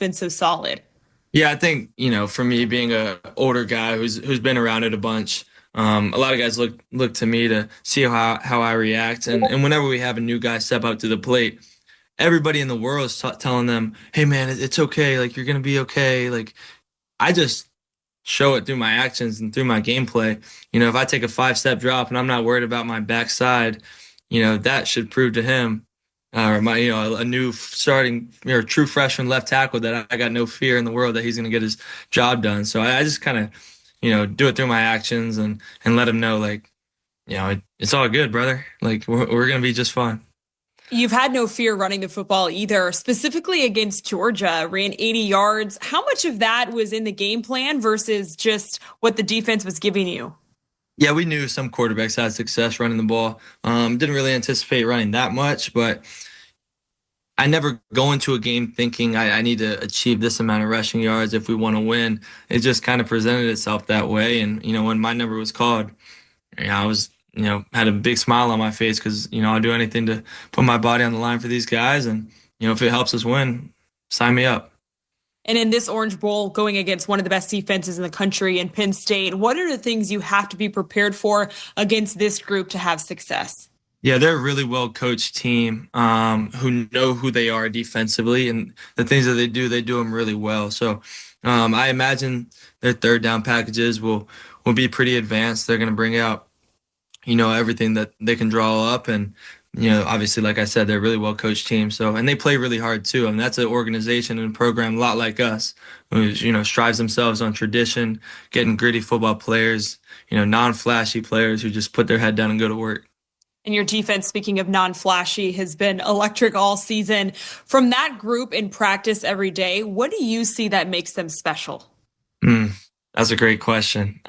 been so solid. Yeah, I think, for me being a older guy who's been around it a bunch, a lot of guys look to me to see how I react. And whenever we have a new guy step up to the plate, everybody in the world is telling them, hey, man, it's okay. Like, you're going to be okay. Like, I just show it through my actions and through my gameplay. If I take a 5-step drop and I'm not worried about my backside, that should prove to him or a new starting or true freshman left tackle that I got no fear in the world that he's going to get his job done. So I just kind of, do it through my actions and let him know, like, it's all good, brother. Like, we're going to be just fine. You've had no fear running the football either, specifically against Georgia, ran 80 yards. How much of that was in the game plan versus just what the defense was giving you? Yeah, we knew some quarterbacks had success running the ball. Didn't really anticipate running that much, but I never go into a game thinking I need to achieve this amount of rushing yards if we want to win. It just kind of presented itself that way. And, when my number was called, I was had a big smile on my face because, I'll do anything to put my body on the line for these guys. And, if it helps us win, sign me up. And in this Orange Bowl, going against one of the best defenses in the country in Penn State, what are the things you have to be prepared for against this group to have success? Yeah, they're a really well-coached team who know who they are defensively. And the things that they do them really well. So I imagine their third down packages will be pretty advanced. They're going to bring out everything that they can draw up. And, obviously, like I said, they're a really well-coached team. So, and they play really hard too. I mean, that's an organization and program a lot like us, who, strives themselves on tradition, getting gritty football players, non-flashy players who just put their head down and go to work. And your defense, speaking of non-flashy, has been electric all season. From that group in practice every day, what do you see that makes them special? That's a great question.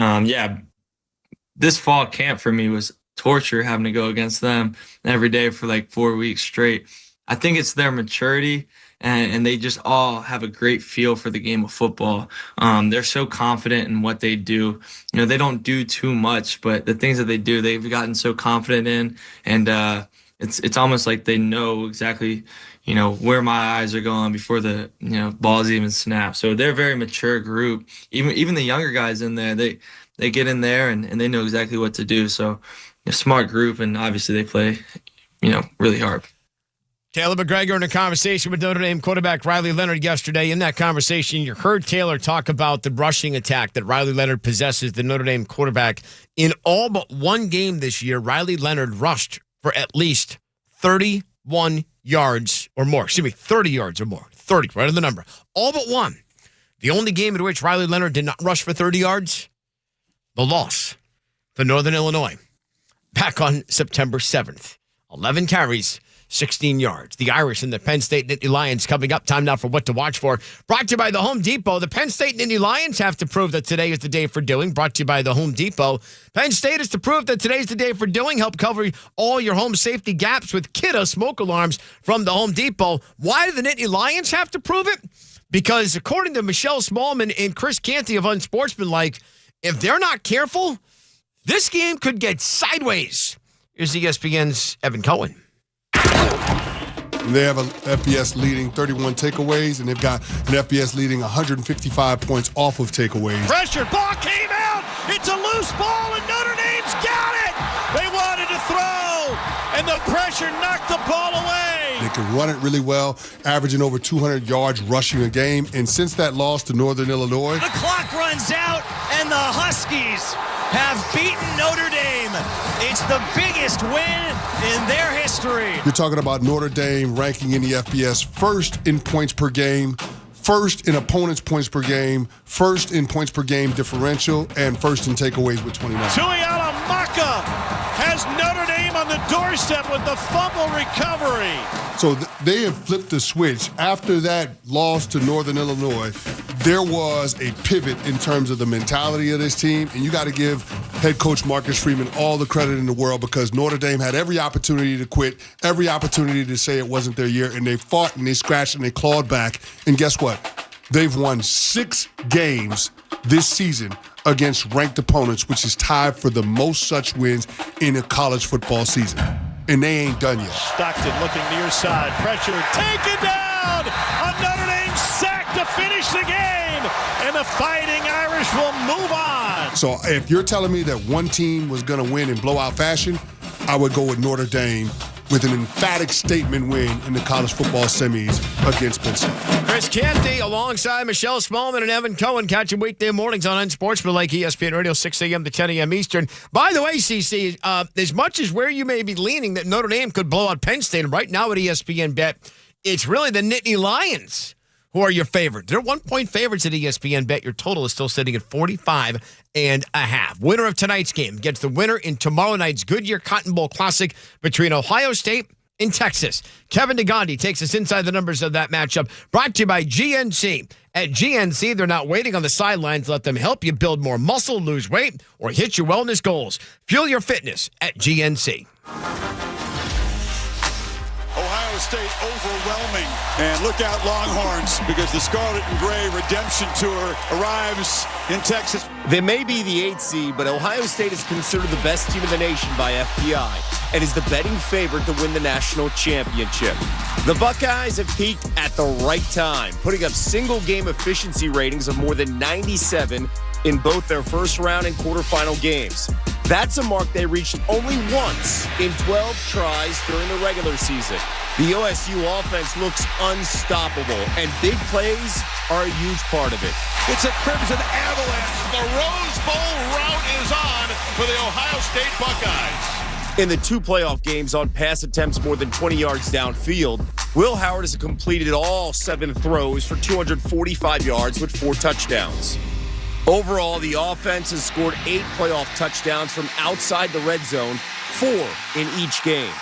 This fall camp for me was torture having to go against them every day for like 4 weeks straight. I think it's their maturity and they just all have a great feel for the game of football. They're so confident in what they do. They don't do too much, but the things that they do, they've gotten so confident in. And it's almost like they know exactly, where my eyes are going before the, balls even snap. So they're a very mature group. Even the younger guys in there, they get in there and they know exactly what to do. So a smart group, and obviously they play, really hard. Taylor McGregor in a conversation with Notre Dame quarterback Riley Leonard yesterday. In that conversation, you heard Taylor talk about the rushing attack that Riley Leonard possesses, the Notre Dame quarterback. In all but one game this year, Riley Leonard rushed for at least 31 yards or more. 30 yards or more. 30, right on the number. All but one. The only game in which Riley Leonard did not rush for 30 yards, the loss for Northern Illinois back on September 7th. 11 carries, 16 yards. The Irish and the Penn State Nittany Lions coming up. Time now for What to Watch For. Brought to you by the Home Depot. The Penn State Nittany Lions have to prove that today is the day for doing. Brought to you by the Home Depot. Penn State is to prove that today's the day for doing. Help cover all your home safety gaps with Kidda smoke alarms from the Home Depot. Why do the Nittany Lions have to prove it? Because according to Michelle Smallman and Chris Canty of Unsportsmanlike, if they're not careful, this game could get sideways. Here's ESPN's Evan Cohen. They have an FBS leading 31 takeaways, and they've got an FBS leading 155 points off of takeaways. Pressure, ball came out. It's a loose ball, and Notre Dame's got it. They wanted to throw, and the pressure knocked the ball away. They can run it really well, averaging over 200 yards rushing a game. And since that loss to Northern Illinois, the clock runs out, and the Huskies have beaten Notre Dame. It's the biggest win in their history. You're talking about Notre Dame ranking in the FBS first in points per game, first in opponents' points per game, first in points per game differential, and first in takeaways with 29. Tuiala Maka has Notre Dame on the doorstep with the fumble recovery. So they have flipped the switch. After that loss to Northern Illinois, there was a pivot in terms of the mentality of this team, and you got to give head coach Marcus Freeman all the credit in the world because Notre Dame had every opportunity to quit, every opportunity to say it wasn't their year, and they fought and they scratched and they clawed back. And guess what? They've won 6 games this season against ranked opponents, which is tied for the most such wins in a college football season. And they ain't done yet. Stockton looking near side. Pressure taken down. A Notre Dame sack to the Fighting Irish will move on. So if you're telling me that one team was going to win in blowout fashion, I would go with Notre Dame with an emphatic statement win in the college football semis against Penn State. Chris Canty alongside Michelle Smallman and Evan Cohen. Catch him weekday mornings on Unsportsmanlike ESPN Radio, 6 a.m. to 10 a.m. Eastern. By the way, CC, as much as where you may be leaning that Notre Dame could blow out Penn State, right now at ESPN Bet, it's really the Nittany Lions who are your favorite. They're 1-point favorites at ESPN Bet. Your total is still sitting at 45.5. Winner of tonight's game gets the winner in tomorrow night's Goodyear Cotton Bowl Classic between Ohio State and Texas. Kevin DeGandhi takes us inside the numbers of that matchup. Brought to you by GNC. At GNC, they're not waiting on the sidelines. Let them help you build more muscle, lose weight, or hit your wellness goals. Fuel your fitness at GNC. Ohio State overwhelming. And look out, Longhorns, because the Scarlet and Gray Redemption Tour arrives in Texas. They may be the 8th seed, but Ohio State is considered the best team in the nation by FPI and is the betting favorite to win the national championship. The Buckeyes have peaked at the right time, putting up single-game efficiency ratings of more than 97 in both their first round and quarterfinal games. That's a mark they reached only once in 12 tries during the regular season. The OSU offense looks unstoppable, and big plays are a huge part of it. It's a Crimson avalanche. The Rose Bowl route is on for the Ohio State Buckeyes. In the 2 playoff games on pass attempts more than 20 yards downfield, Will Howard has completed all 7 throws for 245 yards with 4 touchdowns. Overall, the offense has scored 8 playoff touchdowns from outside the red zone, 4 in each game.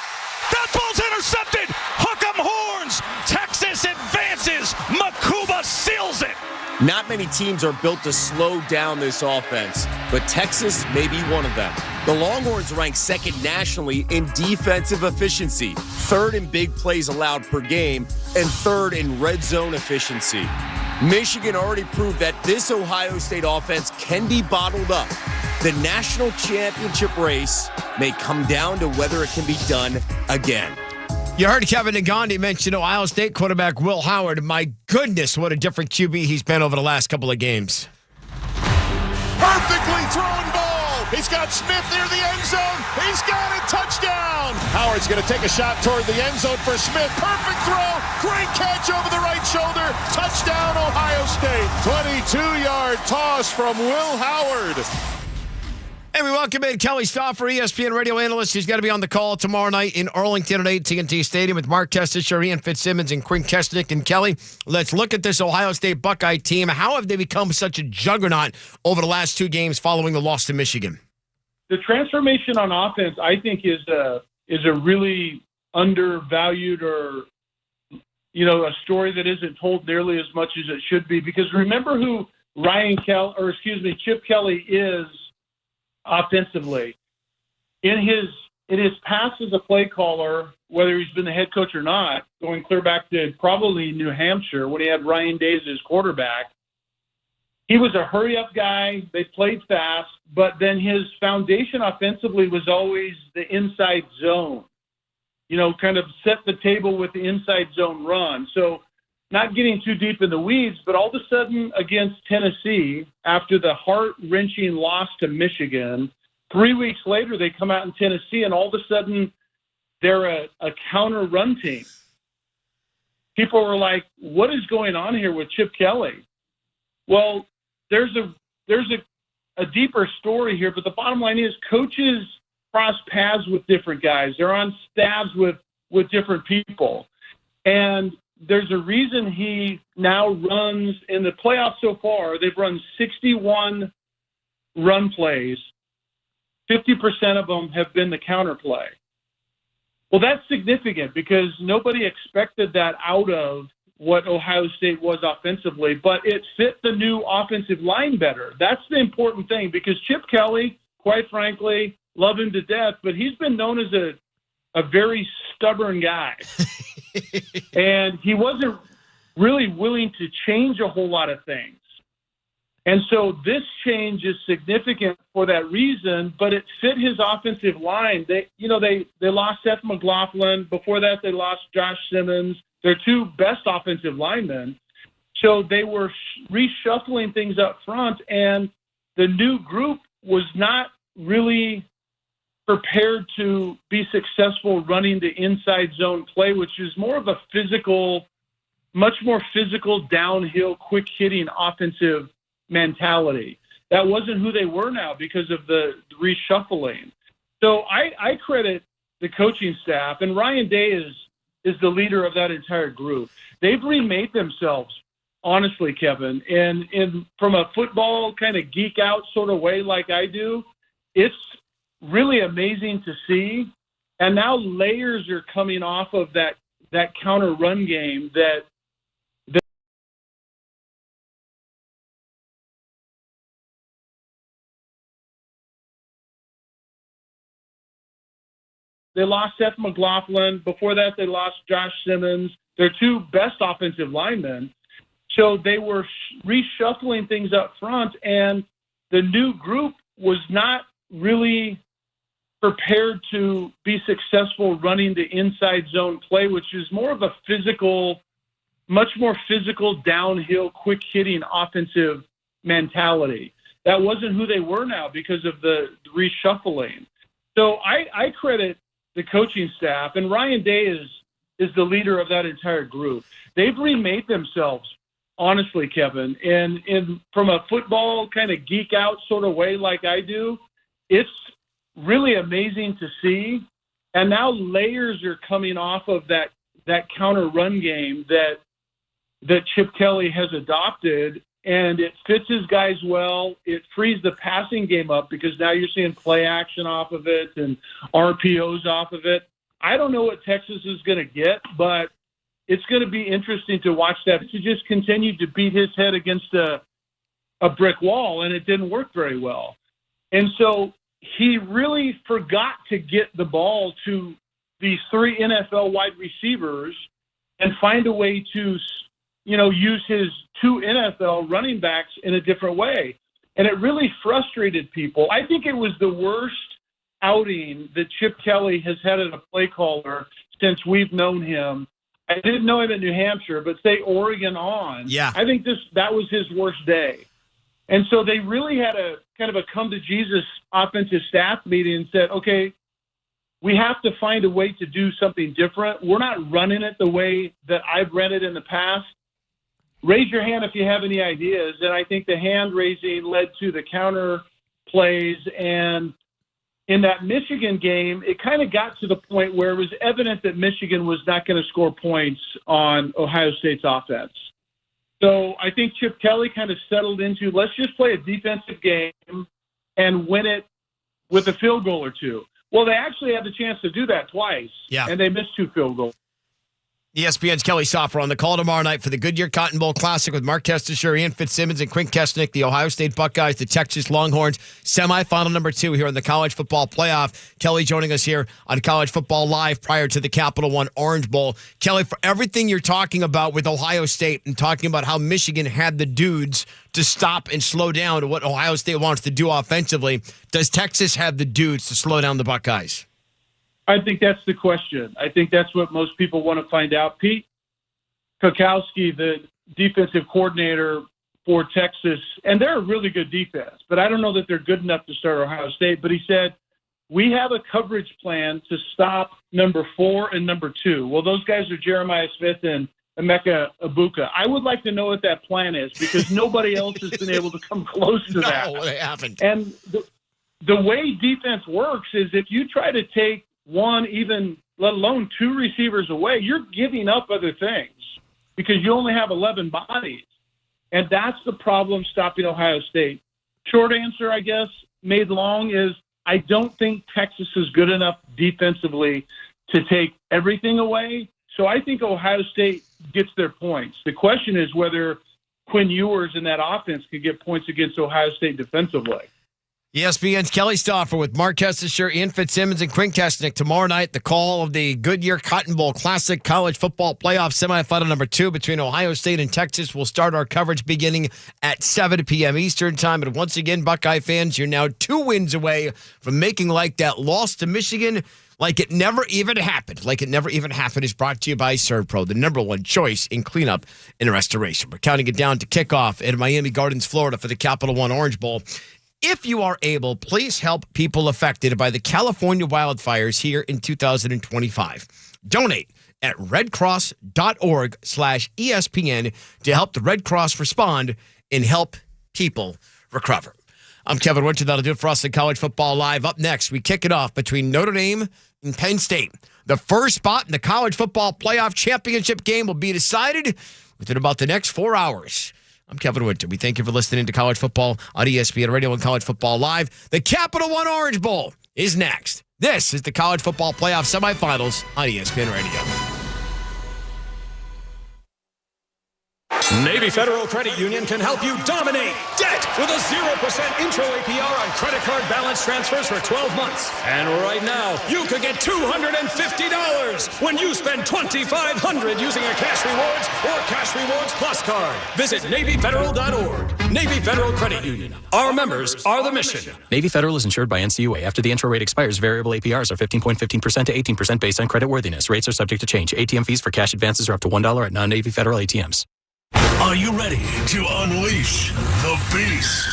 That ball's intercepted. Hook 'em horns. Texas advances. Makuba seals it. Not many teams are built to slow down this offense, but Texas may be one of them. The Longhorns rank 2nd nationally in defensive efficiency, 3rd in big plays allowed per game, and 3rd in red zone efficiency. Michigan already proved that this Ohio State offense can be bottled up. The national championship race may come down to whether it can be done again. You heard Kevin DeGandhi mention Ohio State quarterback Will Howard. My goodness, what a different QB he's been over the last couple of games. Perfectly thrown ball. He's got Smith near the end zone. He's got it. Touchdown. Howard's going to take a shot toward the end zone for Smith. Perfect throw. Great catch over the right shoulder. Touchdown, Ohio State. 22-yard toss from Will Howard. And we welcome in Kelly Stauffer, ESPN radio analyst. He's got to be on the call tomorrow night in Arlington at AT&T Stadium with Mark Testishar, Ian Fitzsimmons, and Quinn Kesnick. And Kelly, let's look at this Ohio State Buckeye team. How have they become such a juggernaut over the last 2 games following the loss to Michigan? The transformation on offense, I think, is a really undervalued or, a story that isn't told nearly as much as it should be. Because remember who Chip Kelly is offensively. In his past as a play caller, whether he's been the head coach or not, going clear back to probably New Hampshire when he had Ryan Days as quarterback, he was a hurry-up guy. They played fast, but then his foundation offensively was always the inside zone. Kind of set the table with the inside zone run. So not getting too deep in the weeds, but all of a sudden against Tennessee, after the heart-wrenching loss to Michigan, 3 weeks later they come out in Tennessee, and all of a sudden they're a counter-run team. People were like, what is going on here with Chip Kelly? Well, there's a deeper story here, but the bottom line is coaches cross paths with different guys. They're on staffs with different people. And there's a reason he now runs in the playoffs so far. They've run 61 run plays. 50% of them have been the counterplay. Well, that's significant because nobody expected that out of what Ohio State was offensively, but it fit the new offensive line better. That's the important thing because Chip Kelly, quite frankly, love him to death, but he's been known as a very stubborn guy. And he wasn't really willing to change a whole lot of things. And so this change is significant for that reason, but it fit his offensive line. They lost Seth McLaughlin. Before that, they lost Josh Simmons. Their 2 best offensive linemen. So they were reshuffling things up front, and the new group was not really prepared to be successful running the inside zone play, which is more of a much more physical, downhill, quick-hitting offensive mentality. That wasn't who they were now because of the reshuffling. So I credit the coaching staff, and Ryan Day is the leader of that entire group. They've remade themselves, honestly, Kevin, and from a football kind of geek out sort of way like I do, it's really amazing to see. And now layers are coming off of that counter run game that they lost Seth McLaughlin. Before that, they lost Josh Simmons. They're two best offensive linemen. So they were reshuffling things up front, and the new group was not really prepared to be successful running the inside zone play, which is more of a much more physical, downhill, quick-hitting offensive mentality. That wasn't who they were now because of the reshuffling. So I credit the coaching staff, and Ryan Day is the leader of that entire group. They've remade themselves, honestly, Kevin, and from a football kind of geek out sort of way like I do, it's really amazing to see. And now layers are coming off of that counter run game that Chip Kelly has adopted, and it fits his guys well. It frees the passing game up because now you're seeing play action off of it and RPOs off of it. I don't know what Texas is going to get, but it's going to be interesting to watch that. To just continue to beat his head against a brick wall, and it didn't work very well. And so he really forgot to get the ball to these three NFL wide receivers and find a way to, use his two NFL running backs in a different way. And it really frustrated people. I think it was the worst outing that Chip Kelly has had as a play caller since we've known him. I didn't know him in New Hampshire, but say Oregon on. Yeah. I think that was his worst day. And so they really had a kind of a come-to-Jesus offensive staff meeting and said, okay, we have to find a way to do something different. We're not running it the way that I've run it in the past. Raise your hand if you have any ideas. And I think the hand raising led to the counter plays. And in that Michigan game, it kind of got to the point where it was evident that Michigan was not going to score points on Ohio State's offense. So I think Chip Kelly kind of settled into, let's just play a defensive game and win it with a field goal or two. Well, they actually had the chance to do that twice, and they missed two field goals. ESPN's Kelly Soffer on the call tomorrow night for the Goodyear Cotton Bowl Classic with Mark Testashire, Ian Fitzsimmons, and Quint Kesnick, the Ohio State Buckeyes, the Texas Longhorns, semifinal number 2 here in the College Football Playoff. Kelly joining us here on College Football Live prior to the Capital One Orange Bowl. Kelly, for everything you're talking about with Ohio State and talking about how Michigan had the dudes to stop and slow down to what Ohio State wants to do offensively, does Texas have the dudes to slow down the Buckeyes? I think that's the question. I think that's what most people want to find out. Pete Kwiatkowski, the defensive coordinator for Texas, and they're a really good defense, but I don't know that they're good enough to start Ohio State. But he said, we have a coverage plan to stop number 4 and number 2. Well, those guys are Jeremiah Smith and Emeka Ibuka. I would like to know what that plan is because nobody else has been able to come close to that. No, they haven't. And the way defense works is if you try to take one, even let alone 2 receivers away, you're giving up other things because you only have 11 bodies. And that's the problem stopping Ohio State. Short answer, I guess, made long, is I don't think Texas is good enough defensively to take everything away. So I think Ohio State gets their points. The question is whether Quinn Ewers in that offense can get points against Ohio State defensively. ESPN's Kelly Stoffer with Mark Testashire, Ian Fitzsimmons, and Quint Kesnick tomorrow night. The call of the Goodyear Cotton Bowl Classic College Football Playoff semifinal number 2 between Ohio State and Texas. We'll start our coverage beginning at 7 p.m. Eastern time. And once again, Buckeye fans, you're now 2 wins away from making like that loss to Michigan Like it never even happened. Like it never even happened is brought to you by ServPro, the number one choice in cleanup and restoration. We're counting it down to kickoff in Miami Gardens, Florida for the Capital One Orange Bowl. If you are able, please help people affected by the California wildfires here in 2025. Donate at redcross.org/ESPN to help the Red Cross respond and help people recover. I'm Kevin Winter. That'll do it for us at College Football Live. Up next, we kick it off between Notre Dame and Penn State. The first spot in the College Football Playoff Championship game will be decided within about the next 4 hours. I'm Kevin Winter. We thank you for listening to College Football on ESPN Radio and College Football Live. The Capital One Orange Bowl is next. This is the College Football Playoff Semifinals on ESPN Radio. Navy Federal Credit Union can help you dominate debt with a 0% intro APR on credit card balance transfers for 12 months. And right now, you could get $250 when you spend $2,500 using a Cash Rewards or Cash Rewards Plus card. Visit NavyFederal.org. Navy Federal Credit Union. Our members are the mission. Navy Federal is insured by NCUA. After the intro rate expires, variable APRs are 15.15% to 18% based on credit worthiness. Rates are subject to change. ATM fees for cash advances are up to $1 at non-Navy Federal ATMs. Are you ready to unleash the beast?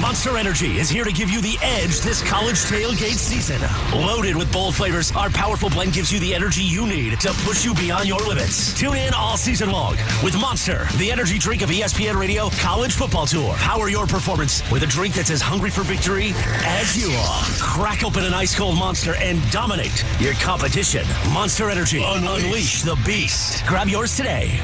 Monster Energy is here to give you the edge this college tailgate season. Loaded with bold flavors, our powerful blend gives you the energy you need to push you beyond your limits. Tune in all season long with Monster, the energy drink of ESPN Radio College Football Tour. Power your performance with a drink that's as hungry for victory as you are. Crack open an ice-cold Monster and dominate your competition. Monster Energy. Unleash the beast. Grab yours today.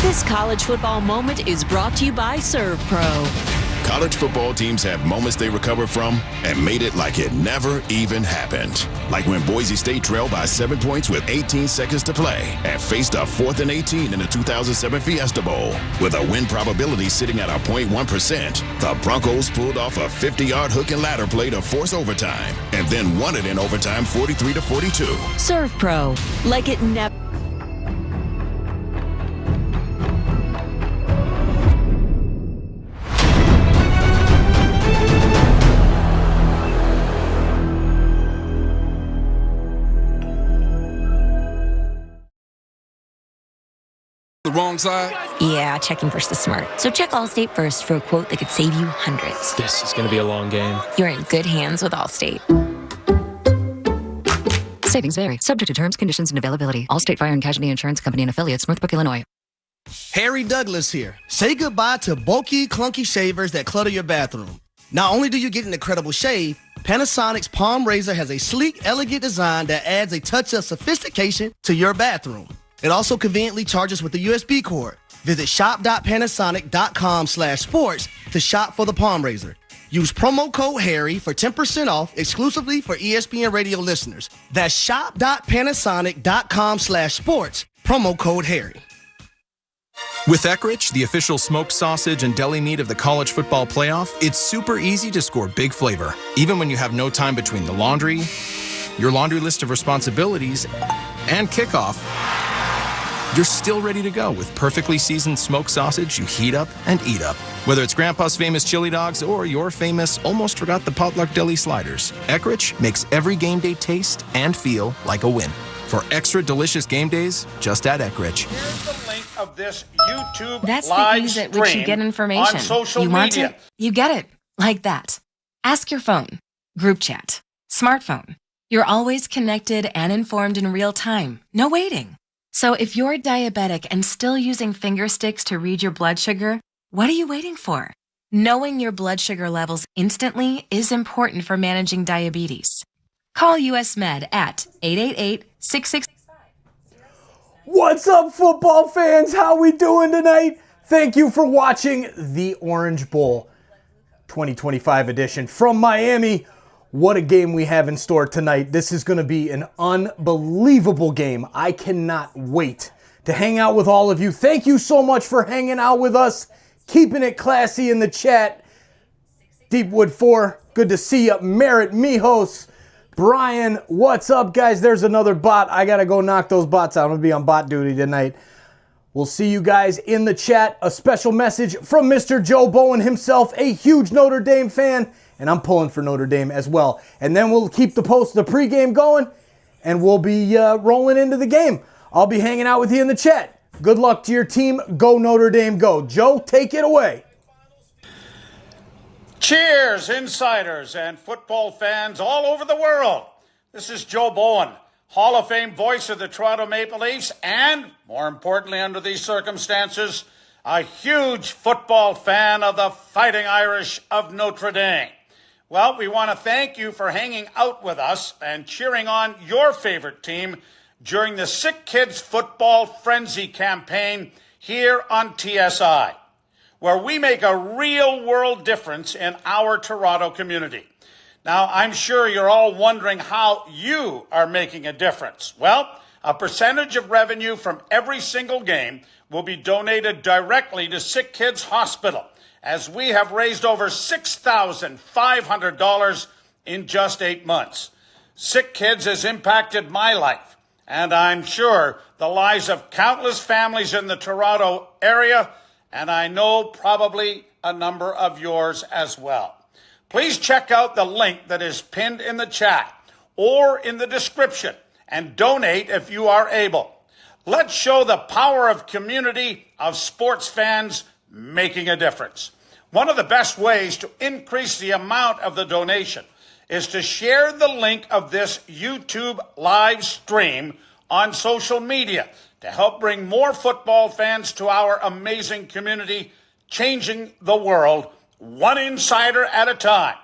This college football moment is brought to you by ServPro. College football teams have moments they recover from and made it like it never even happened. Like when Boise State trailed by 7 points with 18 seconds to play and faced a 4th and 18 in the 2007 Fiesta Bowl. With a win probability sitting at 0.1%, the Broncos pulled off a 50-yard hook and ladder play to force overtime and then won it in overtime 43-42. ServPro, like it never. The wrong side? Yeah, checking first is smart. So check Allstate first for a quote that could save you hundreds. This is going to be a long game. You're in good hands with Allstate. Savings vary. Subject to terms, conditions, and availability. Allstate Fire and Casualty Insurance Company and affiliates, Northbrook, Illinois. Harry Douglas here. Say goodbye to bulky, clunky shavers that clutter your bathroom. Not only do you get an incredible shave, Panasonic's Palm Razor has a sleek, elegant design that adds a touch of sophistication to your bathroom. It also conveniently charges with a USB cord. Visit shop.panasonic.com/sports to shop for the Palm Razor. Use promo code Harry for 10% off exclusively for ESPN Radio listeners. That's shop.panasonic.com/sports, promo code Harry. With Eckrich, the official smoked sausage and deli meat of the college football playoff, it's super easy to score big flavor, even when you have no time between the laundry, your laundry list of responsibilities, and kickoff. You're still ready to go with perfectly seasoned smoked sausage you heat up and eat up. Whether it's Grandpa's famous chili dogs or your famous almost forgot the potluck deli sliders, Eckrich makes every game day taste and feel like a win. For extra delicious game days, just add Eckrich. Here's the link of this YouTube That's live the ease at which you get information. on social you want media. it, you get it. Like that. Ask your phone. Group chat. Smartphone. You're always connected and informed in real time. No waiting. So if you're diabetic and still using finger sticks to read your blood sugar, what are you waiting for? Knowing your blood sugar levels instantly is important for managing diabetes. Call US Med at 888-66. What's up, football fans? How we doing tonight? Thank you for watching the Orange Bowl 2025 edition from Miami. What a game we have in store tonight. This is going to be an unbelievable game. I cannot wait to hang out with all of you. Thank you so much for hanging out with us, keeping it classy in the chat. Deepwood 4, good to see you. Merritt, Mijos, Brian, what's up, guys? There's another bot. I got to go knock those bots out. I'm going to be on bot duty tonight. We'll see you guys in the chat. A special message from Mr. Joe Bowen himself, a huge Notre Dame fan, and I'm pulling for Notre Dame as well. And then we'll keep the pregame going, and we'll be rolling into the game. I'll be hanging out with you in the chat. Good luck to your team. Go Notre Dame, go. Joe, take it away. Cheers, insiders and football fans all over the world. This is Joe Bowen, Hall of Fame voice of the Toronto Maple Leafs, and, more importantly under these circumstances, a huge football fan of the Fighting Irish of Notre Dame. Well, we want to thank you for hanging out with us and cheering on your favorite team during the Sick Kids Football Frenzy campaign here on TSI, where we make a real-world difference in our Toronto community. Now, I'm sure you're all wondering how you are making a difference. Well, a percentage of revenue from every single game will be donated directly to Sick Kids Hospital, as we have raised over $6,500 in just 8 months. Sick Kids has impacted my life, and I'm sure the lives of countless families in the Toronto area, and I know probably a number of yours as well. Please check out the link that is pinned in the chat or in the description and donate if you are able. Let's show the power of community of sports fans making a difference. One of the best ways to increase the amount of the donation is to share the link of this YouTube live stream on social media to help bring more football fans to our amazing community, changing the world one insider at a time.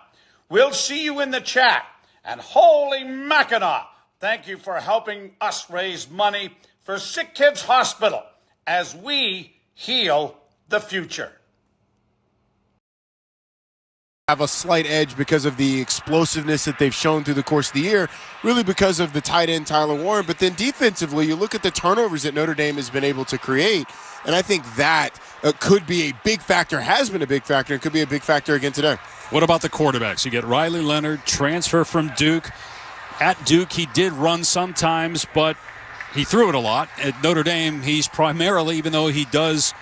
We'll see you in the chat. And holy Mackinac, thank you for helping us raise money for Sick Kids Hospital as we heal the future. Have a slight edge because of the explosiveness that they've shown through the course of the year, really because of the tight end Tyler Warren. But then defensively, you look at the turnovers that Notre Dame has been able to create, and I think that could be a big factor, has been a big factor, and could be a big factor again today. What about the quarterbacks? You get Riley Leonard, transfer from Duke. At Duke, he did run sometimes, but he threw it a lot. At Notre Dame, he's primarily, even though he does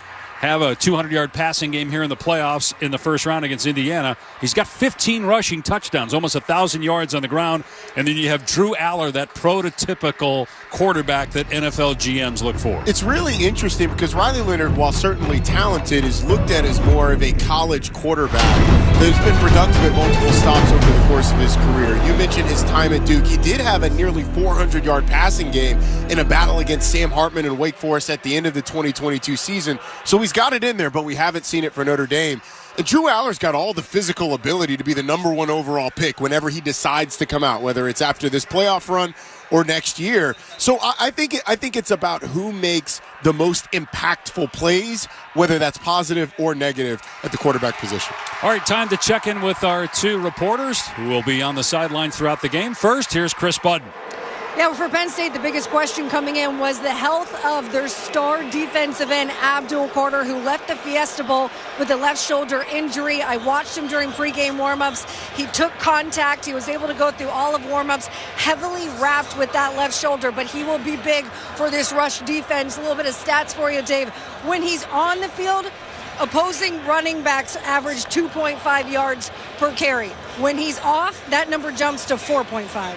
have a 200-yard passing game here in the playoffs in the first round against Indiana, he's got 15 rushing touchdowns, almost 1,000 yards on the ground. And then you have Drew Aller, that prototypical quarterback that NFL GMs look for. It's really interesting because Riley Leonard, while certainly talented, is looked at as more of a college quarterback that has been productive at multiple stops over the course of his career. You mentioned his time at Duke. He did have a nearly 400-yard passing game in a battle against Sam Hartman and Wake Forest at the end of the 2022 season. So he's got it in there, but we haven't seen it for Notre Dame. And Drew Aller's got all the physical ability to be the #1 overall pick whenever he decides to come out, whether it's after this playoff run or next year. So I think it's about who makes the most impactful plays, whether that's positive or negative at the quarterback position. All right, time to check in with our two reporters who will be on the sideline throughout the game. First, here's Chris Budden. Yeah, well, for Penn State, the biggest question coming in was the health of their star defensive end, Abdul Carter, who left the Fiesta Bowl with a left shoulder injury. I watched him during pregame warmups. He took contact. He was able to go through all of warmups, heavily wrapped with that left shoulder, but he will be big for this rush defense. A little bit of stats for you, Dave. When he's on the field, opposing running backs average 2.5 yards per carry. When he's off, that number jumps to 4.5.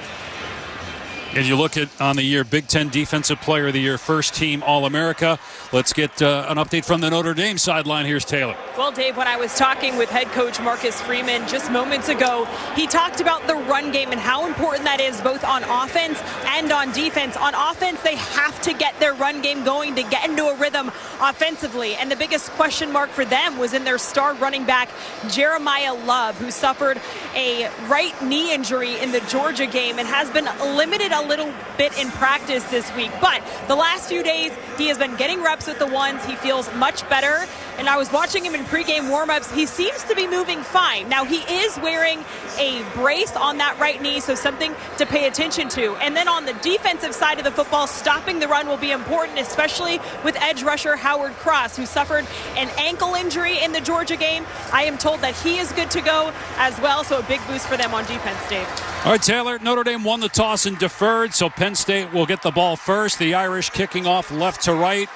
As you look at on the year, Big Ten Defensive Player of the Year, first team All-America. Let's get an update from the Notre Dame sideline. Here's Taylor. Well, Dave, when I was talking with head coach Marcus Freeman just moments ago, he talked about the run game and how important that is both on offense and on defense. On offense, they have to get their run game going to get into a rhythm offensively. And the biggest question mark for them was in their star running back, Jeremiah Love, who suffered a right knee injury in the Georgia game and has been limited a little bit in practice this week. But the last few days, he has been getting reps with the ones. He feels much better. And I was watching him in pregame warmups. He seems to be moving fine. Now, he is wearing a brace on that right knee, so something to pay attention to. And then on the defensive side of the football, stopping the run will be important, especially with edge rusher Howard Cross, who suffered an ankle injury in the Georgia game. I am told that he is good to go as well, so a big boost for them on defense, Dave. All right, Taylor, Notre Dame won the toss and deferred, so Penn State will get the ball first. The Irish kicking off left to right.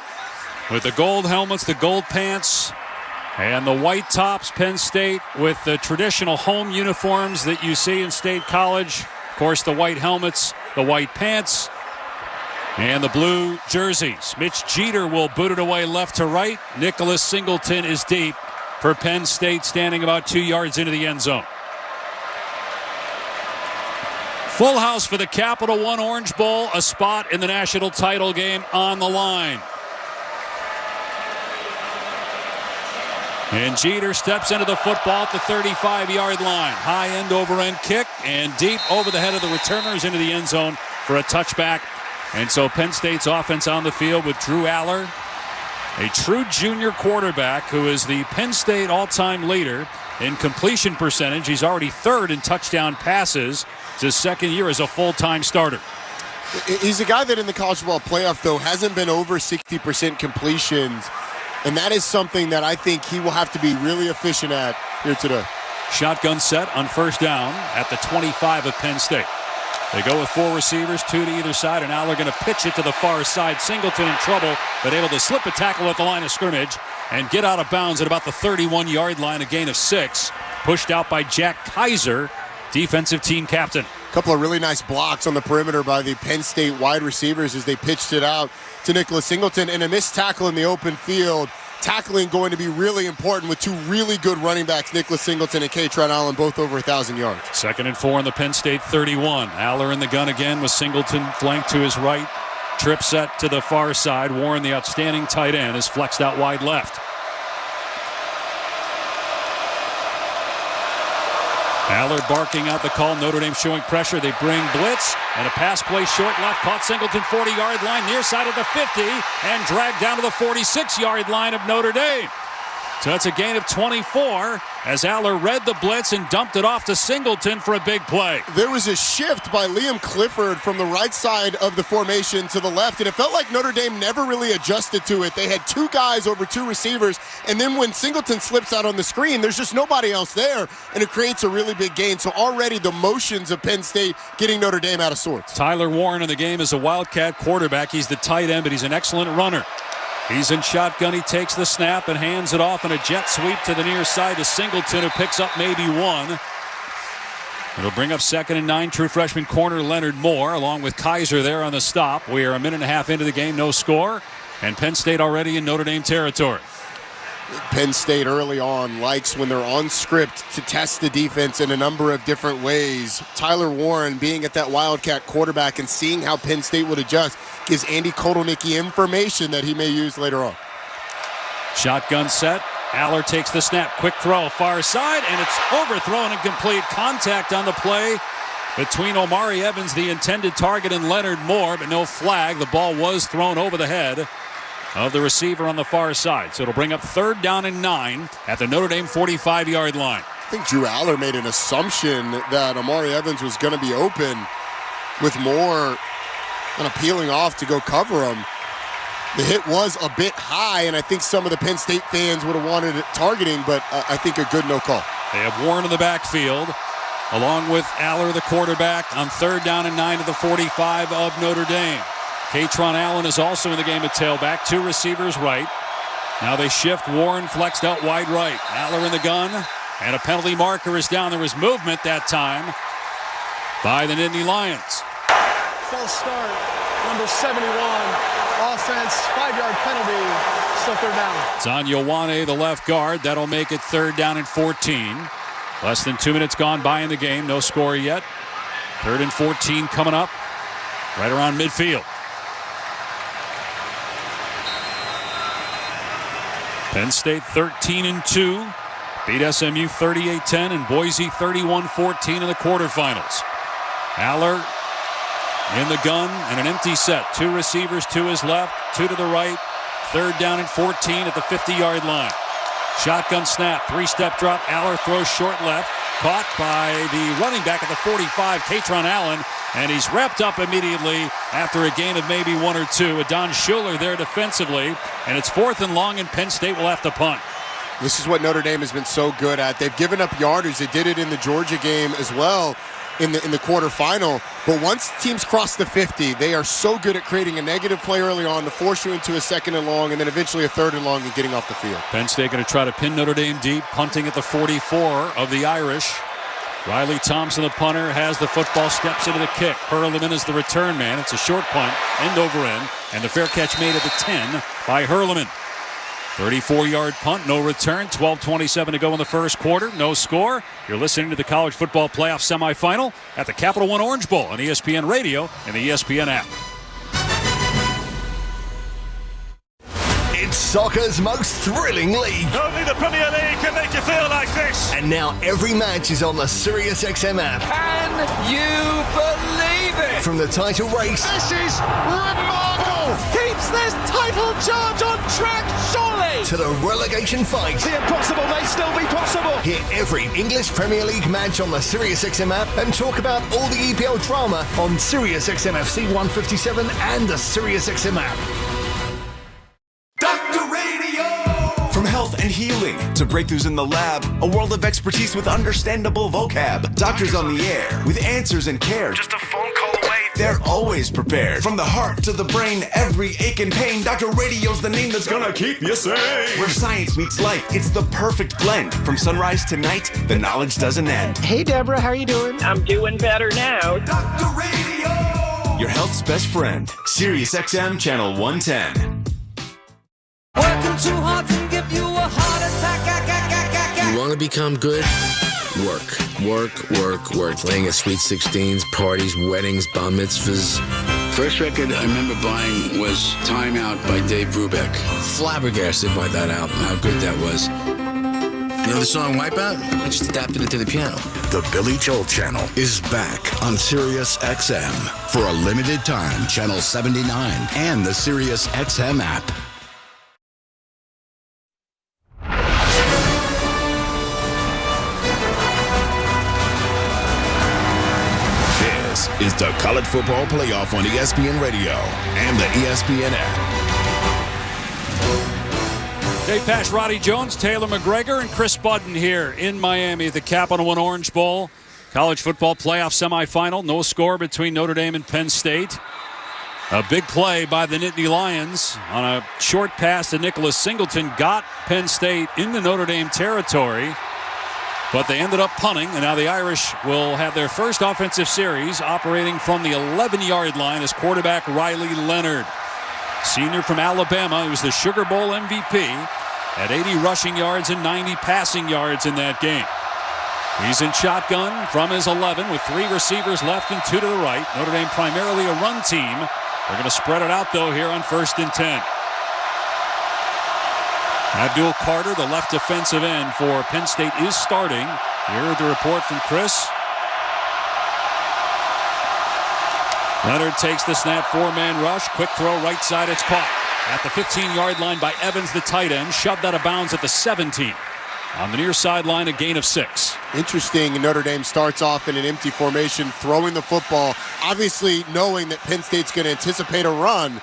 with the gold helmets, the gold pants, and the white tops. Penn State with the traditional home uniforms that you see in State College. Of course, the white helmets, the white pants, and the blue jerseys. Mitch Jeter will boot it away left to right. Nicholas Singleton is deep for Penn State, standing about 2 yards into the end zone. Full house for the Capital One Orange Bowl, a spot in the national title game on the line. And Jeter steps into the football at the 35-yard line. High end over end kick and deep over the head of the returners into the end zone for a touchback. And so Penn State's offense on the field with Drew Aller, a true junior quarterback who is the Penn State all-time leader in completion percentage. He's already third in touchdown passes. It's his second year as a full-time starter. He's a guy that in the college football playoff, though, hasn't been over 60% completions. And that is something that I think he will have to be really efficient at here today. Shotgun set on first down at the 25 of Penn State. They go with 4 receivers, 2 to either side, and now they're going to pitch it to the far side. Singleton in trouble, but able to slip a tackle at the line of scrimmage and get out of bounds at about the 31-yard line, a gain of 6. Pushed out by Jack Kaiser, defensive team captain. A couple of really nice blocks on the perimeter by the Penn State wide receivers as they pitched it out to Nicholas Singleton, and a missed tackle in the open field. Tackling going to be really important with 2 really good running backs, Nicholas Singleton and Katron Allen, both over 1,000 yards. 2nd and 4 on the Penn State 31. Aller in the gun again with Singleton flanked to his right. Trip set to the far side. Warren, the outstanding tight end, is flexed out wide left. Aller barking out the call. Notre Dame showing pressure. They bring blitz and a pass play short left. Caught Singleton 40-yard line near side of the 50 and dragged down to the 46-yard line of Notre Dame. So that's a gain of 24 as Aller read the blitz and dumped it off to Singleton for a big play. There was a shift by Liam Clifford from the right side of the formation to the left, and it felt like Notre Dame never really adjusted to it. They had 2 guys over 2 receivers, and then when Singleton slips out on the screen, there's just nobody else there, and it creates a really big gain. So already the motions of Penn State getting Notre Dame out of sorts. Tyler Warren in the game is a Wildcat quarterback. He's the tight end, but he's an excellent runner. He's in shotgun. He takes the snap and hands it off in a jet sweep to the near side to Singleton, who picks up maybe 1. It'll bring up 2nd and 9. True freshman corner Leonard Moore along with Kaiser there on the stop. We are a minute and a half into the game, no score, and Penn State already in Notre Dame territory. Penn State early on likes when they're on script to test the defense in a number of different ways. Tyler Warren being at that Wildcat quarterback and seeing how Penn State would adjust gives Andy Kotelnicki information that he may use later on. Shotgun set. Aller takes the snap. Quick throw far side, and it's overthrown and complete. Contact on the play between Omari Evans, the intended target, and Leonard Moore, but no flag. The ball was thrown over the head of the receiver on the far side. So it'll bring up 3rd down and 9 at the Notre Dame 45-yard line. I think Drew Aller made an assumption that Omari Evans was going to be open with Moore kind of peeling off to go cover him. The hit was a bit high, and I think some of the Penn State fans would have wanted it targeting, but I think a good no call. They have Warren in the backfield, along with Aller, the quarterback, on 3rd down and 9 to the 45 of Notre Dame. Katron Allen is also in the game at tailback. 2 receivers right. Now they shift. Warren flexed out wide right. Aller in the gun, and a penalty marker is down. There was movement that time by the Nittany Lions. False start, number 71. Offense, 5-yard penalty. Still 3rd down. It's on Ioane, the left guard. That'll make it 3rd down and 14. Less than 2 minutes gone by in the game. No score yet. 3rd and 14 coming up right around midfield. Penn State 13-2, beat SMU 38-10 and Boise 31-14 in the quarterfinals. Aller in the gun and an empty set. 2 receivers to his left, 2 to the right. 3rd down and 14 at the 50-yard line. Shotgun snap, 3-step drop. Aller throws short left, caught by the running back at the 45, Katron Allen, and he's wrapped up immediately after a gain of maybe 1 or 2. Adon Schuler there defensively, and it's 4th and long, and Penn State will have to punt. This is what Notre Dame has been so good at. They've given up yardage. They did it in the Georgia game as well. in the quarterfinal. But once teams cross the 50, they are so good at creating a negative play early on to force you into a second and long and then eventually a third and long and getting off the field. Penn State going to try to pin Notre Dame deep, punting at the 44 of the Irish. Riley Thompson, the punter, has the football, steps into the kick. Hurleman is the return man. It's a short punt, end over end, and the fair catch made at the 10 by Hurleman. 34-yard punt, no return, 12:27 to go in the first quarter, no score. You're listening to the College Football Playoff Semifinal at the Capital One Orange Bowl on ESPN Radio and the ESPN app. It's soccer's most thrilling league. Only the Premier League can make you feel like this. And now every match is on the SiriusXM app. Can you believe it? From the title race. This is remarkable. Keeps this title charge on track, surely. To the relegation fight. The impossible may still be possible. Hear every English Premier League match on the SiriusXM app and talk about all the EPL drama on SiriusXM FC 157 and the SiriusXM app. Dr. Radio! From health and healing to breakthroughs in the lab, a world of expertise with understandable vocab. Doctors on the air with answers and care. Just a phone call away. They're always prepared. From the heart to the brain, every ache and pain, Dr. Radio's the name that's gonna keep you sane. Where science meets life, it's the perfect blend. From sunrise to night, the knowledge doesn't end. Hey, Deborah, how are you doing? I'm doing better now. Dr. Radio! Your health's best friend. SiriusXM Channel 110. Working too hard to give you a heart attack. You want to become good? Work. Laying at Sweet 16s, parties, weddings, bar mitzvahs. First record I remember buying was Time Out by Dave Brubeck. Flabbergasted by that album, how good that was. You know the song Wipeout? I just adapted it to the piano. The Billy Joel Channel is back on SiriusXM for a limited time. Channel 79 and the SiriusXM app. Is the College Football Playoff on ESPN Radio and the ESPN app. Dave Pasch, Roddy Jones, Taylor McGregor, and Chris Budden here in Miami at the Capital One Orange Bowl. College Football Playoff Semifinal. No score between Notre Dame and Penn State. A big play by the Nittany Lions on a short pass to Nicholas Singleton got Penn State into Notre Dame territory. But they ended up punting, and now the Irish will have their first offensive series operating from the 11-yard line as quarterback Riley Leonard. Senior from Alabama, he was the Sugar Bowl MVP, at 80 rushing yards and 90 passing yards in that game. He's in shotgun from his 11 with 3 receivers left and 2 to the right. Notre Dame primarily a run team. They're going to spread it out, though, here on 1st and 10. Abdul Carter, the left defensive end for Penn State, is starting. Here the report from Chris. Leonard takes the snap, 4-man rush. Quick throw, right side, it's caught. At the 15-yard line by Evans, the tight end. Shoved out of bounds at the 17. On the near sideline, a gain of 6. Interesting, Notre Dame starts off in an empty formation, throwing the football, obviously knowing that Penn State's going to anticipate a run,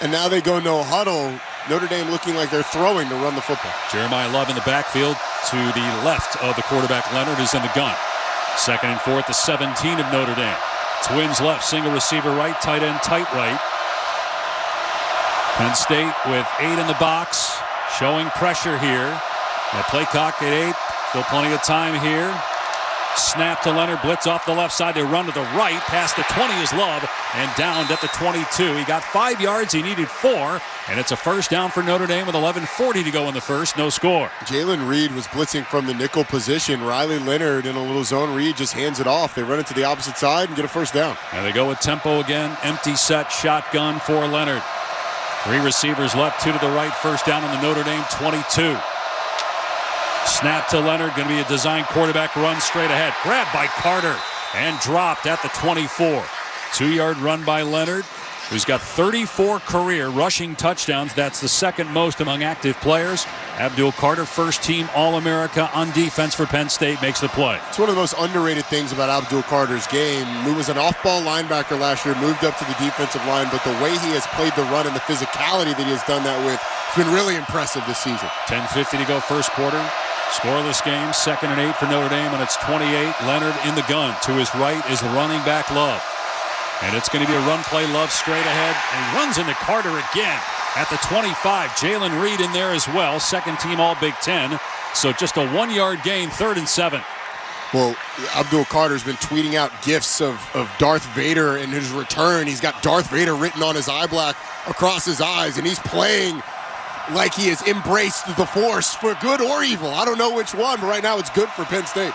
and now they go no huddle. Notre Dame looking like they're throwing to run the football. Jeremiah Love in the backfield to the left of the quarterback. Leonard is in the gun. 2nd and 4 at the 17 of Notre Dame. Twins left, single receiver right, tight end tight right. Penn State with 8 in the box, showing pressure here. They play cock at 8. Still plenty of time here. Snap to Leonard, blitz off the left side. They run to the right, past the 20 is Love, and downed at the 22. He got 5 yards, he needed 4, and it's a first down for Notre Dame with 11:40 to go in the first, no score. Jalen Reed was blitzing from the nickel position. Riley Leonard in a little zone read just hands it off. They run it to the opposite side and get a first down. And they go with tempo again, empty set, shotgun for Leonard. 3 receivers left, 2 to the right, first down on the Notre Dame 22. Snap to Leonard, going to be a design quarterback run straight ahead. Grabbed by Carter and dropped at the 24. 2-yard run by Leonard, who's got 34 career rushing touchdowns. That's the second most among active players. Abdul Carter, first team All-America on defense for Penn State, makes the play. It's one of the most underrated things about Abdul Carter's game. He was an off-ball linebacker last year, moved up to the defensive line, but the way he has played the run and the physicality that he has done that with, it's been really impressive this season. 10:50 to go first quarter. Scoreless game, 2nd and 8 for Notre Dame, and it's 28. Leonard in the gun. To his right is running back Love. And it's going to be a run play. Love straight ahead, and he runs into Carter again at the 25. Jalen Reed in there as well, second team All Big Ten. So just a 1-yard gain, 3rd and 7. Well, Abdul Carter's been tweeting out gifs of Darth Vader in his return. He's got Darth Vader written on his eye black across his eyes, and he's playing like he has embraced the Force for good or evil. I don't know which one, but right now it's good for Penn State.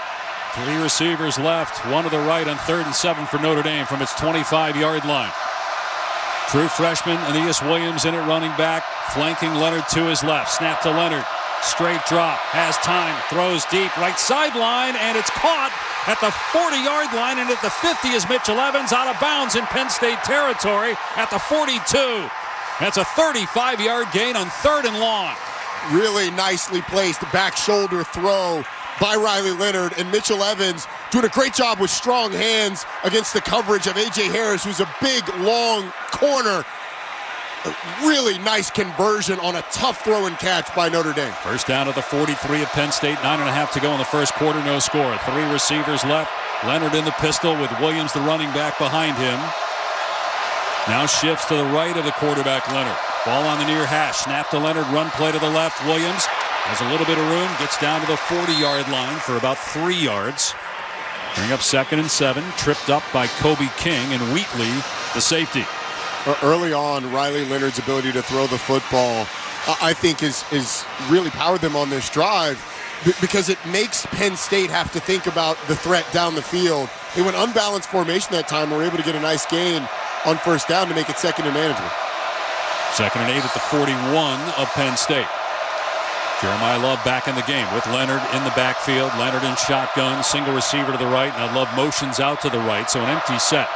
3 receivers left, 1 to the right on 3rd and 7 for Notre Dame from its 25-yard line. True freshman Aeneas Williams in at running back, flanking Leonard to his left. Snap to Leonard. Straight drop, has time, throws deep, right sideline, and it's caught at the 40-yard line, and at the 50 is Mitchell Evans, out of bounds in Penn State territory at the 42. That's a 35-yard gain on 3rd and long. Really nicely placed back shoulder throw by Riley Leonard, and Mitchell Evans doing a great job with strong hands against the coverage of A.J. Harris, who's a big, long corner. A really nice conversion on a tough throw and catch by Notre Dame. First down at the 43 of Penn State, 9.5 to go in the first quarter, no score. 3 receivers left. Leonard in the pistol with Williams, the running back, behind him. Now shifts to the right of the quarterback, Leonard. Ball on the near hash. Snap to Leonard, run play to the left. Williams has a little bit of room, gets down to the 40-yard line for about 3 yards. Bring up 2nd and 7, tripped up by Kobe King and Wheatley, the safety. Early on, Riley Leonard's ability to throw the football, I think, is really powered them on this drive because it makes Penn State have to think about the threat down the field. They went unbalanced formation that time and were able to get a nice gain on first down to make it 2nd and manageable. 2nd and 8 at the 41 of Penn State. Jeremiah Love back in the game with Leonard in the backfield. Leonard in shotgun, single receiver to the right. Now Love motions out to the right, so an empty set.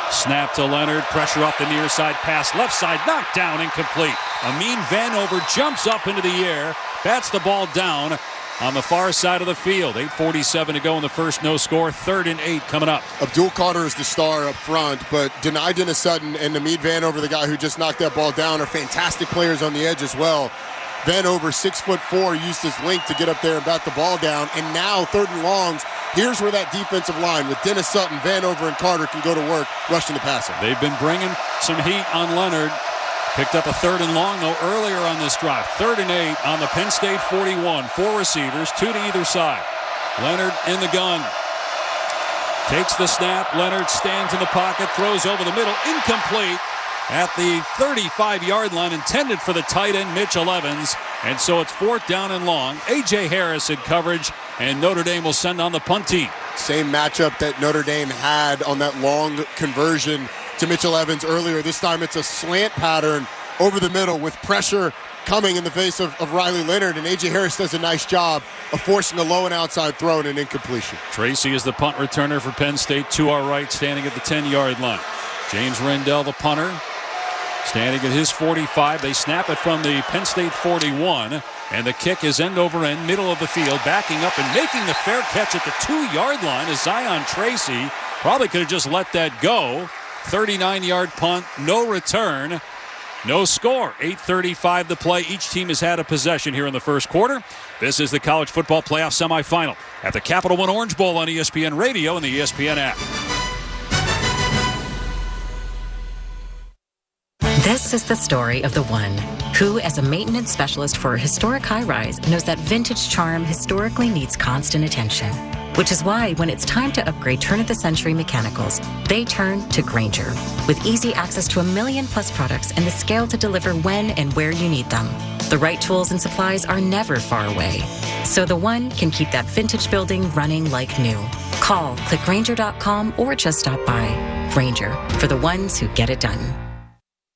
Snap to Leonard, pressure off the near side, pass left side, knocked down, incomplete. Amin Vanover jumps up into the air, bats the ball down on the far side of the field. 8:47 to go in the first, no score. 3rd and 8 coming up. Abdul Carter is the star up front, but Denai Dennis Sutton and Amin Vanover, the guy who just knocked that ball down, are fantastic players on the edge as well. Vanover, 6'4", used his length to get up there and bat the ball down. And now 3rd and longs. Here's where that defensive line with Dennis Sutton, Vanover, and Carter can go to work rushing the passer. They've been bringing some heat on Leonard. Picked up a 3rd and long, though, earlier on this drive. 3rd and 8 on the Penn State 41. 4 receivers, 2 to either side. Leonard in the gun. Takes the snap. Leonard stands in the pocket, throws over the middle. Incomplete at the 35-yard line, intended for the tight end Mitchell Evans. And so it's 4th down and long. A.J. Harris in coverage, and Notre Dame will send on the punt team. Same matchup that Notre Dame had on that long conversion to Mitchell Evans earlier. This time it's a slant pattern over the middle with pressure coming in the face of Riley Leonard, and A.J. Harris does a nice job of forcing a low and outside throw and an incompletion. Tracy is the punt returner for Penn State, to our right, standing at the 10-yard line. James Rendell, the punter, standing at his 45. They snap it from the Penn State 41, and the kick is end over end, middle of the field, backing up and making the fair catch at the 2-yard line is Zion Tracy. Probably could have just let that go. 39-yard punt, no return, no score. 8:35 to play. Each team has had a possession here in the first quarter. This is the college football playoff semifinal at the Capital One Orange Bowl on ESPN Radio and the ESPN app. This is the story of the one who, as a maintenance specialist for a historic high-rise, knows that vintage charm historically needs constant attention. Which is why when it's time to upgrade turn-of-the-century mechanicals, they turn to Grainger. With easy access to 1 million-plus products and the scale to deliver when and where you need them. The right tools and supplies are never far away. So the one can keep that vintage building running like new. Call, click Grainger.com, or just stop by. Grainger, for the ones who get it done.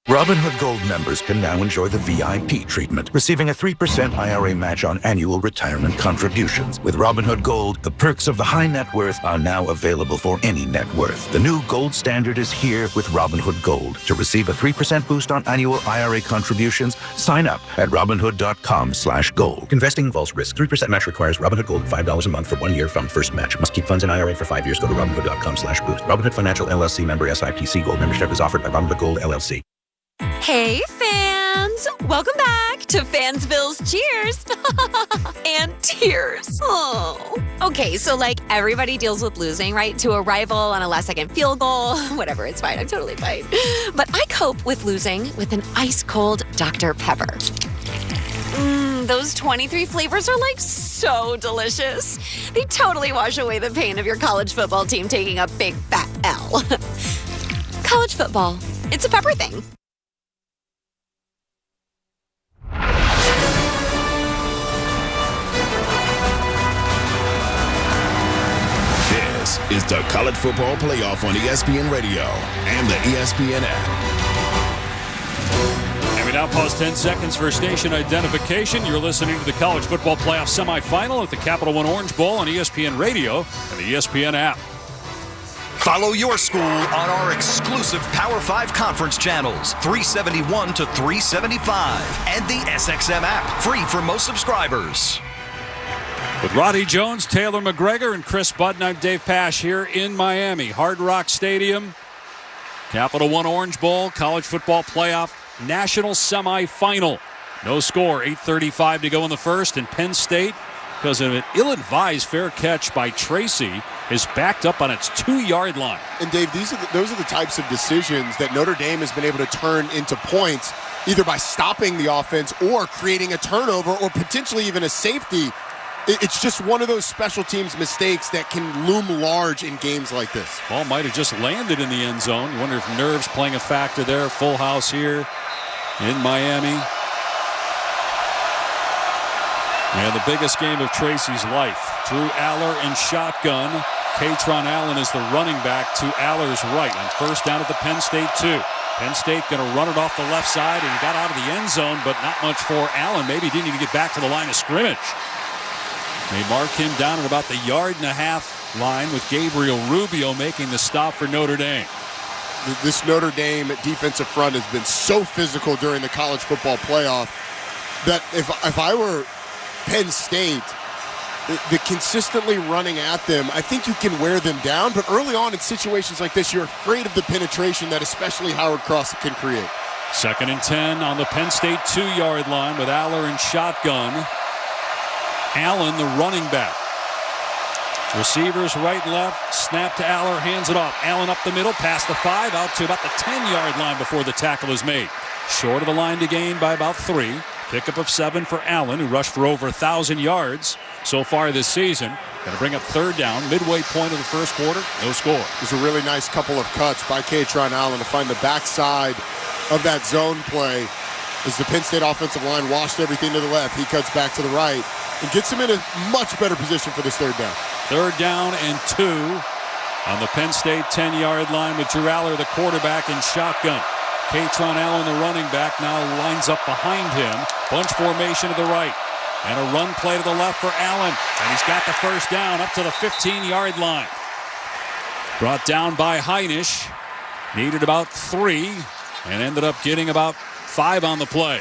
Robinhood Gold members can now enjoy the VIP treatment, receiving a 3% IRA match on annual retirement contributions. With Robinhood Gold, the perks of the high net worth are now available for any net worth. The new gold standard is here with Robinhood Gold. To receive a 3% boost on annual IRA contributions, sign up at Robinhood.com/gold. Investing involves risk. 3% match requires Robinhood Gold $5 a month for 1 year from first match. Must keep funds in IRA for 5 years. Go to Robinhood.com/boost. Robinhood Financial LLC member SIPC. Gold membership is offered by Robinhood Gold LLC. Hey, fans! Welcome back to Fansville's Cheers and tears. Oh. Okay, so like everybody deals with losing, right? To a rival on a last-second field goal. Whatever, it's fine. I'm totally fine. But I cope with losing with an ice-cold Dr. Pepper. Those 23 flavors are like so delicious. They totally wash away the pain of your college football team taking a big fat L. College football. It's a pepper thing. This is the College Football Playoff on ESPN Radio and the ESPN app. And we now pause 10 seconds for station identification. You're listening to the College Football Playoff semifinal at the Capital One Orange Bowl on ESPN Radio and the ESPN app. Follow your school on our exclusive Power 5 conference channels, 371 to 375, and the SXM app, free for most subscribers. With Roddy Jones, Taylor McGregor, and Chris Budden, I'm Dave Pasch here in Miami. Hard Rock Stadium, Capital One Orange Bowl, College Football Playoff National Semifinal. No score, 8:35 to go in the first, and Penn State, because of an ill-advised fair catch by Tracy, is backed up on its 2-yard line. And Dave, those are the types of decisions that Notre Dame has been able to turn into points, either by stopping the offense or creating a turnover or potentially even a safety. It's just one of those special teams mistakes that can loom large in games like this. Ball might have just landed in the end zone. You wonder if nerves playing a factor there. Full house here in Miami. And the biggest game of Tracy's life. Drew Aller in shotgun. Katron Allen is the running back to Aller's right on first down at the Penn State 2. Penn State going to run it off the left side, and he got out of the end zone, but not much for Allen. Maybe he didn't even get back to the line of scrimmage. They mark him down at about the 1.5-yard line with Gabriel Rubio making the stop for Notre Dame. This Notre Dame defensive front has been so physical during the college football playoff that if I were Penn State, the consistently running at them, I think you can wear them down. But early on in situations like this, you're afraid of the penetration that especially Howard Cross can create. 2nd and 10 on the Penn State 2-yard line with Aller in shotgun. Allen, the running back. Receivers right and left. Snap to Aller, hands it off. Allen up the middle, past the 5, out to about the 10-yard line before the tackle is made. Short of the line to gain by about 3. Pickup of 7 for Allen, who rushed for over 1,000 yards so far this season. Going to bring up 3rd down, midway point of the first quarter, no score. There's a really nice couple of cuts by Katron Allen to find the backside of that zone play. As the Penn State offensive line washed everything to the left, he cuts back to the right and gets him in a much better position for this 3rd down. 3rd down and 2 on the Penn State 10-yard line with Drew Aller, the quarterback, in shotgun. Katron Allen, the running back, now lines up behind him. Bunch formation to the right. And a run play to the left for Allen. And he's got the first down up to the 15-yard line. Brought down by Heinisch. Needed about 3 and ended up getting about 5 on the play.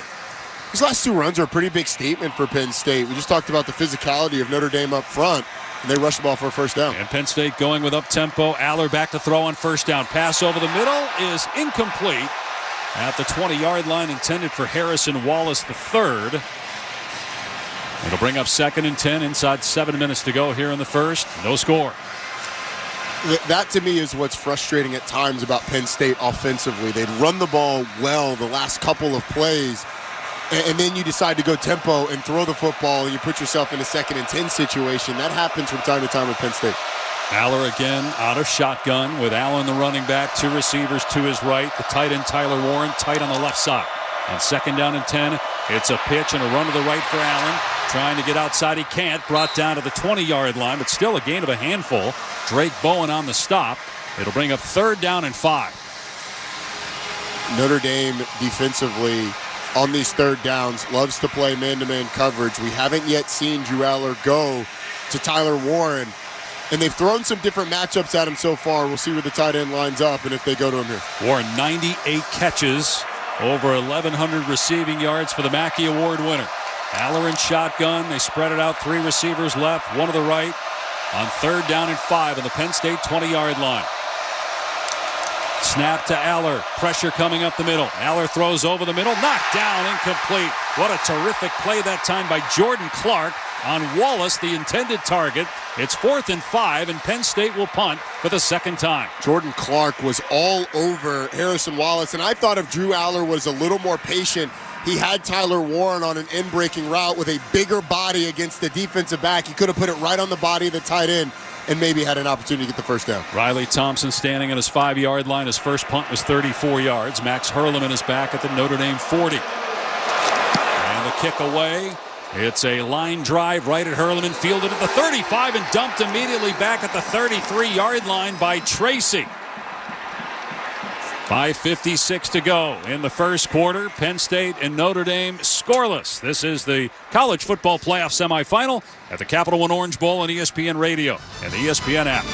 These last 2 runs are a pretty big statement for Penn State. We just talked about the physicality of Notre Dame up front, and they rushed the ball for a first down. And Penn State going with up-tempo. Aller back to throw on first down. Pass over the middle is incomplete at the 20-yard line, intended for Harrison Wallace III. It'll bring up 2nd and 10 inside 7 minutes to go here in the first. No score. That to me is what's frustrating at times about Penn State offensively. They'd run the ball well the last couple of plays, and then you decide to go tempo and throw the football, and you put yourself in a 2nd and 10 situation. That happens from time to time with Penn State. Aller again out of shotgun with Allen, the running back, 2 receivers to his right. The tight end Tyler Warren tight on the left side. On 2nd down and 10, it's a pitch and a run to the right for Allen. Trying to get outside, he can't. Brought down to the 20-yard line, but still a gain of a handful. Drake Bowen on the stop. It'll bring up 3rd down and 5. Notre Dame defensively on these 3rd downs loves to play man-to-man coverage. We haven't yet seen Drew Aller go to Tyler Warren, and they've thrown some different matchups at him so far. We'll see where the tight end lines up and if they go to him here. Warren, 98 catches, over 1,100 receiving yards for the Mackey Award winner. Aller in shotgun. They spread it out. 3 receivers left, 1 to the right. On 3rd down and 5 on the Penn State 20-yard line. Snap to Aller. Pressure coming up the middle. Aller throws over the middle. Knocked down. Incomplete. What a terrific play that time by Jordan Clark on Wallace, the intended target. It's 4th and 5, and Penn State will punt for the second time. Jordan Clark was all over Harrison Wallace, and I thought if Drew Aller was a little more patient, he had Tyler Warren on an in-breaking route with a bigger body against the defensive back. He could have put it right on the body of the tight end and maybe had an opportunity to get the first down. Riley Thompson standing at his 5-yard line. His first punt was 34 yards. Max Hurleman is back at the Notre Dame 40. And the kick away. It's a line drive right at Hurleman, fielded at the 35 and dumped immediately back at the 33-yard line by Tracy. 5:56 to go in the first quarter. Penn State and Notre Dame scoreless. This is the college football playoff semifinal at the Capital One Orange Bowl on ESPN Radio and the ESPN app.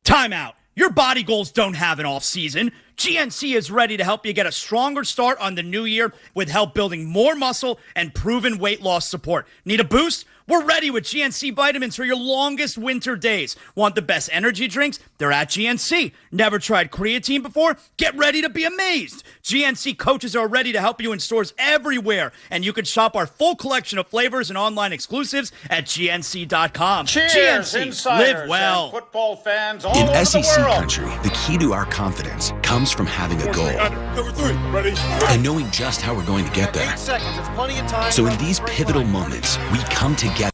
Timeout. Your body goals don't have an off season. GNC is ready to help you get a stronger start on the new year with help building more muscle and proven weight loss support. Need a boost? We're ready with GNC vitamins for your longest winter days. Want the best energy drinks? They're at GNC. Never tried creatine before? Get ready to be amazed. GNC coaches are ready to help you in stores everywhere, and you can shop our full collection of flavors and online exclusives at GNC.com. Cheers, GNC, insiders live well. and football fans all In over SEC the world. country, the key to our confidence comes from having a goal Cover 3, ready? and knowing just how we're going to get there. 8 seconds, it's plenty of time. So in these pivotal moments, we come together.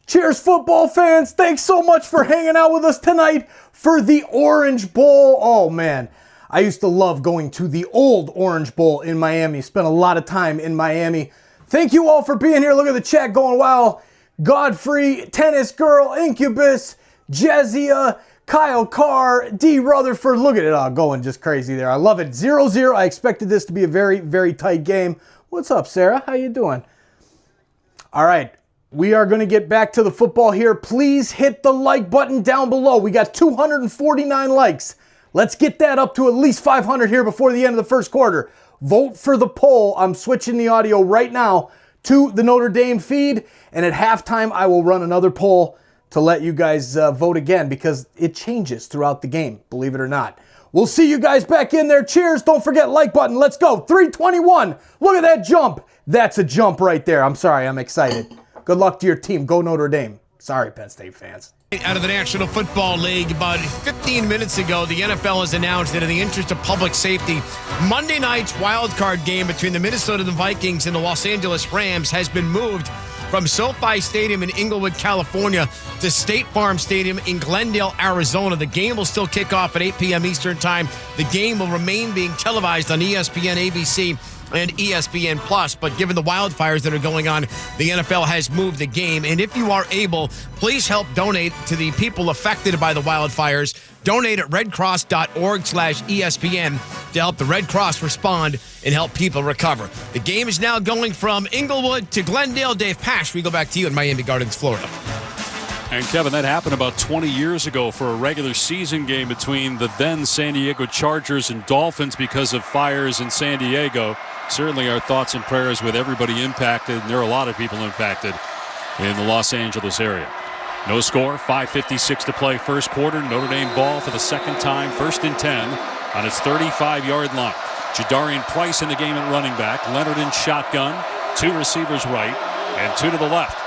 Cheers, football fans. Thanks so much for hanging out with us tonight for the Orange Bowl. Oh, man. I used to love going to the old Orange Bowl in Miami. Spent a lot of time in Miami. Thank you all for being here. Look at the chat going wild. Godfrey, Tennis Girl, Incubus, Jezia, Kyle Carr, D. Rutherford. Look at it all going just crazy there. I love it. 0-0. I expected this to be a very, very tight game. What's up, Sarah? How you doing? All right. We are going to get back to the football here. Please hit the like button down below. We got 249 likes. Let's get that up to at least 500 here before the end of the first quarter. Vote for the poll. I'm switching the audio right now to the Notre Dame feed. And at halftime, I will run another poll to let you guys vote again because it changes throughout the game, believe it or not. We'll see you guys back in there. Cheers. Don't forget, like button. Let's go. 321. Look at that jump. That's a jump right there. I'm sorry. I'm excited. Good luck to your team. Go Notre Dame. Sorry, Penn State fans. Out of the National Football League, about 15 minutes ago, the NFL has announced that in the interest of public safety, Monday night's wild card game between the Minnesota Vikings and the Los Angeles Rams has been moved from SoFi Stadium in Inglewood, California to State Farm Stadium in Glendale, Arizona. The game will still kick off at 8 p.m. Eastern Time. The game will remain being televised on ESPN, ABC, and ESPN Plus, but given the wildfires that are going on, the NFL has moved the game. And if you are able, please help donate to the people affected by the wildfires. Donate at redcross.org/ESPN to help the Red Cross respond and help people recover. The game is now going from Inglewood to Glendale. Dave Pasch, we go back to you in Miami Gardens, Florida. And Kevin, that happened about 20 years ago for a regular season game between the then San Diego Chargers and Dolphins because of fires in San Diego. Certainly our thoughts and prayers with everybody impacted, and there are a lot of people impacted in the Los Angeles area. No score, 5:56 to play first quarter. Notre Dame ball for the second time, 1st and 10 on its 35-yard line. Jadarian Price in the game at running back. Leonard in shotgun, 2 receivers right and 2 to the left.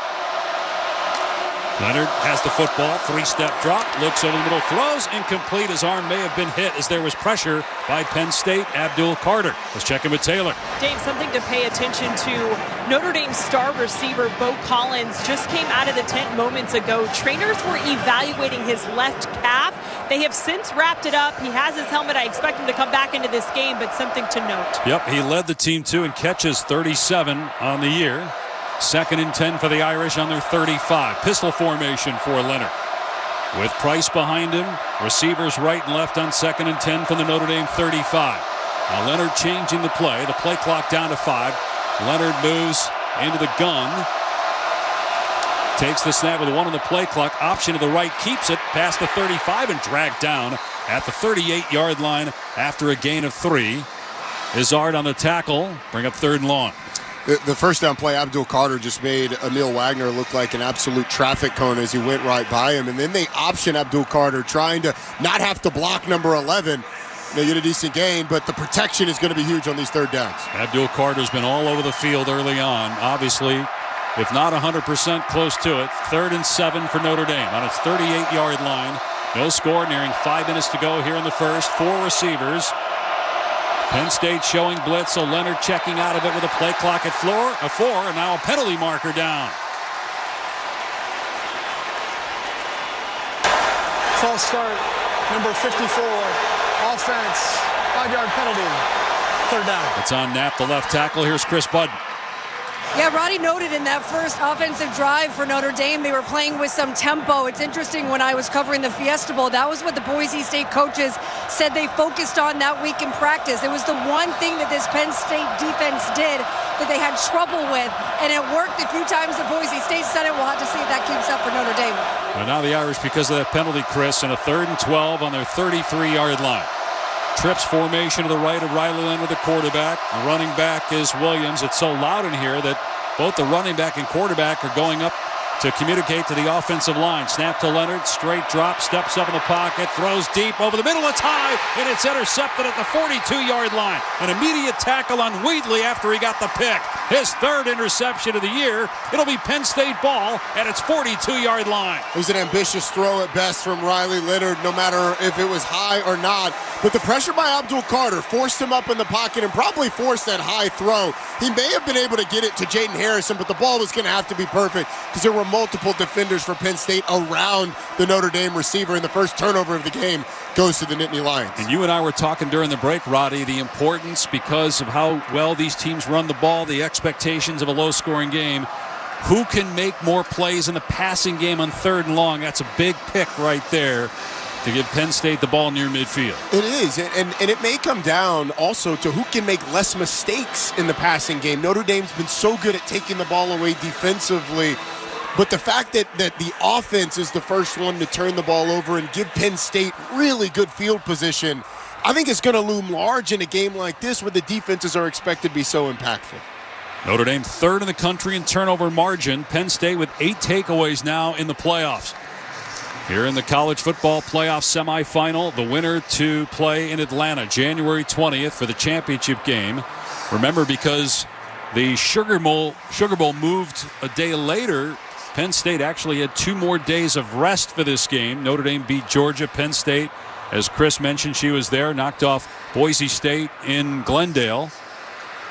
Leonard has the football, 3-step drop, looks over the middle, throws, incomplete. His arm may have been hit as there was pressure by Penn State, Abdul Carter. Let's check in with Taylor. Dave, something to pay attention to. Notre Dame's star receiver, Bo Collins, just came out of the tent moments ago. Trainers were evaluating his left calf. They have since wrapped it up. He has his helmet. I expect him to come back into this game, but something to note. Yep, he led the team too in catches, 37 on the year. 2nd and 10 for the Irish on their 35. Pistol formation for Leonard. With Price behind him, receivers right and left on 2nd and 10 from the Notre Dame 35. Now Leonard changing the play clock down to 5. Leonard moves into the gun. Takes the snap with 1 on the play clock. Option to the right, keeps it past the 35 and dragged down at the 38-yard line after a gain of 3. Izzard on the tackle, bring up 3rd and long. The first down play, Abdul Carter just made Emil Wagner look like an absolute traffic cone as he went right by him. And then they option Abdul Carter, trying to not have to block number 11. They get a decent gain, but the protection is going to be huge on these third downs. Abdul Carter's been all over the field early on. Obviously, if not 100% close to it, 3rd and 7 for Notre Dame on its 38-yard line. No score, nearing 5 minutes to go here in the first. 4 receivers. Penn State showing blitz, so Leonard checking out of it with a play clock at 4, and now a penalty marker down. False start, number 54. Offense, 5-yard penalty, 3rd down. It's on Knapp, the left tackle. Here's Chris Budden. Yeah, Roddy noted in that first offensive drive for Notre Dame, they were playing with some tempo. It's interesting, when I was covering the Fiesta Bowl, that was what the Boise State coaches said they focused on that week in practice. It was the one thing that this Penn State defense did that they had trouble with, and it worked a few times at Boise State. Said it. We'll have to see if that keeps up for Notre Dame. Well, now the Irish, because of that penalty, Chris, and a 3rd and 12 on their 33-yard line. Trips formation to the right of Riley Leonard, the quarterback. The running back is Williams. It's so loud in here that both the running back and quarterback are going up to communicate to the offensive line. Snap to Leonard, straight drop, steps up in the pocket, throws deep over the middle. It's high, and it's intercepted at the 42-yard line. An immediate tackle on Wheatley after he got the pick. His 3rd interception of the year. It'll be Penn State ball at its 42-yard line. It was an ambitious throw at best from Riley Leonard, no matter if it was high or not. But the pressure by Abdul Carter forced him up in the pocket and probably forced that high throw. He may have been able to get it to Jaden Harrison, but the ball was going to have to be perfect because there were multiple defenders for Penn State around the Notre Dame receiver, and the first turnover of the game goes to the Nittany Lions. And you and I were talking during the break, Roddy, the importance because of how well these teams run the ball, the expectations of a low-scoring game. Who can make more plays in the passing game on 3rd and long? That's a big pick right there to give Penn State the ball near midfield. It is, and it may come down also to who can make less mistakes in the passing game. Notre Dame's been so good at taking the ball away defensively, but the fact that the offense is the first one to turn the ball over and give Penn State really good field position, I think it's going to loom large in a game like this where the defenses are expected to be so impactful. Notre Dame 3rd in the country in turnover margin. Penn State with 8 takeaways now in the playoffs. Here in the college football playoff semifinal, the winner to play in Atlanta January 20th for the championship game. Remember, because the Sugar Bowl moved a day later, Penn State actually had 2 more days of rest for this game. Notre Dame beat Georgia. Penn State, as Chris mentioned, she was there, knocked off Boise State in Glendale.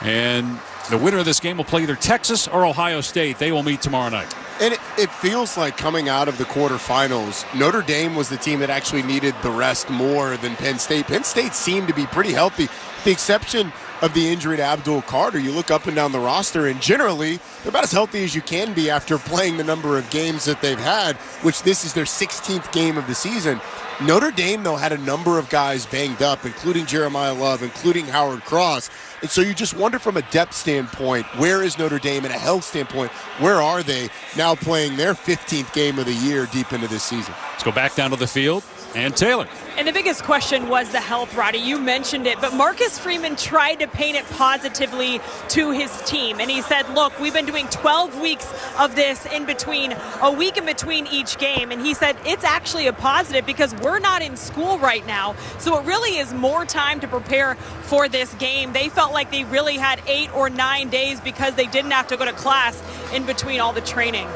And the winner of this game will play either Texas or Ohio State. They will meet tomorrow night. And it feels like coming out of the quarterfinals, Notre Dame was the team that actually needed the rest more than Penn State. Penn State seemed to be pretty healthy, with the exception of the injury to Abdul Carter. You look up and down the roster, and generally, they're about as healthy as you can be after playing the number of games that they've had, which this is their 16th game of the season. Notre Dame, though, had a number of guys banged up, including Jeremiah Love, including Howard Cross. And so you just wonder from a depth standpoint, where is Notre Dame? And a health standpoint, where are they now playing their 15th game of the year deep into this season? Let's go back down to the field. And Taylor. And the biggest question was the health, Roddy. You mentioned it, but Marcus Freeman tried to paint it positively to his team. And he said, look, we've been doing 12 weeks of this a week in between each game. And he said, it's actually a positive because we're not in school right now. So it really is more time to prepare for this game. They felt like they really had 8 or 9 days because they didn't have to go to class in between all the training.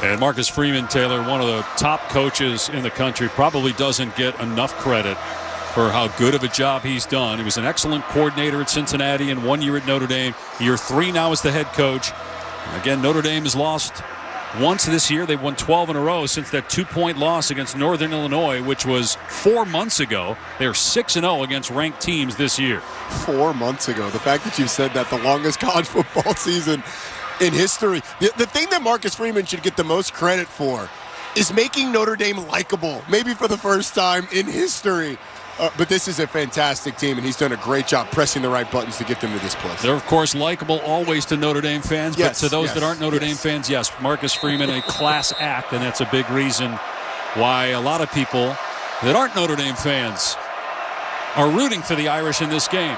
And Marcus Freeman, Taylor, one of the top coaches in the country, probably doesn't get enough credit for how good of a job he's done. He was an excellent coordinator at Cincinnati and 1 year at Notre Dame. Year 3 now as the head coach. Again, Notre Dame has lost once this year. They've won 12 in a row since that 2-point loss against Northern Illinois, which was 4 months ago. They're 6-0 against ranked teams this year. 4 months ago. The fact that you said that, the longest college football season in history. The thing that Marcus Freeman should get the most credit for is making Notre Dame likable, maybe for the first time in history. But this is a fantastic team, and he's done a great job pressing the right buttons to get them to this place. They're, of course, likable always to Notre Dame fans, yes, but to those that aren't Notre Dame fans, yes, Marcus Freeman, a class act, and that's a big reason why a lot of people that aren't Notre Dame fans are rooting for the Irish in this game.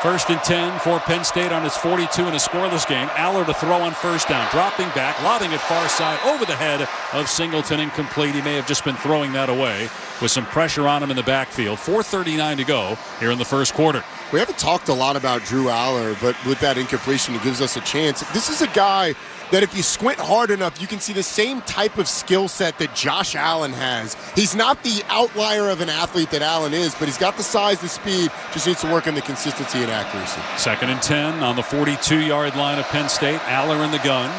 First and 10 for Penn State on its 42 in a scoreless game. Aller to throw on first down, dropping back, lobbing it far side over the head of Singleton, incomplete. He may have just been throwing that away with some pressure on him in the backfield. 4:39 to go here in the first quarter. We haven't talked a lot about Drew Aller, but with that incompletion, it gives us a chance. This is a guy that if you squint hard enough, you can see the same type of skill set that Josh Allen has. He's not the outlier of an athlete that Allen is, but he's got the size, the speed, just needs to work on the consistency and accuracy. Second and 10 on the 42-yard line of Penn State. Aller in the gun.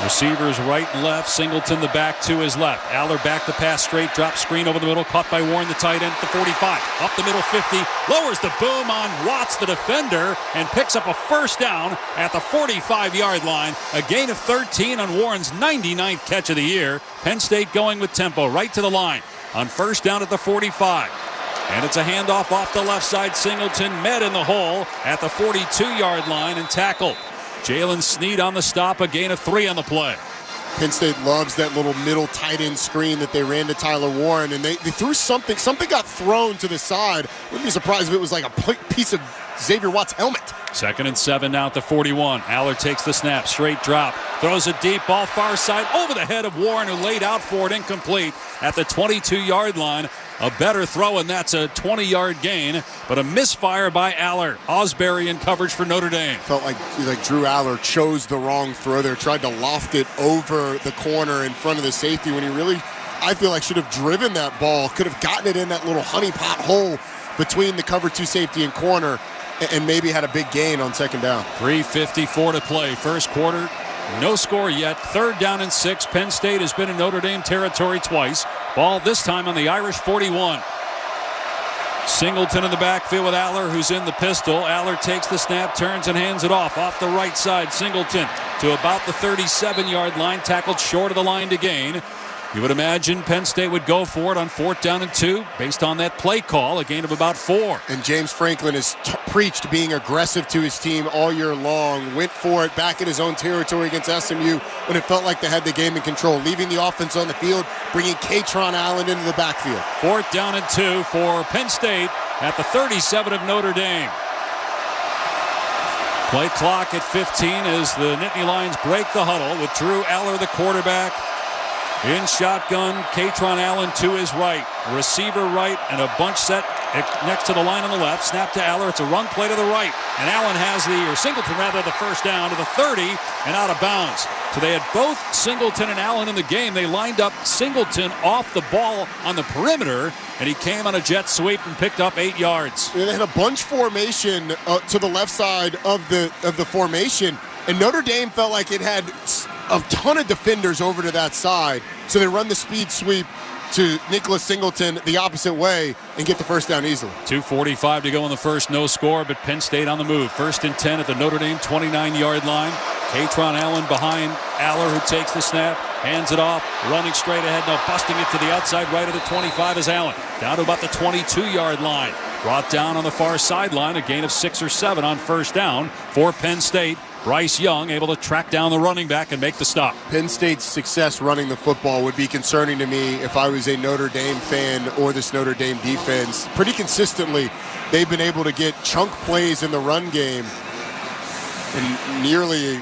Receivers right and left. Singleton the back to his left. Aller back to pass straight. Drop screen over the middle. Caught by Warren, the tight end at the 45. Up the middle 50. Lowers the boom on Watts, the defender, and picks up a first down at the 45-yard line. A gain of 13 on Warren's 99th catch of the year. Penn State going with tempo right to the line on first down at the 45. And it's a handoff off the left side. Singleton met in the hole at the 42-yard line and tackled. Jalen Snead on the stop, a gain of 3 on the play. Penn State loves that little middle tight end screen that they ran to Tyler Warren, and they threw something got thrown to the side. Wouldn't be surprised if it was like a piece of Xavier Watts' helmet. Second and 7 now at the 41. Aller takes the snap, straight drop, throws a deep ball far side over the head of Warren, who laid out for it, incomplete at the 22-yard line. A better throw, and that's a 20-yard gain, but a misfire by Aller. Osbury in coverage for Notre Dame. Felt like Drew Aller chose the wrong throw there, tried to loft it over the corner in front of the safety when he really, I feel like, should have driven that ball, could have gotten it in that little honeypot hole between the cover 2 safety and corner, and maybe had a big gain on second down. 3:54 to play. First quarter, no score yet. Third down and 6. Penn State has been in Notre Dame territory twice. Ball this time on the Irish 41. Singleton in the backfield with Aller, who's in the pistol. Aller takes the snap, turns and hands it off the right side. Singleton to about the 37-yard line, tackled short of the line to gain. You would imagine Penn State would go for it on 4th down and 2 based on that play call, a gain of about 4. And James Franklin has preached being aggressive to his team all year long. Went for it back in his own territory against SMU when it felt like they had the game in control. Leaving the offense on the field, bringing Katron Allen into the backfield. 4th down and 2 for Penn State at the 37 of Notre Dame. Play clock at 15 as the Nittany Lions break the huddle with Drew Aller, the quarterback. In shotgun, Katron Allen to his right. Receiver right and a bunch set next to the line on the left. Snap to Aller. It's a run play to the right. And Allen has Singleton the first down to the 30 and out of bounds. So they had both Singleton and Allen in the game. They lined up Singleton off the ball on the perimeter, and he came on a jet sweep and picked up 8 yards. They had a bunch formation to the left side of the formation, and Notre Dame felt like it had a ton of defenders over to that side, so they run the speed sweep to Nicholas Singleton the opposite way and get the first down easily. 2:45 to go in the first, no score, but Penn State on the move. First and 10 at the Notre Dame 29-yard line. Katron Allen behind Aller, who takes the snap, hands it off, running straight ahead, now busting it to the outside right of the 25 is Allen. Down to about the 22-yard line. Brought down on the far sideline, a gain of 6 or 7 on first down for Penn State. Bryce Young able to track down the running back and make the stop. Penn State's success running the football would be concerning to me if I was a Notre Dame fan or this Notre Dame defense. Pretty consistently, they've been able to get chunk plays in the run game, and nearly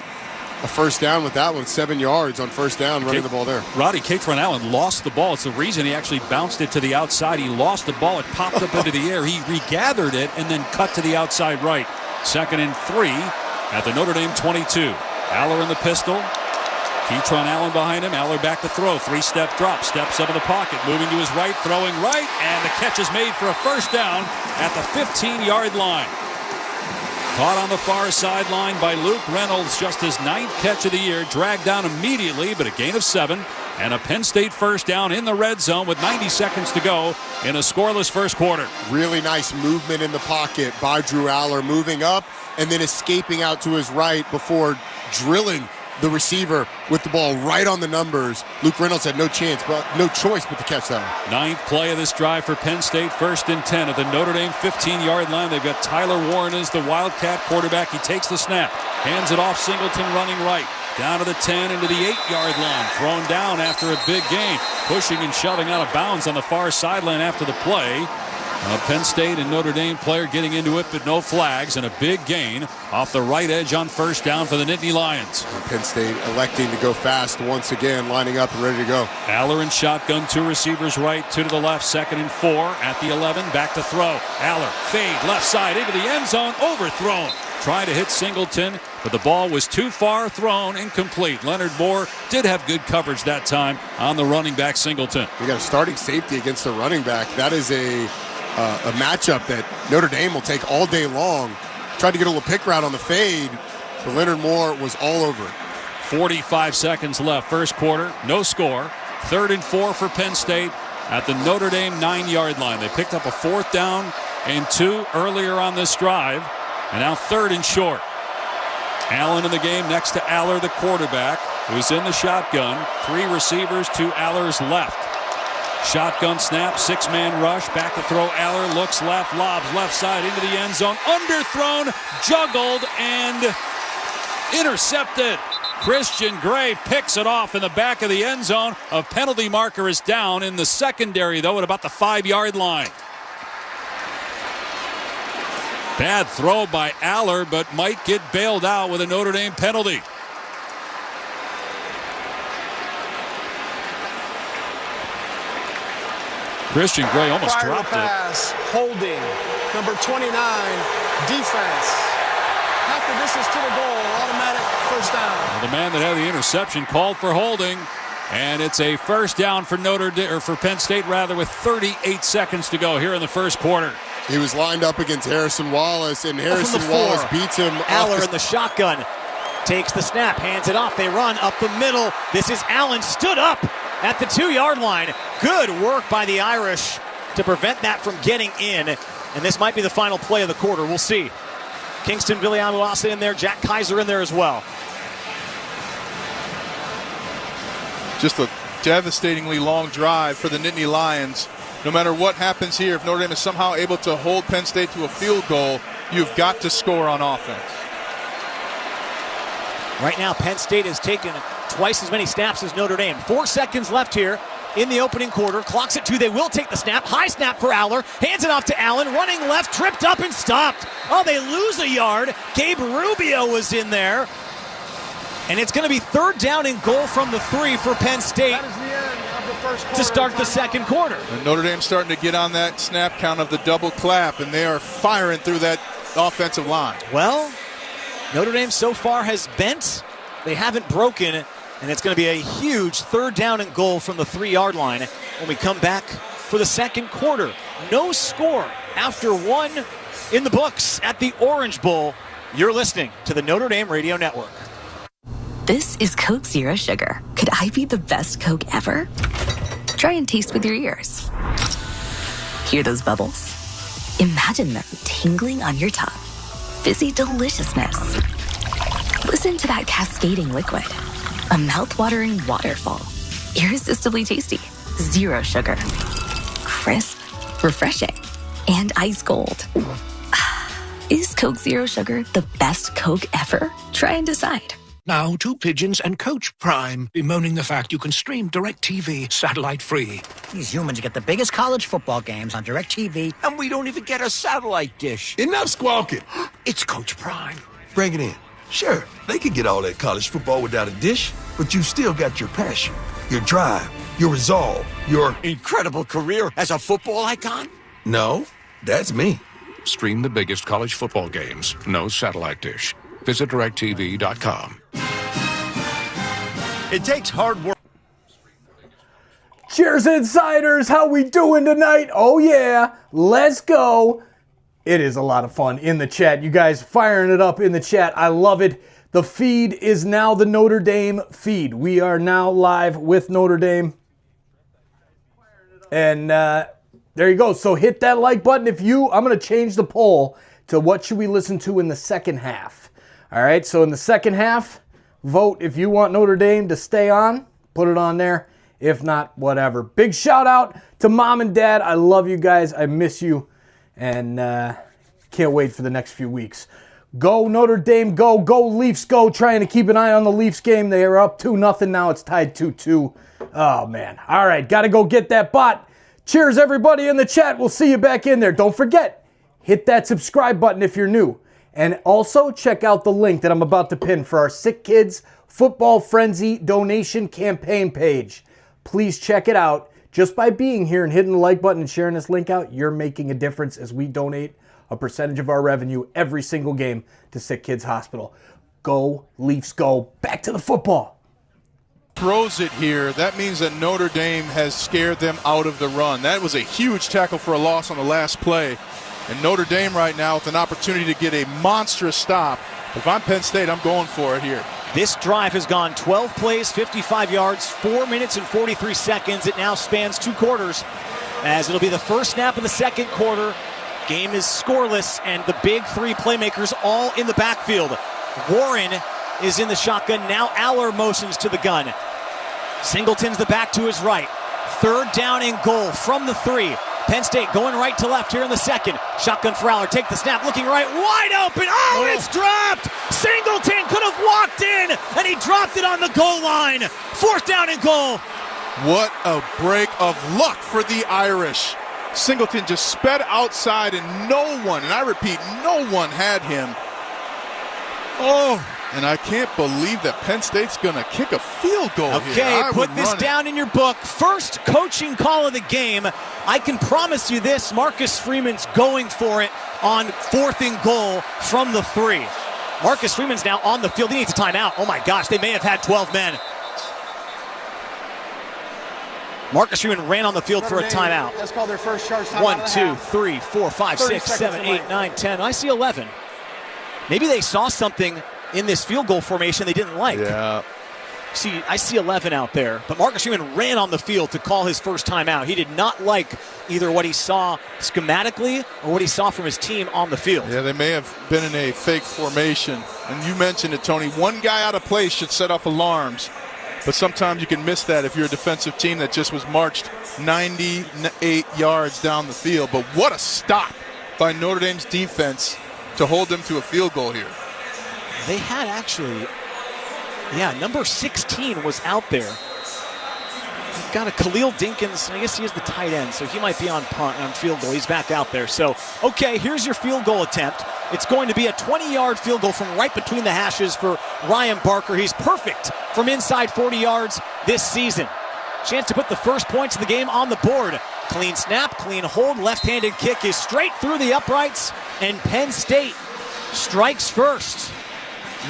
a first down with that one. 7 yards on first down running the ball there. Roddy, Katron Allen lost the ball. It's the reason he actually bounced it to the outside. He lost the ball. It popped up into the air. He regathered it and then cut to the outside right. 2nd and 3 at the Notre Dame 22. Aller in the pistol. Katron Allen behind him. Aller back to throw. 3-step drop. Steps up in the pocket. Moving to his right. Throwing right. And the catch is made for a first down at the 15-yard line. Caught on the far sideline by Luke Reynolds. Just his 9th catch of the year. Dragged down immediately, but a gain of 7. And a Penn State first down in the red zone with 90 seconds to go in a scoreless first quarter. Really nice movement in the pocket by Drew Aller, moving up and then escaping out to his right before drilling the receiver with the ball right on the numbers. Luke Reynolds had no choice but to catch that one. 9th play of this drive for Penn State. 1st and 10 at the Notre Dame 15-yard line. They've got Tyler Warren as the Wildcat quarterback. He takes the snap, hands it off. Singleton running right. Down to the 10, into the 8-yard line. Thrown down after a big gain. Pushing and shoving out of bounds on the far sideline after the play Penn State and Notre Dame player getting into it, but no flags, and a big gain off the right edge on first down for the Nittany Lions. Penn State electing to go fast once again, lining up and ready to go. Aller in shotgun, 2 receivers right, 2 to the left, 2nd and 4 at the 11, back to throw. Aller, fade, left side into the end zone, overthrown. Trying to hit Singleton, but the ball was too far thrown, incomplete. Leonard Moore did have good coverage that time on the running back Singleton. We got a starting safety against the running back. That is a matchup that Notre Dame will take all day long. Tried to get a little pick route on the fade, but Leonard Moore was all over it. 45 seconds left, first quarter, no score. 3rd and 4 for Penn State at the Notre Dame 9-yard line. They picked up a 4th down and 2 earlier on this drive, and now 3rd and short. Allen in the game next to Aller, the quarterback, who's in the shotgun. 3 receivers to Aller's left. Shotgun snap, 6-man rush, back to throw. Aller looks left, lobs left side into the end zone. Underthrown, juggled, and intercepted. Christian Gray picks it off in the back of the end zone. A penalty marker is down in the secondary, though, at about the 5-yard line. Bad throw by Aller, but might get bailed out with a Notre Dame penalty. Christian Gray almost dropped pass, holding, number 29, defense. Half the distance to the goal, automatic first down. Well, the man that had the interception called for holding, and it's a first down for for Penn State with 38 seconds to go here in the first quarter. He was lined up against Harrison Wallace, and Harrison Wallace beats him. Aller in the shotgun takes the snap, hands it off. They run up the middle. This is Allen, stood up at the 2-yard line. Good work by the Irish to prevent that from getting in. And this might be the final play of the quarter. We'll see. Kingston Viliamuasa in there. Jack Kaiser in there as well. Just a devastatingly long drive for the Nittany Lions. No matter what happens here, if Notre Dame is somehow able to hold Penn State to a field goal, you've got to score on offense. Right now, Penn State has taken twice as many snaps as Notre Dame. 4 seconds left here in the opening quarter. Clock's at 2. They will take the snap. High snap for Aller. Hands it off to Allen. Running left, tripped up and stopped. Oh, they lose a yard. Gabe Rubio was in there. And it's going to be 3rd down and goal from the 3 for Penn State. That is the end of the first quarter. To start the second quarter. And Notre Dame's starting to get on that snap count of the double clap, and they are firing through that offensive line. Well, Notre Dame so far has bent. They haven't broken, and it's going to be a huge 3rd down and goal from the 3-yard line when we come back for the second quarter. No score after 1 in the books at the Orange Bowl. You're listening to the Notre Dame Radio Network. This is Coke Zero Sugar. Could I be the best Coke ever? Try and taste with your ears. Hear those bubbles? Imagine them tingling on your tongue. Fizzy deliciousness. Listen to that cascading liquid. A mouth-watering waterfall. Irresistibly tasty. Zero sugar. Crisp. Refreshing. And ice cold. Is Coke Zero Sugar the best Coke ever? Try and decide. Now, 2 Pigeons and Coach Prime bemoaning the fact you can stream DirecTV satellite-free. These humans get the biggest college football games on DirecTV, and we don't even get a satellite dish. Enough squawking. It's Coach Prime. Bring it in. Sure, they could get all that college football without a dish, but you still got your passion, your drive, your resolve, your incredible career as a football icon? No, that's me. Stream the biggest college football games. No satellite dish. Visit DirecTV.com. It takes hard work. Cheers, Insiders. How we doing tonight? Oh, yeah. Let's go. It is a lot of fun in the chat. You guys firing it up in the chat. I love it. The feed is now the Notre Dame feed. We are now live with Notre Dame. And there you go. So hit that like button if you... I'm going to change the poll to what should we listen to in the second half. All right, so in the second half, vote if you want Notre Dame to stay on. Put it on there. If not, whatever. Big shout out to Mom and Dad. I love you guys. I miss you. And can't wait for the next few weeks. Go Notre Dame, go. Go Leafs, go. Trying to keep an eye on the Leafs game. They are up 2-0. Now it's tied 2-2. Oh, man. All right, got to go get that bot. Cheers, everybody in the chat. We'll see you back in there. Don't forget, hit that subscribe button if you're new. And also check out the link that I'm about to pin for our Sick Kids Football Frenzy donation campaign page. Please check it out. Just by being here and hitting the like button and sharing this link out, you're making a difference as we donate a percentage of our revenue every single game to Sick Kids Hospital. Go, Leafs, go. Back to the football. Throws it here. That means that Notre Dame has scared them out of the run. That was a huge tackle for a loss on the last play. And Notre Dame right now with an opportunity to get a monstrous stop. If I'm Penn State, I'm going for it here. This drive has gone 12 plays, 55 yards, 4 minutes and 43 seconds. It now spans 2 quarters, as it'll be the first snap of the second quarter. Game is scoreless, and the big 3 playmakers all in the backfield. Warren is in the shotgun. Now Aller motions to the gun. Singleton's the back to his right. 3rd down and goal from the 3. Penn State going right to left here in the second. Shotgun for Aller. Take the snap. Looking right. Wide open. Oh, it's dropped. Singleton could have walked in, and he dropped it on the goal line. 4th down and goal. What a break of luck for the Irish. Singleton just sped outside, and no one, and I repeat, no one had him. Oh, and I can't believe that Penn State's going to kick a field goal here. Okay, put this down in your book. First coaching call of the game. I can promise you this, Marcus Freeman's going for it on 4th and goal from the 3. Marcus Freeman's now on the field. He needs a timeout. Oh my gosh, they may have had 12 men. Marcus Freeman ran on the field for a timeout. Let's call their first charge timeout. 1, 2, 3, 4, 5, 6, 7, 8, 9, 10. I see 11. Maybe they saw something in this field goal formation they didn't like. Yeah. See, I see 11 out there, but Marcus Freeman ran on the field to call his first timeout. He did not like either what he saw schematically or what he saw from his team on the field. Yeah, they may have been in a fake formation. And you mentioned it, Tony. One guy out of place should set off alarms. But sometimes you can miss that if you're a defensive team that just was marched 98 yards down the field. But what a stop by Notre Dame's defense to hold them to a field goal here. They had actually, number 16 was out there. You've got a Khalil Dinkins. I guess he is the tight end, so he might be on field goal. He's back out there. So, okay, here's your field goal attempt. It's going to be a 20-yard field goal from right between the hashes for Ryan Barker. He's perfect from inside 40 yards this season. Chance to put the first points of the game on the board. Clean snap, clean hold, left-handed kick is straight through the uprights, and Penn State strikes first.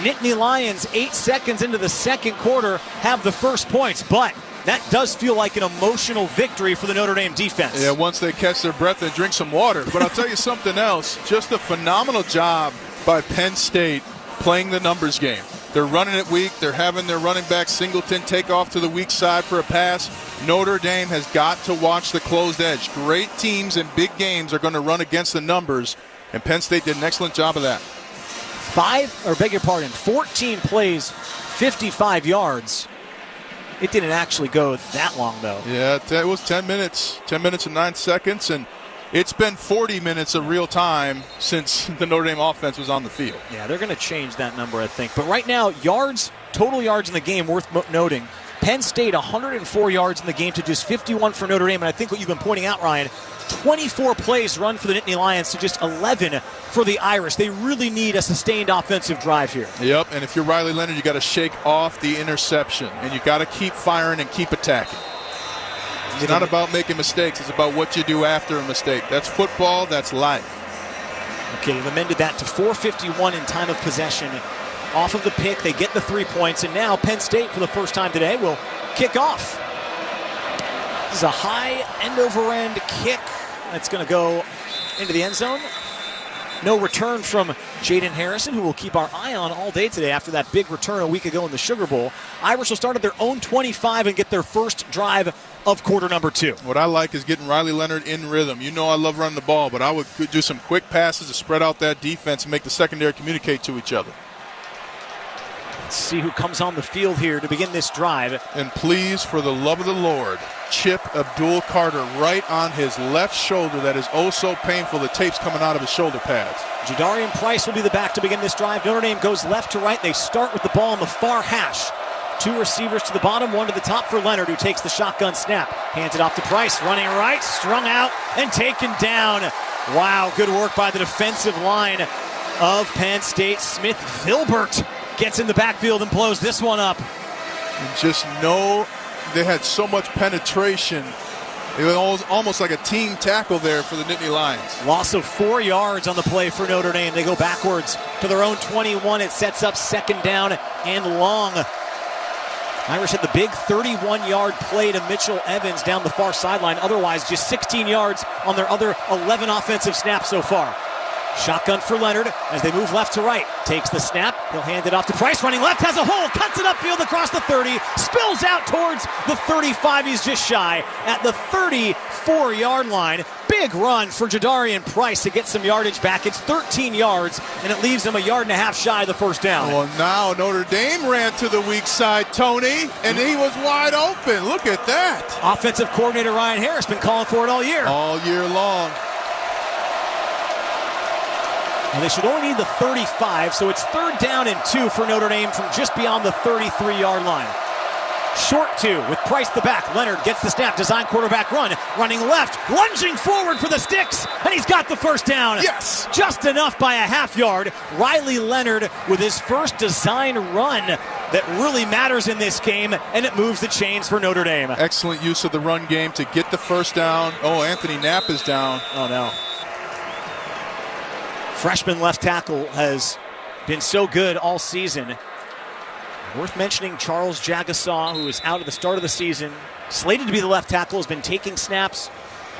Nittany Lions, 8 seconds into the second quarter, have the first points, but that does feel like an emotional victory for the Notre Dame defense. Yeah, once they catch their breath and drink some water. But I'll tell you something else. Just a phenomenal job by Penn State playing the numbers game. They're running it weak. They're having their running back Singleton take off to the weak side for a pass. Notre Dame has got to watch the closed edge. Great teams in big games are going to run against the numbers, and Penn State did an excellent job of that. 14 plays, 55 yards. It didn't actually go that long, though. Yeah, it was 10 minutes. 10 minutes and 9 seconds, and it's been 40 minutes of real time since the Notre Dame offense was on the field. Yeah, they're going to change that number, I think. But right now, total yards in the game, worth noting. Penn State, 104 yards in the game to just 51 for Notre Dame. And I think what you've been pointing out, Ryan, 24 plays run for the Nittany Lions to just 11 for the Irish. They really need a sustained offensive drive here. Yep, and if you're Riley Leonard, you got to shake off the interception, and you got to keep firing and keep attacking. It's not about making mistakes. It's about what you do after a mistake. That's football. That's life. Okay, they've amended that to 4:51 in time of possession. Off of the pick, they get the 3 points, and now Penn State, for the first time today, will kick off. This is a high end-over-end kick that's going to go into the end zone. No return from Jaden Harrison, who we'll keep our eye on all day today after that big return a week ago in the Sugar Bowl. Irish will start at their own 25 and get their first drive of quarter number 2. What I like is getting Riley Leonard in rhythm. You know I love running the ball, but I would do some quick passes to spread out that defense and make the secondary communicate to each other. Let's see who comes on the field here to begin this drive. And please, for the love of the Lord, Chip Abdul-Carter right on his left shoulder. That is oh so painful. The tape's coming out of his shoulder pads. Jadarian Price will be the back to begin this drive. Notre Dame goes left to right. They start with the ball on the far hash. Two receivers to the bottom, one to the top for Leonard, who takes the shotgun snap. Hands it off to Price, running right, strung out, and taken down. Wow, good work by the defensive line of Penn State. Smith Filbert gets in the backfield and blows this one up. And just know they had so much penetration. It was almost like a team tackle there for the Nittany Lions. Loss of 4 yards on the play for Notre Dame. They go backwards to their own 21. It sets up second down and long. Irish had the big 31-yard play to Mitchell Evans down the far sideline. Otherwise, just 16 yards on their other 11 offensive snaps so far. Shotgun for Leonard as they move left to right. Takes the snap. He'll hand it off to Price. Running left, has a hole. Cuts it upfield across the 30. Spills out towards the 35. He's just shy at the 34-yard line. Big run for Jadarian Price to get some yardage back. It's 13 yards, and it leaves him a yard and a half shy of the first down. Well, now Notre Dame ran to the weak side, Tony, and he was wide open. Look at that. Offensive coordinator Ryan Harris been calling for it all year. All year long. And they should only need the 35, so it's third down and 2 for Notre Dame from just beyond the 33-yard line. Short 2 with Price the back. Leonard gets the snap, design quarterback run, running left, lunging forward for the sticks, and he's got the first down. Yes! Just enough by a half yard. Riley Leonard with his first design run that really matters in this game, and it moves the chains for Notre Dame. Excellent use of the run game to get the first down. Oh, Anthony Knapp is down. Oh, no. Freshman left tackle has been so good all season. Worth mentioning Charles Jagasaw, who is out at the start of the season. Slated to be the left tackle, has been taking snaps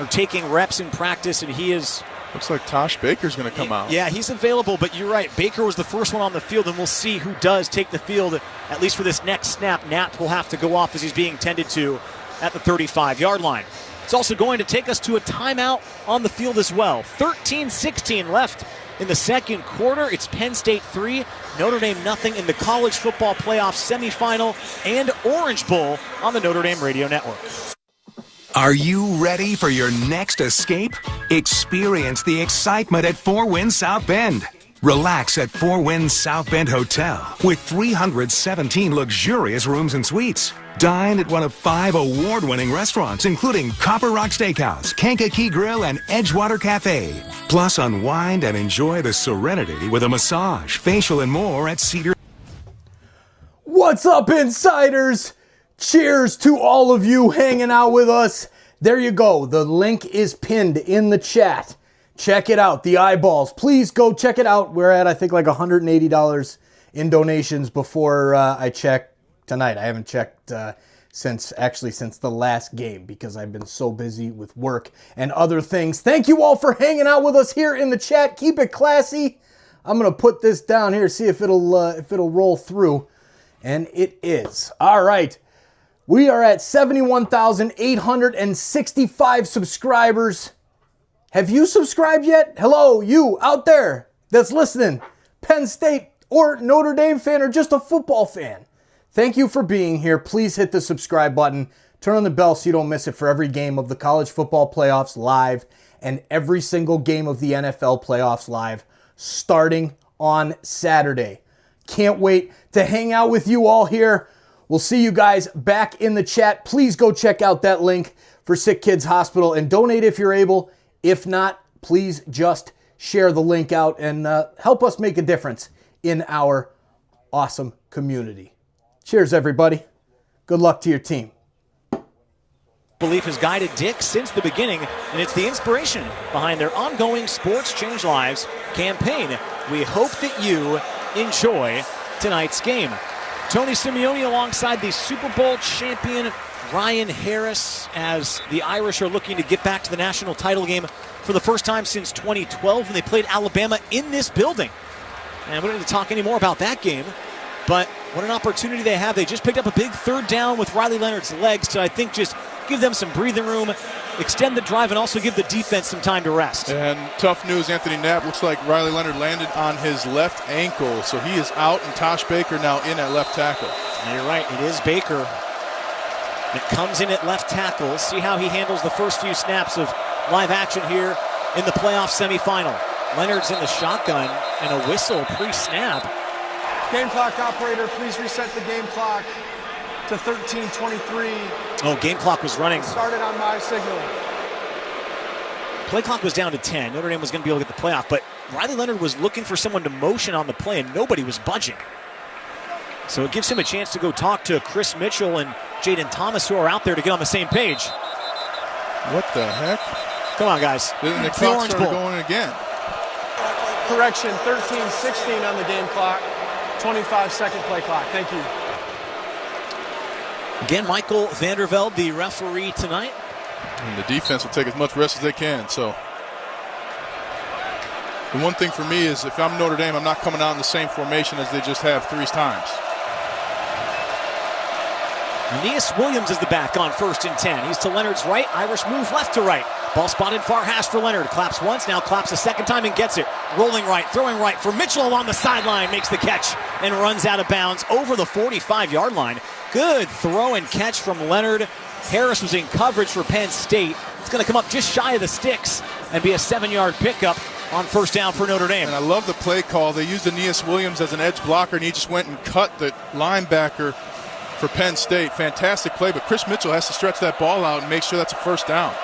or taking reps in practice, and he is... Looks like Tosh Baker's going to come out. Yeah, he's available, but you're right. Baker was the first one on the field, and we'll see who does take the field, at least for this next snap. Knapp will have to go off as he's being tended to at the 35-yard line. It's also going to take us to a timeout on the field as well. 13-16 left in the second quarter. It's Penn State 3, Notre Dame nothing in the college football playoff semifinal and Orange Bowl on the Notre Dame Radio Network. Are you ready for your next escape? Experience the excitement at Four Winds South Bend. Relax at Four Winds South Bend Hotel with 317 luxurious rooms and suites. Dine at one of 5 award-winning restaurants, including Copper Rock Steakhouse, Kankakee Grill, and Edgewater Cafe. Plus, unwind and enjoy the serenity with a massage, facial, and more at Cedar. What's up, insiders? Cheers to all of you hanging out with us. There you go. The link is pinned in the chat. Check it out. The eyeballs. Please go check it out. We're at, I think, like $180 in donations before I check tonight. I haven't checked since the last game because I've been so busy with work and other things. Thank you all for hanging out with us here in the chat. Keep it classy. I'm going to put this down here, see if it'll roll through. And it is. All right. We are at 71,865 subscribers. Have you subscribed yet? Hello, you out there that's listening. Penn State or Notre Dame fan or just a football fan. Thank you for being here. Please hit the subscribe button. Turn on the bell so you don't miss it for every game of the college football playoffs live and every single game of the NFL playoffs live starting on Saturday. Can't wait to hang out with you all here. We'll see you guys back in the chat. Please go check out that link for Sick Kids Hospital and donate if you're able. If not, please just share the link out and help us make a difference in our awesome community. Cheers, everybody. Good luck to your team. Belief has guided Dick since the beginning, and it's the inspiration behind their ongoing Sports Change Lives campaign. We hope that you enjoy tonight's game. Tony Simeone alongside the Super Bowl champion Ryan Harris as the Irish are looking to get back to the national title game for the first time since 2012 when they played Alabama in this building. And we don't need to talk any more about that game, but what an opportunity they have. They just picked up a big third down with Riley Leonard's legs to, I think, just give them some breathing room, extend the drive, and also give the defense some time to rest. And tough news, Anthony Knapp. Looks like Riley Leonard landed on his left ankle, so he is out, and Tosh Baker now in at left tackle. And you're right, it is Baker that comes in at left tackle. See how he handles the first few snaps of live action here in the playoff semifinal. Leonard's in the shotgun and a whistle pre-snap. Game clock operator, please reset the game clock. to 13:23. Oh, game clock was running. Started on my signal. Play clock was down to 10. Notre Dame was going to be able to get the playoff, but Riley Leonard was looking for someone to motion on the play, and nobody was budging. So it gives him a chance to go talk to Chris Mitchell and Jaden Thomas, who are out there to get on the same page. What the heck? Come on, guys. The clock started going again. Correction, 13:16 on the game clock. 25-second play clock. Thank you. Again, Michael Vandervelde, the referee tonight. And the defense will take as much rest as they can. So the one thing for me is if I'm Notre Dame, I'm not coming out in the same formation as they just have 3 times. Aeneas Williams is the back on 1st and 10. He's to Leonard's right. Irish move left to right. Ball spotted far hash for Leonard. Claps once, now claps a second time and gets it. Rolling right, throwing right for Mitchell along the sideline. Makes the catch and runs out of bounds over the 45-yard line. Good throw and catch from Leonard. Harris was in coverage for Penn State. It's going to come up just shy of the sticks and be a 7-yard pickup on 1st down for Notre Dame. And I love the play call. They used Aeneas Williams as an edge blocker, and he just went and cut the linebacker for Penn State. Fantastic play, but Chris Mitchell has to stretch that ball out and make sure that's a 1st down.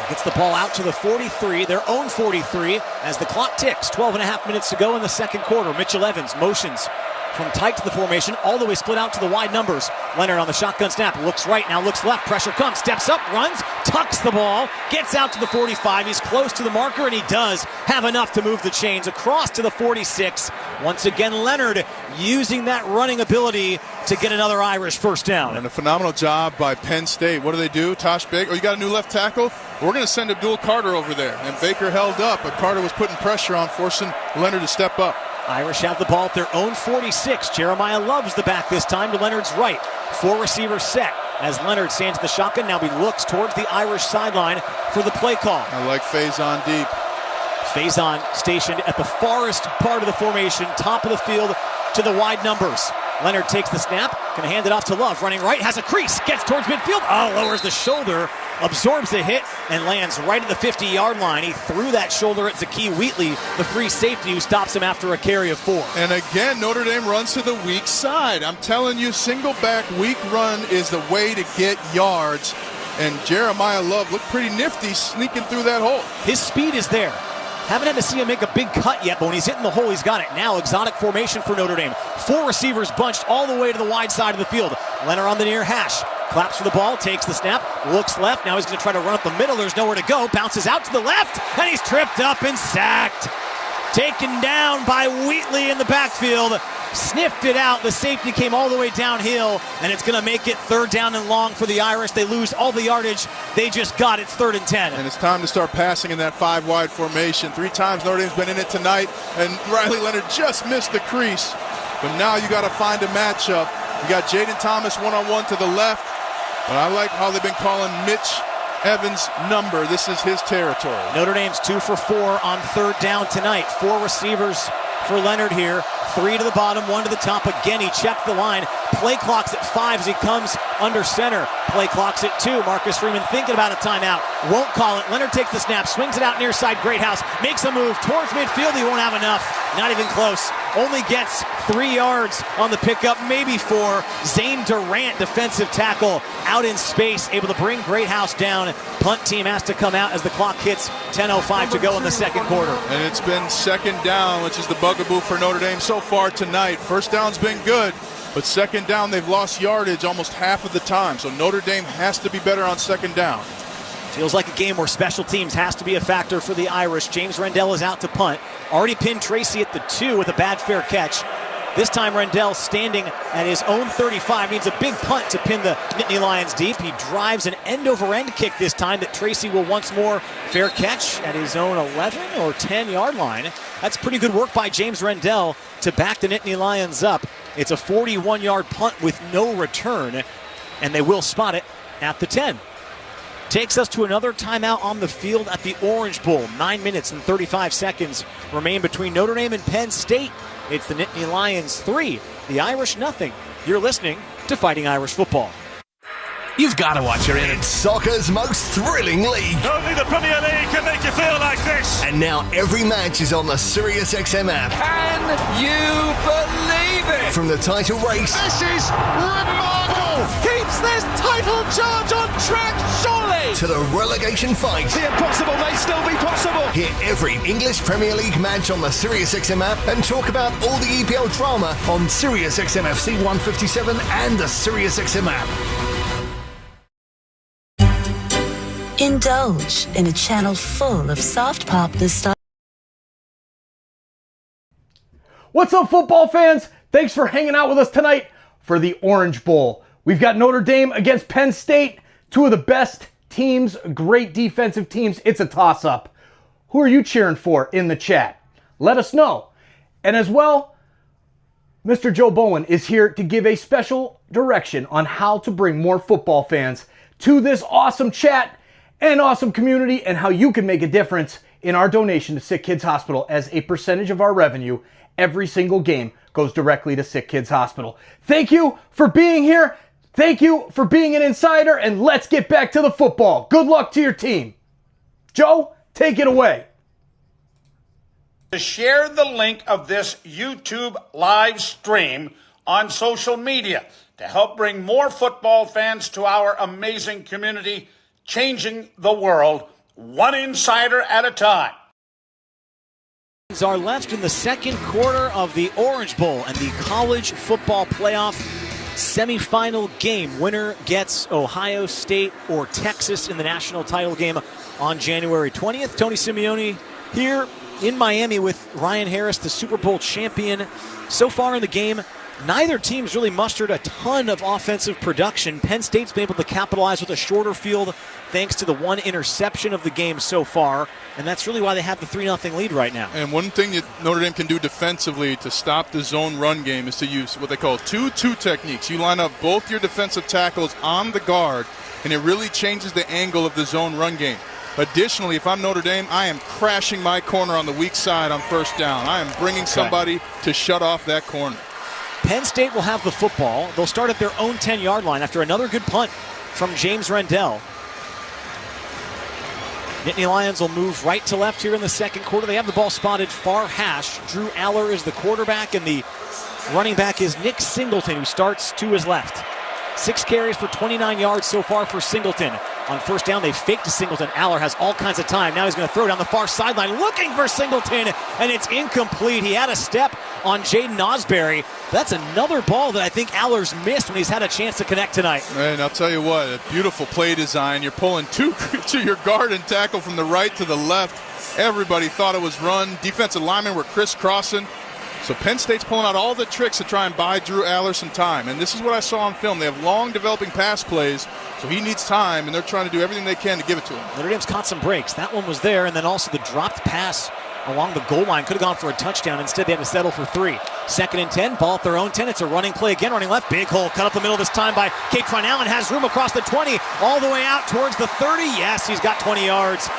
Gets the ball out to the 43, their own 43, as the clock ticks. 12.5 minutes to go in the 2nd quarter. Mitchell Evans motions from tight to the formation, all the way split out to the wide numbers. Leonard on the shotgun snap, looks right, now looks left, pressure comes, steps up, runs, tucks the ball, gets out to the 45, he's close to the marker, and he does have enough to move the chains across to the 46. Once again, Leonard using that running ability to get another Irish 1st down. And a phenomenal job by Penn State. What do? Tosh Baker, you got a new left tackle? We're going to send Abdul Carter over there. And Baker held up, but Carter was putting pressure on, forcing Leonard to step up. Irish have the ball at their own 46. Jeremiah Love's the back this time to Leonard's right. 4 receivers set as Leonard stands in the shotgun. Now he looks towards the Irish sideline for the play call. I like Faison deep. Faison stationed at the farthest part of the formation, top of the field to the wide numbers. Leonard takes the snap, can hand it off to Love, running right, has a crease, gets towards midfield, lowers the shoulder, absorbs the hit, and lands right at the 50-yard line. He threw that shoulder at Zakee Wheatley, the free safety, who stops him after a carry of 4. And again, Notre Dame runs to the weak side. I'm telling you, single back, weak run is the way to get yards. And Jeremiah Love looked pretty nifty sneaking through that hole. His speed is there. Haven't had to see him make a big cut yet, but when he's hitting the hole, he's got it. Now, exotic formation for Notre Dame. 4 receivers bunched all the way to the wide side of the field. Leonard on the near hash. Claps for the ball, takes the snap, looks left. Now he's going to try to run up the middle. There's nowhere to go. Bounces out to the left, and he's tripped up and sacked. Taken down by Wheatley in the backfield. Sniffed it out. The safety came all the way downhill, and it's going to make it 3rd down and long for the Irish. They lose all the yardage they just got. It's 3rd and 10. And it's time to start passing in that 5-wide formation. 3 times Notre Dame's been in it tonight, and Riley Leonard just missed the crease. But now you got to find a matchup. You got Jaden Thomas one-on-one to the left, but I like how they've been calling Mitch Evans' number. This is his territory. Notre Dame's 2 for 4 on 3rd down tonight. 4 receivers for Leonard here. 3 to the bottom, 1 to the top. Again, he checked the line. Play clock's at 5 as he comes under center. Play clock's at 2. Marcus Freeman thinking about a timeout. Won't call it. Leonard takes the snap, swings it out near side. Greathouse makes a move towards midfield. He won't have enough. Not even close. Only gets 3 yards on the pickup, maybe 4. Zane Durant, defensive tackle, out in space, able to bring Greathouse down. Punt team has to come out as the clock hits 10:05 to go in the 2nd quarter. And it's been 2nd down, which is the bugaboo for Notre Dame so far tonight. 1st down's been good, but 2nd down, they've lost yardage almost half of the time. So Notre Dame has to be better on 2nd down. Feels like a game where special teams has to be a factor for the Irish. James Rendell is out to punt. Already pinned Tracy at the 2 with a bad fair catch. This time Rendell standing at his own 35. Needs a big punt to pin the Nittany Lions deep. He drives an end-over-end kick this time that Tracy will once more fair catch at his own 11 or 10-yard line. That's pretty good work by James Rendell to back the Nittany Lions up. It's a 41-yard punt with no return, and they will spot it at the 10. Takes us to another timeout on the field at the Orange Bowl. 9 minutes and 35 seconds remain between Notre Dame and Penn State. It's the Nittany Lions 3, the Irish nothing. You're listening to Fighting Irish Football. You've got to watch your It's soccer's most thrilling league. Only the Premier League can make you feel like this. And now every match is on the SiriusXM app. Can you believe it? from the title race. This is remarkable. Keeps this title charge on track, surely. To the relegation fight. The impossible may still be possible. Hear every English Premier League match on the SiriusXM app and talk about all the EPL drama on SiriusXM FC 157 and the SiriusXM app. Indulge in a channel full of soft pop nostalgia. What's up, football fans? Thanks for hanging out with us tonight for the Orange Bowl. We've got Notre Dame against Penn State, two of the best teams, great defensive teams. It's a toss-up. Who are you cheering for in the chat? Let us know. And as well, Mr. Joe Bowen is here to give a special direction on how to bring more football fans to this awesome chat and awesome community, and how you can make a difference in our donation to Sick Kids Hospital, as a percentage of our revenue every single game goes directly to Sick Kids Hospital. Thank you for being here. Thank you for being an insider, and let's get back to the football. Good luck to your team. Joe, take it away. To share the link of this YouTube live stream on social media to help bring more football fans to our amazing community, changing the world one insider at a time. Are left in the second quarter of the Orange Bowl and the college football playoff semifinal game. Winner gets Ohio State or Texas in the national title game on January 20th. Tony Simeone here in Miami with Ryan Harris, the Super Bowl champion. So far in the game, neither team's really mustered a ton of offensive production. Penn State's been able to capitalize with a shorter field thanks to the one interception of the game so far, and that's really why they have the 3-0 lead right now. And one thing that Notre Dame can do defensively to stop the zone run game is to use what they call 2-2 techniques. You line up both your defensive tackles on the guard, and it really changes the angle of the zone run game. Additionally, if I'm Notre Dame, I am crashing my corner on the weak side on first down. I am bringing somebody to shut off that corner. Penn State will have the football. They'll start at their own 10-yard line after another good punt from James Rendell. Nittany Lions will move right to left here in the second quarter. They have the ball spotted far hash. Drew Aller is the quarterback, and the running back is Nick Singleton, who starts to his left. 6 carries for 29 yards so far for Singleton. On first down, they fake to Singleton. Aller has all kinds of time. Now he's going to throw down the far sideline, looking for Singleton, and it's incomplete. He had a step on Jaden Osbury. That's another ball that I think Aller's missed when he's had a chance to connect tonight. And I'll tell you what, a beautiful play design. You're pulling to your guard and tackle from the right to the left. Everybody thought it was run. Defensive linemen were crisscrossing. So Penn State's pulling out all the tricks to try and buy Drew Aller some time. And this is what I saw on film. They have long developing pass plays, so he needs time, and they're trying to do everything they can to give it to him. Notre Dame's caught some breaks. That one was there, and then also the dropped pass along the goal line. Could have gone for a touchdown. Instead, they had to settle for 3. 2nd and 10, ball at their own 10. It's a running play again, running left. Big hole cut up the middle this time by Katron Allen. Has room across the 20, all the way out towards the 30. Yes, he's got 20 yards.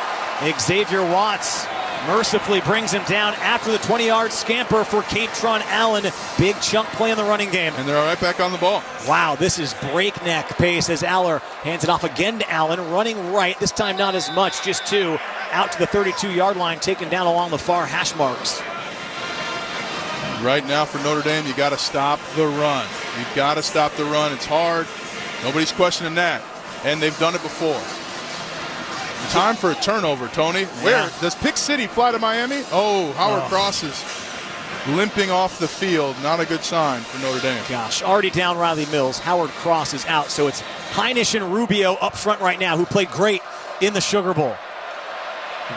Xavier Watts mercifully brings him down after the 20-yard scamper for Katron Allen. Big chunk play in the running game. And they're right back on the ball. Wow, this is breakneck pace as Aller hands it off again to Allen, running right. This time not as much, just 2. Out to the 32-yard line, taken down along the far hash marks. Right now for Notre Dame, you got to stop the run. You've got to stop the run. It's hard. Nobody's questioning that. And they've done it before. Time for a turnover, Tony. Where does Pick City fly to Miami? Oh, Howard Cross is limping off the field. Not a good sign for Notre Dame. Gosh, already down Riley Mills. Howard Cross is out, so it's Heinisch and Rubio up front right now, who played great in the Sugar Bowl.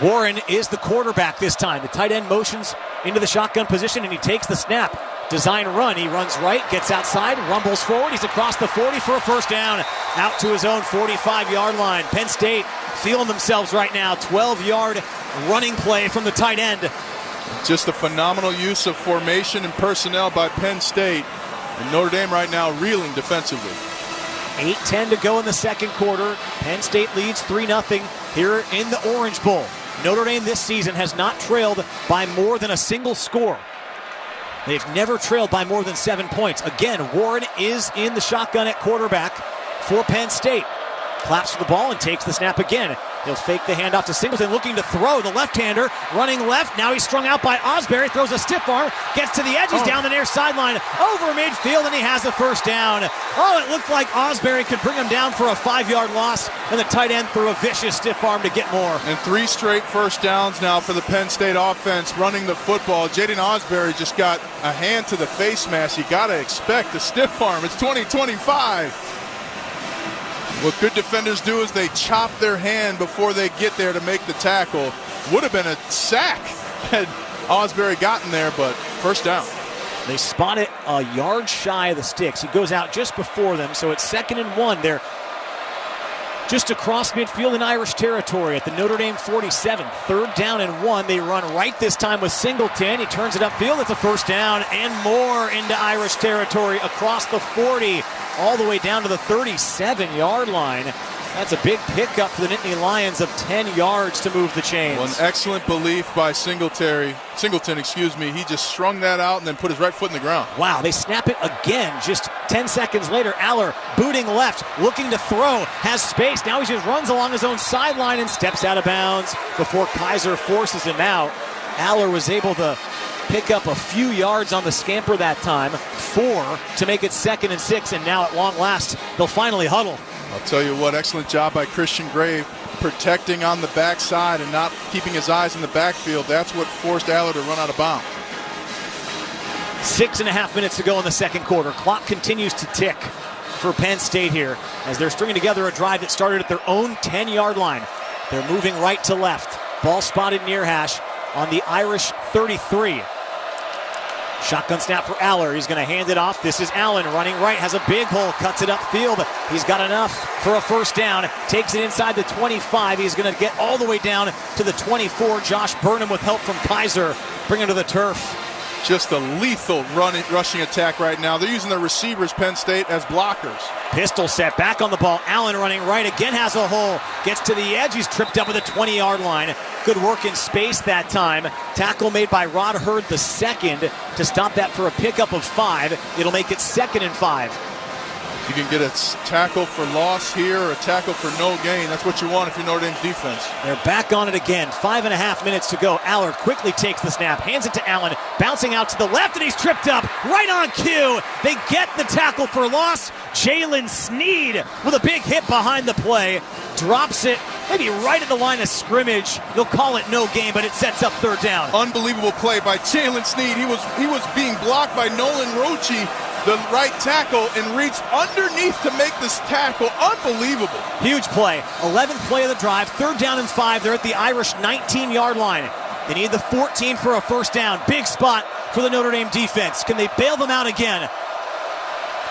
Warren is the quarterback this time. The tight end motions into the shotgun position, and he takes the snap. Design run. He runs right, gets outside, rumbles forward. He's across the 40 for a first down. Out to his own 45-yard line. Penn State feeling themselves right now. 12-yard running play from the tight end. Just a phenomenal use of formation and personnel by Penn State. And Notre Dame right now reeling defensively. 8:10 to go in the second quarter. Penn State leads 3-0 here in the Orange Bowl. Notre Dame this season has not trailed by more than a single score. They've never trailed by more than 7 points. Again, Warren is in the shotgun at quarterback for Penn State. Claps for the ball and takes the snap again. He'll fake the handoff to Singleton, looking to throw. The left-hander running left. Now he's strung out by Osbury. Throws a stiff arm. Gets to the edge. He's down the near sideline. Over midfield, and he has a first down. Oh, it looked like Osbury could bring him down for a 5-yard loss, and the tight end threw a vicious stiff arm to get more. And 3 straight first downs now for the Penn State offense running the football. Jaden Osbury just got a hand to the face mask. You got to expect a stiff arm. It's 2025. What good defenders do is they chop their hand before they get there to make the tackle. Would have been a sack had Osbury gotten there, but first down. They spot it a yard shy of the sticks. He goes out just before them, so it's 2nd and 1. They're just across midfield in Irish territory at the Notre Dame 47. 3rd down and 1. They run right this time with Singleton. He turns it upfield. It's a first down and more into Irish territory across the 40, all the way down to the 37-yard line. That's a big pickup for the Nittany Lions of 10 yards to move the chains. Well, an excellent belief by Singleton, he just strung that out and then put his right foot in the ground. Wow, they snap it again just 10 seconds later. Aller booting left, looking to throw, has space. Now he just runs along his own sideline and steps out of bounds before Kaiser forces him out. Aller was able to pick up a few yards on the scamper that time, 4 to make it 2nd and 6, and now at long last, they'll finally huddle. I'll tell you what, excellent job by Christian Gray protecting on the backside and not keeping his eyes in the backfield. That's what forced Aller to run out of bounds. 6.5 minutes to go in the second quarter. Clock continues to tick for Penn State here as they're stringing together a drive that started at their own 10-yard line. They're moving right to left. Ball spotted near hash on the Irish 33. Shotgun snap for Aller. He's going to hand it off. This is Allen running right. Has a big hole. Cuts it upfield. He's got enough for a first down. Takes it inside the 25. He's going to get all the way down to the 24. Josh Burnham with help from Kaiser. Bring him to the turf. Just a lethal rushing attack right now. They're using their receivers, Penn State, as blockers. Pistol set. Back on the ball. Allen running right. Again has a hole. Gets to the edge. He's tripped up at the 20-yard line. Good work in space that time. Tackle made by Rod Hurd the second to stop that for a pickup of 5. It'll make it 2nd and 5. You can get a tackle for loss here or a tackle for no gain. That's what you want if you're Notre Dame's defense. They're back on it again. 5.5 minutes to go. Aller quickly takes the snap, hands it to Allen, bouncing out to the left, and he's tripped up right on cue. They get the tackle for loss. Jalen Sneed with a big hit behind the play. Drops it maybe right at the line of scrimmage. They'll call it no gain, but it sets up 3rd down. Unbelievable play by Jalen Sneed. He was being blocked by Nolan Roche, the right tackle, and reached underneath to make this tackle. Unbelievable. Huge play. 11th play of the drive. 3rd down and 5. They're at the Irish 19-yard line. They need the 14 for a first down. Big spot for the Notre Dame defense. Can they bail them out again?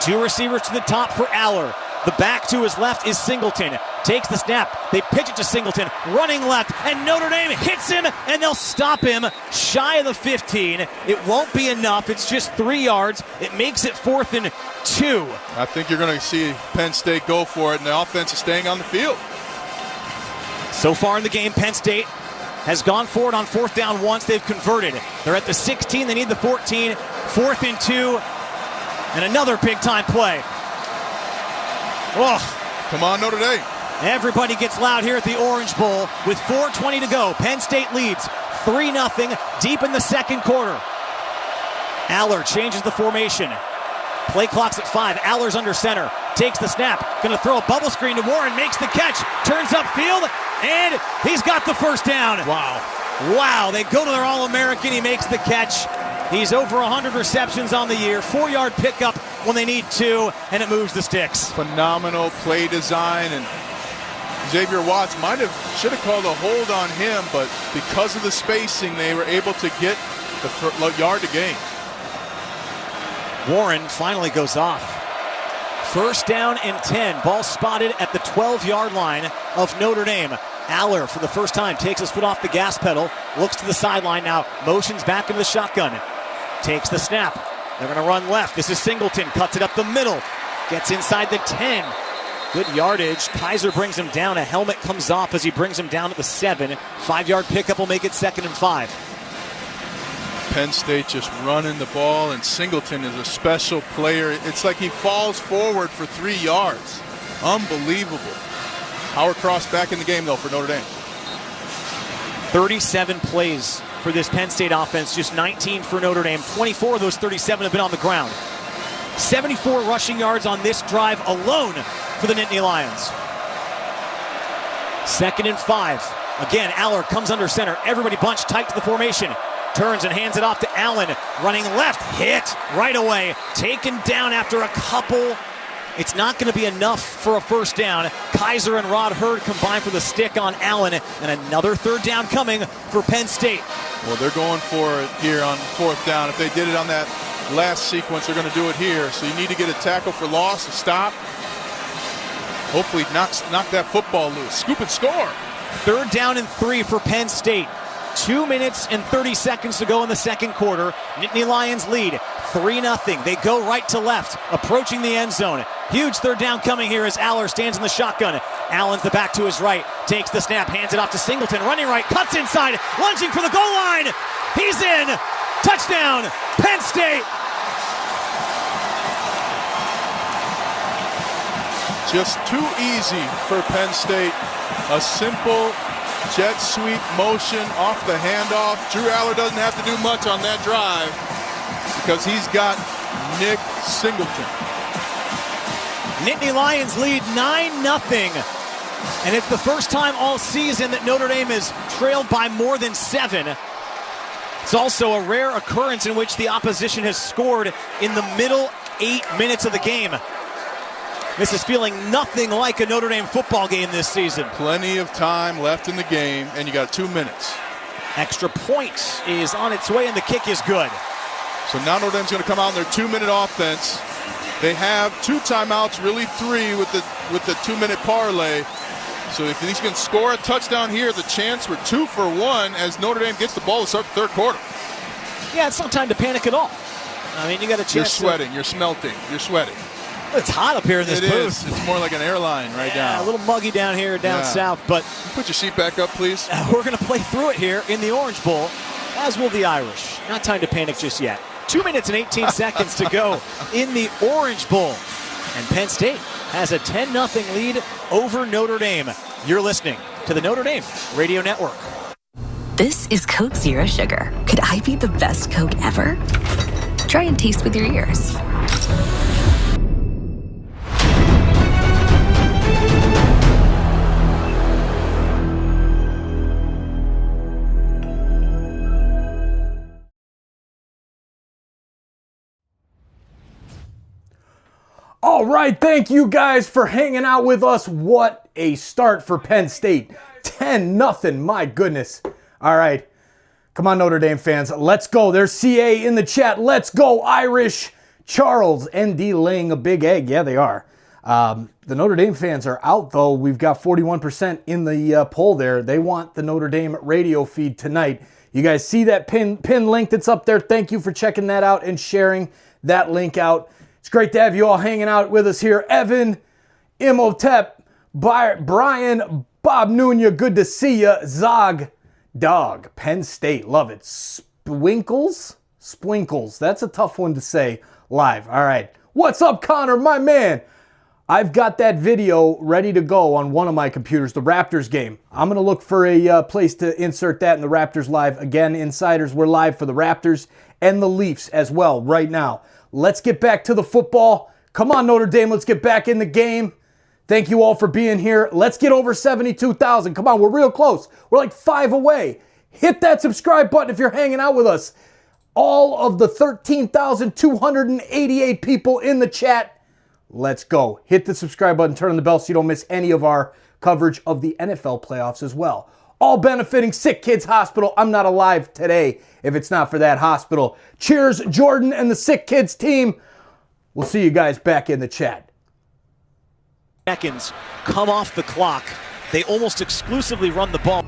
2 receivers to the top for Aller. The back to his left is Singleton. Takes the snap. They pitch it to Singleton. Running left. And Notre Dame hits him. And they'll stop him shy of the 15. It won't be enough. It's just 3 yards. It makes it 4th and 2. I think you're going to see Penn State go for it. And the offense is staying on the field. So far in the game, Penn State has gone for it on 4th down once. They've converted. They're at the 16. They need the 14. 4th and 2. And another big-time play. Oh. Come on, Notre Dame. Everybody gets loud here at the Orange Bowl with 4:20 to go. Penn State leads 3-0 deep in the second quarter. Aller changes the formation. Play clock's at 5. Aller's under center. Takes the snap. Going to throw a bubble screen to Warren. Makes the catch. Turns upfield. And he's got the first down. Wow. They go to their All-American. He makes the catch. He's over 100 receptions on the year. 4-yard pickup when they need 2. And it moves the sticks. Phenomenal play design. And Xavier Watts should have called a hold on him, but because of the spacing, they were able to get the yard to gain. Warren finally goes off. 1st down and 10. Ball spotted at the 12-yard line of Notre Dame. Aller, for the first time, takes his foot off the gas pedal, looks to the sideline now, motions back into the shotgun. Takes the snap. They're going to run left. This is Singleton. Cuts it up the middle. Gets inside the 10. Good yardage. Kaiser brings him down. A helmet comes off as he brings him down at the 7. 5-yard pickup will make it 2nd and 5. Penn State just running the ball, and Singleton is a special player. It's like he falls forward for 3 yards. Unbelievable. Howard Cross back in the game, though, for Notre Dame. 37 plays for this Penn State offense, just 19 for Notre Dame. 24 of those 37 have been on the ground. 74 rushing yards on this drive alone for the Nittany Lions. 2nd and 5. Again, Aller comes under center. Everybody bunched tight to the formation. Turns and hands it off to Allen. Running left, hit right away. Taken down after a couple. It's not going to be enough for a first down. Kaiser and Rod Hurd combine for the stick on Allen. And another 3rd down coming for Penn State. Well, they're going for it here on 4th down. If they did it on that last sequence, they're going to do it here. So you need to get a tackle for loss, a stop. Hopefully knock that football loose. Scoop and score. 3rd down and 3 for Penn State. 2 minutes and 30 seconds to go in the 2nd quarter. Nittany Lions lead 3-0. They go right to left, approaching the end zone. Huge 3rd down coming here as Aller stands in the shotgun. Allen's the back to his right, takes the snap, hands it off to Singleton, running right, cuts inside, lunging for the goal line. He's in. Touchdown, Penn State. Just too easy for Penn State. A simple jet sweep motion off the handoff. Drew Aller doesn't have to do much on that drive because he's got Nick Singleton. Nittany Lions lead 9-0. And it's the first time all season that Notre Dame has trailed by more than 7. It's also a rare occurrence in which the opposition has scored in the middle 8 minutes of the game. This is feeling nothing like a Notre Dame football game this season. Plenty of time left in the game, and you got 2 minutes. Extra point is on its way, and the kick is good. So now Notre Dame's going to come out in their 2-minute offense. They have 2 timeouts, really 3 with the 2-minute parlay. So if he's going to score a touchdown here, the chance for 2 for 1 as Notre Dame gets the ball to start the 3rd quarter. Yeah, it's not time to panic at all. I mean, you got a chance. You're sweating, you're smelting, you're sweating. It's hot up here in this booth. It is. It's more like an airline right now. A little muggy down here, down south. But put your seat back up, please. We're going to play through it here in the Orange Bowl, as will the Irish. Not time to panic just yet. 2 minutes and 18 seconds to go in the Orange Bowl. And Penn State has a 10-0 lead over Notre Dame. You're listening to the Notre Dame Radio Network. This is Coke Zero Sugar. Could I be the best Coke ever? Try and taste with your ears. All right, thank you guys for hanging out with us. What a start for Penn State. 10-0, my goodness. All right, come on, Notre Dame fans, let's go. There's CA in the chat. Let's go, Irish. Charles, ND laying a big egg. Yeah, they are. The Notre Dame fans are out, though. We've got 41% in the poll there. They want the Notre Dame radio feed tonight. You guys see that pin link that's up there? Thank you for checking that out and sharing that link out. It's great to have you all hanging out with us here. Evan, Imhotep, Brian, Bob Nunya, good to see you. Zog, Dog, Penn State, love it. Sprinkles, that's a tough one to say live. All right, what's up, Connor, my man? I've got that video ready to go on one of my computers, the Raptors game. I'm going to look for a place to insert that in the Raptors Live. Again, insiders, we're live for the Raptors and the Leafs as well right now. Let's get back to the football. Come on, Notre Dame, let's get back in the game. Thank you all for being here. Let's get over 72,000. Come on, we're real close. We're like 5 away. Hit that subscribe button if you're hanging out with us. All of the 13,288 people in the chat, let's go. Hit the subscribe button, turn on the bell so you don't miss any of our coverage of the NFL playoffs as well. All benefiting Sick Kids Hospital. I'm not alive today if it's not for that hospital. Cheers, Jordan and the Sick Kids team. We'll see you guys back in the chat. Seconds come off the clock. They almost exclusively run the ball.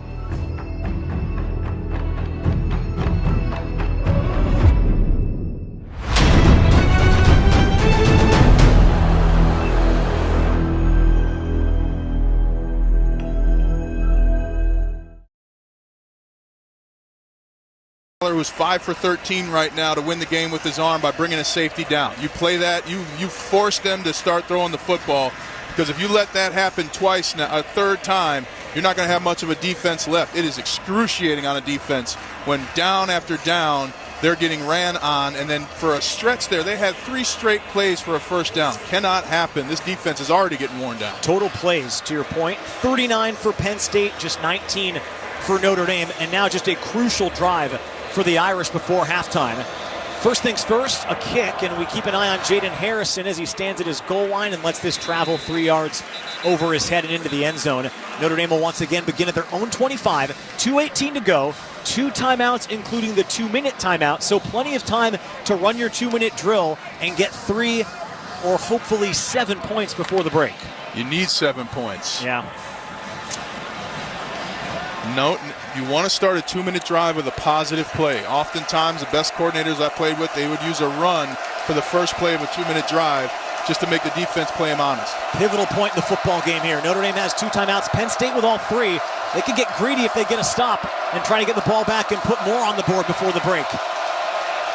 Who's 5 for 13 right now to win the game with his arm by bringing a safety down. You play that, you force them to start throwing the football. Because if you let that happen twice now, a third time, you're not going to have much of a defense left. It is excruciating on a defense when down after down, they're getting ran on, and then for a stretch there, they had 3 straight plays for a first down. Cannot happen. This defense is already getting worn down. Total plays, to your point, 39 for Penn State, just 19 for Notre Dame, and now just a crucial drive for the Irish before halftime. First things first, a kick, and we keep an eye on Jaden Harrison as he stands at his goal line and lets this travel 3 yards over his head and into the end zone. Notre Dame will once again begin at their own 25, 2:18 to go, 2 timeouts, including the 2-minute timeout, so plenty of time to run your 2-minute drill and get 3 or hopefully 7 points before the break. You need 7 points. Yeah. No, you want to start a 2-minute drive with a positive play. Oftentimes, the best coordinators I played with, they would use a run for the first play of a 2-minute drive just to make the defense play them honest. Pivotal point in the football game here. Notre Dame has 2 timeouts. Penn State with all 3. They can get greedy if they get a stop and try to get the ball back and put more on the board before the break.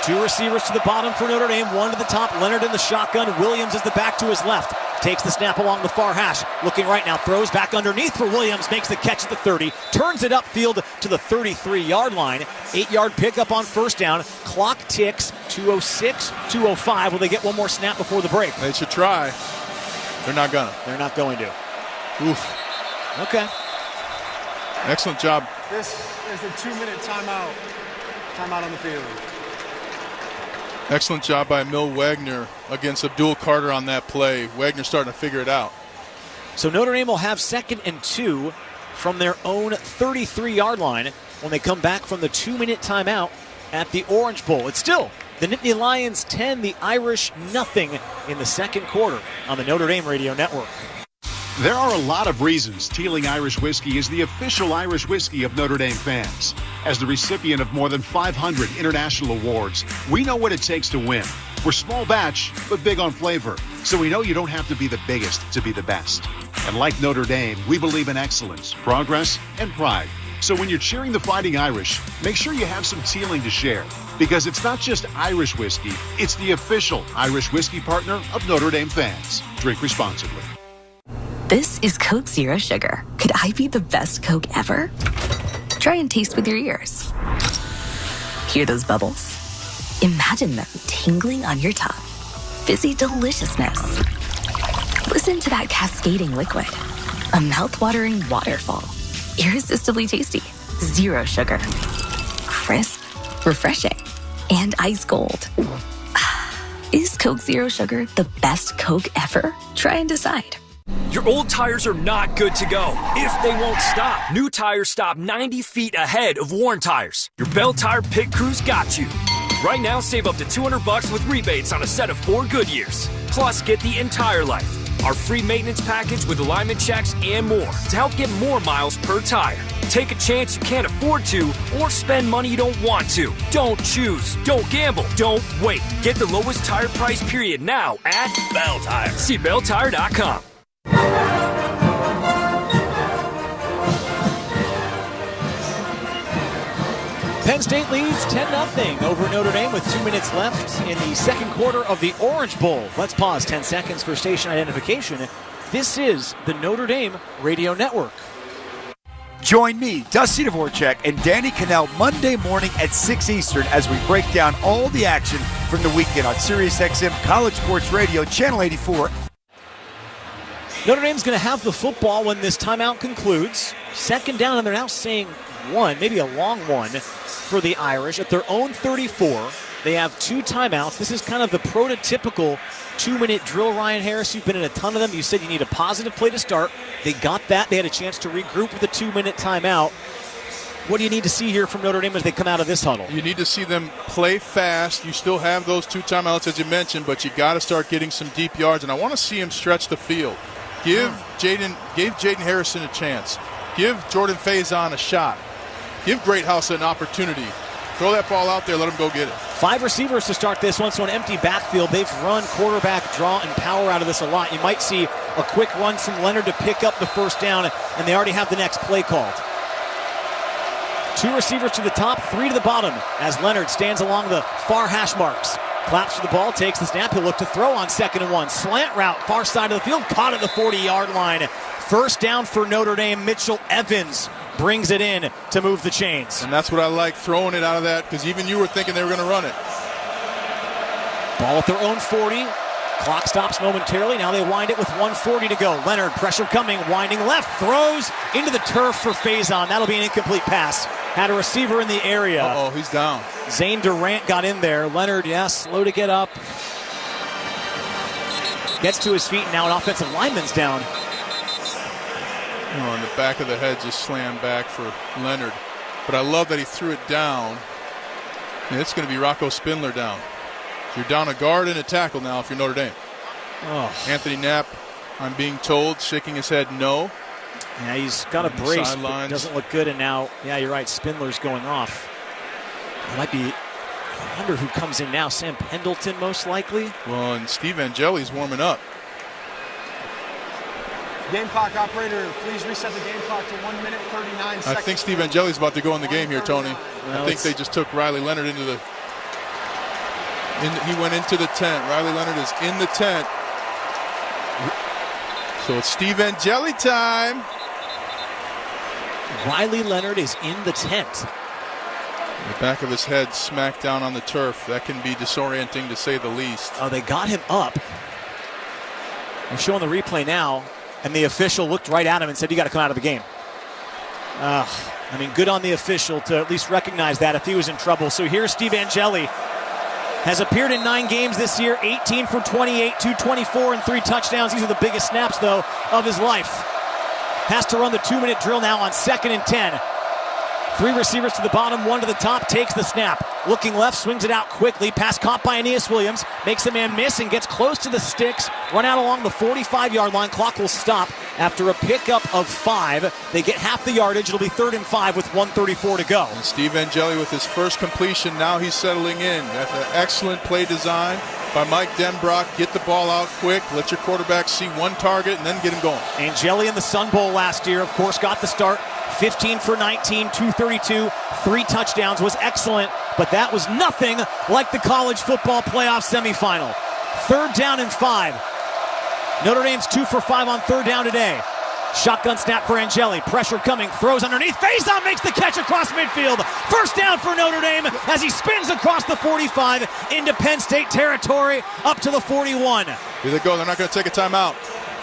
2 receivers to the bottom for Notre Dame, 1 to the top. Leonard in the shotgun. Williams is the back to his left. Takes the snap along the far hash. Looking right now, throws back underneath for Williams. Makes the catch at the 30. Turns it upfield to the 33-yard line. 8-yard pickup on first down. Clock ticks. 2:06, 2:05. Will they get one more snap before the break? They should try. They're not gonna. They're not going to. Oof. Okay. Excellent job. This is a 2-minute timeout. Timeout on the field. Excellent job by Mil Wagner against Abdul Carter on that play. Wagner starting to figure it out. So Notre Dame will have 2nd and 2 from their own 33-yard line when they come back from the 2-minute timeout at the Orange Bowl. It's still the Nittany Lions 10, the Irish nothing in the second quarter on the Notre Dame Radio Network. There are a lot of reasons Teeling Irish Whiskey is the official Irish whiskey of Notre Dame fans. As the recipient of more than 500 international awards, we know what it takes to win. We're small batch, but big on flavor, so we know you don't have to be the biggest to be the best. And like Notre Dame, we believe in excellence, progress, and pride. So when you're cheering the Fighting Irish, make sure you have some Teeling to share, because it's not just Irish whiskey, it's the official Irish whiskey partner of Notre Dame fans. Drink responsibly. This is Coke Zero Sugar. Could I be the best Coke ever? Try and taste with your ears. Hear those bubbles? Imagine them tingling on your tongue. Fizzy deliciousness. Listen to that cascading liquid. A mouth-watering waterfall. Irresistibly tasty. Zero sugar. Crisp, refreshing, and ice cold. Is Coke Zero Sugar the best Coke ever? Try and decide. Your old tires are not good to go if they won't stop. New tires stop 90 feet ahead of worn tires. Your Bell Tire Pit Crew's got you. Right now, save up to $200 with rebates on a set of 4 Goodyears. Plus, get the entire life, our free maintenance package with alignment checks and more to help get more miles per tire. Take a chance you can't afford to or spend money you don't want to. Don't choose. Don't gamble. Don't wait. Get the lowest tire price period now at Bell Tire. See belltire.com. Penn State leads 10-0 over Notre Dame with 2 minutes left in the second quarter of the Orange Bowl. Let's pause 10 seconds for station identification. This is the Notre Dame Radio Network. Join me, Dusty Dvorak, and Danny Cannell Monday morning at 6 Eastern as we break down all the action from the weekend on SiriusXM College Sports Radio, Channel 84. Notre Dame's going to have the football when this timeout concludes. Second down, and they're now saying one, maybe a long one, for the Irish at their own 34. They have 2 timeouts. This is kind of the prototypical 2-minute drill, Ryan Harris. You've been in a ton of them. You said you need a positive play to start. They got that. They had a chance to regroup with a 2-minute timeout. What do you need to see here from Notre Dame as they come out of this huddle? You need to see them play fast. You still have those 2 timeouts, as you mentioned, but you got to start getting some deep yards, and I want to see him stretch the field. Give Jaden Harrison a chance. Give Jordan Faison a shot. Give Greathouse an opportunity. Throw that ball out there. Let him go get it. 5 receivers to start this one, so an empty backfield. They've run quarterback draw and power out of this a lot. You might see a quick run from Leonard to pick up the first down, and they already have the next play called. 2 receivers to the top, 3 to the bottom, as Leonard stands along the far hash marks. Claps for the ball, takes the snap. He'll look to throw on 2nd and 1. Slant route, far side of the field, caught at the 40-yard line. First down for Notre Dame. Mitchell Evans brings it in to move the chains. And that's what I like, throwing it out of that, because even you were thinking they were going to run it. Ball at their own 40. Clock stops momentarily. Now they wind it with 1:40 to go. Leonard, pressure coming, winding left, throws into the turf for Faison. That'll be an incomplete pass. Had a receiver in the area. Uh-oh, he's down. Zane Durant got in there. Leonard, slow to get up. Gets to his feet, and now an offensive lineman's down. On the back of the head just slammed back for Leonard. But I love that he threw it down. And it's going to be Rocco Spindler down. You're down a guard and a tackle now if you're Notre Dame. Oh. Anthony Knapp, I'm being told, shaking his head no. Yeah, he's got a brace, but doesn't look good. And now, you're right, Spindler's going off. It might be, I wonder who comes in now. Sam Pendleton, most likely. Well, and Steve Angeli's warming up. Game clock operator, please reset the game clock to 1 minute 39 seconds. I think Steve Angeli's about to go in the game here, Tony. Well, I think they just took Riley Leonard into the... he went into the tent. Riley Leonard is in the tent. So it's Steve Angeli time. Riley Leonard is in the tent. The back of his head smacked down on the turf. That can be disorienting, to say the least. Oh, they got him up. We're showing the replay now, and the official looked right at him and said, "You got to come out of the game." Good on the official to at least recognize that if he was in trouble. So here's Steve Angeli. Has appeared in 9 games this year, 18 for 28, 224, and 3 touchdowns. These are the biggest snaps, though, of his life. Has to run the 2-minute drill now on 2nd and 10. 3 receivers to the bottom, 1 to the top, takes the snap. Looking left, swings it out quickly. Pass caught by Aeneas Williams. Makes the man miss and gets close to the sticks. Run out along the 45-yard line. Clock will stop after a pickup of 5. They get half the yardage. It'll be 3rd and 5 with 1:34 to go. And Steve Angeli with his first completion. Now he's settling in. That's an excellent play design by Mike Denbrock. Get the ball out quick. Let your quarterback see one target and then get him going. Angeli in the Sun Bowl last year, of course, got the start. 15 for 19, 232, 3 touchdowns, was excellent, but that was nothing like the college football playoff semifinal. 3rd down and 5. Notre Dame's 2 for 5 on 3rd down today. Shotgun snap for Angeli. Pressure coming. Throws underneath. Faison makes the catch across midfield. First down for Notre Dame as he spins across the 45 into Penn State territory up to the 41. Here they go. They're not going to take a timeout.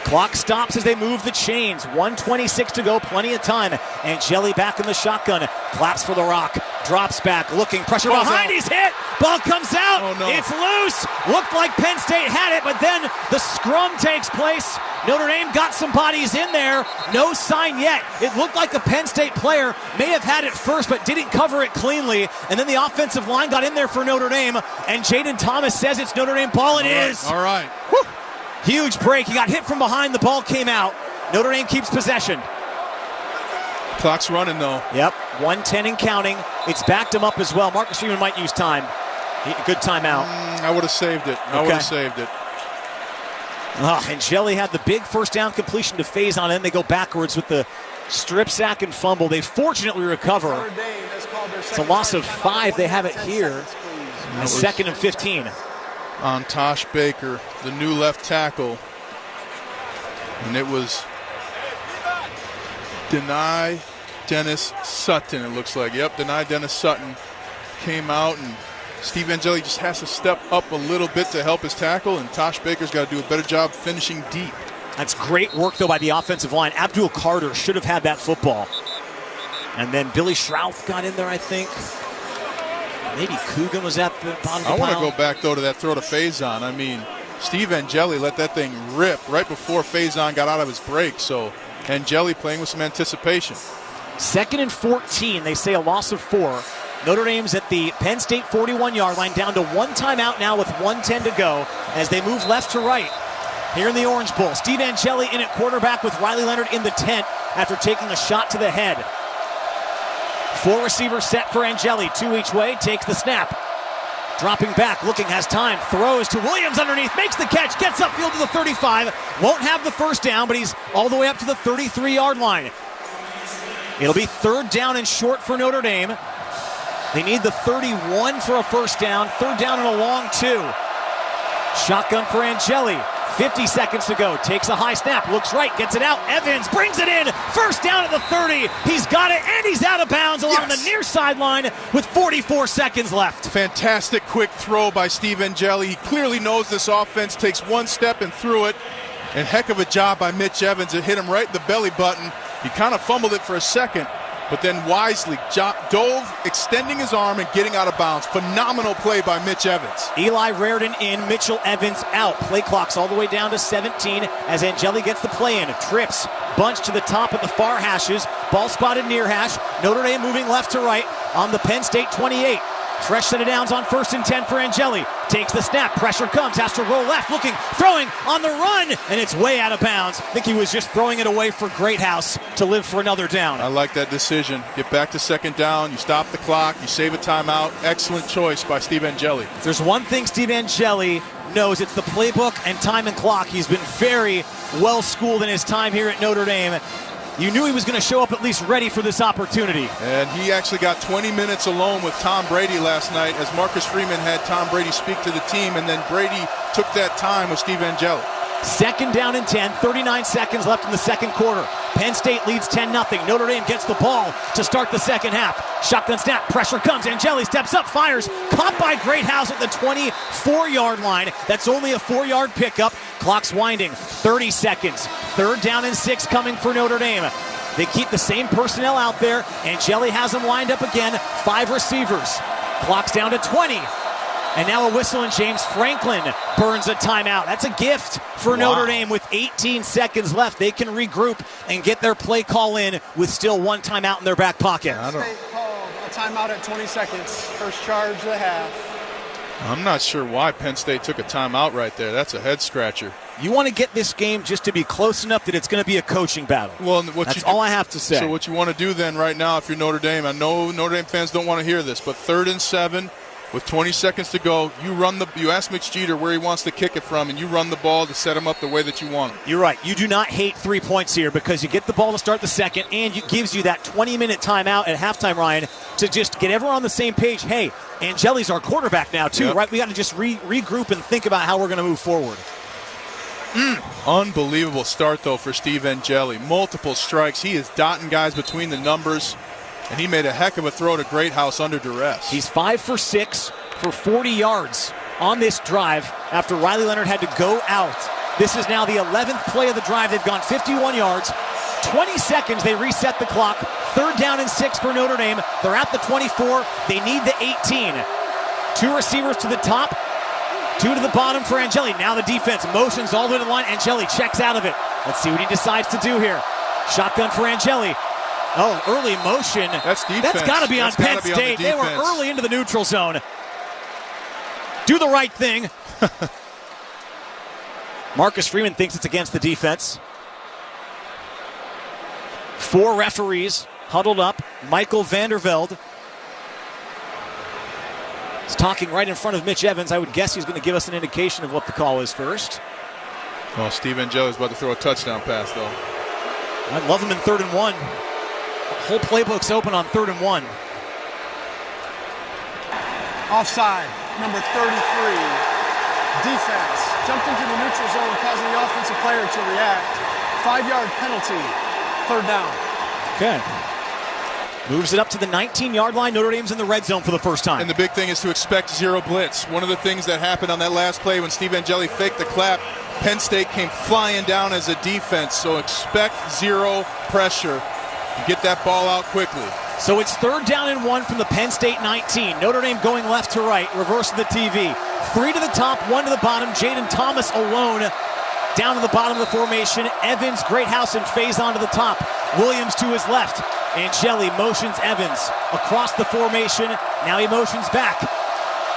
Clock stops as they move the chains. 1:26 to go. Plenty of time. Angeli back in the shotgun. Claps for the rock. Drops back. Looking. Pressure behind. He's hit. Ball comes out. Oh, no. It's loose. Looked like Penn State had it, but then the scrum takes place. Notre Dame got some bodies in there. No sign yet. It looked like a Penn State player may have had it first, but didn't cover it cleanly. And then the offensive line got in there for Notre Dame. And Jaden Thomas says it's Notre Dame ball. It is. All right. Woo. Huge break. He got hit from behind. The ball came out. Notre Dame keeps possession. Clock's running, though. Yep. 1:10 and counting. It's backed him up as well. Marcus Freeman might use time. Good timeout. I would have saved it. I would have saved it. Angeli had the big first down completion to Faison, and then they go backwards with the strip sack and fumble. They fortunately recover. It's a loss of 5. They have it here. 2nd and 15. On Tosh Baker, the new left tackle. And it was Deni Dennis Sutton, it looks like. Yep, Deni Dennis Sutton came out, and Steve Angeli just has to step up a little bit to help his tackle, and Tosh Baker's got to do a better job finishing deep. That's great work, though, by the offensive line. Abdul Carter should have had that football. And then Billy Schrouth got in there, I think. Maybe Coogan was at the bottom of the pile. I want to go back, though, to that throw to Faison. I mean, Steve Angeli let that thing rip right before Faison got out of his break. So Angeli playing with some anticipation. 2nd and 14. They say a loss of 4. Notre Dame's at the Penn State 41-yard line, down to 1 timeout now with 1:10 to go as they move left to right. Here in the Orange Bowl, Steve Angeli in at quarterback with Riley Leonard in the tent after taking a shot to the head. 4 receivers set for Angeli, 2 each way, takes the snap. Dropping back, looking, has time, throws to Williams underneath, makes the catch, gets upfield to the 35. Won't have the first down, but he's all the way up to the 33-yard line. It'll be 3rd down and short for Notre Dame. They need the 31 for a first down. Third down and a long 2. Shotgun for Angeli. 50 seconds to go. Takes a high snap. Looks right. Gets it out. Evans brings it in. First down at the 30. He's got it, and he's out of bounds along the near sideline with 44 seconds left. Fantastic quick throw by Steve Angeli. He clearly knows this offense. Takes one step and threw it. And heck of a job by Mitch Evans. It hit him right in the belly button. He kind of fumbled it for a second, but then wisely dove, extending his arm and getting out of bounds. Phenomenal play by Mitch Evans. Eli Raridan in, Mitchell Evans out. Play clock's all the way down to 17 as Angeli gets the play in. Trips, bunch to the top at the far hashes. Ball spotted near hash. Notre Dame moving left to right on the Penn State 28. Fresh set of downs on 1st and 10 for Angeli. Takes the snap. Pressure comes. Has to roll left. Looking. Throwing on the run. And it's way out of bounds. I think he was just throwing it away for Greathouse to live for another down. I like that decision. Get back to second down. You stop the clock. You save a timeout. Excellent choice by Steve Angeli. If there's one thing Steve Angeli knows, it's the playbook and time and clock. He's been very well schooled in his time here at Notre Dame. You knew he was going to show up at least ready for this opportunity. And he actually got 20 minutes alone with Tom Brady last night as Marcus Freeman had Tom Brady speak to the team, and then Brady took that time with Steve Angeli. Second down and 10, 39 seconds left in the second quarter. Penn State leads 10-0. Notre Dame gets the ball to start the second half. Shotgun snap, pressure comes. Angeli steps up, fires. Caught by Greathouse at the 24-yard line. That's only a 4-yard pickup. Clock's winding. 30 seconds. Third down and 6 coming for Notre Dame. They keep the same personnel out there. Angeli has them lined up again. 5 receivers. Clock's down to 20. And now a whistle, and James Franklin burns a timeout. That's a gift for Notre Dame with 18 seconds left. They can regroup and get their play call in with still one timeout in their back pocket. State called a timeout at 20 seconds. First charge of the half. I'm not sure why Penn State took a timeout right there. That's a head scratcher. You want to get this game just to be close enough that it's going to be a coaching battle. Well, that's all I have to say. So what you want to do then right now if you're Notre Dame, I know Notre Dame fans don't want to hear this, but 3rd and 7 with 20 seconds to go, you ask Mitch Jeter where he wants to kick it from, and you run the ball to set him up the way that you want him. You're right. You do not hate 3 points here because you get the ball to start the second, and it gives you that 20-minute timeout at halftime, Ryan, to just get everyone on the same page. Hey, Angeli's our quarterback now, too, right? We got to just regroup and think about how we're going to move forward. Unbelievable start, though, for Steve Angeli. Multiple strikes. He is dotting guys between the numbers, and he made a heck of a throw to Greathouse under duress. He's 5 for 6 for 40 yards on this drive after Riley Leonard had to go out. This is now the 11th play of the drive. They've gone 51 yards. 20 seconds, they reset the clock. 3rd down and 6 for Notre Dame. They're at the 24. They need the 18. 2 receivers to the top, 2 to the bottom for Angeli. Now the defense motions all the way to the line. Angeli checks out of it. Let's see what he decides to do here. Shotgun for Angeli. Oh, early motion. That's defense. That's got to be on Penn State. They were early into the neutral zone. Do the right thing. Marcus Freeman thinks it's against the defense. 4 referees huddled up. Michael Vandervelde is talking right in front of Mitch Evans. I would guess he's going to give us an indication of what the call is first. Well, Steve Angeli is about to throw a touchdown pass, though. I'd love him in 3rd and 1. The whole playbook's open on 3rd and 1. Offside, number 33. Defense jumped into the neutral zone, causing the offensive player to react. 5-yard penalty. 3rd down. Okay. Moves it up to the 19-yard line. Notre Dame's in the red zone for the first time. And the big thing is to expect zero blitz. One of the things that happened on that last play when Steve Angeli faked the clap, Penn State came flying down as a defense. So expect zero pressure. Get that ball out quickly. So it's 3rd down and 1 from the Penn State 19. Notre Dame going left to right. Reverse of the TV. 3 to the top, 1 to the bottom. Jaden Thomas alone down to the bottom of the formation. Evans, Greathouse, and Faison to the top. Williams to his left. Angeli motions Evans across the formation. Now he motions back.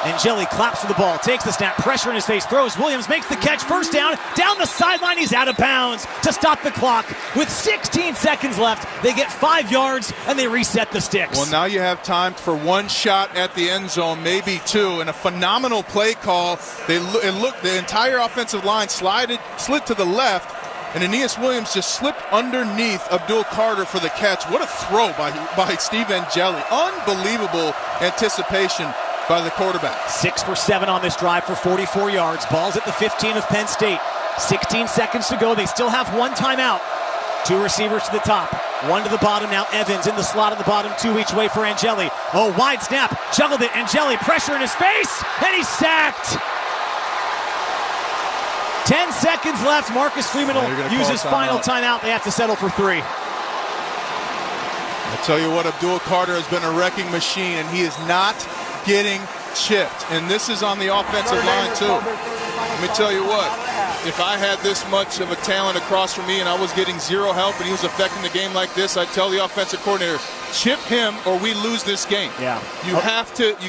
Angeli claps for the ball, takes the snap, pressure in his face, throws. Williams makes the catch, first down the sideline. He's out of bounds to stop the clock. With 16 seconds left, they get 5 yards and they reset the sticks. Well, now you have time for 1 shot at the end zone, maybe 2, and a phenomenal play call. The entire offensive line slid to the left, and Aeneas Williams just slipped underneath Abdul Carter for the catch. What a throw by Steve Angeli. Unbelievable anticipation by the quarterback. 6 for 7 on this drive for 44 yards. Ball's at the 15 of Penn State. 16 seconds to go. They still have one timeout. 2 receivers to the top, 1 to the bottom. Now Evans in the slot at the bottom, 2 each way for Angeli. Oh, wide snap, juggled it. Angeli, pressure in his face, and he's sacked. 10 seconds left. Marcus Freeman will use his final timeout. They have to settle for 3. I tell you what, Abdul Carter has been a wrecking machine, and he is not getting chipped. And this is on the offensive line, too. Let me tell you what, if I had this much of a talent across from me and I was getting zero help and he was affecting the game like this, I'd tell the offensive coordinator, chip him or we lose this game. Yeah. You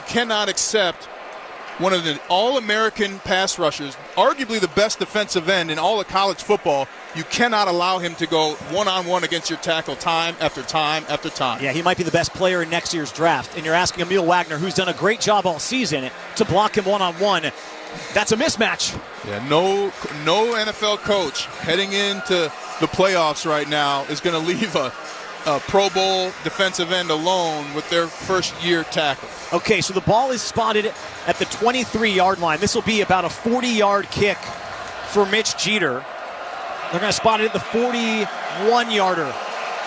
cannot accept one of the all-American pass rushers, arguably the best defensive end in all of college football. You cannot allow him to go one-on-one against your tackle time after time after time. Yeah, he might be the best player in next year's draft. And you're asking Emil Wagner, who's done a great job all season, to block him one-on-one. That's a mismatch. Yeah, no NFL coach heading into the playoffs right now is going to leave a Pro Bowl defensive end alone with their first-year tackle. Okay, so the ball is spotted at the 23-yard line. This will be about a 40-yard kick for Mitch Jeter. They're going to spot it at the 41-yarder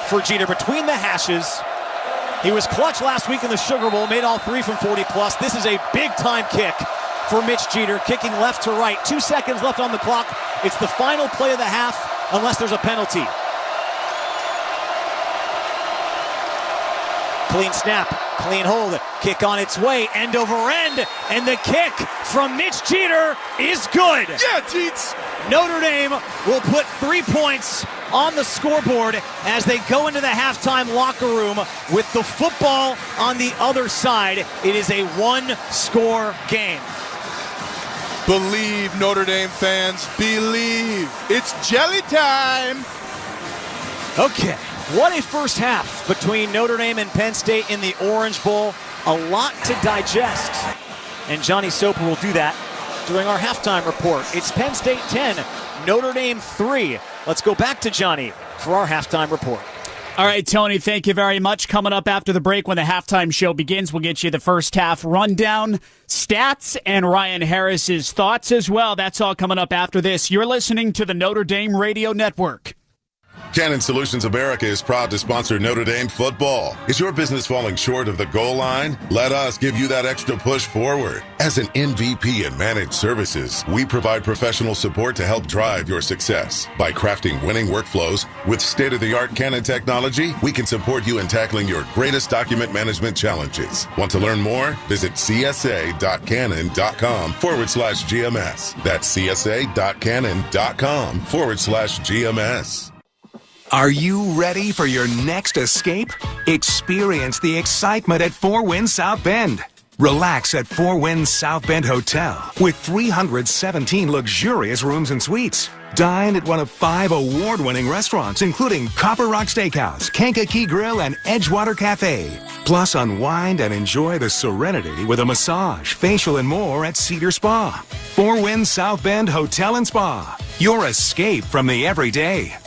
for Jeter between the hashes. He was clutch last week in the Sugar Bowl, made all 3 from 40+. This is a big-time kick for Mitch Jeter, kicking left to right. 2 seconds left on the clock. It's the final play of the half, unless there's a penalty. Clean snap, clean hold, kick on its way, end over end, and the kick from Mitch Jeter is good. Yeah, Jeets! Notre Dame will put 3 points on the scoreboard as they go into the halftime locker room with the football on the other side. It is a 1-score game. Believe, Notre Dame fans, believe. It's jelly time. Okay. What a first half between Notre Dame and Penn State in the Orange Bowl. A lot to digest. And Johnny Soper will do that during our halftime report. It's Penn State 10, Notre Dame 3. Let's go back to Johnny for our halftime report. All right, Tony, thank you very much. Coming up after the break when the halftime show begins, we'll get you the first half rundown, stats, and Ryan Harris's thoughts as well. That's all coming up after this. You're listening to the Notre Dame Radio Network. Cannon Solutions America is proud to sponsor Notre Dame football. Is your business falling short of the goal line? Let us give you that extra push forward. As an MVP in managed services, we provide professional support to help drive your success. By crafting winning workflows with state-of-the-art Cannon technology, we can support you in tackling your greatest document management challenges. Want to learn more? Visit csa.cannon.com/GMS. That's csa.cannon.com/GMS. Are you ready for your next escape? Experience the excitement at Four Winds South Bend. Relax at Four Winds South Bend Hotel with 317 luxurious rooms and suites. Dine at one of 5 award-winning restaurants, including Copper Rock Steakhouse, Kankakee Grill, and Edgewater Cafe. Plus, unwind and enjoy the serenity with a massage, facial, and more at Cedar Spa. Four Winds South Bend Hotel and Spa. Your escape from the everyday.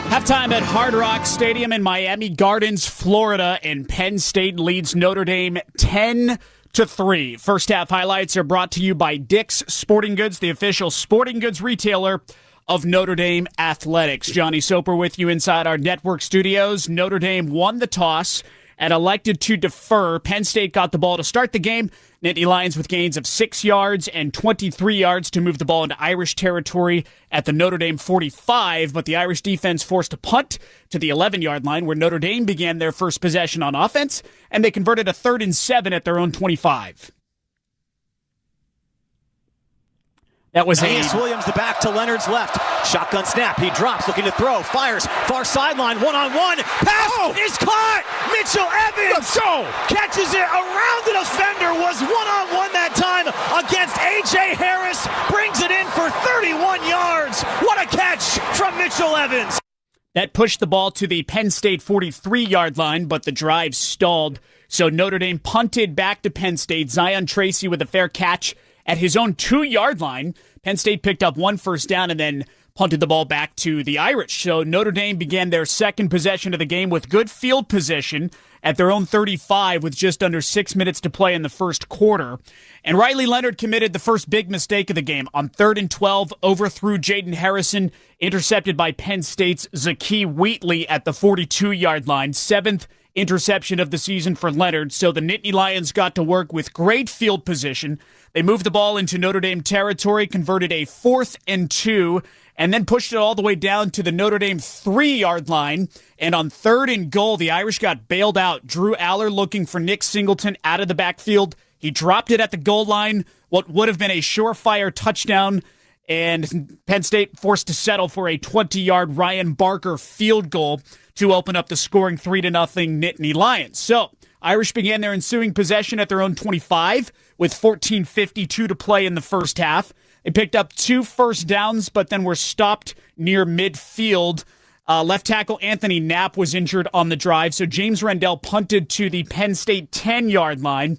Halftime at Hard Rock Stadium in Miami Gardens, Florida, and Penn State leads Notre Dame 10-3. First half highlights are brought to you by Dick's Sporting Goods, the official sporting goods retailer of Notre Dame Athletics. Johnny Soper with you inside our network studios. Notre Dame won the toss and elected to defer. Penn State got the ball to start the game. Nittany Lions with gains of 6 yards and 23 yards to move the ball into Irish territory at the Notre Dame 45, but the Irish defense forced a punt to the 11-yard line where Notre Dame began their first possession on offense, and they converted a 3rd and 7 at their own 25. That was Ace Williams, the back to Leonard's left. Shotgun snap. He drops, looking to throw. Fires. Far sideline. One-on-one. Pass is caught. Mitchell Evans catches it around the defender. Was one-on-one that time against A.J. Harris. Brings it in for 31 yards. What a catch from Mitchell Evans. That pushed the ball to the Penn State 43-yard line, but the drive stalled. So Notre Dame punted back to Penn State. Zion Tracy with a fair catch at his own 2-yard line. Penn State picked up 1 first down and then punted the ball back to the Irish. So Notre Dame began their second possession of the game with good field position at their own 35 with just under 6 minutes to play in the first quarter. And Riley Leonard committed the first big mistake of the game. On 3rd and 12, overthrew Jaden Harrison, intercepted by Penn State's Zakee Wheatley at the 42-yard line. 7th interception of the season for Leonard. So the Nittany Lions got to work with great field position. They moved the ball into Notre Dame territory, converted a 4th and 2, and then pushed it all the way down to the Notre Dame 3-yard line. And on 3rd and goal, the Irish got bailed out. Drew Aller looking for Nick Singleton out of the backfield. He dropped it at the goal line, what would have been a surefire touchdown, and Penn State forced to settle for a 20-yard Ryan Barker field goal to open up the scoring 3-0 Nittany Lions. So Irish began their ensuing possession at their own 25 with 14:52 to play in the first half. They picked up 2 first downs, but then were stopped near midfield. Left tackle Anthony Knapp was injured on the drive, so James Rendell punted to the Penn State 10-yard line.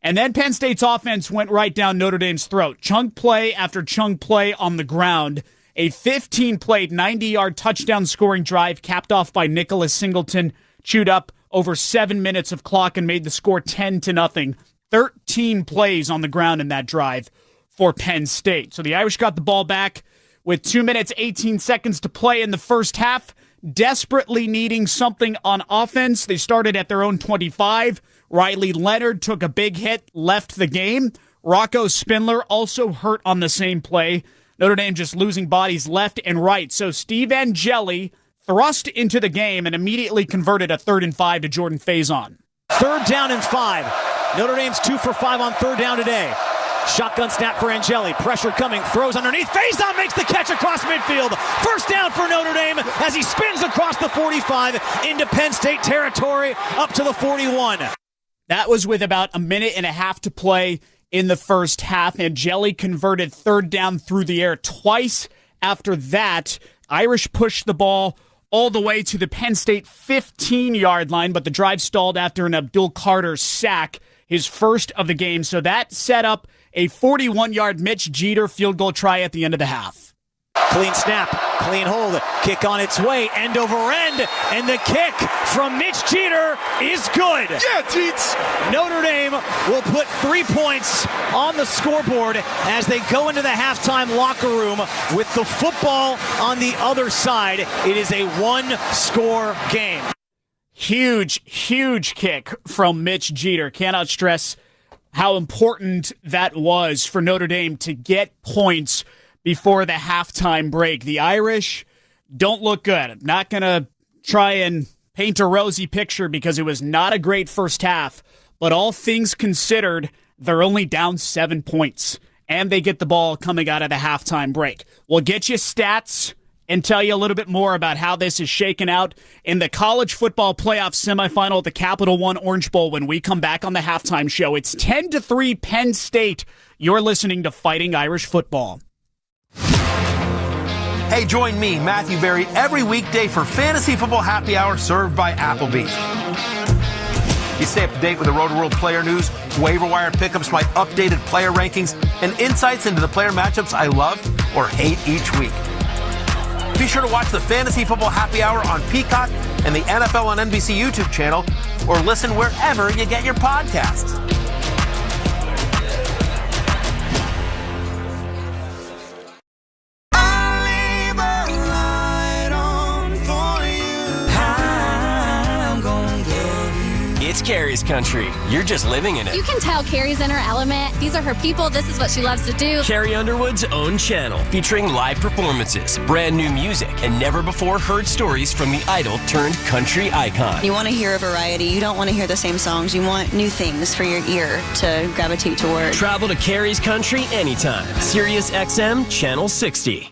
And then Penn State's offense went right down Notre Dame's throat. Chunk play after chunk play on the ground. A 15-play, 90-yard touchdown scoring drive capped off by Nicholas Singleton, chewed up over 7 minutes of clock and made the score 10-0. 13 plays on the ground in that drive for Penn State. So the Irish got the ball back with 2 minutes, 18 seconds to play in the first half, desperately needing something on offense. They started at their own 25. Riley Leonard took a big hit, left the game. Rocco Spindler also hurt on the same play. Notre Dame just losing bodies left and right. So Steve Angeli thrust into the game and immediately converted a 3rd and 5 to Jordan Faison. 3rd down and 5. Notre Dame's 2 for 5 on 3rd down today. Shotgun snap for Angeli. Pressure coming. Throws underneath. Faison makes the catch across midfield. First down for Notre Dame as he spins across the 45 into Penn State territory up to the 41. That was with about a minute and a half to play in the first half. Angeli converted 3rd down through the air twice. After that, Irish pushed the ball all the way to the Penn State 15-yard line, but the drive stalled after an Abdul Carter sack, his first of the game. So that set up a 41-yard Mitch Jeter field goal try at the end of the half. Clean snap, clean hold, kick on its way, end over end, and the kick from Mitch Jeter is good. Yeah, Jeets! Notre Dame will put 3 points on the scoreboard as they go into the halftime locker room with the football on the other side. It is a 1-score game. Huge, huge kick from Mitch Jeter. Cannot stress how important that was for Notre Dame to get points before the halftime break. The Irish don't look good. I'm not going to try and paint a rosy picture because it was not a great first half, but all things considered, they're only down 7 points, and they get the ball coming out of the halftime break. We'll get you stats and tell you a little bit more about how this is shaken out in the college football playoff semifinal at the Capital One Orange Bowl when we come back on the halftime show. It's 10-3 Penn State. You're listening to Fighting Irish Football. Hey, join me, Matthew Berry, every weekday for Fantasy Football Happy Hour served by Applebee's. You stay up to date with the Road to World player news, waiver wire pickups, my updated player rankings, and insights into the player matchups I love or hate each week. Be sure to watch the Fantasy Football Happy Hour on Peacock and the NFL on NBC YouTube channel, or listen wherever you get your podcasts. It's Carrie's country. You're just living in it. You can tell Carrie's in her element. These are her people. This is what she loves to do. Carrie Underwood's own channel, featuring live performances, brand new music, and never-before-heard stories from the idol-turned-country icon. You want to hear a variety. You don't want to hear the same songs. You want new things for your ear to gravitate toward. Travel to Carrie's country anytime. Sirius XM Channel 60.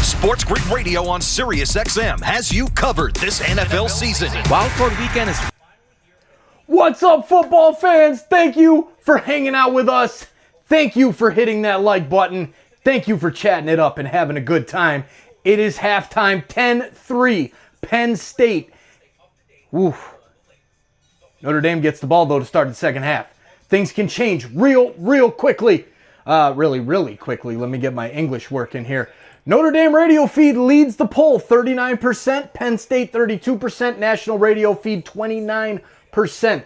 Sports Grid Radio on Sirius XM has you covered this NFL season. Wildcard Weekend is... What's up, football fans? Thank you for hanging out with us. Thank you for hitting that like button. Thank you for chatting it up and having a good time. It is halftime, 10-3, Penn State. Woof. Notre Dame gets the ball, though, to start the second half. Things can change real quickly. Really quickly. Let me get my English working here. Notre Dame radio feed leads the poll, 39%. Penn State, 32%. National radio feed, 29%.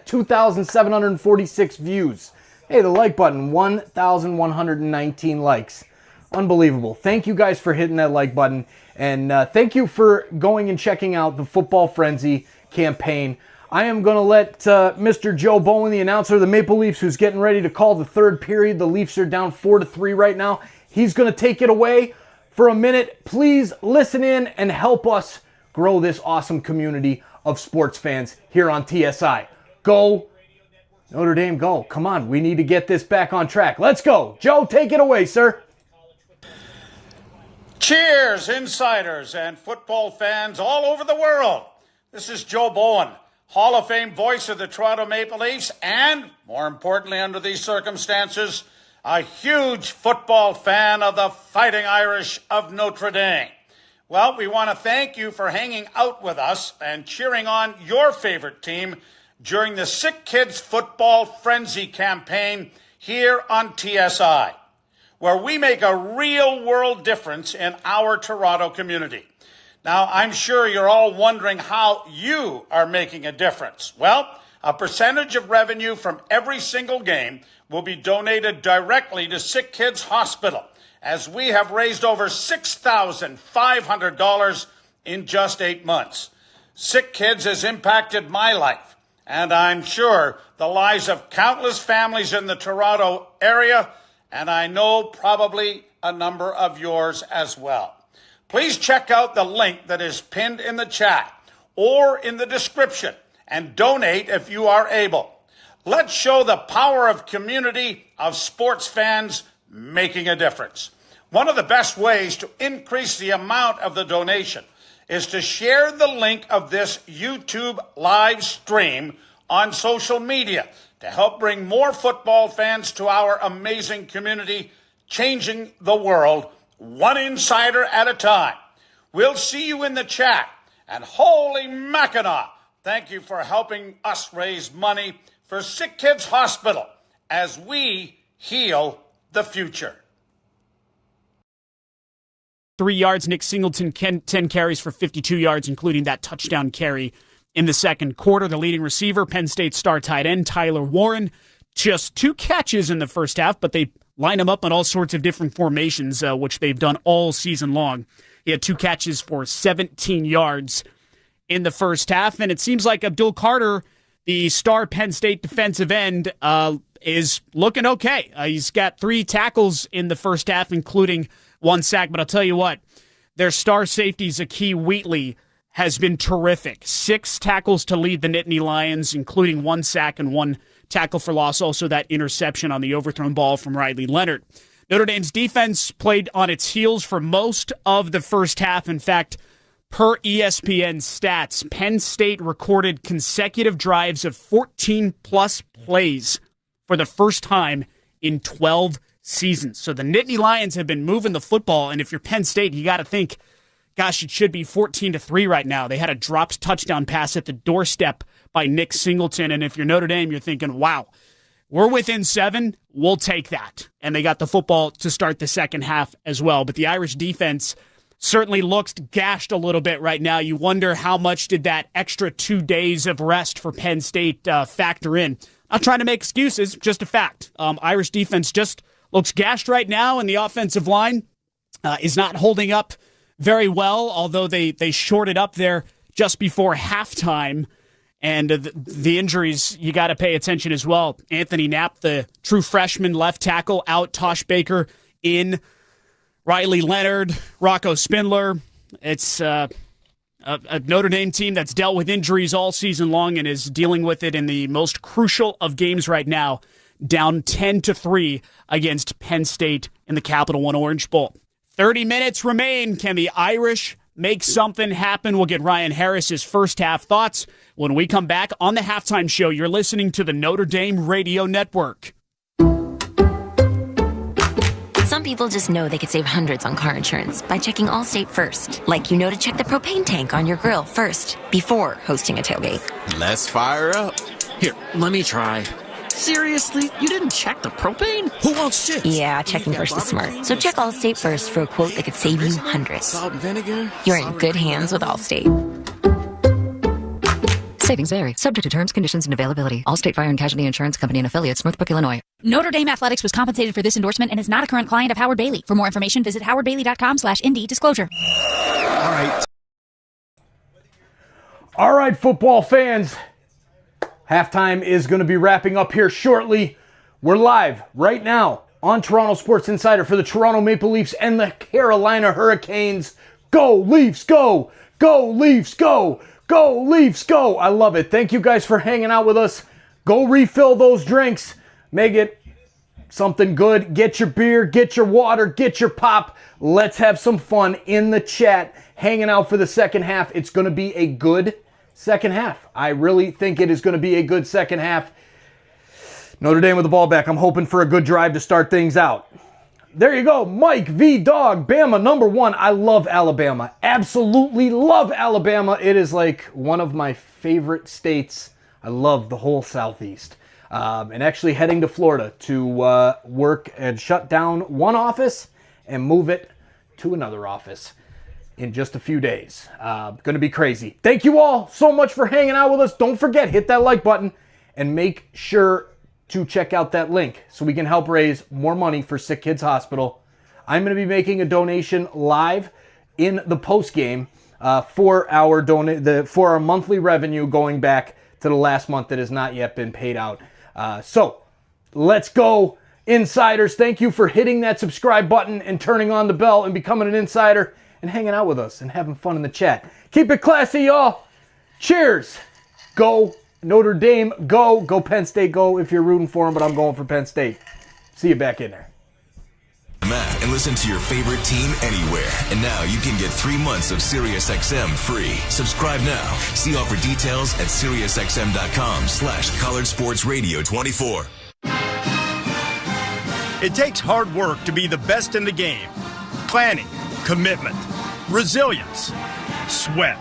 2,746 views. Hey, the like button, 1,119 likes. Unbelievable. Thank you guys for hitting that like button. And thank you for going and checking out the Football Frenzy campaign. I am going to let Mr. Joe Bowen, the announcer of the Maple Leafs, who's getting ready to call the third period. The Leafs are down 4-3 right now. He's going to take it away for a minute. Please listen in and help us grow this awesome community of sports fans here on TSI. Go, Notre Dame, go. Come on, we need to get this back on track. Let's go. Joe, take it away, sir. Cheers, insiders and football fans all over the world. This is Joe Bowen, Hall of Fame voice of the Toronto Maple Leafs, and, more importantly under these circumstances, a huge football fan of the Fighting Irish of Notre Dame. Well, we want to thank you for hanging out with us and cheering on your favorite team during the Sick Kids Football Frenzy campaign here on TSI, where we make a real-world difference in our Toronto community. Now, I'm sure you're all wondering how you are making a difference. Well, a percentage of revenue from every single game will be donated directly to Sick Kids Hospital, as we have raised over $6,500 in just 8 months. Sick Kids has impacted my life, and I'm sure the lives of countless families in the Toronto area, and I know probably a number of yours as well. Please check out the link that is pinned in the chat or in the description and donate if you are able. Let's show the power of community of sports fans making a difference. One of the best ways to increase the amount of the donation is to share the link of this YouTube live stream on social media to help bring more football fans to our amazing community, changing the world one insider at a time. We'll see you in the chat. And holy Mackinac, thank you for helping us raise money for Sick Kids Hospital as we heal the future. 3 yards. Nick Singleton, 10 carries for 52 yards, including that touchdown carry in the second quarter. The leading receiver, Penn State star tight end Tyler Warren, just 2 catches in the first half, but they line him up on all sorts of different formations, which they've done all season long. He had 2 catches for 17 yards in the first half, and it seems like Abdul Carter, the star Penn State defensive end, is looking okay. He's got 3 tackles in the first half, including 1 sack. But I'll tell you what, their star safety, Zakee Wheatley, has been terrific. 6 tackles to lead the Nittany Lions, including 1 sack and 1 tackle for loss. Also that interception on the overthrown ball from Riley Leonard. Notre Dame's defense played on its heels for most of the first half. In fact, per ESPN stats, Penn State recorded consecutive drives of 14-plus plays for the first time in 12 seasons. So the Nittany Lions have been moving the football, and if you're Penn State, you got to think, gosh, it should be 14-3 right now. They had a dropped touchdown pass at the doorstep by Nick Singleton, and if you're Notre Dame, you're thinking, wow, we're within 7, we'll take that. And they got the football to start the second half as well. But the Irish defense certainly looks gashed a little bit right now. You wonder how much did that extra 2 days of rest for Penn State factor in. Not trying to make excuses, just a fact. Irish defense just looks gashed right now, and the offensive line is not holding up very well, although they shorted up there just before halftime. And the injuries, you got to pay attention as well. Anthony Knapp, the true freshman left tackle, out. Tosh Baker in. Riley Leonard, Rocco Spindler. It's a Notre Dame team that's dealt with injuries all season long and is dealing with it in the most crucial of games right now, down 10-3 against Penn State in the Capital One Orange Bowl. 30 minutes remain. Can the Irish make something happen? We'll get Ryan Harris's first half thoughts when we come back on the halftime show. You're listening to the Notre Dame Radio Network. Some people just know they could save hundreds on car insurance by checking Allstate first. Like you know to check the propane tank on your grill first before hosting a tailgate. Let's fire up. Here, let me try. Seriously? You didn't check the propane? Who wants chips? Yeah, checking first is smart. So check Allstate first for a quote that could save you hundreds. Salt and vinegar? You're in good hands with Allstate. Savings vary. Subject to terms, conditions, and availability. Allstate Fire and Casualty Insurance Company and affiliates, Northbrook, Illinois. Notre Dame Athletics was compensated for this endorsement and is not a current client of Howard Bailey. For more information, visit howardbailey.com/ND disclosure. All right, football fans. Halftime is going to be wrapping up here shortly. We're live right now on Toronto Sports Insider for the Toronto Maple Leafs and the Carolina Hurricanes. Go, Leafs, go! Go, Leafs, go! Go, Leafs, go! I love it. Thank you guys for hanging out with us. Go refill those drinks. Make it something good. Get your beer, get your water, get your pop. Let's have some fun in the chat, hanging out for the second half. It's going to be a good second half. I really think it is going to be a good second half. Notre Dame with the ball back. I'm hoping for a good drive to start things out. There you go. Mike V. Dog, Bama #1. I love Alabama. Absolutely love Alabama. It is like one of my favorite states. I love the whole Southeast. And actually heading to Florida to work and shut down one office and move it to another office in just a few days. Going to be crazy. Thank you all so much for hanging out with us. Don't forget, hit that like button and make sure to check out that link so we can help raise more money for Sick Kids Hospital. I'm going to be making a donation live in the post game for our monthly revenue going back to the last month that has not yet been paid out. So let's go, insiders. Thank you for hitting that subscribe button and turning on the bell and becoming an insider and hanging out with us and having fun in the chat. Keep it classy, y'all. Cheers. Go Notre Dame, go. Go Penn State, go if you're rooting for them, but I'm going for Penn State. See you back in there. Matt, and listen to your favorite team anywhere. And now you can get 3 months of SiriusXM free. Subscribe now. See offer details at SiriusXM.com/College Sports Radio 24. It takes hard work to be the best in the game. Planning, commitment, resilience, sweat.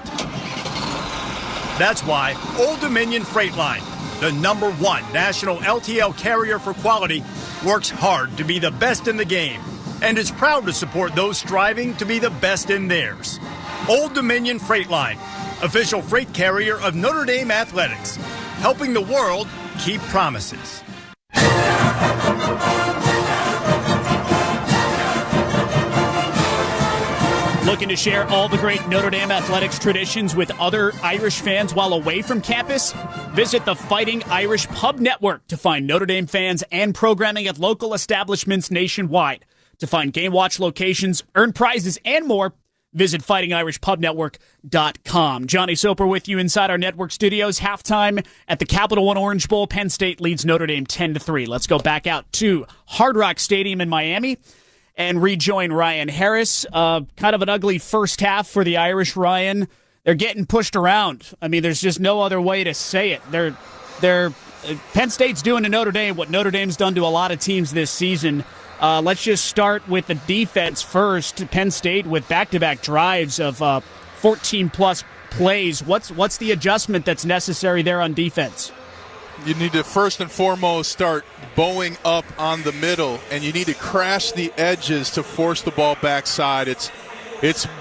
That's why Old Dominion Freight Line, the #1 national LTL carrier for quality, works hard to be the best in the game and is proud to support those striving to be the best in theirs. Old Dominion Freight Line, official freight carrier of Notre Dame Athletics, helping the world keep promises. Looking to share all the great Notre Dame athletics traditions with other Irish fans while away from campus? Visit the Fighting Irish Pub Network to find Notre Dame fans and programming at local establishments nationwide. To find Game Watch locations, earn prizes, and more, visit fightingirishpubnetwork.com. Johnny Soper with you inside our network studios. Halftime at the Capital One Orange Bowl. Penn State leads Notre Dame 10-3. Let's go back out to Hard Rock Stadium in Miami and rejoin Ryan Harris. Kind of an ugly first half for the Irish, Ryan. They're getting pushed around. I mean, there's just no other way to say it. Penn State's doing to Notre Dame what Notre Dame's done to a lot of teams this season. Let's just start with the defense first. Penn State with back-to-back drives of 14-plus plays. What's the adjustment that's necessary there on defense? You need to first and foremost start bowing up on the middle, and you need to crash the edges to force the ball backside. It's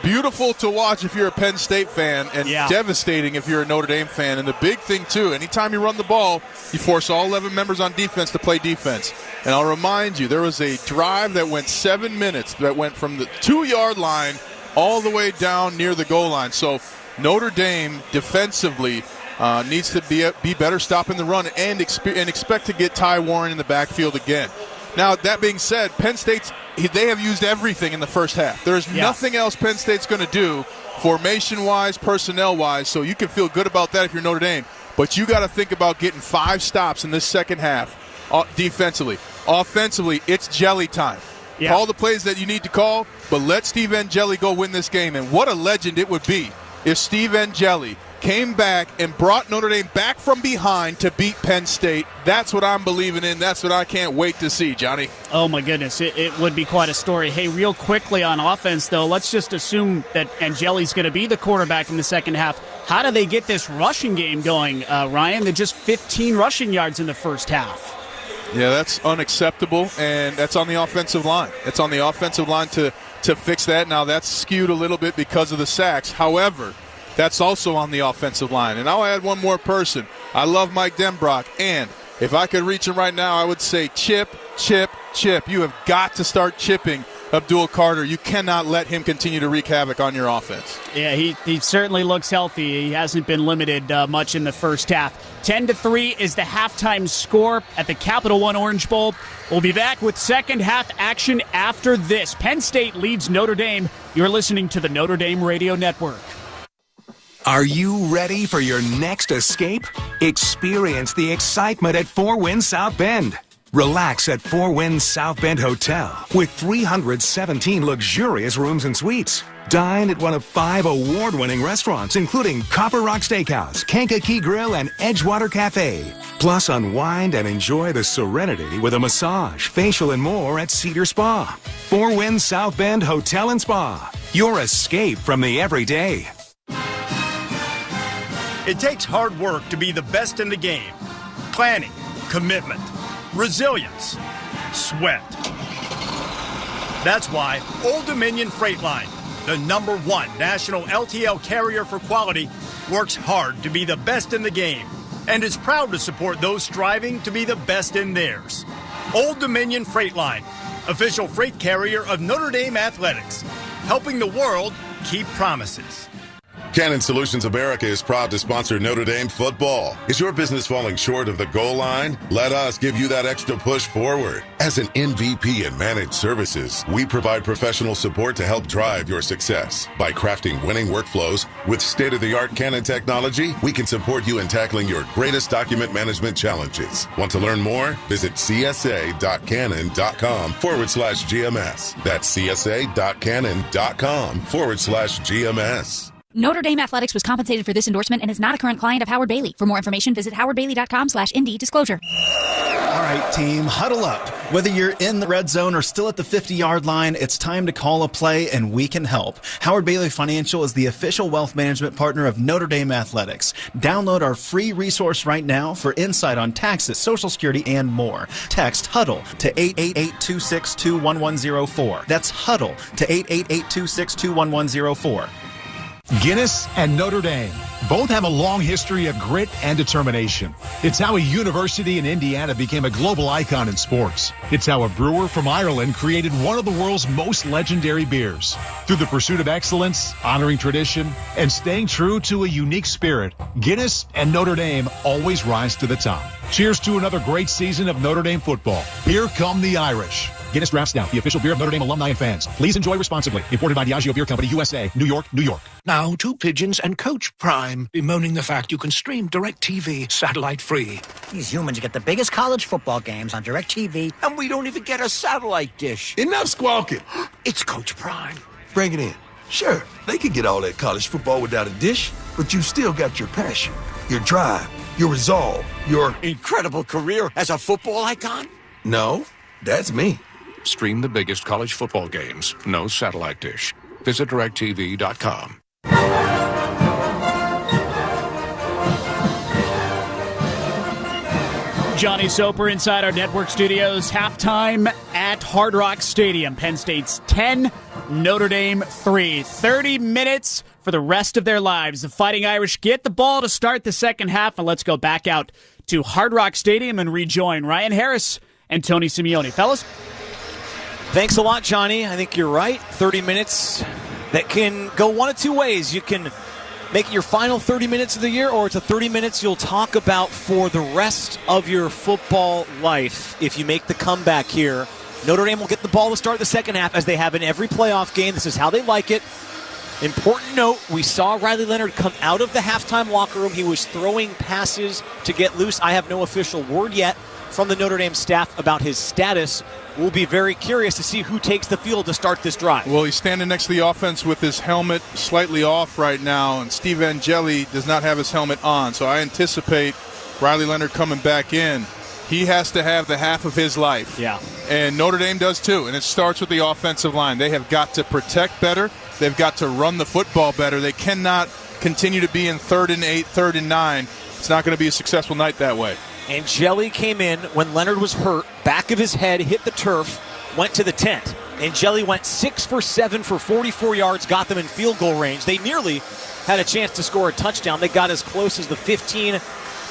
beautiful to watch if you're a Penn State fan, and devastating if you're a Notre Dame fan. And the big thing, too, anytime you run the ball, you force all 11 members on defense to play defense. And I'll remind you, there was a drive that went 7 minutes that went from the 2-yard line all the way down near the goal line. So Notre Dame defensively needs to be better stopping the run and expect to get Ty Warren in the backfield again. Now, that being said, Penn State's they have used everything in the first half. There's nothing else Penn State's going to do formation-wise, personnel-wise, so you can feel good about that if you're Notre Dame. But you got to think about getting 5 stops in this second half defensively. Offensively, it's jelly time. Yeah. Call the plays that you need to call, but let Steve Angeli go win this game. And what a legend it would be if Steve Angeli came back and brought Notre Dame back from behind to beat Penn State. That's what I'm believing in. That's what I can't wait to see, Johnny. Oh, my goodness. It would be quite a story. Hey, real quickly on offense, though, let's just assume that Angeli's going to be the quarterback in the second half. How do they get this rushing game going, Ryan? They're just 15 rushing yards in the first half. Yeah, that's unacceptable, and that's on the offensive line. It's on the offensive line to fix that. Now, that's skewed a little bit because of the sacks. However, that's also on the offensive line. And I'll add one more person. I love Mike Denbrock, and if I could reach him right now, I would say chip, chip, chip. You have got to start chipping Abdul Carter. You cannot let him continue to wreak havoc on your offense. Yeah, he certainly looks healthy. He hasn't been limited much in the first half. 10-3 is the halftime score at the Capital One Orange Bowl. We'll be back with second half action after this. Penn State leads Notre Dame. You're listening to the Notre Dame Radio Network. Are you ready for your next escape? Experience the excitement at Four Winds South Bend. Relax at Four Winds South Bend Hotel with 317 luxurious rooms and suites. Dine at one of 5 award-winning restaurants, including Copper Rock Steakhouse, Kankakee Grill, and Edgewater Cafe. Plus, unwind and enjoy the serenity with a massage, facial, and more at Cedar Spa. Four Winds South Bend Hotel and Spa. Your escape from the everyday. It takes hard work to be the best in the game. Planning, commitment, resilience, sweat. That's why Old Dominion Freight Line, the #1 national LTL carrier for quality, works hard to be the best in the game and is proud to support those striving to be the best in theirs. Old Dominion Freight Line, official freight carrier of Notre Dame Athletics, helping the world keep promises. Cannon Solutions America is proud to sponsor Notre Dame football. Is your business falling short of the goal line? Let us give you that extra push forward. As an MVP in managed services, we provide professional support to help drive your success. By crafting winning workflows with state-of-the-art Cannon technology, we can support you in tackling your greatest document management challenges. Want to learn more? Visit csa.cannon.com/GMS. That's csa.cannon.com/GMS. Notre Dame Athletics was compensated for this endorsement and is not a current client of Howard Bailey. For more information, visit howardbailey.com/ND disclosure. All right, team, huddle up. Whether you're in the red zone or still at the 50-yard line, it's time to call a play, and we can help. Howard Bailey Financial is the official wealth management partner of Notre Dame Athletics. Download our free resource right now for insight on taxes, Social Security, and more. Text HUDDLE to 888-262-1104. That's HUDDLE to 888-262-1104. Guinness and Notre Dame both have a long history of grit and determination. It's how a university in Indiana became a global icon in sports. It's how a brewer from Ireland created one of the world's most legendary beers. Through the pursuit of excellence, honoring tradition, and staying true to a unique spirit, Guinness and Notre Dame always rise to the top. Cheers to another great season of Notre Dame football. Here come the Irish. Guinness Draft Stout, the official beer of Notre Dame alumni and fans. Please enjoy responsibly. Imported by Diageo Beer Company, USA, New York, New York. Now, 2 Pigeons and Coach Prime bemoaning the fact you can stream DirecTV satellite free. These humans get the biggest college football games on DirecTV, and we don't even get a satellite dish. Enough squawking. It's Coach Prime. Bring it in. Sure, they could get all that college football without a dish, but you still got your passion, your drive, your resolve, your incredible career as a football icon? No, that's me. Stream the biggest college football games. No satellite dish. Visit DirecTV.com. Johnny Soper inside our network studios. Halftime at Hard Rock Stadium. Penn State's 10, Notre Dame 3. 30 minutes for the rest of their lives. The Fighting Irish get the ball to start the second half, and let's go back out to Hard Rock Stadium and rejoin Ryan Harris and Tony Simeone. Fellas? Thanks a lot, Johnny. I think you're right. 30 minutes that can go one of two ways. You can make it your final 30 minutes of the year, or it's a 30 minutes you'll talk about for the rest of your football life. If you make the comeback here, Notre Dame will get the ball to start the second half, as they have in every playoff game. This is how they like it. Important note, we saw Riley Leonard come out of the halftime locker room. He was throwing passes to get loose. I have no official word yet from the Notre Dame staff about his status. We'll be very curious to see who takes the field to start this drive. Well, he's standing next to the offense with his helmet slightly off right now, and Steve Angeli does not have his helmet on. So I anticipate Riley Leonard coming back in. He has to have the half of his life. Yeah. And Notre Dame does too, and it starts with the offensive line. They have got to protect better. They've got to run the football better. They cannot continue to be in 3rd and 8, 3rd and 9. It's not going to be a successful night that way. And Jelly came in when Leonard was hurt. Back of his head hit the turf, went to the tent. And Jelly went 6 for 7 for 44 yards, got them in field goal range. They nearly had a chance to score a touchdown. They got as close as the 15.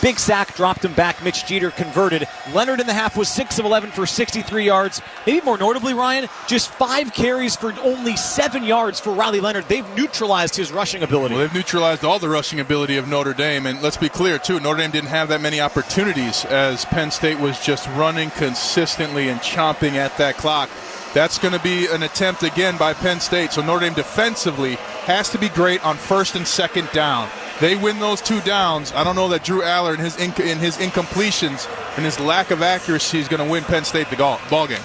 Big sack, dropped him back. Mitch Jeter converted. Leonard in the half was 6 of 11 for 63 yards. Maybe more notably, Ryan, just 5 carries for only 7 yards for Riley Leonard. They've neutralized his rushing ability. Well, they've neutralized all the rushing ability of Notre Dame. And let's be clear, too, Notre Dame didn't have that many opportunities as Penn State was just running consistently and chomping at that clock. That's going to be an attempt again by Penn State. So Notre Dame defensively has to be great on first and second down. They win those 2 downs. I don't know that Drew Aller in his incompletions and his lack of accuracy is going to win Penn State the ball game.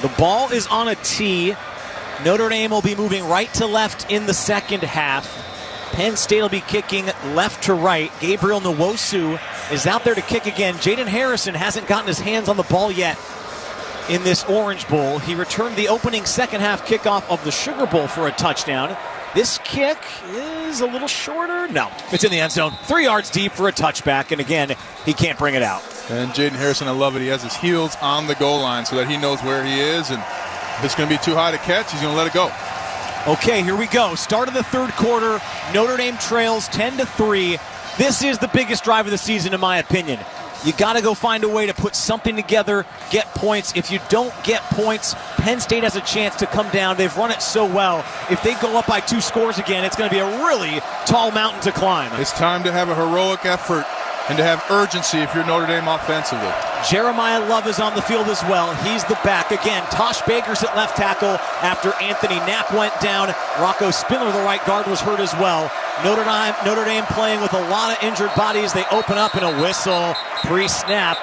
The ball is on a tee. Notre Dame will be moving right to left in the second half. Penn State will be kicking left to right. Gabriel Nwosu is out there to kick again. Jaden Harrison hasn't gotten his hands on the ball yet in this Orange Bowl. He returned the opening second half kickoff of the Sugar Bowl for a touchdown. This kick is a little shorter. No, it's in the end zone. 3 yards deep for a touchback, and again, he can't bring it out. And Jaden Harrison, I love it. He has his heels on the goal line so that he knows where he is, and if it's going to be too high to catch, he's going to let it go. Okay, here we go. Start of the third quarter. Notre Dame trails 10-3. This is the biggest drive of the season, in my opinion. You got to go find a way to put something together, get points. If you don't get points, Penn State has a chance to come down. They've run it so well. If they go up by 2 scores again, it's going to be a really tall mountain to climb. It's time to have a heroic effort and to have urgency if you're Notre Dame offensively. Jeremiah Love is on the field as well. He's the back. Again, Tosh Baker's at left tackle after Anthony Knapp went down. Rocco Spindler, the right guard, was hurt as well. Notre Dame playing with a lot of injured bodies. They open up in a whistle pre-snap.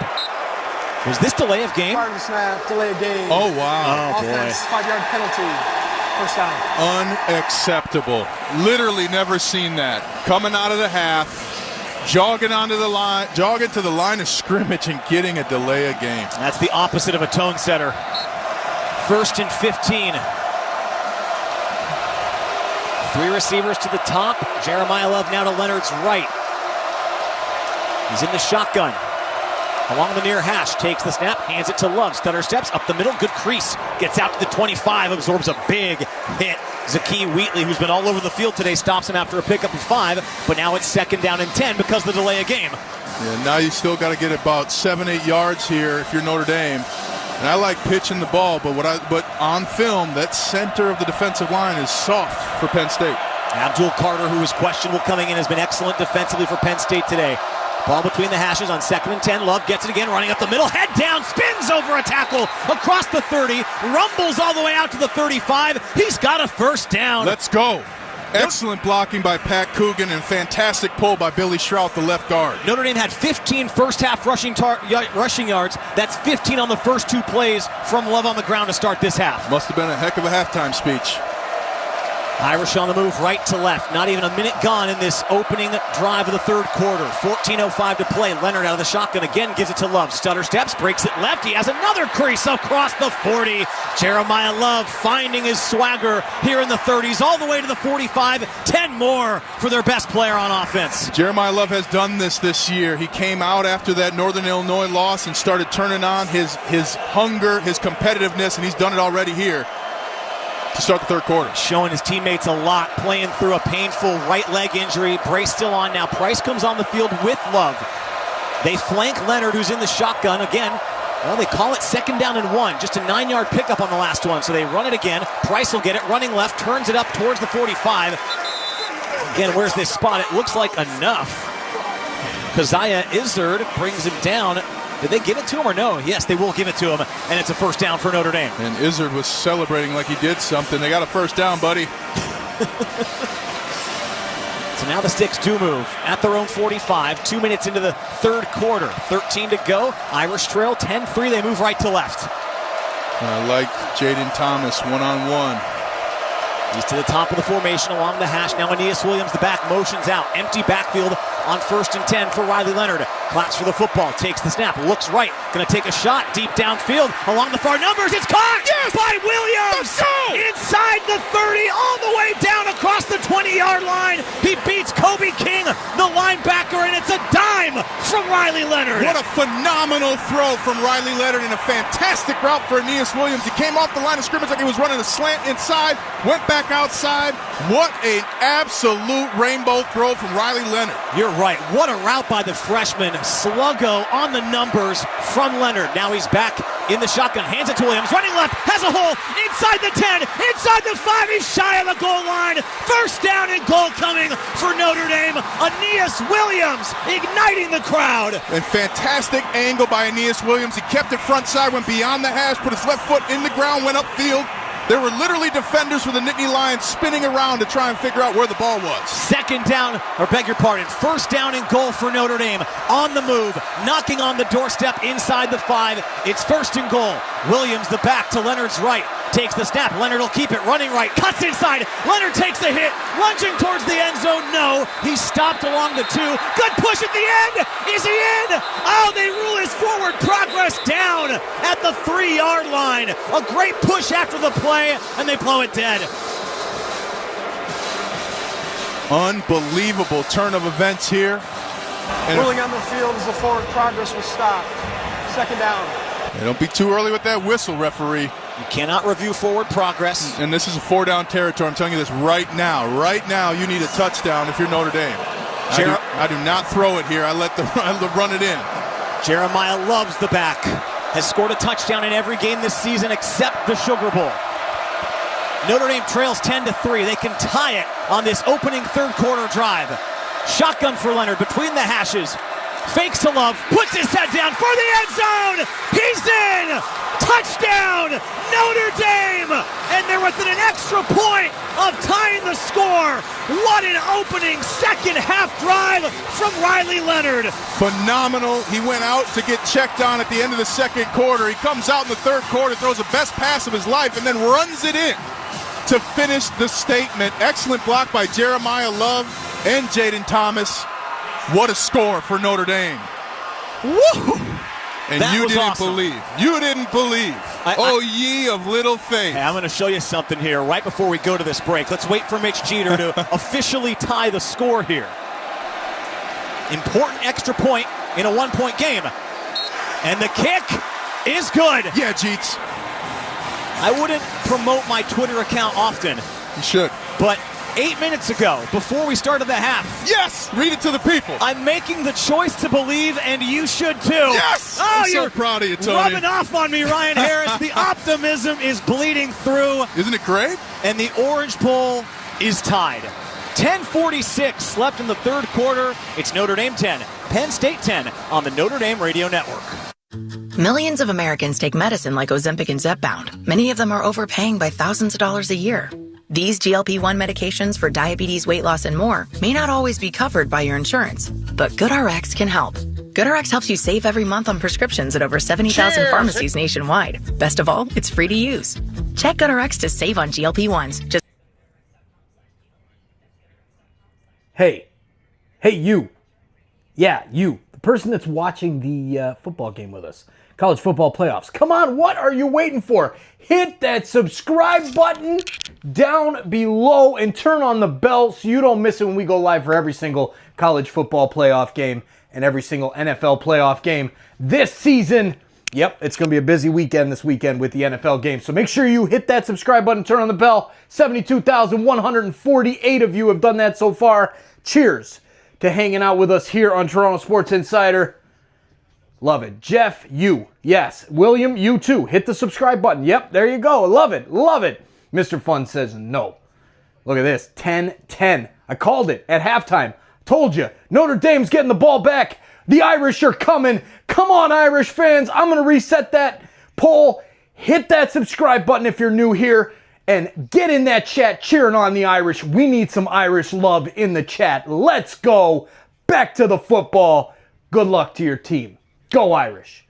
Was this delay of game? Part of the snap, delay of game. Oh, wow. Oh, offense, boy. 5-yard penalty. First down. Unacceptable. Literally never seen that. Coming out of the half, jogging onto the line, jogging to the line of scrimmage and getting a delay of game. That's the opposite of a tone setter. 1st and 15. 3 receivers to the top. Jeremiah Love now to Leonard's right. He's in the shotgun. Along the near hash, takes the snap, hands it to Love. Stutter steps up the middle, good crease. Gets out to the 25, absorbs a big hit. Zakie Wheatley, who's been all over the field today, stops him after a pickup of 5. But now it's 2nd down and 10 because of the delay of game. Yeah, now you still got to get about 7-8 yards here if you're Notre Dame. And I like pitching the ball, but on film, that center of the defensive line is soft for Penn State. Abdul Carter, who was questionable coming in, has been excellent defensively for Penn State today. Ball between the hashes on 2nd and 10. Love gets it again, running up the middle. Head down, spins over a tackle across the 30. Rumbles all the way out to the 35. He's got a first down. Let's go. Excellent blocking by Pat Coogan and fantastic pull by Billy Shrout, the left guard. Notre Dame had 15 first-half rushing yards. That's 15 on the first 2 plays from Love on the ground to start this half. Must have been a heck of a halftime speech. Irish on the move right to left. Not even a minute gone in this opening drive of the third quarter. 14:05 to play. Leonard out of the shotgun again, gives it to Love. Stutter steps, breaks it left. He has another crease across the 40. Jeremiah Love finding his swagger here in the 30s, all the way to the 45. 10 more for their best player on offense. Jeremiah Love has done this year. He came out after that Northern Illinois loss and started turning on his hunger, his competitiveness, and he's done it already here to start the third quarter. Showing his teammates a lot, playing through a painful right leg injury. Brace still on now. Price comes on the field with Love. They flank Leonard, who's in the shotgun again. Well, they call it 2nd down and 1. Just a 9-yard pickup on the last one. So they run it again. Price will get it, running left, turns it up towards the 45. Again, where's this spot? It looks like enough. Keziah Izzard brings him down. Did they give it to him or no? Yes, they will give it to him, and it's a first down for Notre Dame. And Izzard was celebrating like he did something. They got a first down, buddy. So now the Sticks do move at their own 45. 2 minutes into the third quarter. 13 to go. Irish trail 10-3. They move right to left. I like Jaden Thomas one-on-one. He's to the top of the formation along the hash. Now Aeneas Williams, the back, motions out. Empty backfield on 1st and 10 for Riley Leonard. Claps for the football, takes the snap, looks right. Going to take a shot deep downfield along the far numbers. It's caught by Williams. Inside the 30, all the way down across the 20-yard line. He beats Kobe King, the linebacker, and it's a dime from Riley Leonard. What a phenomenal throw from Riley Leonard and a fantastic route for Aeneas Williams. He came off the line of scrimmage like he was running a slant inside, went back outside. What an absolute rainbow throw from Riley Leonard. You're right. What a route by the freshman. Sluggo on the numbers from Leonard. Now he's back in the shotgun. Hands it to Williams. Running left. Has a hole. Inside the 10. Inside the 5. He's shy of the goal line. First down and goal coming for Notre Dame. Aeneas Williams igniting the crowd. And fantastic angle by Aeneas Williams. He kept it front side, went beyond the hash, put his left foot in the ground, went upfield. There were literally defenders for the Nittany Lions spinning around to try and figure out where the ball was. First down and goal for Notre Dame. On the move, knocking on the doorstep inside the 5. It's first and goal. Williams, the back to Leonard's right. Takes the snap. Leonard will keep it. Running right. Cuts inside. Leonard takes the hit. Lunging towards the end zone. No. He's stopped along the 2. Good push at the end. Is he in? Oh, they rule his forward progress down at the 3-yard line. A great push after the play, and they blow it dead. Unbelievable turn of events here. And ruling on the field as the forward progress was stopped. Second down. Don't be too early with that whistle, referee. You cannot review forward progress. And this is a 4-down territory. I'm telling you this right now. Right now, you need a touchdown if you're Notre Dame. I do not throw it here. I let them run it in. Jeremiah loves the back. Has scored a touchdown in every game this season except the Sugar Bowl. Notre Dame trails 10-3. They can tie it on this opening third quarter drive. Shotgun for Leonard between the hashes. Fakes to Love, puts his head down for the end zone. He's in. Touchdown, Notre Dame. And they're within an extra point of tying the score. What an opening second half drive from Riley Leonard. Phenomenal. He went out to get checked on at the end of the second quarter. He comes out in the third quarter, throws the best pass of his life, and then runs it in to finish the statement. Excellent block by Jeremiah Love and Jaden Thomas. What a score for Notre Dame. Woo! And you didn't believe. You didn't believe. Ye of little faith. Hey, I'm going to show you something here right before we go to this break. Let's wait for Mitch Jeter to officially tie the score here. Important extra point in a 1-point game. And the kick is good. Yeah, Jeets. I wouldn't promote my Twitter account often. You should. But 8 minutes ago, before we started the half. Yes! Read it to the people. I'm making the choice to believe, and you should too. Yes! Oh, I'm so proud of you, Tony. Rubbing off on me, Ryan Harris. The optimism is bleeding through. Isn't it great? And the Orange Bowl is tied. 10:46 left in the third quarter. It's Notre Dame 10, Penn State 10 on the Notre Dame Radio Network. Millions of Americans take medicine like Ozempic and Zepbound. Many of them are overpaying by thousands of dollars a year. These GLP-1 medications for diabetes, weight loss, and more may not always be covered by your insurance, but GoodRx can help. GoodRx helps you save every month on prescriptions at over 70,000 pharmacies nationwide. Best of all, it's free to use. Check GoodRx to save on GLP-1s. Hey, you. Yeah, you. The person that's watching the football game with us. College football playoffs. Come on, what are you waiting for? Hit that subscribe button down below and turn on the bell so you don't miss it when we go live for every single college football playoff game and every single NFL playoff game this season. Yep, it's going to be a busy weekend this weekend with the NFL game. So make sure you hit that subscribe button, turn on the bell. 72,148 of you have done that so far. Cheers to hanging out with us here on Toronto Sports Insider. Love it. Jeff, you. Yes. William, you too. Hit the subscribe button. Yep, there you go. Love it. Love it. Mr. Fun says no. Look at this. 10-10. I called it at halftime. Told you. Notre Dame's getting the ball back. The Irish are coming. Come on, Irish fans. I'm going to reset that poll. Hit that subscribe button if you're new here. And get in that chat cheering on the Irish. We need some Irish love in the chat. Let's go. Back to the football. Good luck to your team. Go Irish.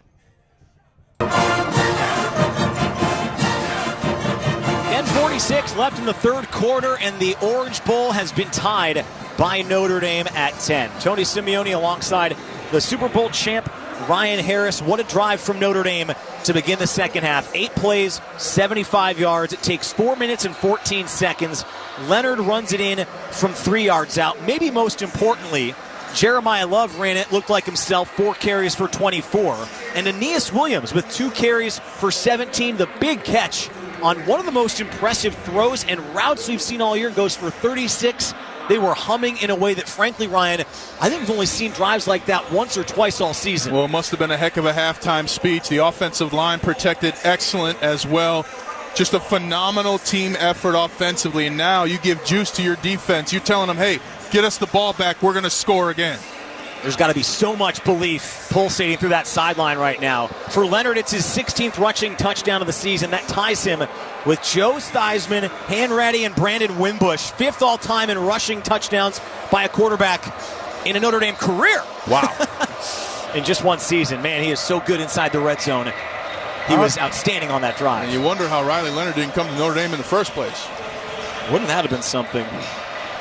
10:46 left in the third quarter, and the Orange Bowl has been tied by Notre Dame at 10. Tony Simeone alongside the Super Bowl champ Ryan Harris. What a drive from Notre Dame to begin the second half. 8 plays, 75 yards. It takes 4 minutes and 14 seconds. Leonard runs it in from 3 yards out. Maybe most importantly, Jeremiah Love ran it, looked like himself, 4 carries for 24. And Aeneas Williams with 2 carries for 17. The big catch on one of the most impressive throws and routes we've seen all year, goes for 36. They were humming in a way that, frankly, Ryan, I think we've only seen drives like that once or twice all season. Well, it must have been a heck of a halftime speech. The offensive line protected excellent as well. Just a phenomenal team effort offensively. And now you give juice to your defense. You're telling them, hey, get us the ball back. We're going to score again. There's got to be so much belief pulsating through that sideline right now. For Leonard, it's his 16th rushing touchdown of the season. That ties him with Joe Theismann, Hanratty, and Brandon Wimbush. 5th all-time in rushing touchdowns by a quarterback in a Notre Dame career. Wow. In just one season. Man, he is so good inside the red zone. He was outstanding on that drive. And you wonder how Riley Leonard didn't come to Notre Dame in the first place. Wouldn't that have been something?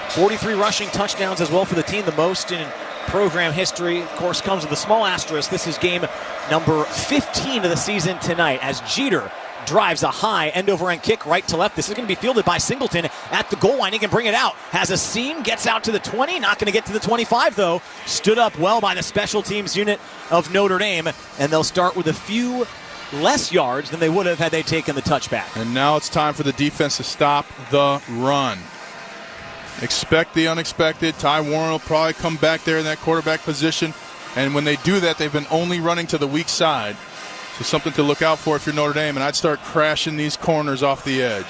43 rushing touchdowns as well for the team, the most in program history. Of course, comes with a small asterisk. This is game number 15 of the season tonight as Jeter drives a high end-over-end kick right to left. This is going to be fielded by Singleton at the goal line. He can bring it out. Has a seam, gets out to the 20. Not going to get to the 25, though. Stood up well by the special teams unit of Notre Dame, and they'll start with a few less yards than they would have had they taken the touchback. And now it's time for the defense to stop the run. Expect the unexpected. Ty Warren will probably come back there in that quarterback position. And when they do that, they've been only running to the weak side. So something to look out for if you're Notre Dame. And I'd start crashing these corners off the edge.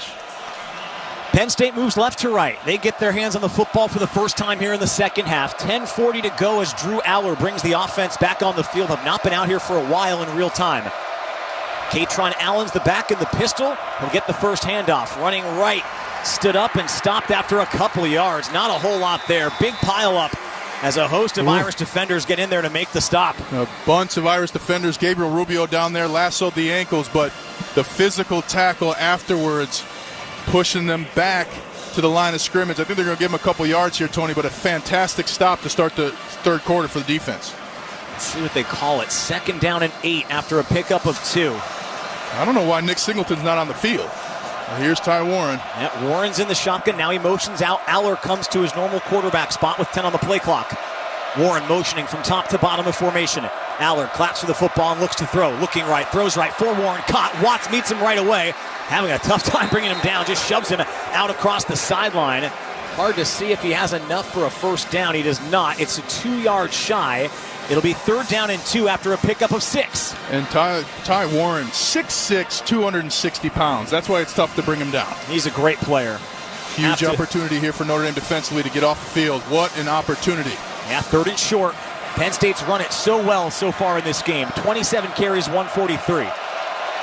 Penn State moves left to right. They get their hands on the football for the first time here in the second half. 10:40 to go as Drew Aller brings the offense back on the field. Have not been out here for a while in real time. Katron Allen's the back in the pistol. He'll get the first handoff. Running right. Stood up and stopped after a couple of yards. Not a whole lot there. Big pile up as a host of Irish defenders get in there to make the stop. A bunch of Irish defenders. Gabriel Rubio down there lassoed the ankles, but the physical tackle afterwards pushing them back to the line of scrimmage. I think they're going to give him a couple yards here, Tony, but a fantastic stop to start the third quarter for the defense. Let's see what they call it. 2nd down and 8 after a pickup of 2. I don't know why Nick Singleton's not on the field. Here's Ty Warren. Yeah, Warren's in the shotgun. Now he motions out. Aller comes to his normal quarterback spot with 10 on the play clock. Warren motioning from top to bottom of formation. Aller claps for the football and looks to throw. Looking right, throws right for Warren. Caught. Watts meets him right away. Having a tough time bringing him down. Just shoves him out across the sideline. Hard to see if he has enough for a first down. He does not. It's a 2 yard shy. It'll be 3rd down and 2 after a pickup of 6. And Ty Warren, 6'6", 260 pounds. That's why it's tough to bring him down. He's a great player. Huge opportunity here for Notre Dame defensively to get off the field. What an opportunity. Yeah, 3rd and short. Penn State's run it so well so far in this game. 27 carries, 143.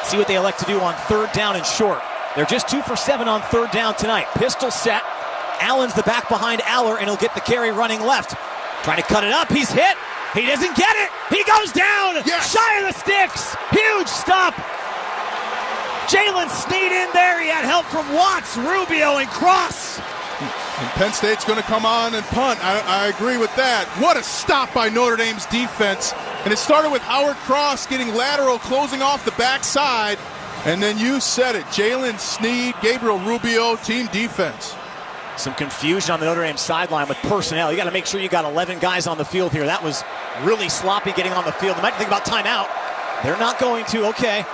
See what they elect to do on 3rd down and short. They're just 2 for 7 on 3rd down tonight. Pistol set. Allen's the back behind Aller, and he'll get the carry running left. Trying to cut it up. He's hit. He doesn't get it. He goes down. Yes. Shy of the sticks. Huge stop. Jalen Snead in there. He had help from Watts, Rubio, and Cross. And Penn State's going to come on and punt. I agree with that. What a stop by Notre Dame's defense. And it started with Howard Cross getting lateral, closing off the backside. And then you said it. Jalen Snead, Gabriel Rubio, team defense. Some confusion on the Notre Dame sideline with personnel. You got to make sure you got 11 guys on the field here. That was really sloppy getting on the field. They might think about timeout. They're not going to. Okay.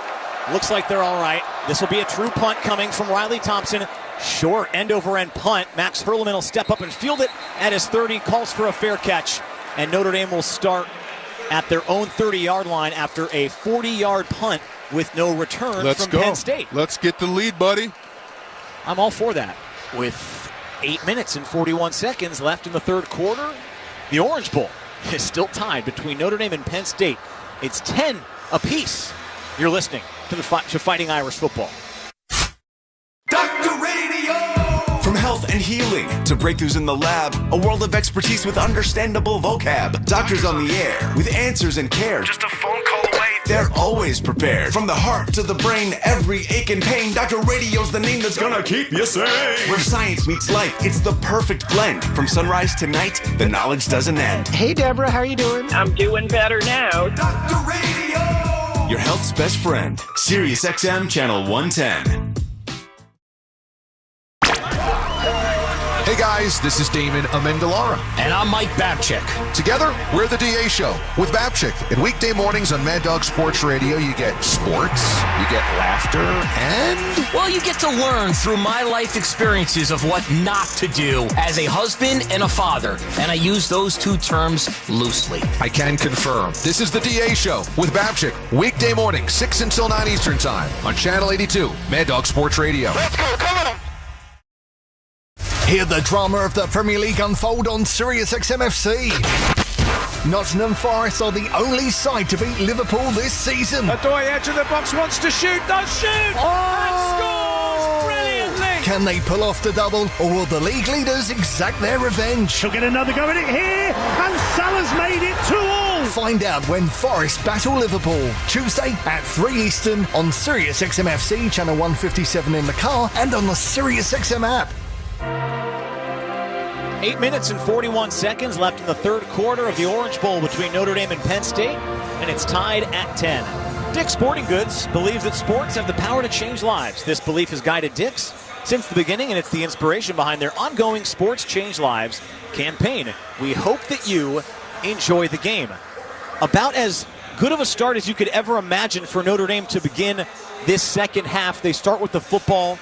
Looks like they're all right. This will be a true punt coming from Riley Thompson. Short end-over-end punt. Max Hurlman will step up and field it at his 30. Calls for a fair catch. And Notre Dame will start at their own 30-yard line after a 40-yard punt with no return from Penn State. Let's get the lead, buddy. I'm all for that. With 8 minutes and 41 seconds left in the third quarter, the Orange Bowl is still tied between Notre Dame and Penn State. It's 10 apiece. You're listening to Fighting Irish Football. Dr. Radio! From health and healing to breakthroughs in the lab, a world of expertise with understandable vocab. Doctors on the air with answers and care. Just a phone call away. They're always prepared. From the heart to the brain, every ache and pain, Dr. Radio's the name that's gonna keep you sane. Where science meets life, it's the perfect blend. From sunrise to night, the knowledge doesn't end. Hey, Deborah, how are you doing? I'm doing better now. Dr. Radio! Your health's best friend. Sirius XM Channel 110. Hey guys, this is Damon Amendolara. And I'm Mike Babchick. Together, we're the DA Show with Babchick. And weekday mornings on Mad Dog Sports Radio, you get sports, you get laughter, and... well, you get to learn through my life experiences of what not to do as a husband and a father. And I use those two terms loosely. I can confirm. This is the DA Show with Babchick. Weekday morning, 6 until 9 Eastern Time on Channel 82, Mad Dog Sports Radio. Let's go, come on! Hear the drama of the Premier League unfold on Sirius XMFC. Nottingham Forest are the only side to beat Liverpool this season. Adoy, edge of the box, wants to shoot, does shoot! And scores brilliantly! Can they pull off the double, or will the league leaders exact their revenge? She'll get another go at it here, and Salah's made it 2-2. Find out when Forest battle Liverpool. Tuesday at 3 Eastern on Sirius XMFC, channel 157 in the car, and on the Sirius XM app. 8 minutes and 41 seconds left in the third quarter of the Orange Bowl between Notre Dame and Penn State, and it's tied at 10. Dick's Sporting Goods believes that sports have the power to change lives. This belief has guided Dick's since the beginning, and it's the inspiration behind their ongoing Sports Change Lives campaign. We hope that you enjoy the game. About as good of a start as you could ever imagine for Notre Dame to begin this second half. They start with the football,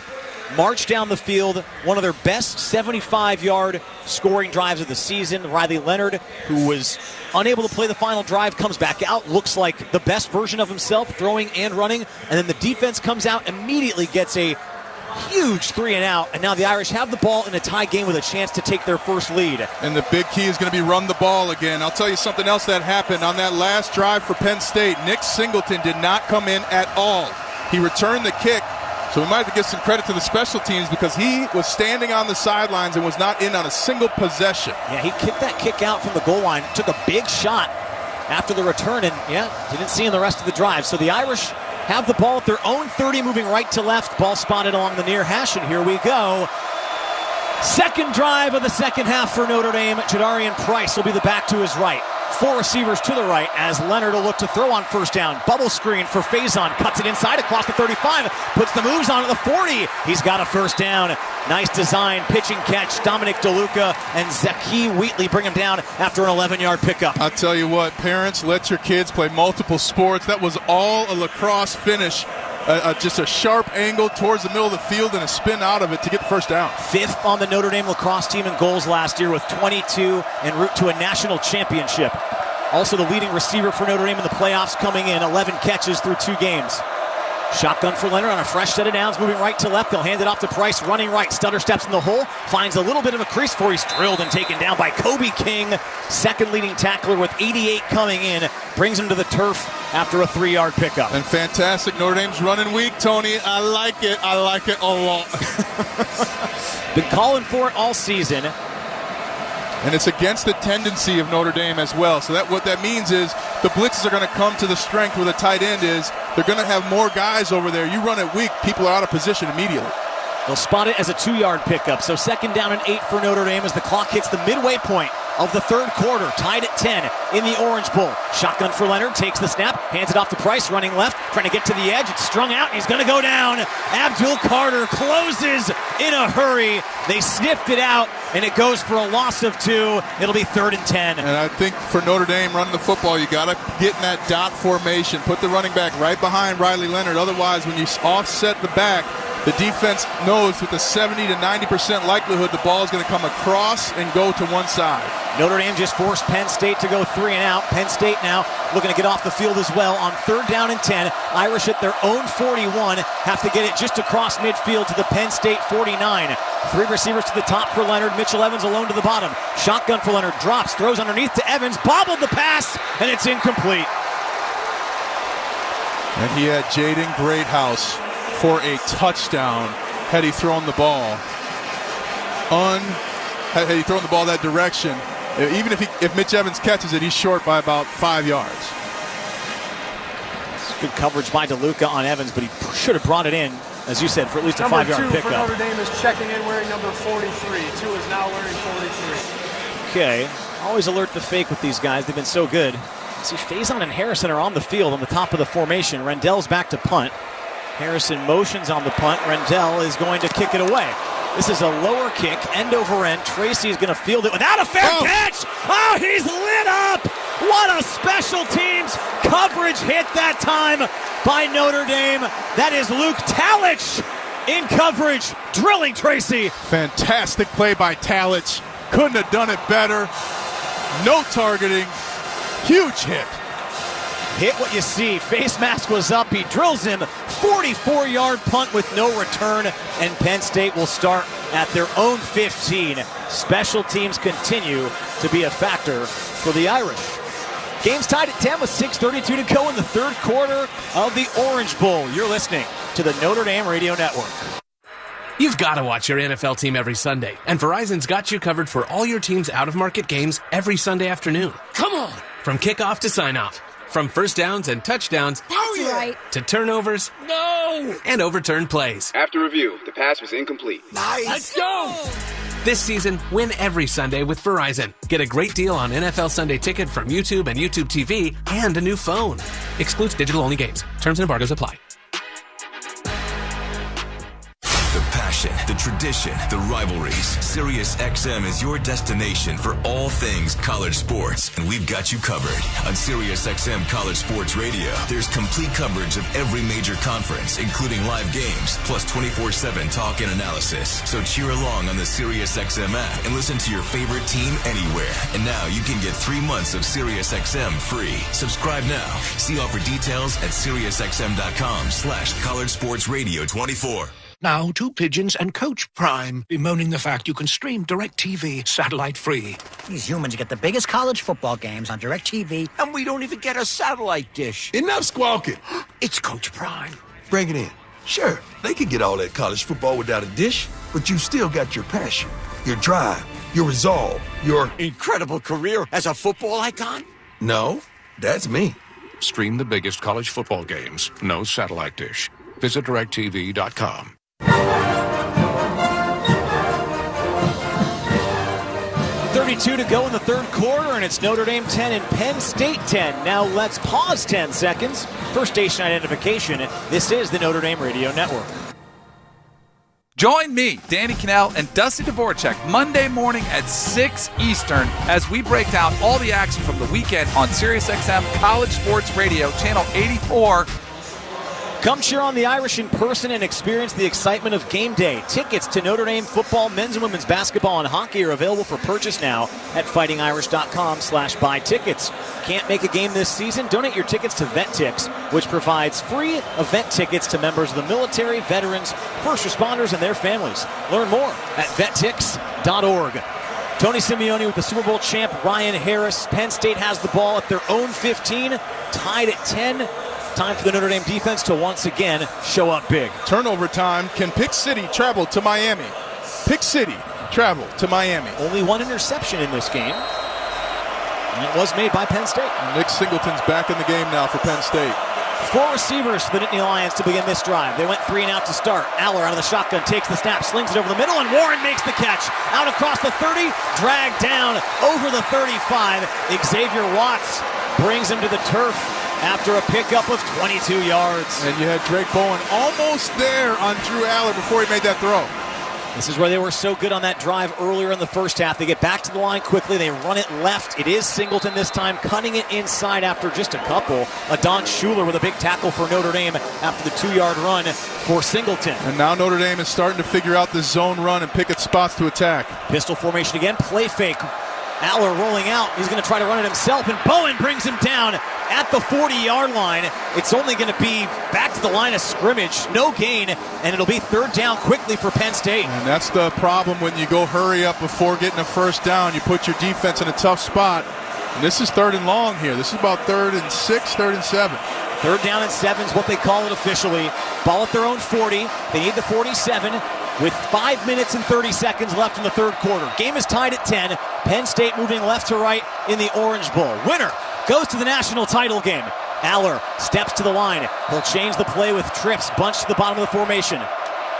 march down the field, one of their best 75-yard scoring drives of the season. Riley Leonard, who was unable to play the final drive, comes back out, looks like the best version of himself, throwing and running, and then the defense comes out, immediately gets a huge 3-and-out, and now the Irish have the ball in a tie game with a chance to take their first lead. And the big key is going to be run the ball again. I'll tell you something else that happened on that last drive for Penn State. Nick Singleton did not come in at all. He returned the kick. So we might have to give some credit to the special teams because he was standing on the sidelines and was not in on a single possession. Yeah, he kicked that kick out from the goal line, took a big shot after the return, and didn't see in the rest of the drive. So the Irish have the ball at their own 30, moving right to left. Ball spotted along the near hash, and here we go. Second drive of the second half for Notre Dame. Jadarian Price will be the back to his right. 4 receivers to the right as Leonard will look to throw on first down. Bubble screen for Faison. Cuts it inside across the 35. Puts the moves on at the 40. He's got a first down. Nice design. Pitching catch. Dominic DeLuca and Zaki Wheatley bring him down after an 11-yard pickup. I'll tell you what, parents, let your kids play multiple sports. That was all a lacrosse finish. Just a sharp angle towards the middle of the field and a spin out of it to get the first down. 5th on the Notre Dame lacrosse team in goals last year with 22 en route to a national championship. Also the leading receiver for Notre Dame in the playoffs, coming in 11 catches through 2 games. Shotgun for Leonard on a fresh set of downs, moving right to left. They'll hand it off to Price, running right. Stutter steps in the hole, finds a little bit of a crease before he's drilled and taken down by Kobe King. Second leading tackler with 88 coming in. Brings him to the turf after a 3-yard pickup. And fantastic Notre Dame's running weak, Tony. I like it. I like it a lot. Been calling for it all season. And it's against the tendency of Notre Dame as well. So what that means is the blitzes are going to come to the strength where the tight end is. They're going to have more guys over there. You run it weak, people are out of position immediately. They'll spot it as a 2-yard pickup. So second down and 8 for Notre Dame as the clock hits the midway point of the third quarter. Tied at 10 in the Orange Bowl. Shotgun for Leonard, takes the snap, hands it off to Price, running left, trying to get to the edge. It's strung out, and he's going to go down. Abdul Carter closes in a hurry. They sniffed it out, and it goes for a loss of 2. It'll be 3rd and 10. And I think for Notre Dame running the football, you got to get in that dot formation. Put the running back right behind Riley Leonard. Otherwise, when you offset the back, the defense knows with a 70 to 90% likelihood the ball is going to come across and go to one side. Notre Dame just forced Penn State to go 3 and out. Penn State now looking to get off the field as well on 3rd down and 10. Irish at their own 41 have to get it just across midfield to the Penn State 49. 3 receivers to the top for Leonard. Mitchell Evans alone to the bottom. Shotgun for Leonard. Drops. Throws underneath to Evans. Bobbled the pass, and it's incomplete. And he had Jaden Greathouse for a touchdown had he thrown the ball. Had he thrown the ball that direction, even if Mitch Evans catches it, he's short by about 5 yards. Good coverage by DeLuca on Evans, but he should have brought it in, as you said, for at least a 5-yard pickup. Number 2 for Notre Dame is checking in wearing number 43. 2 is now wearing 43. Okay, always alert the fake with these guys. They've been so good. See, Faison and Harrison are on the field on the top of the formation. Rendell's back to punt. Harrison motions on the punt. Rendell is going to kick it away. This is a lower kick, end over end. Tracy is going to field it without a fair catch. Oh, he's lit up. What a special teams coverage hit that time by Notre Dame. That is Luke Talich in coverage, drilling Tracy. Fantastic play by Talich. Couldn't have done it better. No targeting. Huge hit. Hit what you see. Face mask was up. He drills him. 44-yard punt with no return. And Penn State will start at their own 15. Special teams continue to be a factor for the Irish. Game's tied at 10 with 6:32 to go in the third quarter of the Orange Bowl. You're listening to the Notre Dame Radio Network. You've got to watch your NFL team every Sunday, and Verizon's got you covered for all your team's out-of-market games every Sunday afternoon. Come on! From kickoff to sign-off, from first downs and touchdowns to turnovers and overturned plays. After review, the pass was incomplete. Nice! Let's go! This season, win every Sunday with Verizon. Get a great deal on NFL Sunday Ticket from YouTube and YouTube TV and a new phone. Excludes digital-only games. Terms and embargoes apply. The passion, the tradition, the rivalries. SiriusXM is your destination for all things college sports, and we've got you covered. On SiriusXM College Sports Radio, there's complete coverage of every major conference, including live games, plus 24/7 talk and analysis. So cheer along on the SiriusXM app and listen to your favorite team anywhere. And now you can get 3 months of SiriusXM free. Subscribe now. See offer details at SiriusXM.com/collegesportsradio24. Now, 2 Pigeons and Coach Prime bemoaning the fact you can stream DirecTV satellite-free. These humans get the biggest college football games on DirecTV, and we don't even get a satellite dish. Enough squawking. It's Coach Prime. Bring it in. Sure, they can get all that college football without a dish, but you still got your passion, your drive, your resolve, your incredible career as a football icon. No, that's me. Stream the biggest college football games. No satellite dish. Visit DirecTV.com. 32 to go in the third quarter, and it's Notre Dame 10 and Penn State 10. Now let's pause 10 seconds for station identification. This is the Notre Dame Radio Network. Join me, Danny Cannell, and Dusty Dvorak Monday morning at 6 Eastern as we break down all the action from the weekend on SiriusXM College Sports Radio, Channel 84. Come cheer on the Irish in person and experience the excitement of game day. Tickets to Notre Dame football, men's and women's basketball, and hockey are available for purchase now at fightingirish.com/buy tickets. Can't make a game this season? Donate your tickets to VetTix, which provides free event tickets to members of the military, veterans, first responders, and their families. Learn more at vettix.org. Tony Simeone with the Super Bowl champ Ryan Harris. Penn State has the ball at their own 15, tied at 10. Time for the Notre Dame defense to once again show up big. Turnover time. Can Pick City travel to Miami? Pick City travel to Miami. Only one interception in this game, and it was made by Penn State. Nick Singleton's back in the game now for Penn State. 4 receivers for the Nittany Lions to begin this drive. They went 3 and out to start. Aller out of the shotgun, takes the snap, slings it over the middle, and Warren makes the catch. Out across the 30, dragged down over the 35. Xavier Watts brings him to the turf after a pickup of 22 yards. And you had Drake Bowen almost there on Drew Aller before he made that throw. This is where they were so good on that drive earlier in the first half. They get back to the line quickly. They run it left. It is Singleton this time, cutting it inside after just a couple. Adon Schuler with a big tackle for Notre Dame after the 2-yard run for Singleton. And now Notre Dame is starting to figure out the zone run and pick its spots to attack. Pistol formation again, play fake. Aller rolling out. He's going to try to run it himself, and Bowen brings him down at the 40-yard line. It's only going to be back to the line of scrimmage. No gain, and it'll be third down quickly for Penn State. And that's the problem when you go hurry up before getting a first down. You put your defense in a tough spot. And this is 3rd and long here. This is about 3rd and 6, 3rd and 7. 3rd down and 7 is what they call it officially. Ball at their own 40. They need the 47 with 5 minutes and 30 seconds left in the third quarter. Game is tied at 10. Penn State moving left to right in the Orange Bowl. Winner goes to the national title game. Aller steps to the line. He'll change the play with trips, bunched to the bottom of the formation.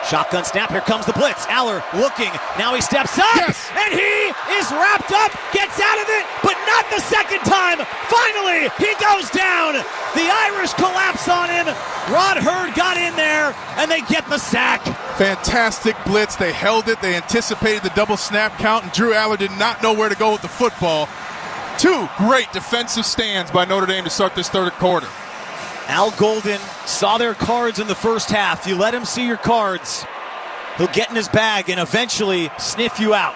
Shotgun snap, here comes the blitz. Aller looking, now he steps up, and he is wrapped up, gets out of it, but not the second time. Finally, he goes down. The Irish collapse on him. Rod Hurd got in there, and they get the sack. Fantastic blitz. They held it. They anticipated the double snap count, and Drew Aller did not know where to go with the football. Two great defensive stands by Notre Dame to start this third quarter. Al Golden saw their cards in the first half. You let him see your cards, he'll get in his bag and eventually sniff you out.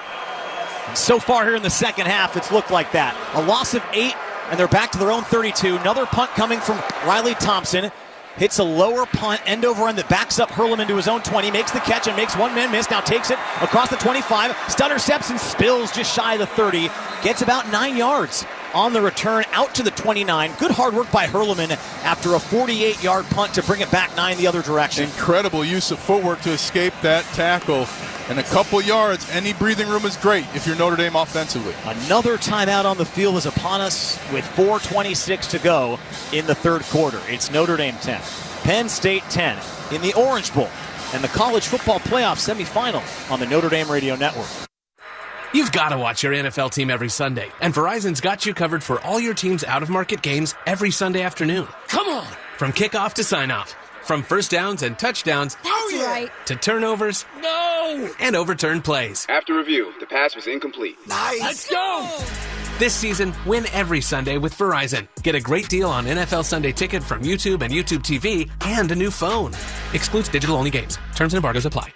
And so far here in the second half, it's looked like that. A loss of 8, and they're back to their own 32. Another punt coming from Riley Thompson. Hits a lower punt, end over end that backs up Hurlem into his own 20, makes the catch and makes one man miss. Now takes it across the 25. Stutter steps and spills just shy of the 30. Gets about 9 yards on the return out to the 29. Good hard work by Hurleman after a 48-yard punt to bring it back 9 the other direction. Incredible use of footwork to escape that tackle. And a couple yards, any breathing room is great if you're Notre Dame offensively. Another timeout on the field is upon us with 4:26 to go in the third quarter. It's Notre Dame 10, Penn State 10 in the Orange Bowl and the College Football Playoff semifinal on the Notre Dame Radio Network. You've got to watch your NFL team every Sunday, and Verizon's got you covered for all your team's out-of-market games every Sunday afternoon. Come on! From kickoff to sign-off. From first downs and touchdowns to turnovers and overturned plays. After review, the pass was incomplete. Nice. Let's go! This season, win every Sunday with Verizon. Get a great deal on NFL Sunday Ticket from YouTube and YouTube TV and a new phone. Excludes digital-only games. Terms and embargoes apply.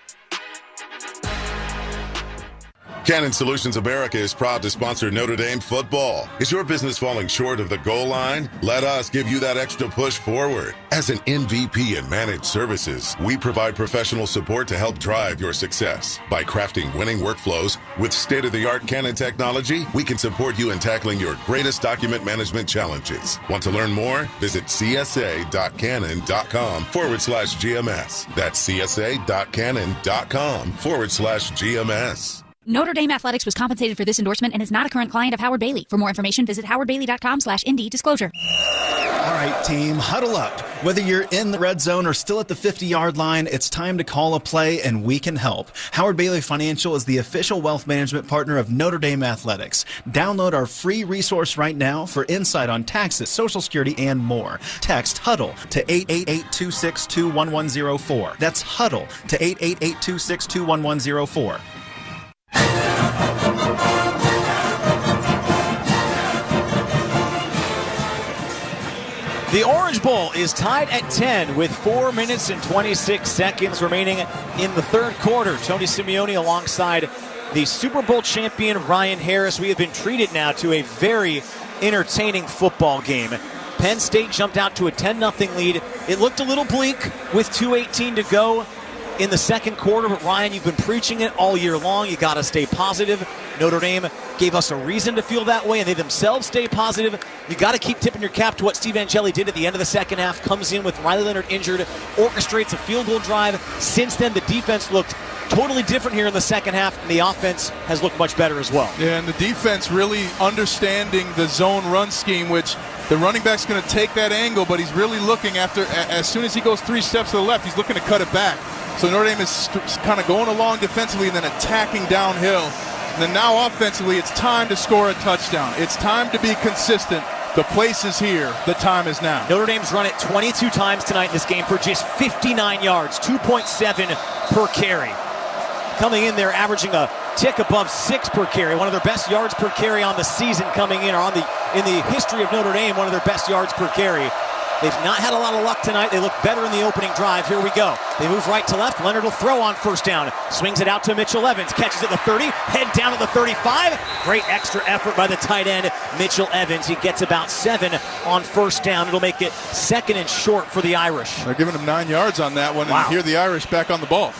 Cannon Solutions America is proud to sponsor Notre Dame football. Is your business falling short of the goal line? Let us give you that extra push forward. As an MVP in managed services, we provide professional support to help drive your success. By crafting winning workflows with state-of-the-art Cannon technology, we can support you in tackling your greatest document management challenges. Want to learn more? Visit csa.cannon.com/GMS. That's csa.cannon.com/GMS. Notre Dame Athletics was compensated for this endorsement and is not a current client of Howard Bailey. For more information, visit howardbailey.com/ND disclosure. All right, team, huddle up. Whether you're in the red zone or still at the 50-yard line, it's time to call a play, and we can help. Howard Bailey Financial is the official wealth management partner of Notre Dame Athletics. Download our free resource right now for insight on taxes, Social Security, and more. Text HUDDLE to 888-262-1104. That's HUDDLE to 888-262-1104. The Orange Bowl is tied at 10 with 4 minutes and 26 seconds remaining in the third quarter. Tony Simeone alongside the Super Bowl champion Ryan Harris. We have been treated now to a very entertaining football game. Penn State jumped out to a 10-0 lead. It looked a little bleak with 2:18 to go in the second quarter, but Ryan, you've been preaching it all year long. You got to stay positive. Notre Dame gave us a reason to feel that way, and they themselves stay positive. You got to keep tipping your cap to what Steve Angeli did at the end of the second half. Comes in with Riley Leonard injured, orchestrates a field goal drive. Since then, the defense looked totally different here in the second half, and the offense has looked much better as well. Yeah, and the defense really understanding the zone run scheme, which the running back's going to take that angle, but he's really looking after, as soon as he goes 3 steps to the left, he's looking to cut it back. So Notre Dame is kind of going along defensively and then attacking downhill. And then now offensively, it's time to score a touchdown. It's time to be consistent. The place is here. The time is now. Notre Dame's run it 22 times tonight in this game for just 59 yards, 2.7 per carry. Coming in there, averaging a tick above 6 per carry, one of their best yards per carry on the season coming in, or in the history of Notre Dame, one of their best yards per carry. They've not had a lot of luck tonight. They look better in the opening drive. Here we go. They move right to left. Leonard will throw on first down. Swings it out to Mitchell Evans. Catches at the 30. Head down at the 35. Great extra effort by the tight end, Mitchell Evans. He gets about 7 on first down. It'll make it 2nd and short for the Irish. They're giving him 9 yards on that one. Wow. And here the Irish back on the ball.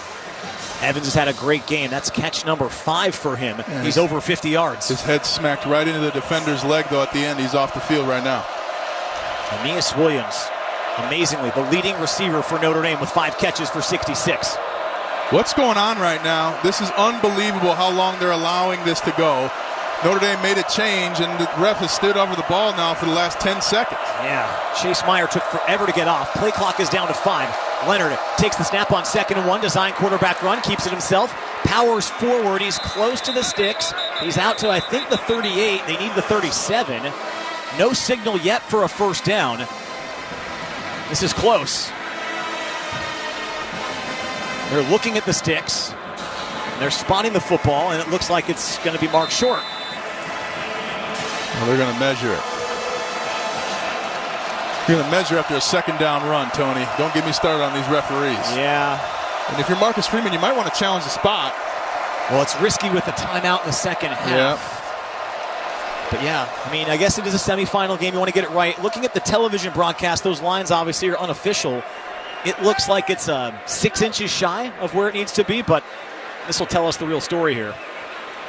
Evans has had a great game. That's catch number 5 for him. Yeah, he's over 50 yards. His head smacked right into the defender's leg, though, at the end. He's off the field right now. Aeneas Williams, amazingly, the leading receiver for Notre Dame with 5 catches for 66. What's going on right now? This is unbelievable how long they're allowing this to go. Notre Dame made a change, and the ref has stood over the ball now for the last 10 seconds. Yeah, Chase Meyer took forever to get off. Play clock is down to 5. Leonard takes the snap on 2nd and 1. Design quarterback run, keeps it himself. Powers forward. He's close to the sticks. He's out to, I think, the 38. They need the 37. No signal yet for a first down. This is close. They're looking at the sticks. They're spotting the football, and it looks like it's going to be marked short. Well, they're going to measure it. You're going to measure after a second down run, Tony. Don't get me started on these referees. Yeah. And if you're Marcus Freeman, you might want to challenge the spot. Well, it's risky with the timeout in the second half. Yeah. But yeah, I mean, I guess it is a semifinal game. You want to get it right. Looking at the television broadcast, those lines obviously are unofficial. It looks like it's 6 inches shy of where it needs to be, but this will tell us the real story here.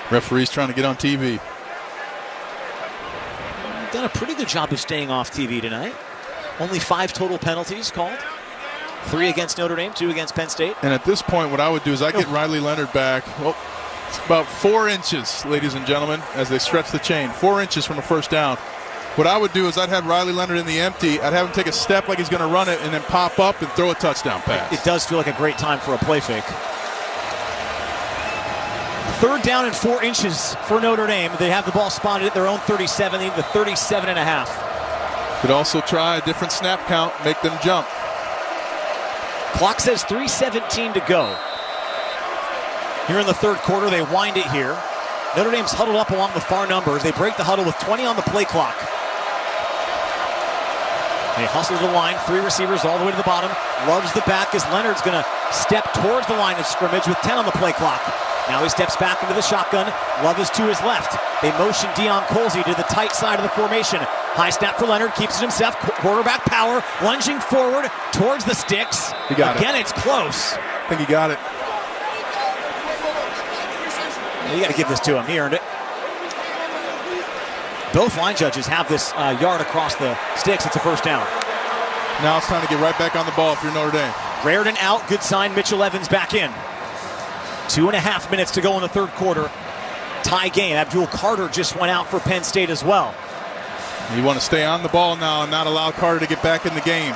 Referees trying to get on TV. Done a pretty good job of staying off TV tonight. Only 5 total penalties called. 3 against Notre Dame, 2 against Penn State. And at this point, what I would do is I get Riley Leonard back. Well, it's about 4 inches, ladies and gentlemen, as they stretch the chain. 4 inches from a first down. What I would do is I'd have Riley Leonard in the empty. I'd have him take a step like he's going to run it and then pop up and throw a touchdown pass. It does feel like a great time for a play fake. 3rd down and 4 inches for Notre Dame. They have the ball spotted at their own 37, even the 37.5. Could also try a different snap count, make them jump. Clock says 3:17 to go. Here in the third quarter, they wind it here. Notre Dame's huddled up along the far numbers. They break the huddle with 20 on the play clock. They hustle the line, 3 receivers all the way to the bottom. Loves the back as Leonard's going to step towards the line of scrimmage with 10 on the play clock. Now he steps back into the shotgun. Love is to his left. They motion Deion Colsey to the tight side of the formation. High snap for Leonard, keeps it himself. Quarterback power, lunging forward towards the sticks. He got it. Again, it's close. I think he got it. You got to give this to him. He earned it. Both line judges have this yard across the sticks. It's a first down. Now it's time to get right back on the ball if you're Notre Dame. Reardon out. Good sign. Mitchell Evans back in. 2.5 minutes to go in the third quarter. Tie game. Abdul Carter just went out for Penn State as well. You want to stay on the ball now and not allow Carter to get back in the game.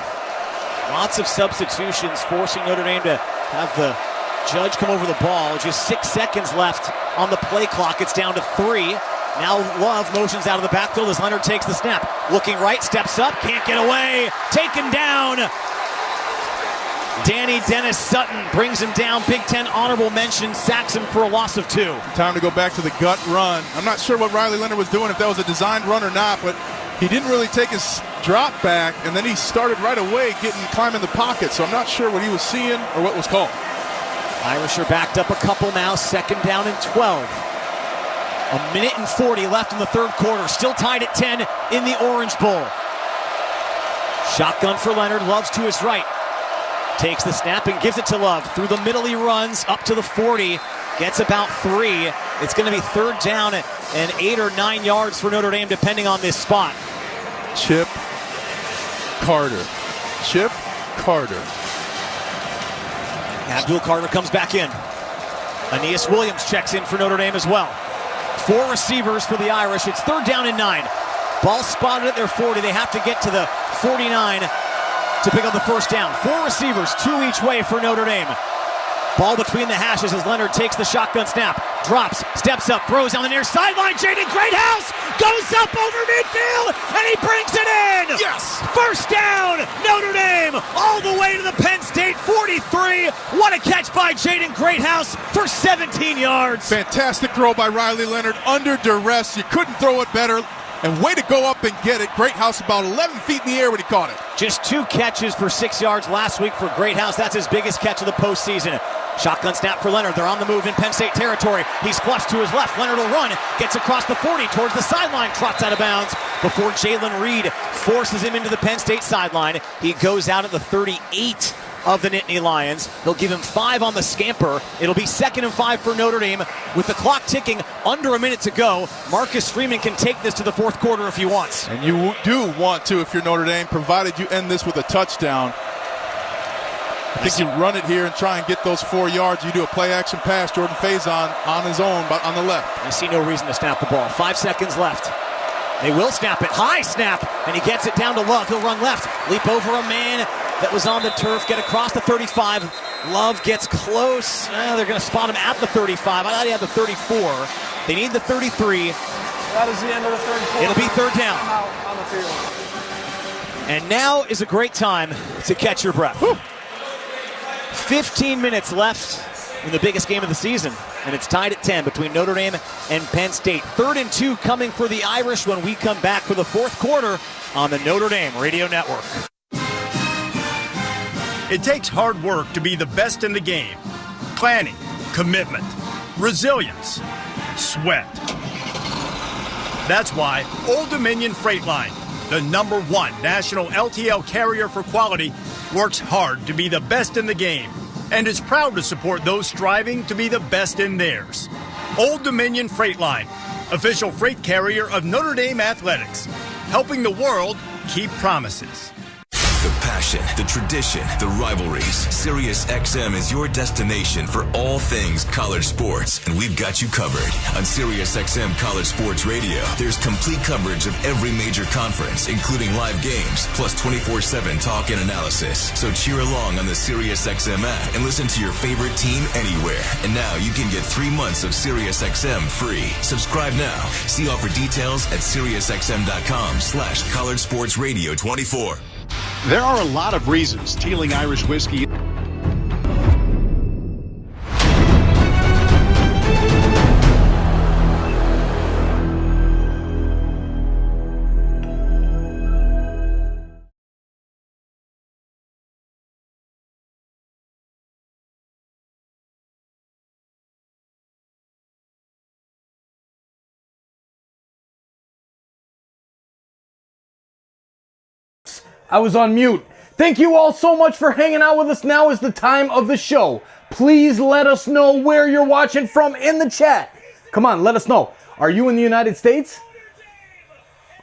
Lots of substitutions forcing Notre Dame to have the judge come over the ball. Just 6 seconds left on the play clock. It's down to 3. Now Love motions out of the backfield as Leonard takes the snap. Looking right, steps up, can't get away. Taken down. Danny Dennis Sutton brings him down. Big Ten honorable mention, sacks him for a loss of 2. Time to go back to the gut run. I'm not sure what Riley Leonard was doing, if that was a designed run or not, but he didn't really take his drop back, and then he started right away climbing the pocket, so I'm not sure what he was seeing or what was called. Irish are backed up a couple now, 2nd down and 12. 1:40 left in the third quarter, still tied at 10 in the Orange Bowl. Shotgun for Leonard, Love's to his right. Takes the snap and gives it to Love. Through the middle he runs, up to the 40, gets about 3. It's going to be 3rd down and 8 or 9 yards for Notre Dame, depending on this spot. Chip Carter. Chip Carter. Abdul Carter comes back in. Aeneas Williams checks in for Notre Dame as well. 4 receivers for the Irish. It's 3rd down and 9. Ball spotted at their 40. They have to get to the 49 to pick up the first down. 4 receivers, 2 each way for Notre Dame. Ball between the hashes as Leonard takes the shotgun snap. Drops, steps up, throws on the near sideline. Jaden Greathouse goes up over midfield, and he brings it in! Yes! First down, Notre Dame, all the way to the Penn State 43. What a catch by Jaden Greathouse for 17 yards. Fantastic throw by Riley Leonard under duress. You couldn't throw it better. And way to go up and get it. Greathouse about 11 feet in the air when he caught it. Just 2 catches for 6 yards last week for Greathouse. That's his biggest catch of the postseason. Shotgun snap for Leonard. They're on the move in Penn State territory. He's flushed to his left. Leonard will run. Gets across the 40 towards the sideline. Trots out of bounds before Jalen Reed forces him into the Penn State sideline. He goes out at the 38 of the Nittany Lions. They'll give him 5 on the scamper. It'll be 2nd and 5 for Notre Dame. With the clock ticking, under a minute to go, Marcus Freeman can take this to the fourth quarter if he wants. And you do want to if you're Notre Dame, provided you end this with a touchdown. I think you run it here and try and get those 4 yards. You do a play-action pass, Jordan Faison on his own, but on the left. I see no reason to snap the ball. 5 seconds left. They will snap it. High snap, and he gets it down to Love. He'll run left. Leap over a man that was on the turf. Get across the 35. Love gets close. They're going to spot him at the 35. I thought he had the 34. They need the 33. That is the end of the third quarter. It'll be third down. Out on the field. And now is a great time to catch your breath. Whew. 15 minutes left in the biggest game of the season, and it's tied at 10 between Notre Dame and Penn State. 3rd and 2 coming for the Irish when we come back for the fourth quarter on the Notre Dame Radio Network. It takes hard work to be the best in the game. Planning, commitment, resilience, sweat. That's why Old Dominion Freight Line, the #1 national LTL carrier for quality, works hard to be the best in the game and is proud to support those striving to be the best in theirs. Old Dominion Freight Line, official freight carrier of Notre Dame Athletics, helping the world keep promises. The passion, the tradition, the rivalries. Sirius XM is your destination for all things college sports, and we've got you covered. On Sirius XM College Sports Radio, there's complete coverage of every major conference, including live games, plus 24/7 talk and analysis. So cheer along on the Sirius XM app and listen to your favorite team anywhere. And now you can get 3 months of Sirius XM free. Subscribe now. See offer details at SiriusXM.com/College Sports Radio 24. There are a lot of reasons Teeling Irish Whiskey. I was on mute. Thank you all so much for hanging out with us. Now is the time of the show. Please let us know where you're watching from in the chat. Come on, let us know. Are you in the United States?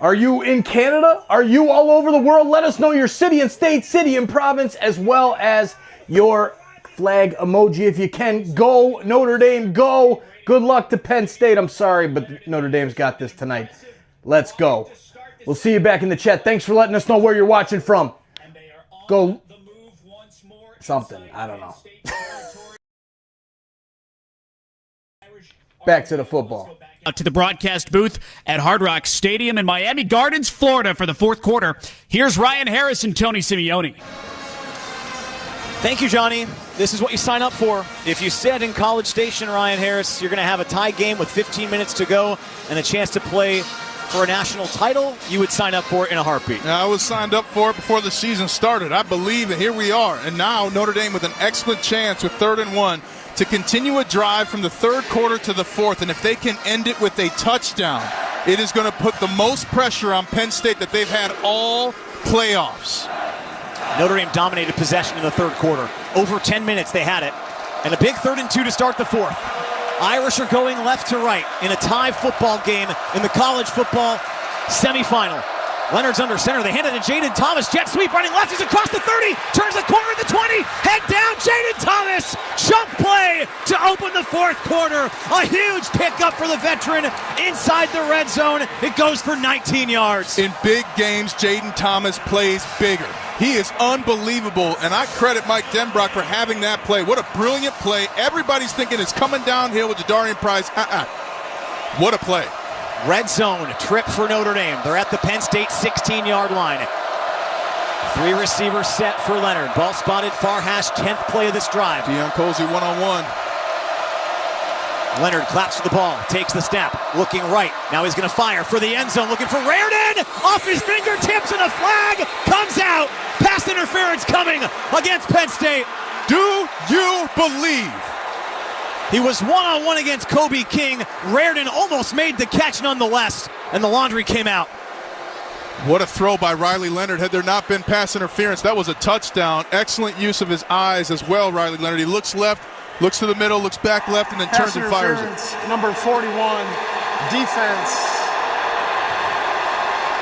Are you in Canada? Are you all over the world? Let us know your city and state, city and province, as well as your flag emoji if you can. Go, Notre Dame, go. Good luck to Penn State. I'm sorry, but Notre Dame's got this tonight. Let's go. We'll see you back in the chat. Thanks for letting us know where you're watching from. Go something. I don't know. Back to the football. To the broadcast booth at Hard Rock Stadium in Miami Gardens, Florida for the fourth quarter. Here's Ryan Harris and Tony Simeone. Thank you, Johnny. This is what you sign up for. If you said in College Station, Ryan Harris, you're going to have a tie game with 15 minutes to go and a chance to play for a national title, you would sign up for it in a heartbeat. I was signed up for it before the season started. I believe, and here we are. And now Notre Dame with an excellent chance with 3rd and 1 to continue a drive from the third quarter to the fourth. And if they can end it with a touchdown, it is going to put the most pressure on Penn State that they've had all playoffs. Notre Dame dominated possession in the third quarter. Over 10 minutes they had it. And a big 3rd and 2 to start the fourth. Irish are going left to right in a tie football game in the college football semifinal. Leonard's under center. They hand it to Jaden Thomas. Jet sweep running left. He's across the 30. Turns the corner at the 20. Head down. Jaden Thomas. Jump play to open the fourth quarter. A huge pickup for the veteran inside the red zone. It goes for 19 yards. In big games, Jaden Thomas plays bigger. He is unbelievable, and I credit Mike Denbrock for having that play. What a brilliant play. Everybody's thinking it's coming downhill with Jadarian Price. What a play. Red zone trip for Notre Dame. They're at the Penn State 16-yard line. 3 receivers set for Leonard. Ball spotted, far hash, 10th play of this drive. Deion Colsey one-on-one. Leonard claps for the ball, takes the snap, looking right. Now he's going to fire for the end zone, looking for Reardon. Off his fingertips, and a flag comes out. Pass interference coming against Penn State. Do you believe? He was one-on-one against Kobe King. Reardon almost made the catch nonetheless, and the laundry came out. What a throw by Riley Leonard. Had there not been pass interference, that was a touchdown. Excellent use of his eyes as well, Riley Leonard. He looks left, looks to the middle, looks back left, and then turns and fires it. Number 41, defense.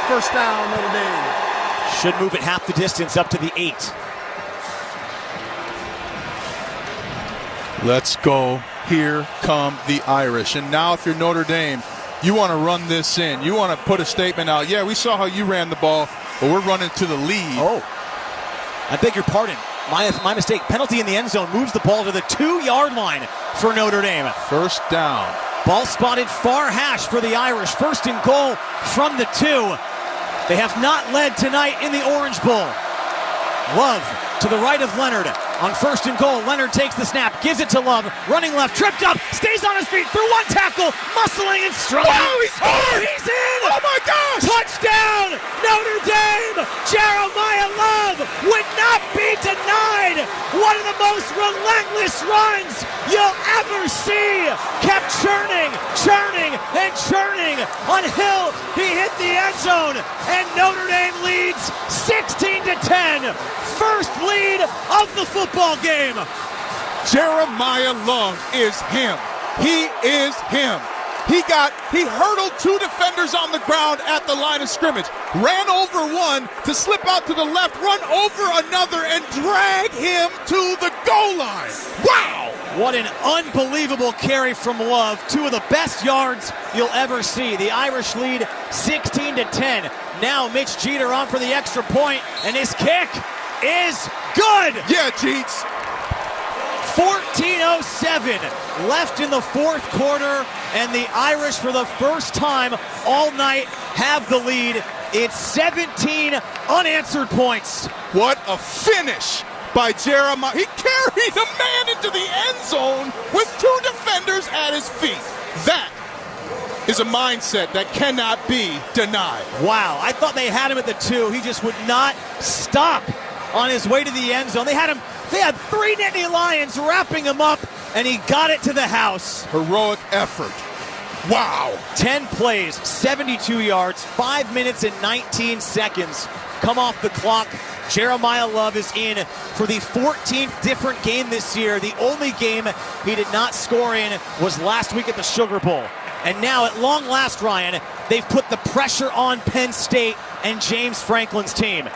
First down, Notre Dame. Should move it half the distance up to the 8. Let's go. Here come the Irish. And now if you're Notre Dame, you want to run this in. You want to put a statement out. Yeah, we saw how you ran the ball, but we're running to the lead. Oh, I beg your pardon. My mistake. Penalty in the end zone moves the ball to the 2-yard line for Notre Dame. First down. Ball spotted far hash for the Irish. First and goal from the 2. They have not led tonight in the Orange Bowl. Love to the right of Leonard. On first and goal, Leonard takes the snap, gives it to Love, running left, tripped up, stays on his feet through one tackle, muscling and struggling. Oh, he's scored! He's in! Oh my gosh! Touchdown, Notre Dame! Jeremiah Love would not be denied! One of the most relentless runs you'll ever see! Kept churning, and churning until he hit the end zone, and Notre Dame leads 16-10. First lead of the football game. Jeremiah Love is him. He is him. He hurdled 2 defenders on the ground at the line of scrimmage, ran over one to slip out to the left, run over another, and drag him to the goal line. Wow! What an unbelievable carry from Love. 2 of the best yards you'll ever see. The Irish lead 16-10. Now Mitch Jeter on for the extra point, and his kick is good. Yeah, Jeets. 14:07 left in the fourth quarter, and the Irish, for the first time all night, have the lead. It's 17 unanswered points. What a finish by Jeremiah. He carried a man into the end zone with 2 defenders at his feet. That is a mindset that cannot be denied. Wow, I thought they had him at the 2. He just would not stop on his way to the end zone. They had 3 Nittany Lions wrapping him up, and he got it to the house. Heroic effort. Wow. 10 plays, 72 yards, 5 minutes and 19 seconds come off the clock. Jeremiah Love is in for the 14th different game this year. The only game he did not score in was last week at the Sugar Bowl. And now, at long last, Ryan, they've put the pressure on Penn State and James Franklin's team.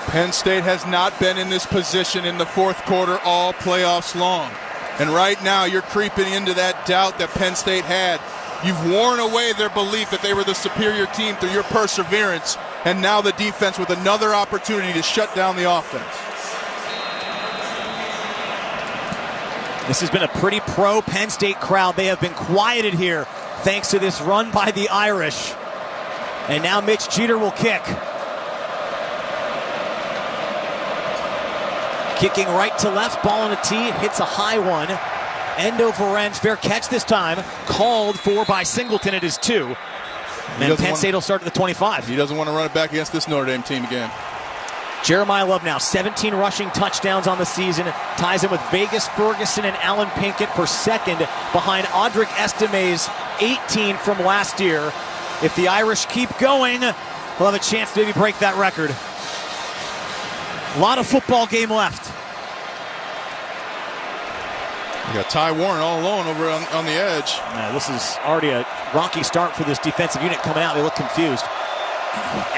Penn State has not been in this position in the fourth quarter all playoffs long. And right now, you're creeping into that doubt that Penn State had. You've worn away their belief that they were the superior team through your perseverance. And now the defense with another opportunity to shut down the offense. This has been a pretty pro Penn State crowd. They have been quieted here thanks to this run by the Irish. And now Mitch Jeter will kick. Kicking right to left, ball on a tee, hits a high one. End over end, fair catch this time. Called for by Singleton at his 2. And Penn State will start at the 25. He doesn't want to run it back against this Notre Dame team again. Jeremiah Love now 17 rushing touchdowns on the season. Ties him with Vegas Ferguson and Alan Pinkett for second, behind Audric Estime's 18 from last year. If the Irish keep going, they'll have a chance to maybe break that record. A lot of football game left. You got Ty Warren all alone over on the edge. This is already a rocky start for this defensive unit coming out. They look confused.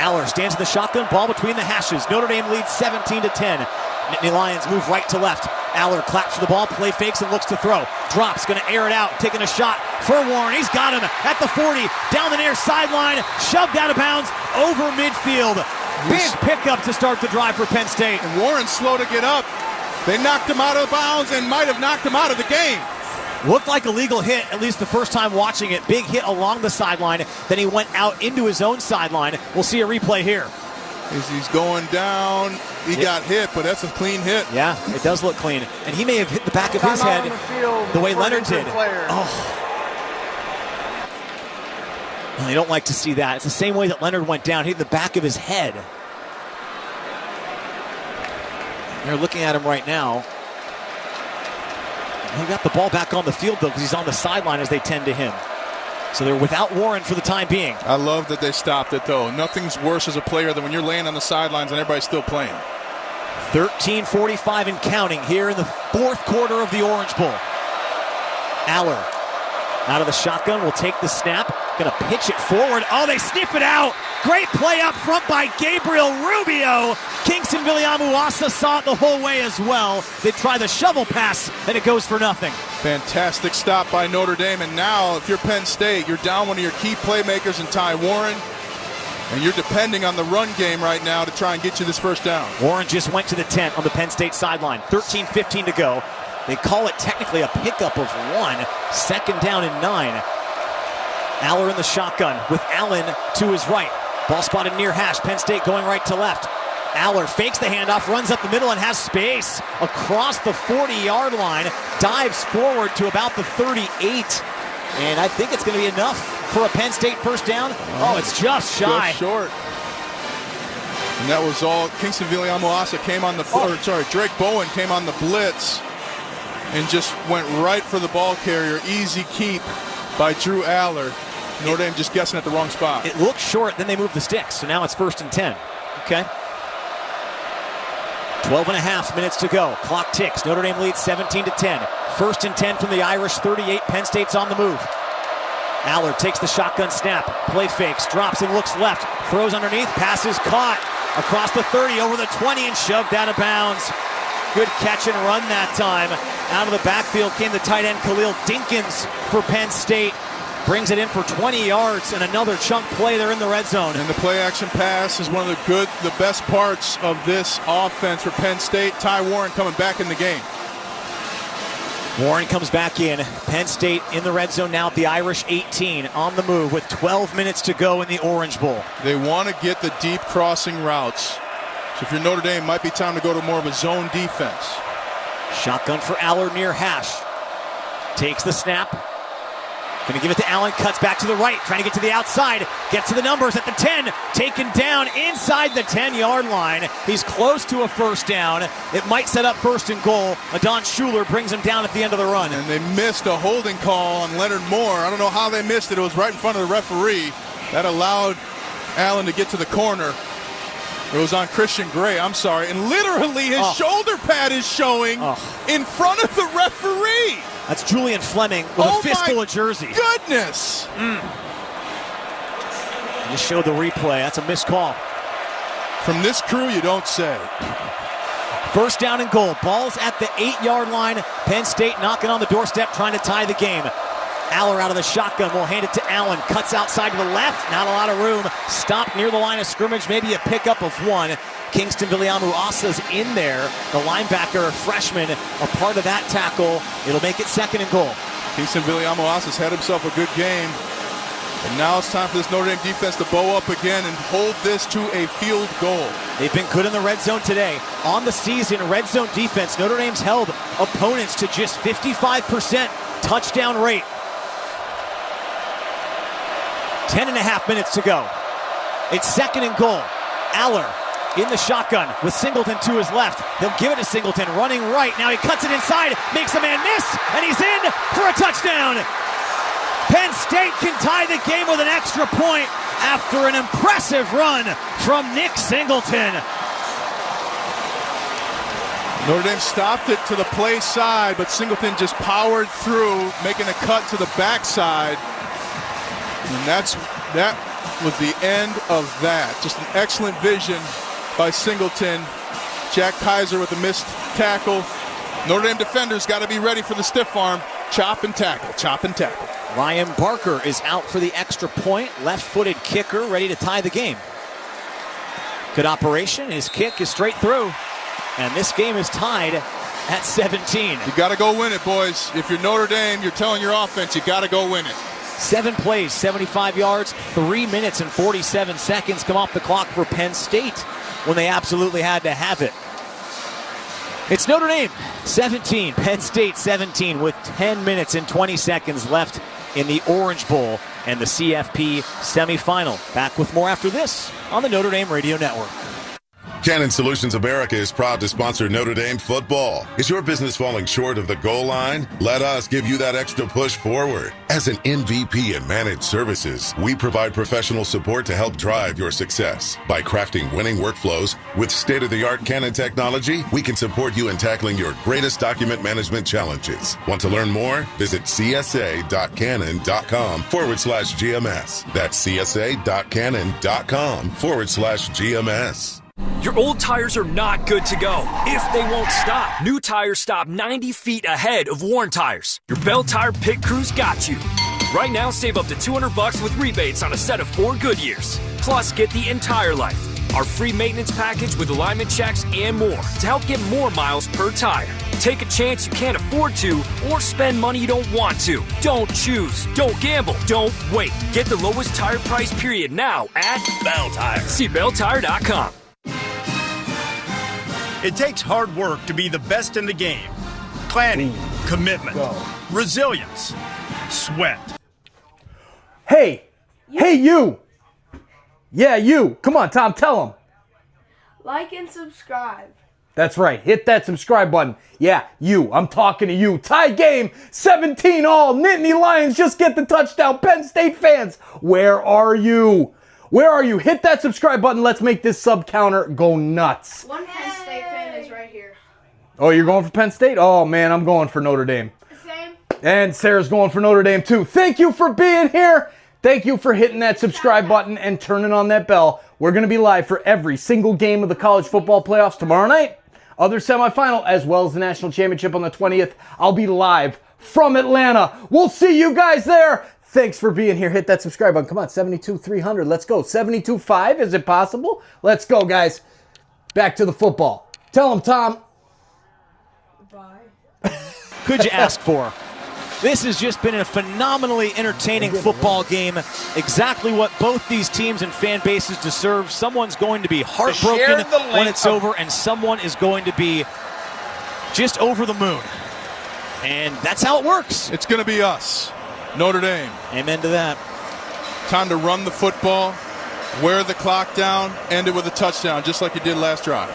Aller stands in the shotgun, ball between the hashes. Notre Dame leads 17-10. Nittany Lions move right to left. Aller claps for the ball, play fakes and looks to throw. Drops, going to air it out, taking a shot for Warren. He's got him at the 40, down the near sideline, shoved out of bounds, over midfield. Big pickup to start the drive for Penn State. And Warren's slow to get up. They knocked him out of bounds and might have knocked him out of the game. Looked like a legal hit, at least the first time watching it. Big hit along the sideline. Then he went out into his own sideline. We'll see a replay here. As he's going down, he got hit, but that's a clean hit. Yeah, it does look clean. And he may have hit the back of his head the way Leonard did. Oh. Well, they don't like to see that. It's the same way that Leonard went down. He hit the back of his head. They're looking at him right now. He got the ball back on the field, though, because he's on the sideline as they tend to him. So they're without Warren for the time being. I love that they stopped it, though. Nothing's worse as a player than when you're laying on the sidelines and everybody's still playing. 13:45 and counting here in the fourth quarter of the Orange Bowl. Aller out of the shotgun will take the snap. Going to pitch it forward. Oh, they sniff it out. Great play up front by Gabriel Rubio. Kingston Viliamu-Asa saw it the whole way as well. They try the shovel pass, and it goes for nothing. Fantastic stop by Notre Dame. And now, if you're Penn State, you're down one of your key playmakers in Ty Warren. And you're depending on the run game right now to try and get you this first down. Warren just went to the tent on the Penn State sideline. 13:15 to go. They call it technically a pickup of 1. Second down and 9. Aller in the shotgun with Allen to his right. Ball spotted near hash. Penn State going right to left. Aller fakes the handoff, runs up the middle and has space across the 40-yard line. Dives forward to about the 38. And I think it's going to be enough for a Penn State first down. Oh, it's just shy. Just short. And that was all. Kingston Viliamu-Asa came on the, Drake Bowen came on the blitz and just went right for the ball carrier. Easy keep by Drew Aller. Notre Dame just guessing at the wrong spot. It looked short, then they moved the sticks. So now it's 1st and 10. Okay. 12 and a half minutes to go. Clock ticks. Notre Dame leads 17-10. 1st and 10 from the Irish 38. Penn State's on the move. Aller takes the shotgun snap. Play fakes. Drops and looks left. Throws underneath. Passes caught. Across the 30, over the 20, and shoved out of bounds. Good catch and run that time. Out of the backfield came the tight end Khalil Dinkins for Penn State. Brings it in for 20 yards and another chunk play there in the red zone. And the play action pass is one of the best parts of this offense for Penn State. Ty Warren coming back in the game. Warren comes back in. Penn State in the red zone now at the Irish 18 on the move with 12 minutes to go in the Orange Bowl. They want to get the deep crossing routes. So if you're Notre Dame, it might be time to go to more of a zone defense. Shotgun for Aller near hash. Takes the snap. Going to give it to Allen, cuts back to the right, trying to get to the outside, gets to the numbers at the 10, taken down inside the 10-yard line. He's close to a first down. It might set up 1st and goal. Adon Schuler brings him down at the end of the run. And they missed a holding call on Leonard Moore. I don't know how they missed it. It was right in front of the referee. That allowed Allen to get to the corner. It was on Christian Gray, I'm sorry. And literally his shoulder pad is showing in front of the referee. That's Julian Fleming with a fistful of jersey. Goodness! Just showed the replay. That's a missed call. From this crew, you don't say. 1st down and goal. Ball's at the 8-yard line. Penn State knocking on the doorstep, trying to tie the game. Aller out of the shotgun. Will hand it to Allen. Cuts outside to the left. Not a lot of room. Stopped near the line of scrimmage. Maybe a pickup of one. Kingston Viliamu-Asa's in there. The linebacker, a freshman, a part of that tackle. It'll make it 2nd and goal. Kingston Viliamu-Asa's had himself a good game. And now it's time for this Notre Dame defense to bow up again and hold this to a field goal. They've been good in the red zone today. On the season, red zone defense, Notre Dame's held opponents to just 55% touchdown rate. 10 and a half minutes to go. It's 2nd and goal. Aller in the shotgun with Singleton to his left. He'll give it to Singleton, running right. Now he cuts it inside, makes a man miss, and he's in for a touchdown. Penn State can tie the game with an extra point after an impressive run from Nick Singleton. Notre Dame stopped it to the play side, but Singleton just powered through, making a cut to the backside. And that was the end of that. Just an excellent vision by Singleton. Jack Kaiser with a missed tackle. Notre Dame defenders got to be ready for the stiff arm. Chop and tackle, chop and tackle. Ryan Barker is out for the extra point. Left-footed kicker ready to tie the game. Good operation. His kick is straight through. And this game is tied at 17. You got to go win it, boys. If you're Notre Dame, you're telling your offense, you got to go win it. 7 plays, 75 yards, 3 minutes and 47 seconds come off the clock for Penn State when they absolutely had to have it. It's Notre Dame 17, Penn State 17 with 10 minutes and 20 seconds left in the Orange Bowl and the CFP semifinal. Back with more after this on the Notre Dame Radio Network. Cannon Solutions America is proud to sponsor Notre Dame football. Is your business falling short of the goal line? Let us give you that extra push forward. As an MVP in managed services, we provide professional support to help drive your success. By crafting winning workflows with state-of-the-art Cannon technology, we can support you in tackling your greatest document management challenges. Want to learn more? Visit csa.cannon.com/GMS. That's csa.cannon.com/GMS. Your old tires are not good to go if they won't stop. New tires stop 90 feet ahead of worn tires. Your Bell Tire Pit Crew's got you. Right now, save up to $200 with rebates on a set of 4 Goodyears. Plus, get the entire life, our free maintenance package with alignment checks and more to help get more miles per tire. Take a chance you can't afford to, or spend money you don't want to. Don't choose. Don't gamble. Don't wait. Get the lowest tire price period now at Bell Tire. See belltire.com. It takes hard work to be the best in the game. Planning, commitment, resilience, sweat. Hey, you. Yeah, you. Come on, Tom, tell him. Like and subscribe. That's right. Hit that subscribe button. Yeah, you. I'm talking to you. Tie game, 17-all. Nittany Lions just get the touchdown. Penn State fans, where are you? Where are you? Hit that subscribe button. Let's make this sub counter go nuts. One Penn State fan is right here. Oh, you're going for Penn State? Oh, man, I'm going for Notre Dame. Same. And Sarah's going for Notre Dame, too. Thank you for being here. Thank you for hitting that subscribe button and turning on that bell. We're going to be live for every single game of the college football playoffs tomorrow night. Other semifinal, as well as the national championship on the 20th. I'll be live from Atlanta. We'll see you guys there. Thanks for being here. Hit that subscribe button. Come on, 72-300. Let's go. 72-5. Is it possible? Let's go, guys. Back to the football. Tell them, Tom. Bye. Could you ask for? This has just been a phenomenally entertaining football game. Exactly what both these teams and fan bases deserve. Someone's going to be heartbroken when it's over, and someone is going to be just over the moon. And that's how it works. It's going to be us, Notre Dame. Amen to that. Time to run the football, wear the clock down, end it with a touchdown, just like you did last drive.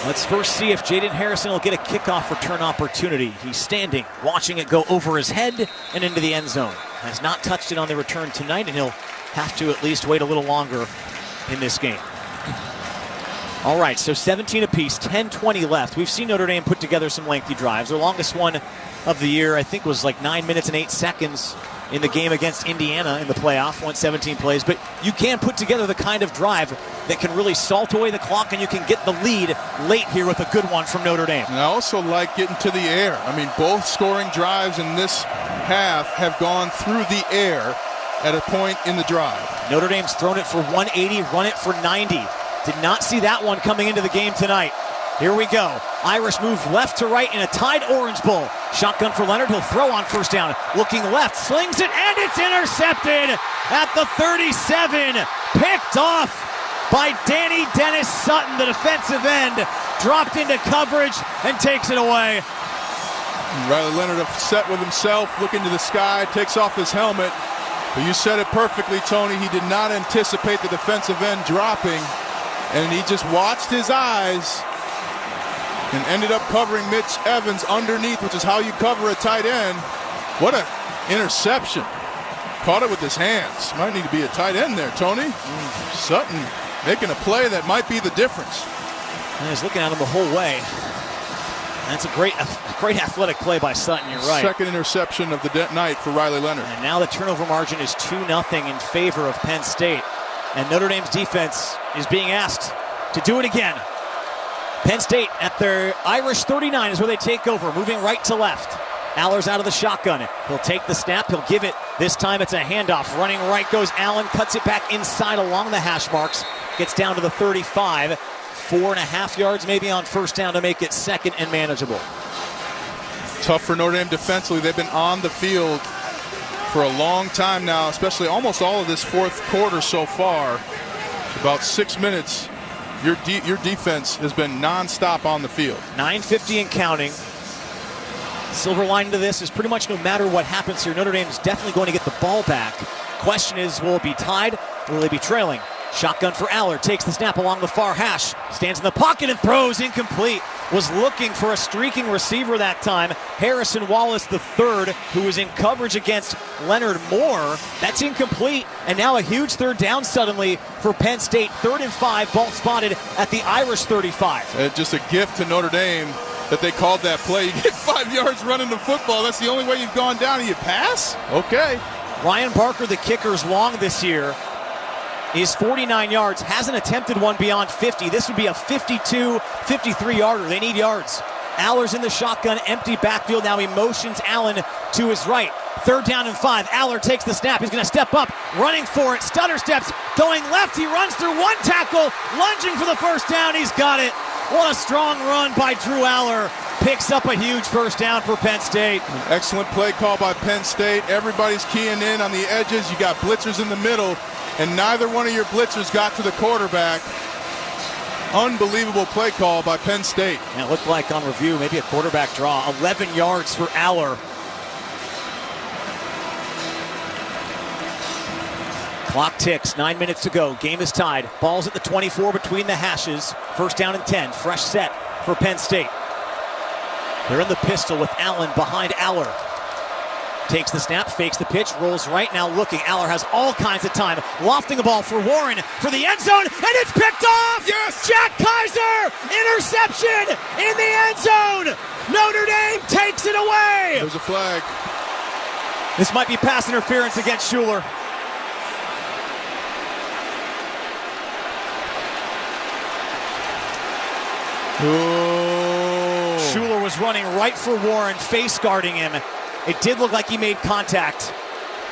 Let's first see if Jaden Harrison will get a kickoff return opportunity. He's standing, watching it go over his head and into the end zone. Has not touched it on the return tonight, and he'll have to at least wait a little longer in this game. All right, so 17 apiece, 10:20 left. We've seen Notre Dame put together some lengthy drives. Their longest one of the year, I think, was like 9 minutes and 8 seconds in the game against Indiana in the playoff, went 17 plays. But you can put together the kind of drive that can really salt away the clock, and you can get the lead late here with a good one from Notre Dame. And I also like getting to the air. I mean, both scoring drives in this half have gone through the air at a point in the drive. Notre Dame's thrown it for 180, run it for 90. Did not see that one coming into the game tonight. Here we go. Irish move left to right in a tied Orange Bowl. Shotgun for Leonard. He'll throw on first down. Looking left, slings it, and it's intercepted at the 37. Picked off by Danny Dennis Sutton, the defensive end. Dropped into coverage and takes it away. Riley Leonard upset with himself, looking to the sky, takes off his helmet. But you said it perfectly, Tony. He did not anticipate the defensive end dropping, and he just watched his eyes and ended up covering Mitch Evans underneath, which is how you cover a tight end. What an interception. Caught it with his hands. Might need to be a tight end there, Tony. Sutton making a play that might be the difference. And he's looking at him the whole way. That's a great athletic play by Sutton, you're right. Second interception of the night for Riley Leonard. And now the turnover margin is 2-0 in favor of Penn State. And Notre Dame's defense is being asked to do it again. Penn State at their Irish 39 is where they take over, moving right to left. Aller's out of the shotgun. He'll take the snap. He'll give it. This time it's a handoff. Running right goes Allen. Cuts it back inside along the hash marks. Gets down to the 35. 4.5 yards maybe on first down to make it second and manageable. Tough for Notre Dame defensively. They've been on the field for a long time now, especially almost all of this fourth quarter so far. About 6 minutes. Your defense has been nonstop on the field. 9:50 and counting. Silver line to this is pretty much no matter what happens here, Notre Dame is definitely going to get the ball back. Question is, will it be tied or will they be trailing? Shotgun for Aller, takes the snap along the far hash, stands in the pocket and throws incomplete. Was looking for a streaking receiver that time. Harrison Wallace III, who was in coverage against Leonard Moore. That's incomplete. And now a huge third down suddenly for Penn State. 3rd and 5, ball spotted at the Irish 35. Just a gift to Notre Dame that they called that play. You get 5 yards running the football. That's the only way you've gone down. And you pass? Okay. Ryan Barker, the kicker's long this year, is 49 yards. Hasn't attempted one beyond 50. This would be a 52, 53-yarder. They need yards. Aller's in the shotgun, empty backfield. Now he motions Allen to his right. 3rd down and 5. Aller takes the snap. He's going to step up, running for it. Stutter steps, going left. He runs through one tackle, lunging for the first down. He's got it. What a strong run by Drew Aller. picks up a huge first down for Penn State. An excellent play call by Penn State. Everybody's keying in on the edges. You got blitzers in the middle, and neither one of your blitzers got to the quarterback. Unbelievable play call by Penn State. And it looked like on review, maybe a quarterback draw. 11 yards for Aller. Clock ticks, 9 minutes to go. Game is tied. Ball's at the 24 between the hashes. First down and 10. Fresh set for Penn State. They're in the pistol with Allen behind Aller. Takes the snap, fakes the pitch, rolls right, now looking. Aller has all kinds of time. Lofting a ball for Warren for the end zone, and it's picked off! Yes! Jack Kaiser! Interception in the end zone! Notre Dame takes it away! There's a flag. This might be pass interference against Schuler. Oh. Schuler was running right for Warren, face guarding him. It did look like he made contact.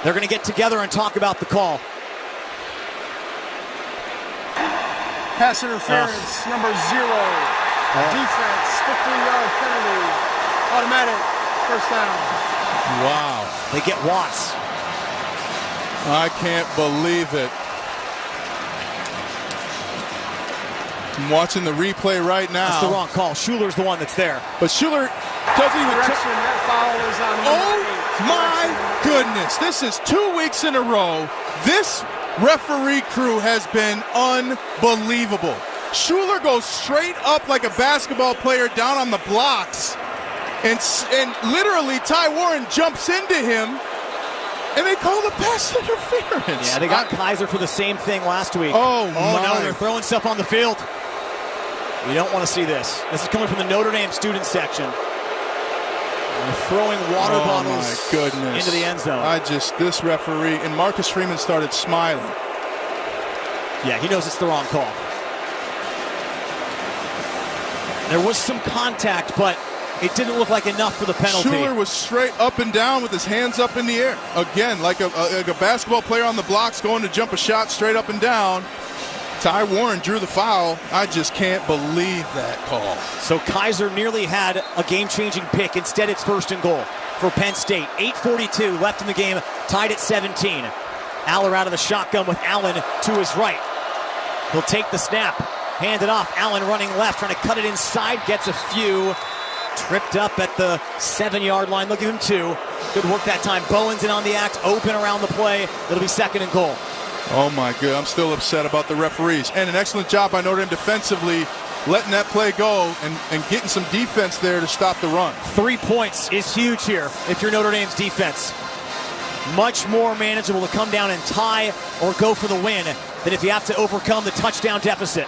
They're going to get together and talk about the call. Pass interference, number 0. Defense, 15-yard penalty. Automatic, first down. Wow. They get Watts. I can't believe it. I'm watching the replay right now. That's the wrong call. Schuler's the one that's there. But Schuler doesn't even... That foul is on my goodness. This is 2 weeks in a row. This referee crew has been unbelievable. Schuler goes straight up like a basketball player down on the blocks. And literally Ty Warren jumps into him. And they call the pass interference. Yeah, they got Kaiser for the same thing last week. Oh no, they're throwing stuff on the field. You don't want to see this. This is coming from the Notre Dame student section. They're throwing water bottles into the end zone. This referee, and Marcus Freeman started smiling. Yeah, he knows it's the wrong call. There was some contact, but it didn't look like enough for the penalty. Schuler was straight up and down with his hands up in the air. Again, like a basketball player on the blocks going to jump a shot straight up and down. Ty Warren drew the foul. I just can't believe that call. So Kaiser nearly had a game-changing pick. Instead, it's first and goal for Penn State. 8:42 left in the game, tied at 17. Aller out of the shotgun with Allen to his right. He'll take the snap, hand it off. Allen running left, trying to cut it inside, gets a few. Tripped up at the 7-yard line. Look at him, 2. Good work that time. Bowen's in on the act, open around the play. It'll be second and goal. Oh my God, I'm still upset about the referees. And an excellent job by Notre Dame defensively, letting that play go and getting some defense there to stop the run. 3 points is huge here if you're Notre Dame's defense. Much more manageable to come down and tie or go for the win than if you have to overcome the touchdown deficit.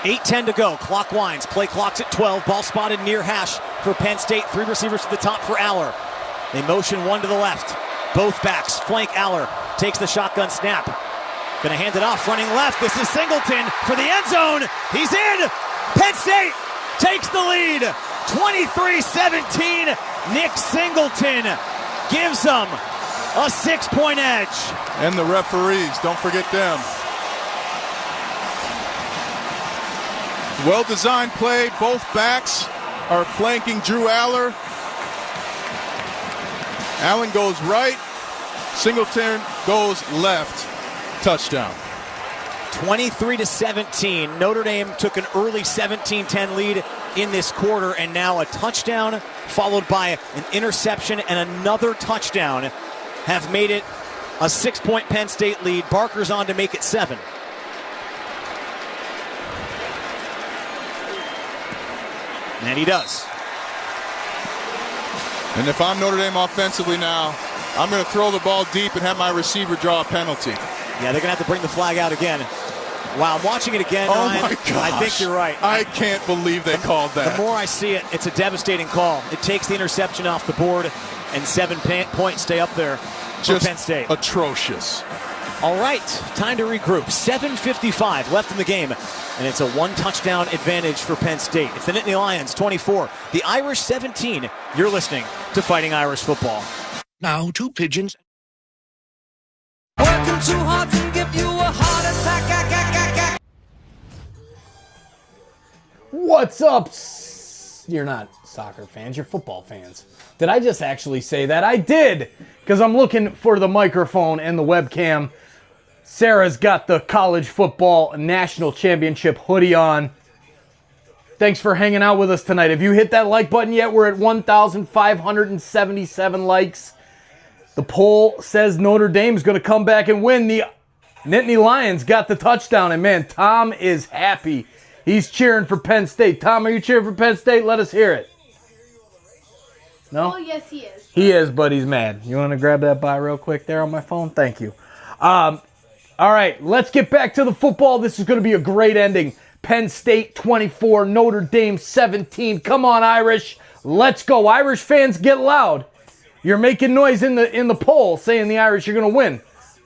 8:10 to go. Clock winds. Play clock's at 12. Ball spotted near hash for Penn State. 3 receivers to the top for Aller. They motion 1 to the left. Both backs flank Aller. Takes the shotgun snap. Gonna hand it off. Running left. This is Singleton for the end zone. He's in. Penn State takes the lead. 23-17. Nick Singleton gives them a 6-point edge. And the referees, don't forget them. Well-designed play. Both backs are flanking Drew Aller. Allen goes right. Singleton goes left. Touchdown. 23-17. Notre Dame took an early 17-10 lead in this quarter, and now a touchdown followed by an interception and another touchdown have made it a 6-point Penn State lead. Barker's on to make it 7. And he does. And if I'm Notre Dame offensively now, I'm going to throw the ball deep and have my receiver draw a penalty. Yeah, they're going to have to bring the flag out again. Wow, I'm watching it again, Ryan. My gosh. I think you're right. I can't believe they called that. The more I see it, it's a devastating call. It takes the interception off the board, and 7 points stay up there for Just Penn State. Atrocious. All right, time to regroup. 7:55 left in the game, and it's a 1-touchdown advantage for Penn State. It's the Nittany Lions 24, the Irish 17. You're listening to Fighting Irish Football. Now, 2 pigeons. Working too hard to give you a heart attack. What's up, You're not soccer fans, you're football fans. Did I just actually say that? I did, because I'm looking for the microphone and the webcam. Sarah's got the college football national championship hoodie on. Thanks for hanging out with us tonight. Have you hit that like button yet? We're at 1,577 likes. The poll says Notre Dame's going to come back and win. The Nittany Lions got the touchdown, and man, Tom is happy. He's cheering for Penn State. Tom, are you cheering for Penn State? Let us hear it. No? Oh, yes, he is. He is, but he's mad. You want to grab that by real quick there on my phone? Thank you. All right, let's get back to the football. This is going to be a great ending. Penn State 24, Notre Dame 17. Come on, Irish. Let's go. Irish fans, get loud. You're making noise in the poll saying the Irish are going to win.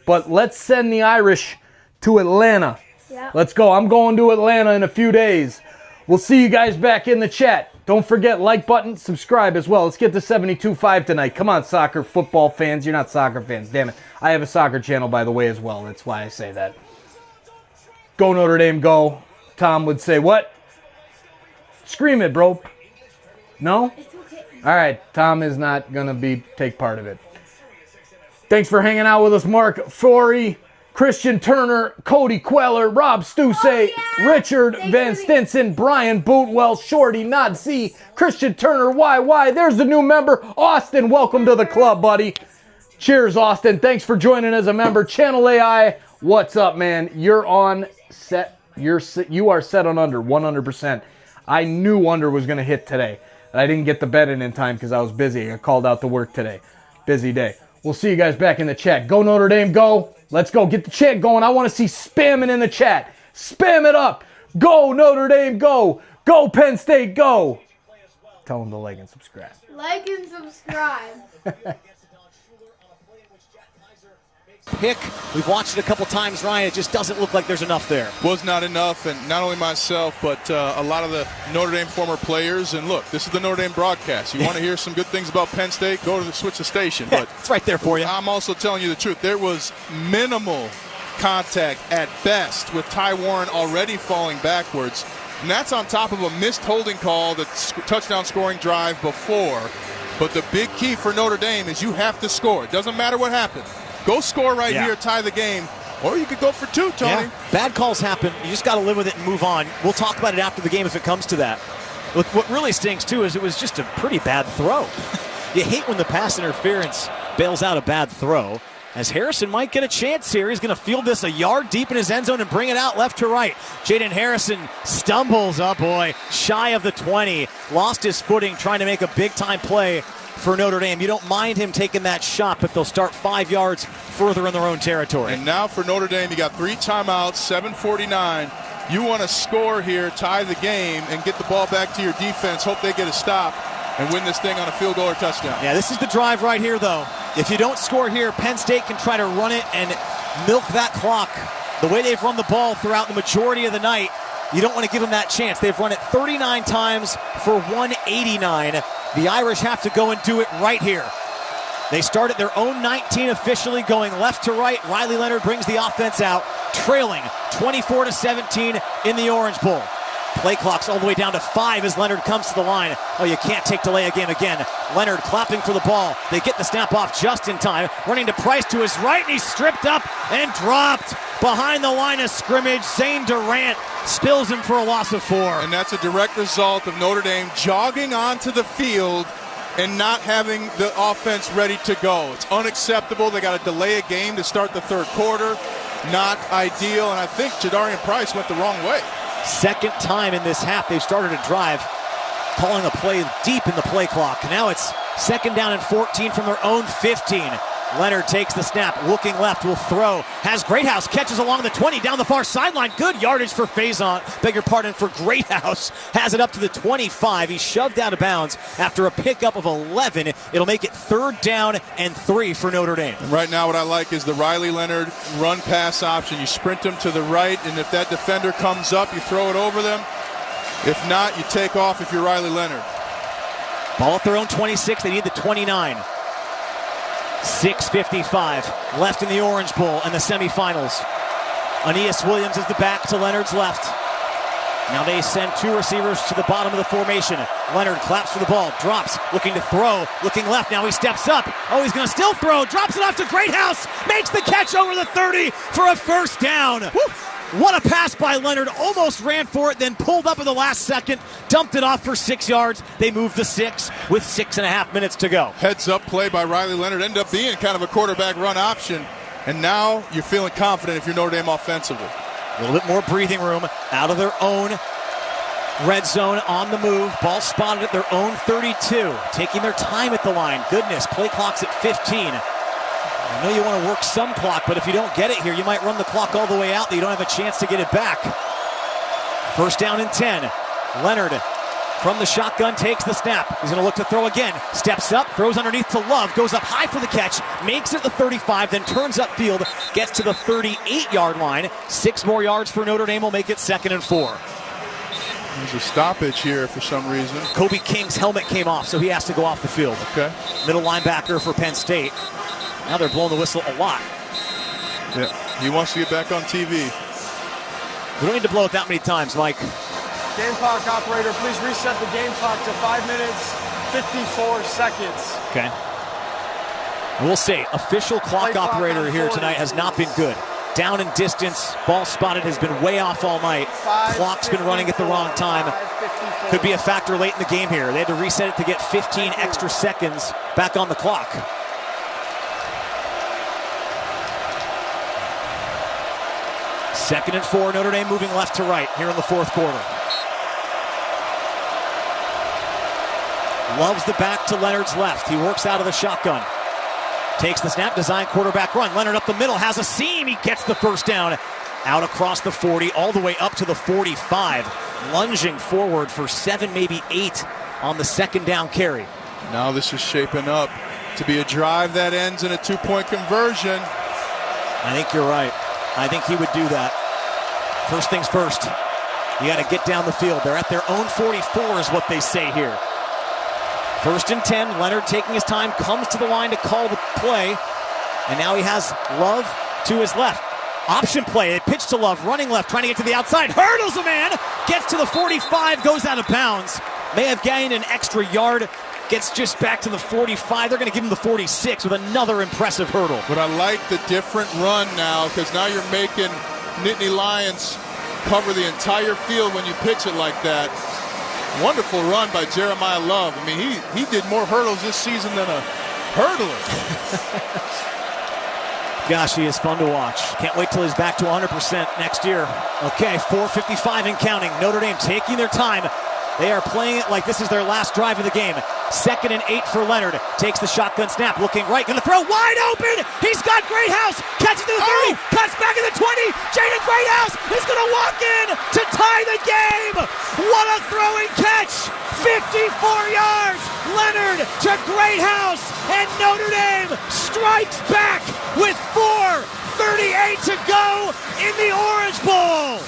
But let's send the Irish to Atlanta. Yeah. Let's go. I'm going to Atlanta in a few days. We'll see you guys back in the chat. Don't forget, like button, subscribe as well. Let's get to 72.5 tonight. Come on, soccer football fans. You're not soccer fans. Damn it. I have a soccer channel, by the way, as well. That's why I say that. Go Notre Dame, go. Tom would say, what? Scream it, bro. No? It's okay. All right, Tom is not going to take part of it. Thanks for hanging out with us, Mark Forey, Christian Turner, Cody Queller, Rob Stussy, Richard Van Stinson, Brian Bootwell, Shorty, Not Z, Christian Turner, YY. There's the new member, Austin. Welcome to the club, buddy. Cheers, Austin. Thanks for joining as a member. Channel AI, what's up, man? You're on set. You are set on under 100%. I knew under was going to hit today. I didn't get the bet in time because I was busy. I called out to work today. Busy day. We'll see you guys back in the chat. Go Notre Dame, go. Let's go. Get the chat going. I want to see spamming in the chat. Spam it up. Go Notre Dame, go. Go Penn State, go. Tell them to like and subscribe. Like and subscribe. Pick. We've watched it a couple times, Ryan. It just doesn't look like there's enough there. Was not enough, and not only myself, but a lot of the Notre Dame former players. And look, this is the Notre Dame broadcast. You want to hear some good things about Penn State, go to switch the station. But it's right there for you. I'm also telling you the truth. There was minimal contact at best with Ty Warren already falling backwards. And that's on top of a missed holding call, the touchdown scoring drive before. But the big key for Notre Dame is you have to score. It doesn't matter what happened. Go score right here, tie the game, or you could go for two, Tony. Yeah. Bad calls happen. You just got to live with it and move on. We'll talk about it after the game if it comes to that. What really stinks, too, is it was just a pretty bad throw. You hate when the pass interference bails out a bad throw. As Harrison might get a chance here. He's going to field this a yard deep in his end zone and bring it out left to right. Jaden Harrison stumbles, shy of the 20. Lost his footing trying to make a big-time play for Notre Dame. You don't mind him taking that shot, but they'll start 5 yards further in their own territory. And now for Notre Dame, you got 3 timeouts, 7:49. You want to score here, tie the game, and get the ball back to your defense. Hope they get a stop and win this thing on a field goal or touchdown. Yeah, this is the drive right here, though. If you don't score here, Penn State can try to run it and milk that clock. The way they've run the ball throughout the majority of the night, you don't want to give them that chance. They've run it 39 times for 189. The Irish have to go and do it right here. They start at their own 19 officially, going left to right. Riley Leonard brings the offense out, trailing 24-17 in the Orange Bowl. Play clock's all the way down to 5 as Leonard comes to the line. Oh, you can't take delay again. Leonard clapping for the ball. They get the snap off just in time. Running to Price to his right, and he's stripped up and dropped behind the line of scrimmage. Zane Durant spills him for a loss of 4. And that's a direct result of Notre Dame jogging onto the field and not having the offense ready to go. It's unacceptable. They got to delay a game to start the third quarter. Not ideal, and I think Jadarian Price went the wrong way. Second time in this half they've started a drive, calling a play deep in the play clock. Now it's 2nd down and 14 from their own 15. Leonard takes the snap, looking left, will throw. Has Greathouse, catches along the 20, down the far sideline. Good yardage for for Greathouse. Has it up to the 25. He's shoved out of bounds after a pickup of 11. It'll make it 3rd down and 3 for Notre Dame. And right now what I like is the Riley Leonard run-pass option. You sprint them to the right, and if that defender comes up, you throw it over them. If not, you take off if you're Riley Leonard. Ball at their own 26. They need the 29. 6:55 left in the Orange Bowl and the semifinals. Aeneas Williams is the back to Leonard's left. Now they send two receivers to the bottom of the formation. Leonard claps for the ball, drops, looking to throw, looking left. Now he steps up. Oh, he's going to still throw. Drops it off to Greathouse. Makes the catch over the 30 for a first down. Woo! What a pass by Leonard. Almost ran for it, then pulled up at the last second. Dumped it off for 6 yards. They move the 6 with 6.5 minutes to go. Heads up play by Riley Leonard. Ended up being kind of a quarterback run option. And now you're feeling confident if you're Notre Dame offensively. A little bit more breathing room out of their own red zone on the move. Ball spotted at their own 32. Taking their time at the line. Goodness, play clock's at 15. I know you want to work some clock, but if you don't get it here, you might run the clock all the way out that you don't have a chance to get it back. First down and 10. Leonard from the shotgun takes the snap. He's going to look to throw again. Steps up, throws underneath to Love, goes up high for the catch, makes it the 35, then turns upfield, gets to the 38-yard line. 6 more yards for Notre Dame will make it 2nd and 4. There's a stoppage here for some reason. Kobe King's helmet came off, so he has to go off the field. Okay. Middle linebacker for Penn State. Now they're blowing the whistle a lot. Yeah, he wants to get back on TV. We don't need to blow it that many times, Mike. Game clock operator, please reset the game clock to 5 minutes, 54 seconds. Okay. We'll see. Official clock operator here tonight has not been good. Down in distance, ball spotted has been way off all night. Clock's been running at the wrong time. Could be a factor late in the game here. They had to reset it to get 15 extra seconds back on the clock. Second and 4, Notre Dame moving left to right here in the fourth quarter. Loves the back to Leonard's left. He works out of the shotgun. Takes the snap, design quarterback run. Leonard up the middle, has a seam. He gets the first down. Out across the 40, all the way up to the 45. Lunging forward for 7, maybe 8 on the second down carry. Now this is shaping up to be a drive that ends in a 2-point conversion. I think you're right. I think he would do that. First things first, you got to get down the field. They're at their own 44 is what they say here. First and 10, Leonard taking his time, comes to the line to call the play. And now he has Love to his left. Option play, they pitch to Love, running left, trying to get to the outside. Hurdles a man, gets to the 45, goes out of bounds. May have gained an extra yard. Gets just back to the 45. They're going to give him the 46 with another impressive hurdle. But I like the different run now because now you're making Nittany Lions cover the entire field when you pitch it like that. Wonderful run by Jeremiah Love. I mean, he did more hurdles this season than a hurdler. Gosh, he is fun to watch. Can't wait till he's back to 100% next year. Okay, 4:55 and counting. Notre Dame taking their time. They are playing it like this is their last drive of the game. 2nd and 8 for Leonard. Takes the shotgun snap, looking right, going to throw wide open. He's got Greathouse. Catches to the 30, cuts back at the 20. Jaden Greathouse is going to walk in to tie the game. What a throw and catch. 54 yards. Leonard to Greathouse. And Notre Dame strikes back with 4:38 to go in the Orange Bowl.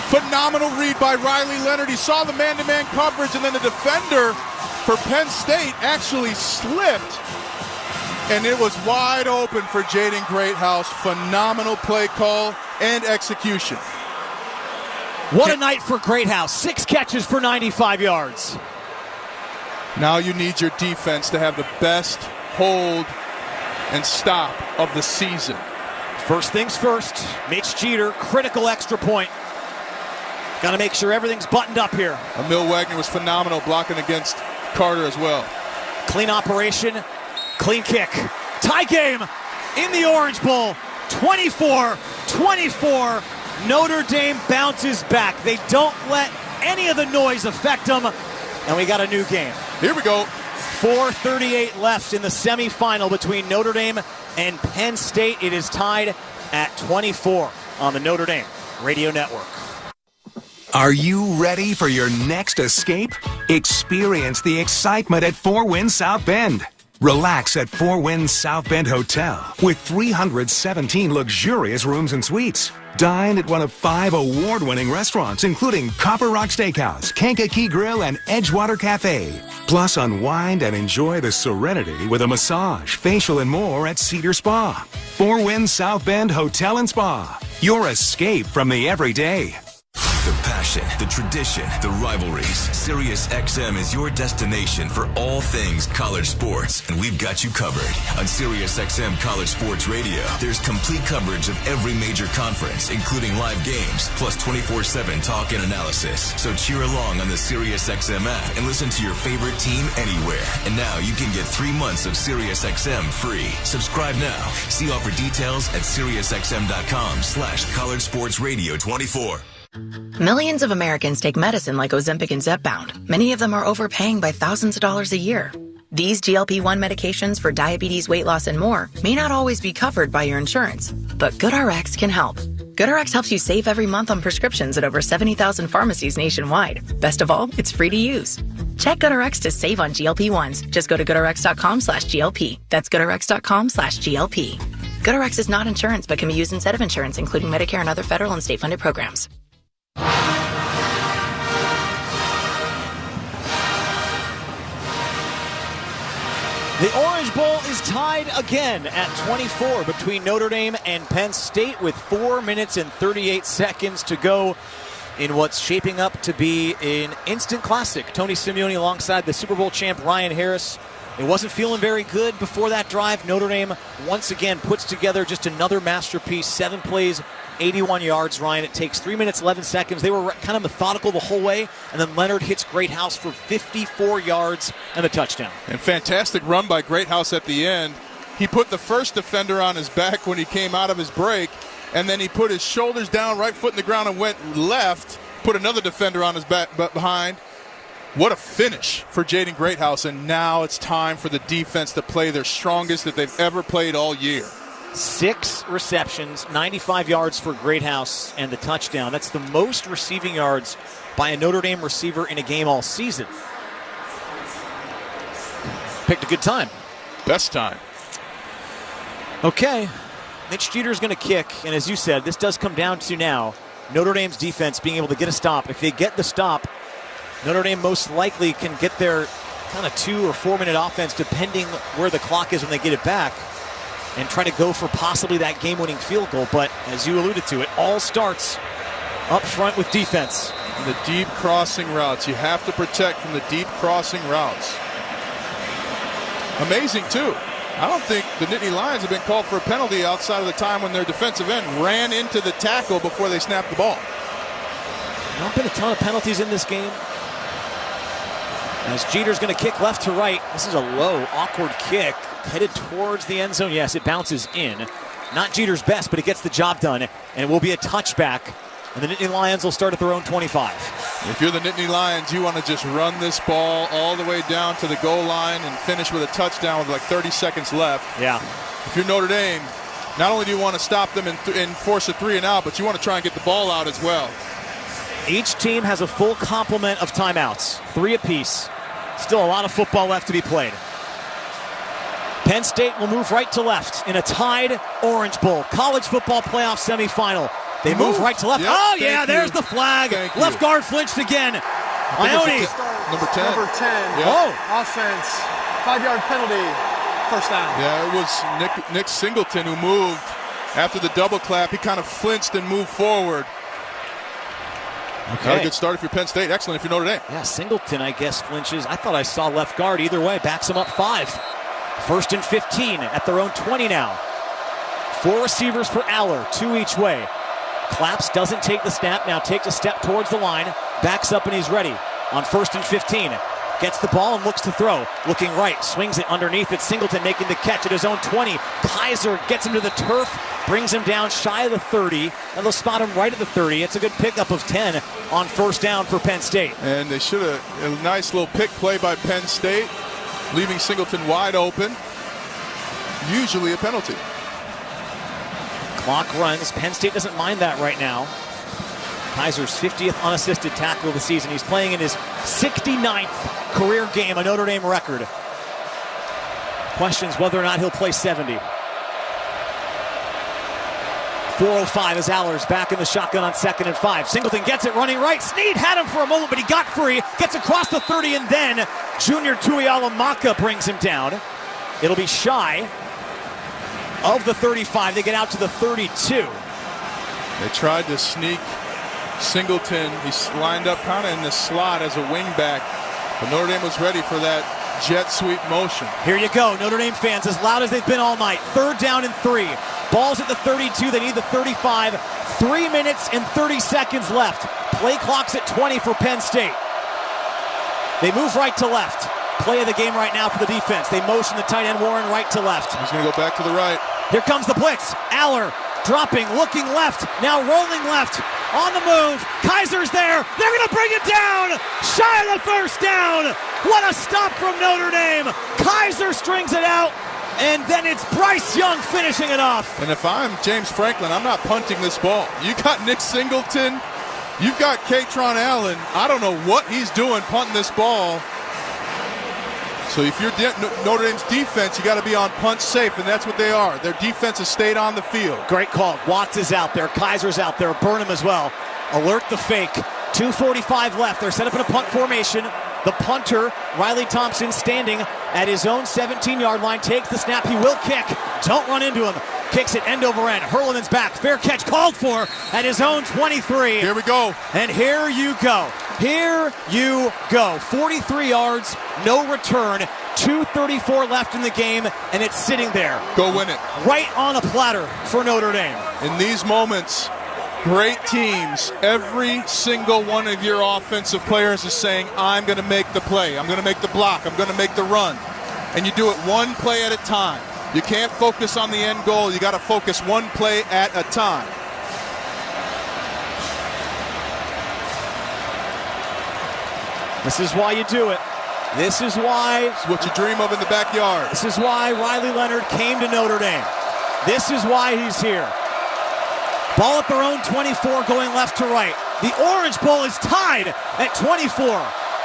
Phenomenal read by Riley Leonard. He saw the man-to-man coverage, and then the defender for Penn State actually slipped. And it was wide open for Jaden Greathouse. Phenomenal play call and execution. What a night for Greathouse. 6 catches for 95 yards. Now you need your defense to have the best hold and stop of the season. First things first, Mitch Jeter, critical extra point. Got to make sure everything's buttoned up here. Emil Wagner was phenomenal blocking against Carter as well. Clean operation, clean kick. Tie game in the Orange Bowl. 24-24. Notre Dame bounces back. They don't let any of the noise affect them. And we got a new game. Here we go. 4:38 left in the semifinal between Notre Dame and Penn State. It is tied at 24 on the Notre Dame Radio Network. Are you ready for your next escape? Experience the excitement at Four Winds South Bend. Relax at Four Winds South Bend Hotel with 317 luxurious rooms and suites. Dine at one of 5 award-winning restaurants, including Copper Rock Steakhouse, Kankakee Grill, and Edgewater Cafe. Plus, unwind and enjoy the serenity with a massage, facial, and more at Cedar Spa. Four Winds South Bend Hotel and Spa. Your escape from the everyday. passion, the tradition, the rivalries. Sirius XM is your destination for all things college sports, and we've got you covered. On Sirius XM College Sports Radio, there's complete coverage of every major conference, including live games, plus 24/7 talk and analysis. So cheer along on the Sirius XM app and listen to your favorite team anywhere. And now you can get 3 months of Sirius XM free. Subscribe now. See offer details at SiriusXM.com/College Sports Radio 24. Millions of Americans take medicine like Ozempic and Zepbound. Many of them are overpaying by thousands of dollars a year. These GLP-1 medications for diabetes, weight loss, and more may not always be covered by your insurance, but GoodRx can help. GoodRx helps you save every month on prescriptions at over 70,000 pharmacies nationwide. Best of all, it's free to use. Check GoodRx to save on GLP-1s. Just go to GoodRx.com/GLP. That's GoodRx.com/GLP. GoodRx is not insurance, but can be used instead of insurance, including Medicare and other federal and state-funded programs. The Orange Bowl is tied again at 24 between Notre Dame and Penn State with 4 minutes and 38 seconds to go in what's shaping up to be an instant classic. Tony Simeone alongside the Super Bowl champ Ryan Harris. It wasn't feeling very good before that drive. Notre Dame once again puts together just another masterpiece. 7 plays, 81 yards, Ryan. It takes 3 minutes, 11 seconds. They were kind of methodical the whole way, and then Leonard hits Greathouse for 54 yards and a touchdown. And fantastic run by Greathouse at the end. He put the first defender on his back when he came out of his break, and then he put his shoulders down, right foot in the ground, and went left, put another defender on his back behind. What a finish for Jaden Greathouse, and now it's time for the defense to play their strongest that they've ever played all year. 6 receptions, 95 yards for Greathouse, and the touchdown. That's the most receiving yards by a Notre Dame receiver in a game all season. Picked a good time. Best time. Okay, Mitch Jeter's going to kick, and as you said, this does come down to now Notre Dame's defense being able to get a stop. If they get the stop, Notre Dame most likely can get their kind of 2 or 4 minute offense depending where the clock is when they get it back and try to go for possibly that game-winning field goal. But as you alluded to, it all starts up front with defense. And the deep crossing routes. You have to protect from the deep crossing routes. Amazing, too. I don't think the Nittany Lions have been called for a penalty outside of the time when their defensive end ran into the tackle before they snapped the ball. Not been a ton of penalties in this game. As Jeter's going to kick left to right. This is a low, awkward kick headed towards the end zone. Yes, it bounces in. Not Jeter's best, but it gets the job done, and it will be a touchback. And the Nittany Lions will start at their own 25. If you're the Nittany Lions, you want to just run this ball all the way down to the goal line and finish with a touchdown with like 30 seconds left. Yeah. If you're Notre Dame, not only do you want to stop them and force a 3 and out, but you want to try and get the ball out as well. Each team has a full complement of timeouts, 3 apiece. Still a lot of football left to be played. Penn State will move right to left in a tied Orange Bowl. College football playoff semifinal. They move right to left. Yep, oh, yeah, there's the flag. Left guard flinched again. Ione. Number 10. Number 10. Yep. Oh. Offense. 5-yard penalty. First down. Yeah, it was Nick Singleton who moved after the double clap. He kind of flinched and moved forward. Okay. Not a good start if you're Penn State. Excellent if you're Notre Dame. Yeah, Singleton, I guess, flinches. I thought I saw left guard. Either way, backs him up 5. 1st and 15 at their own 20 now. 4 receivers for Aller, 2 each way. Claps, doesn't take the snap, now takes a step towards the line, backs up and he's ready on 1st and 15. Gets the ball and looks to throw. Looking right, swings it underneath. It's Singleton making the catch at his own 20. Kaiser gets him to the turf, brings him down shy of the 30, and they'll spot him right at the 30. It's a good pickup of 10 on 1st down for Penn State. And they should have a nice little pick play by Penn State, leaving Singleton wide open. Usually a penalty. Clock runs. Penn State doesn't mind that right now. Kaiser's 50th unassisted tackle of the season. He's playing in his 69th career game, a Notre Dame record. Questions whether or not he'll play 70. 4:05 as Aller's back in the shotgun on 2nd and 5. Singleton gets it running right. Snead had him for a moment, but he got free. Gets across the 30, and then Junior Tuialamaka brings him down. It'll be shy of the 35. They get out to the 32. They tried to sneak Singleton, he's lined up kind of in the slot as a wingback, but Notre Dame was ready for that jet sweep motion. Here you go, Notre Dame fans, as loud as they've been all night. 3rd down and 3. Ball's at the 32, they need the 35. 3 minutes and 30 seconds left. Play clock's at 20 for Penn State. They move right to left. Play of the game right now for the defense. They motion the tight end Warren right to left. He's going to go back to the right. Here comes the blitz. Aller dropping, looking left, now rolling left. On the move, Kaiser's there. They're going to bring it down. Shy of the first down. What a stop from Notre Dame. Kaiser strings it out, and then it's Bryce Young finishing it off. And if I'm James Franklin, I'm not punting this ball. You got Nick Singleton. You've got Katron Allen. I don't know what he's doing punting this ball. So if you're Notre Dame's defense, you got to be on punt safe, and that's what they are. Their defense has stayed on the field. Great call. Watts is out there. Kaiser's out there. Burnham as well. Alert the fake. 2:45 left. They're set up in a punt formation. The punter, Riley Thompson, standing at his own 17-yard line, takes the snap. He will kick. Don't run into him. Kicks it end over end. Hurlinen's back. Fair catch called for at his own 23. Here we go. And here you go. Here you go. 43 yards, no return. 2:34 left in the game, and it's sitting there. Go win it. Right on a platter for Notre Dame. In these moments, great teams, every single one of your offensive players is saying, I'm going to make the play. I'm going to make the block. I'm going to make the run. And you do it one play at a time. You can't focus on the end goal. You got to focus one play at a time. This is why you do it. This is why. It's what you dream of in the backyard. This is why Riley Leonard came to Notre Dame. This is why he's here. Ball at their own 24 going left to right. The Orange Bowl is tied at 24.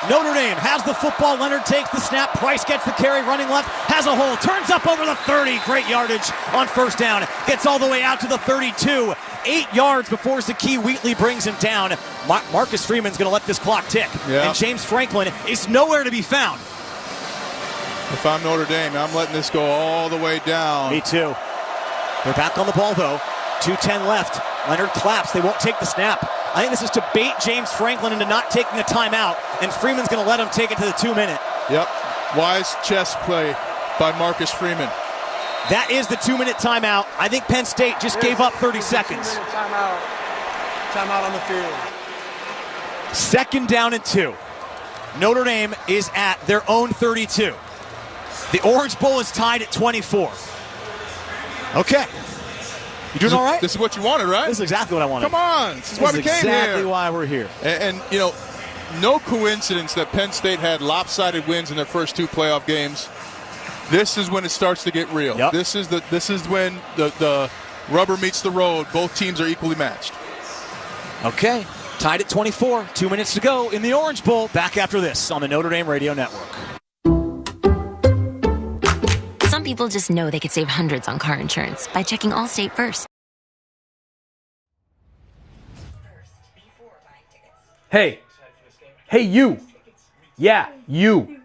Notre Dame has the football. Leonard takes the snap. Price gets the carry, running left, has a hole, turns up over the 30. Great yardage on first down. Gets all the way out to the 32. 8 yards before Zakee Wheatley brings him down. Marcus Freeman's going to let this clock tick. Yeah. And James Franklin is nowhere to be found. If I'm Notre Dame, I'm letting this go all the way down. Me too. They're back on the ball, though. 2:10 left. Leonard claps. They won't take the snap. I think this is to bait James Franklin into not taking a timeout, and Freeman's going to let him take it to the 2-minute. Yep. Wise chess play by Marcus Freeman. That is the 2-minute timeout. I think Penn State just gave up 30 seconds. Timeout. Timeout on the field. 2nd down and 2. Notre Dame is at their own 32. The Orange Bowl is tied at 24. Okay. You doing all right? This is what you wanted, right? This is exactly what I wanted. Come on. This is why we came here. Exactly why we're here. And, you know, no coincidence that Penn State had lopsided wins in their first 2 playoff games. This is when it starts to get real. Yep. This is when the rubber meets the road. Both teams are equally matched. Okay. Tied at 24. 2 minutes to go in the Orange Bowl. Back after this on the Notre Dame Radio Network. Some people just know they could save hundreds on car insurance by checking Allstate first. Hey, you. Yeah, you.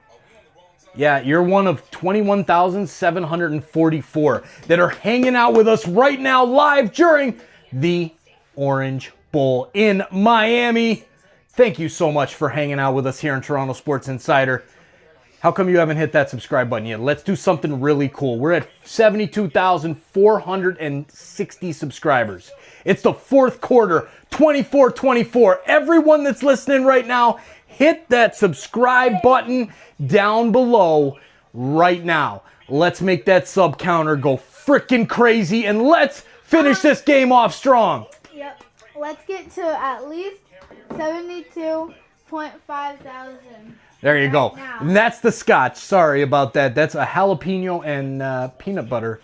Yeah, you're one of 21,744 that are hanging out with us right now live during the Orange Bowl in Miami. Thank you so much for hanging out with us here on Toronto Sports Insider. How come you haven't hit that subscribe button yet? Let's do something really cool. We're at 72,460 subscribers. It's the 4th quarter, 24-24. Everyone that's listening right now, hit that subscribe button down below right now. Let's make that sub counter go freaking crazy, and let's finish this game off strong. Yep. Let's get to at least 72.5 thousand. There you go. And that's the scotch. Sorry about that. That's a jalapeno and peanut butter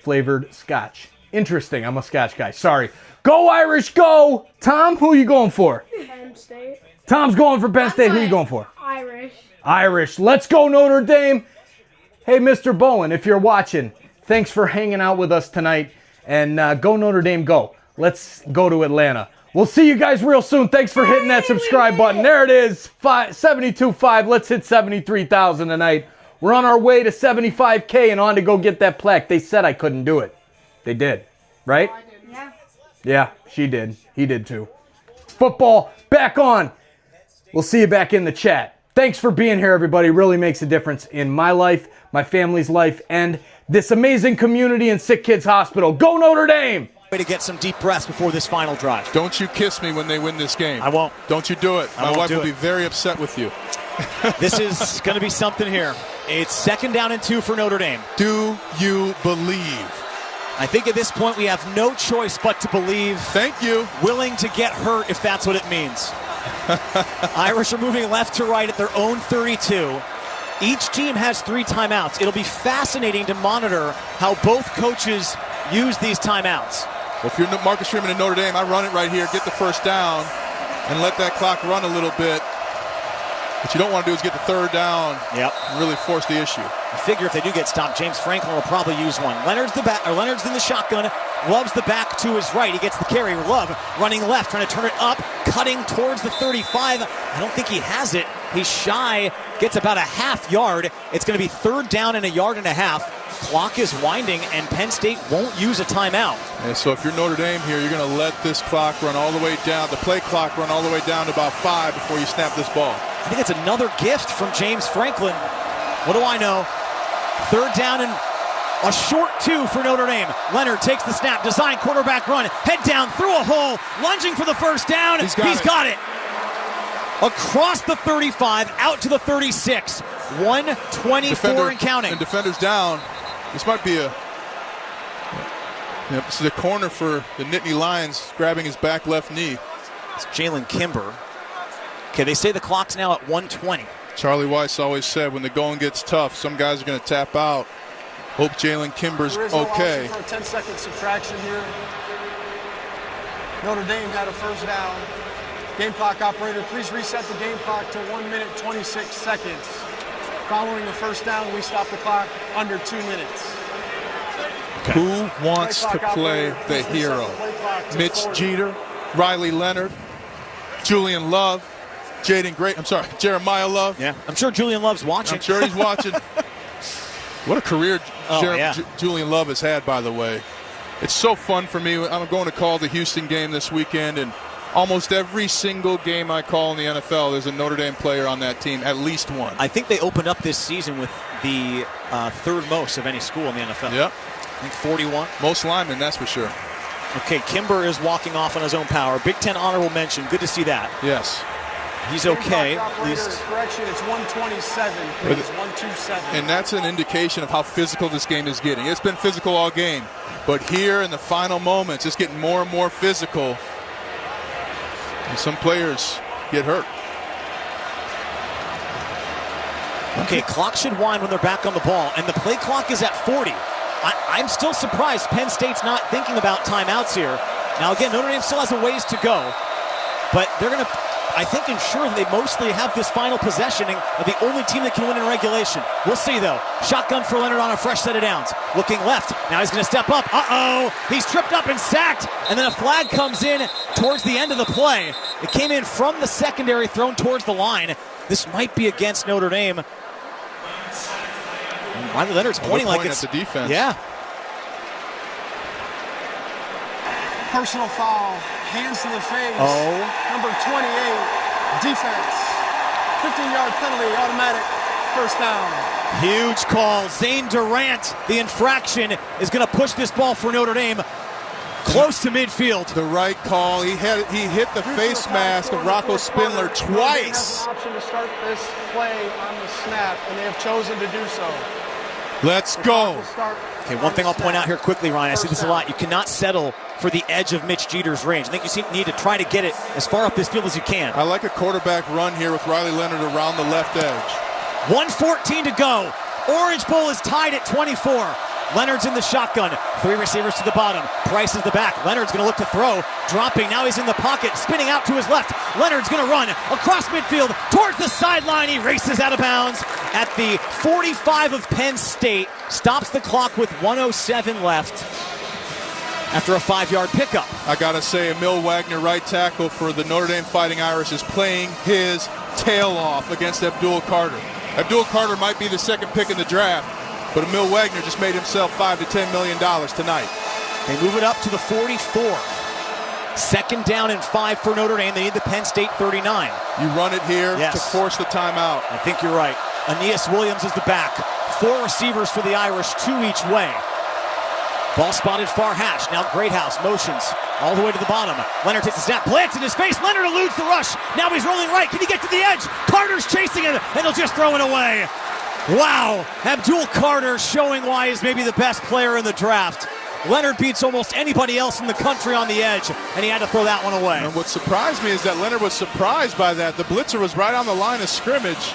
flavored scotch. Interesting. I'm a scotch guy. Sorry. Go Irish, go! Tom, who are you going for? Penn State. Tom's going for Penn State. Who are you going for? Irish. Irish. Let's go Notre Dame. Hey, Mr. Bowen, if you're watching, thanks for hanging out with us tonight. And go Notre Dame, go. Let's go to Atlanta. We'll see you guys real soon. Thanks for hitting that subscribe button. There it is, 72.5. Let's hit 73,000 tonight. We're on our way to 75K and on to go get that plaque. They said I couldn't do it. They did, right? Yeah. Yeah, she did. He did too. football back on. We'll see you back in the chat. Thanks for being here, everybody. Really makes a difference in my life, my family's life, and this amazing community in Sick Kids Hospital. Go Notre Dame! Way to get some deep breaths before this final drive. Don't you kiss me when they win this game. I won't. Don't you do it. My wife will be very upset with you. This is going to be something here. It's 2nd down and 2 for Notre Dame. Do you believe? I think at this point we have no choice but to believe. Thank you. Willing to get hurt if that's what it means. Irish are moving left to right at their own 32. Each team has 3 timeouts. It'll be fascinating to monitor how both coaches use these timeouts. Well, if you're Marcus Freeman in Notre Dame, I run it right here, get the first down, and let that clock run a little bit. What you don't want to do is get the 3rd down and really force the issue. I figure if they do get stopped, James Franklin will probably use one. Leonard's in the shotgun. Love's the back to his right. He gets the carry. Love running left, trying to turn it up, cutting towards the 35. I don't think he has it. He's shy, gets about a half yard. It's going to be 3rd down and a yard and a half. Clock is winding, and Penn State won't use a timeout. And so if you're Notre Dame here, you're going to let this clock run all the way down, the play clock run all the way down to about 5 before you snap this ball. I think it's another gift from James Franklin. What do I know? 3rd down and a short 2 for Notre Dame. Leonard takes the snap, design quarterback run, head down through a hole, lunging for the 1st down. He's got it. Across the 35, out to the 36. 124 and counting. And defenders down. This might be this is a corner for the Nittany Lions, grabbing his back left knee. It's Jalen Kimber. Okay, they say the clock's now at 120. Charlie Weiss always said when the going gets tough, some guys are going to tap out. Hope Jalen Kimber's okay. For a 10-second subtraction here. Notre Dame had a 1st down. Game clock operator, please reset the game clock to 1 minute 26 seconds. Following the 1st down, we stop the clock under 2 minutes. Okay. Who wants to play the hero? Mitch Jeter, Riley Leonard, Julian Love, Jeremiah Love. Yeah, I'm sure Julian Love's watching. I'm sure he's watching. What a career Julian Love has had, by the way. It's so fun for me. I'm going to call the Houston game this weekend, and almost every single game I call in the NFL, there's a Notre Dame player on that team, at least one. I think they opened up this season with the 3rd most of any school in the NFL. Yep. I think 41. Most linemen, that's for sure. Okay, Kimber is walking off on his own power. Big Ten honorable mention. Good to see that. Yes. He's okay. At least. Correction, it's 127. Please, 127. And that's an indication of how physical this game is getting. It's been physical all game. But here in the final moments, it's getting more and more physical. And some players get hurt. Okay, clock should wind when they're back on the ball, and the play clock is at 40. I'm still surprised Penn State's not thinking about timeouts here. Now, again, Notre Dame still has a ways to go, but they're going to, I think, ensure that they mostly have this final possession and are the only team that can win in regulation. We'll see, though. Shotgun for Leonard on a fresh set of downs. Looking left. Now he's going to step up. Uh-oh. He's tripped up and sacked, and then a flag comes in towards the end of the play. It came in from the secondary, thrown towards the line. This might be against Notre Dame. Riley Leonard's pointing like it's at the defense. Yeah. Personal foul, hands to the face. Oh. Number 28, defense. 15-yard penalty, automatic 1st down. Huge call. Zane Durant, the infraction, is going to push this ball for Notre Dame close to midfield. The right call. He hit the face mask of Rocco Spindler twice. They have an option to start this play on the snap, and they have chosen to do so. Let's go. Okay, one thing I'll point out here quickly, Ryan, I see this a lot. You cannot settle for the edge of Mitch Jeter's range. I think you need to try to get it as far up this field as you can. I like a quarterback run here with Riley Leonard around the left edge. 1:14 to go. Orange Bowl is tied at 24. Leonard's in the shotgun. 3 receivers to the bottom. Price is the back. Leonard's going to look to throw. Dropping. Now he's in the pocket. Spinning out to his left. Leonard's going to run across midfield towards the sideline. He races out of bounds at the 45 of Penn State. Stops the clock with 1:07 left after a 5-yard pickup. I got to say, Emil Wagner, right tackle for the Notre Dame Fighting Irish, is playing his tail off against Abdul Carter. Abdul Carter might be the 2nd pick in the draft, but Emil Wagner just made himself $5 to $10 million tonight. They move it up to the 44. 2nd down and 5 for Notre Dame. They need the Penn State 39. You run it here to force the timeout. I think you're right. Aeneas Williams is the back. 4 receivers for the Irish, 2 each way. Ball spotted far hash. Now Greathouse motions all the way to the bottom. Leonard takes a snap, plants in his face. Leonard eludes the rush. Now he's rolling right. Can he get to the edge? Carter's chasing him, and he'll just throw it away. Wow. Abdul Carter showing why he's maybe the best player in the draft. Leonard beats almost anybody else in the country on the edge, and he had to throw that one away. And what surprised me is that Leonard was surprised by that. The blitzer was right on the line of scrimmage.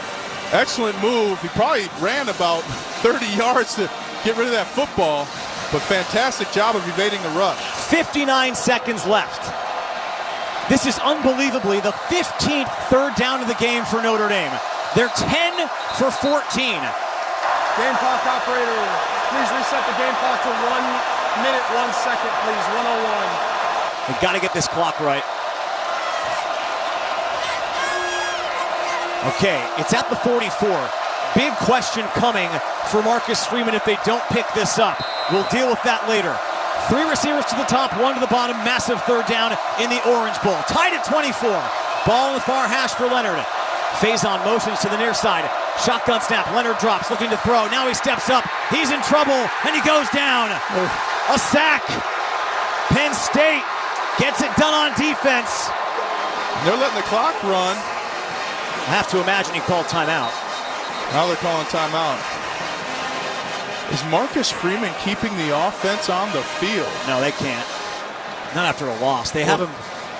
Excellent move. He probably ran about 30 yards to get rid of that football. But fantastic job of evading the rush. 59 seconds left. This is unbelievably the 15th third down of the game for Notre Dame. They're 10 for 14. Game clock operator, please reset the game clock to 1 minute, 1 second, please. 1:01. We've got to get this clock right. Okay, it's at the 44. Big question coming for Marcus Freeman if they don't pick this up. We'll deal with that later. 3 receivers to the top, 1 to the bottom. Massive third down in the Orange Bowl. Tied at 24. Ball in the far hash for Leonard. Faison motions to the near side. Shotgun snap. Leonard drops, looking to throw. Now he steps up. He's in trouble, and he goes down. A sack. Penn State gets it done on defense. They're letting the clock run. I have to imagine he called timeout. Now they're calling timeout. Is Marcus Freeman keeping the offense on the field? No, they can't. Not after a loss. They have him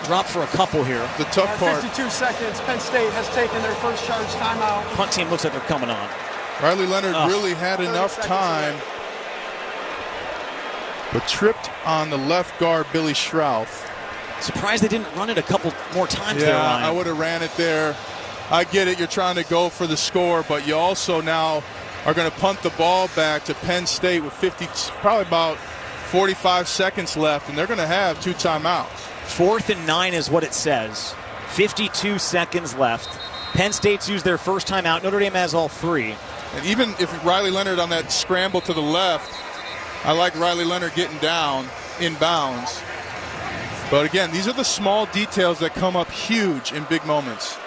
drop for a couple here. The tough part. 52 seconds. Penn State has taken their first charge timeout. Punt team looks like they're coming on. Riley Leonard really had enough time, but tripped on the left guard, Billy Schrouth. Surprised they didn't run it a couple more times there, there, Ryan. I would have ran it there. I get it. You're trying to go for the score, but you also now are going to punt the ball back to Penn State with probably about 45 seconds left, and they're going to have 2 timeouts. 4th and 9 is what it says. 52 seconds left. Penn State's used their first timeout. Notre Dame has all 3. And even if Riley Leonard on that scramble to the left, I like Riley Leonard getting down inbounds. But again, these are the small details that come up huge in big moments.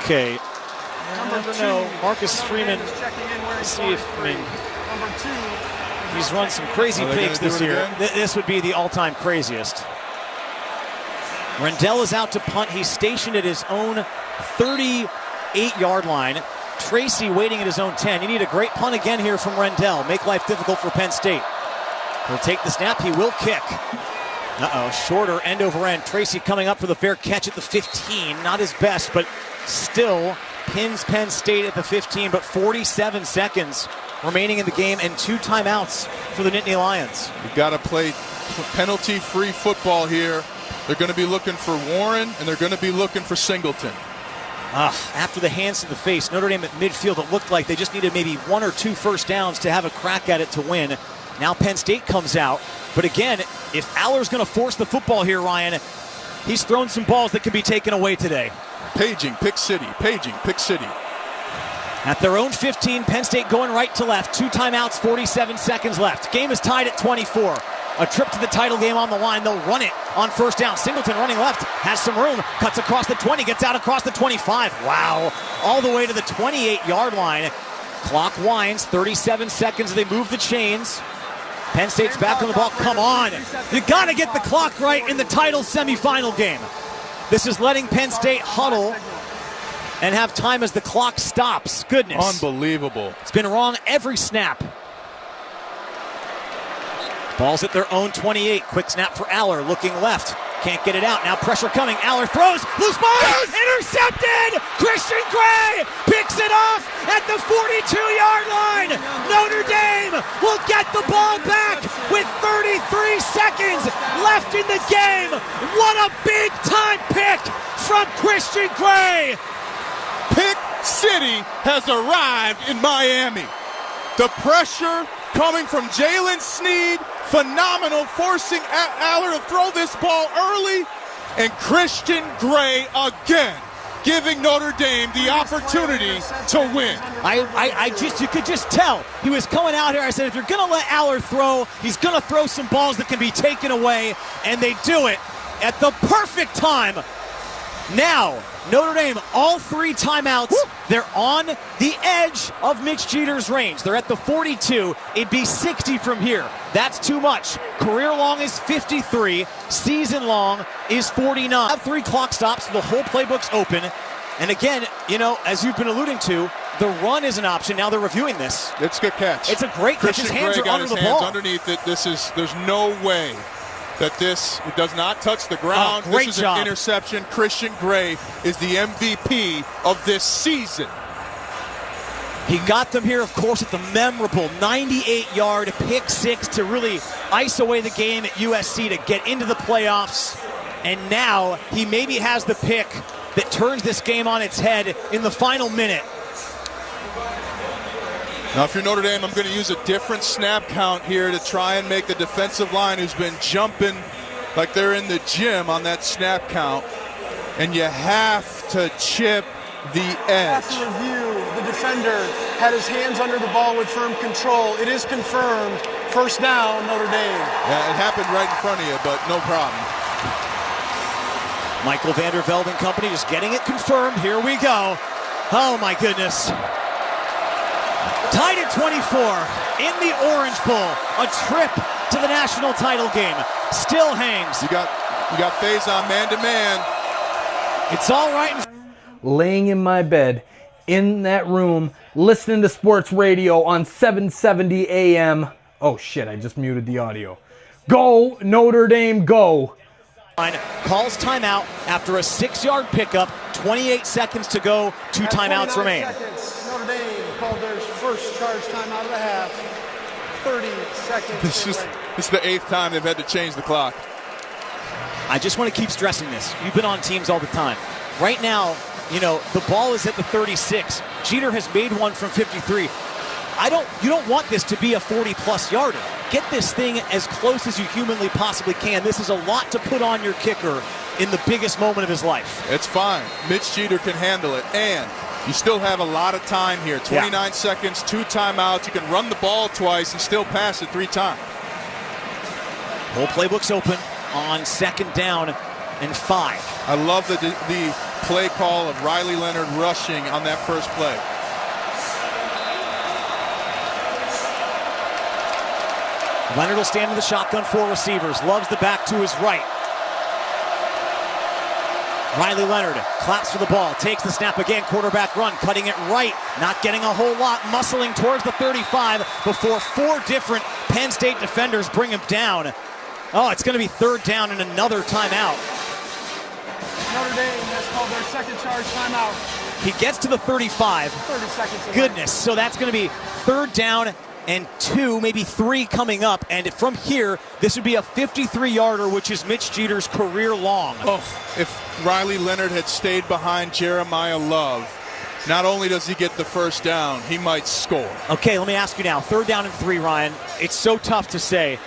Okay. I don't know. Marcus Freeman, let's see if, he's run some crazy pigs this year. This would be the all-time craziest. Rendell is out to punt. He's stationed at his own 38-yard line. Tracy waiting at his own 10. You need a great punt again here from Rendell. Make life difficult for Penn State. He'll take the snap. He will kick. Shorter end over end. Tracy coming up for the fair catch at the 15. Not his best, but still pins Penn State at the 15. But 47 seconds remaining in the game and 2 timeouts for the Nittany Lions. You've got to play penalty-free football here. They're going to be looking for Warren, and they're going to be looking for Singleton. After the hands to the face, Notre Dame at midfield, it looked like they just needed maybe 1 or 2 first downs to have a crack at it to win. Now Penn State comes out. But again, if Aller's going to force the football here, Ryan, he's thrown some balls that can be taken away today. Paging, pick city. Paging, pick city. At their own 15, Penn State going right to left. 2 timeouts, 47 seconds left. Game is tied at 24. A trip to the title game on the line. They'll run it on first down. Singleton running left, has some room, cuts across the 20, gets out across the 25. Wow. All the way to the 28-yard line. Clock winds, 37 seconds. They move the chains. Penn State's back on the ball. Come on. You got to get the clock right in the title semifinal game. This is letting Penn State huddle and have time as the clock stops. Goodness. Unbelievable. It's been wrong every snap. Ball's at their own 28. Quick snap for Aller, looking left. Can't get it out. Now pressure coming. Aller throws. Loose ball. Yes! Intercepted! Christian Gray picks it off at the 42-yard line. Notre Dame will get the ball back with 33 seconds left in the game. What a big-time pick from Christian Gray. Pick City has arrived in Miami. The pressure coming from Jalen Sneed, phenomenal, forcing Aller to throw this ball early, and Christian Gray again giving Notre Dame the opportunity to win. You could just tell he was coming out here. I said, if you're going to let Aller throw, he's going to throw some balls that can be taken away, and they do it. at the perfect time. Now, Notre Dame, all 3 timeouts. They're on the edge of Mitch Jeter's range. They're at the 42. It'd be 60 from here. That's too much. Career long is 53. Season long is 49. Have 3 clock stops, so the whole playbook's open. And again, as you've been alluding to, the run is an option. Now they're reviewing this. It's a good catch. It's a great catch. His hands are under the ball. Underneath it. There's no way that it does not touch the ground. Great this is job. An interception. Christian Gray is the MVP of this season. He got them here, of course, at the memorable 98-yard pick 6 to really ice away the game at USC to get into the playoffs. And now he maybe has the pick that turns this game on its head in the final minute. Now, if you're Notre Dame, I'm going to use a different snap count here to try and make the defensive line, who's been jumping like they're in the gym on that snap count. And you have to chip the edge. After review, the defender had his hands under the ball with firm control. It is confirmed. First down, Notre Dame. Yeah, it happened right in front of you, but no problem. Michael Vandervelde and company just getting it confirmed. Here we go. Oh, my goodness. Tied at 24 in the Orange Bowl. A trip to the national title game. Still hangs. You got Faison man-to-man. It's all right. Laying in my bed, in that room, listening to sports radio on 770 AM. Oh, shit, I just muted the audio. Go, Notre Dame, go. Calls timeout after a 6-yard pickup. 28 seconds to go. 2 timeouts remain. Notre Dame called their first charge timeout of the half. 30 seconds. This is the 8th time they've had to change the clock. I just want to keep stressing this. You've been on teams all the time. Right now, the ball is at the 36. Jeter has made one from 53. You don't want this to be a 40-plus yarder. Get this thing as close as you humanly possibly can. This is a lot to put on your kicker in the biggest moment of his life. It's fine. Mitch Jeter can handle it. And you still have a lot of time here. 29 seconds, 2 timeouts. You can run the ball twice and still pass it 3 times. Whole playbook's open on 2nd down and 5. I love the play call of Riley Leonard rushing on that first play. Leonard will stand in the shotgun, 4 receivers. Loves the back to his right. Riley Leonard claps for the ball, takes the snap again, quarterback run, cutting it right, not getting a whole lot, muscling towards the 35 before 4 different Penn State defenders bring him down. Oh, it's going to be 3rd down and another timeout. Notre Dame has called their 2nd charge timeout. He gets to the 35. 30 seconds. Goodness, so that's going to be 3rd down and 2, maybe 3 coming up. And from here, this would be a 53-yarder, which is Mitch Jeter's career long. Oh, if Riley Leonard had stayed behind Jeremiah Love, not only does he get the first down, he might score. Okay, let me ask you now. 3rd down and 3, Ryan. It's so tough to say.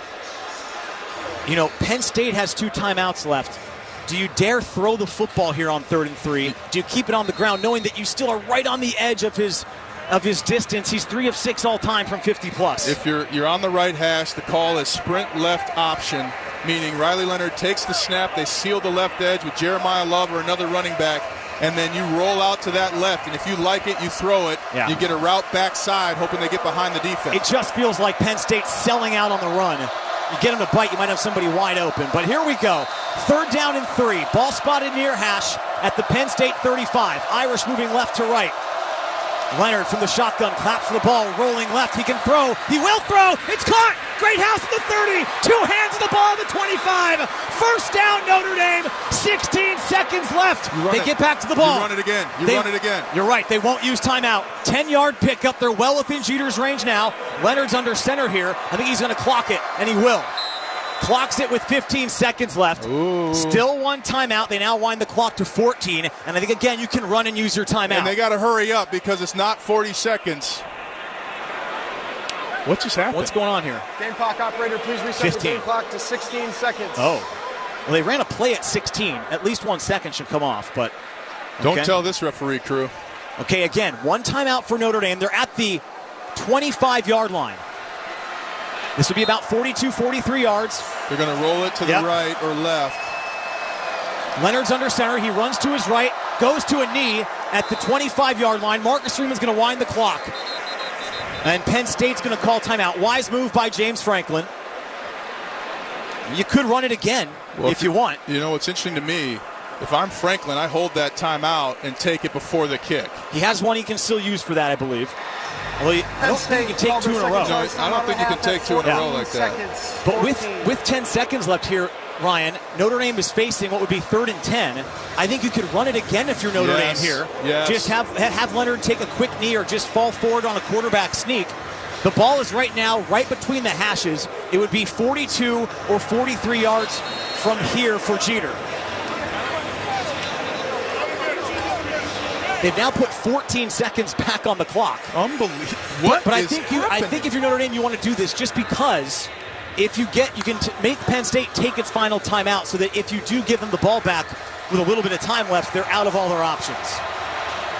Penn State has 2 timeouts left. Do you dare throw the football here on 3rd and 3? Do you keep it on the ground knowing that you still are right on the edge of his distance? He's 3 of 6 all time from 50-plus. If you're on the right hash, the call is sprint left option, meaning Riley Leonard takes the snap, they seal the left edge with Jeremiah Love or another running back, and then you roll out to that left, and if you like it, you throw it. Yeah. You get a route backside, hoping they get behind the defense. It just feels like Penn State's selling out on the run. You get him to bite, you might have somebody wide open. But here we go. 3rd down and 3. Ball spotted near hash at the Penn State 35. Irish moving left to right. Leonard from the shotgun, claps for the ball, rolling left. He can throw. He will throw. It's caught. Great house at the 30. 2 hands on the ball at the 25. First down, Notre Dame. 16 seconds left. They get back to the ball. You run it again. Run it again. You're right. They won't use timeout. 10-yard pickup. They're well within Jeter's range now. Leonard's under center here. I think he's going to clock it, and he will. Clocks it with 15 seconds left. Ooh. Still 1 timeout. They now wind the clock to 14. And I think, again, you can run and use your timeout. And they got to hurry up because it's not 40 seconds. What just happened? What's going on here? Game clock operator, please reset 15. the game clock to 16 seconds. Oh. Well, they ran a play at 16. At least 1 second should come off. But Don't tell this referee crew. Okay, again, 1 timeout for Notre Dame. They're at the 25-yard line. This would be about 42, 43 yards. They're going to roll it to the right or left. Leonard's under center. He runs to his right, goes to a knee at the 25-yard line. Marcus Freeman's going to wind the clock. And Penn State's going to call timeout. Wise move by James Franklin. You could run it again if you want. You know, what's interesting to me, if I'm Franklin, I hold that timeout and take it before the kick. He has one he can still use for that, I believe. Well, I don't think you can take 2 in a row. No, I don't think you can take 2 in a row like that. But with 10 seconds left here, Ryan, Notre Dame is facing what would be 3rd and 10. I think you could run it again if you're Notre Dame here. Yes. Just have Leonard take a quick knee or just fall forward on a quarterback sneak. The ball is right now right between the hashes. It would be 42 or 43 yards from here for Jeter. They've now put 14 seconds back on the clock. Unbelievable. But I think if you're Notre Dame, you want to do this just because if you can make Penn State take its final timeout so that if you do give them the ball back with a little bit of time left, they're out of all their options.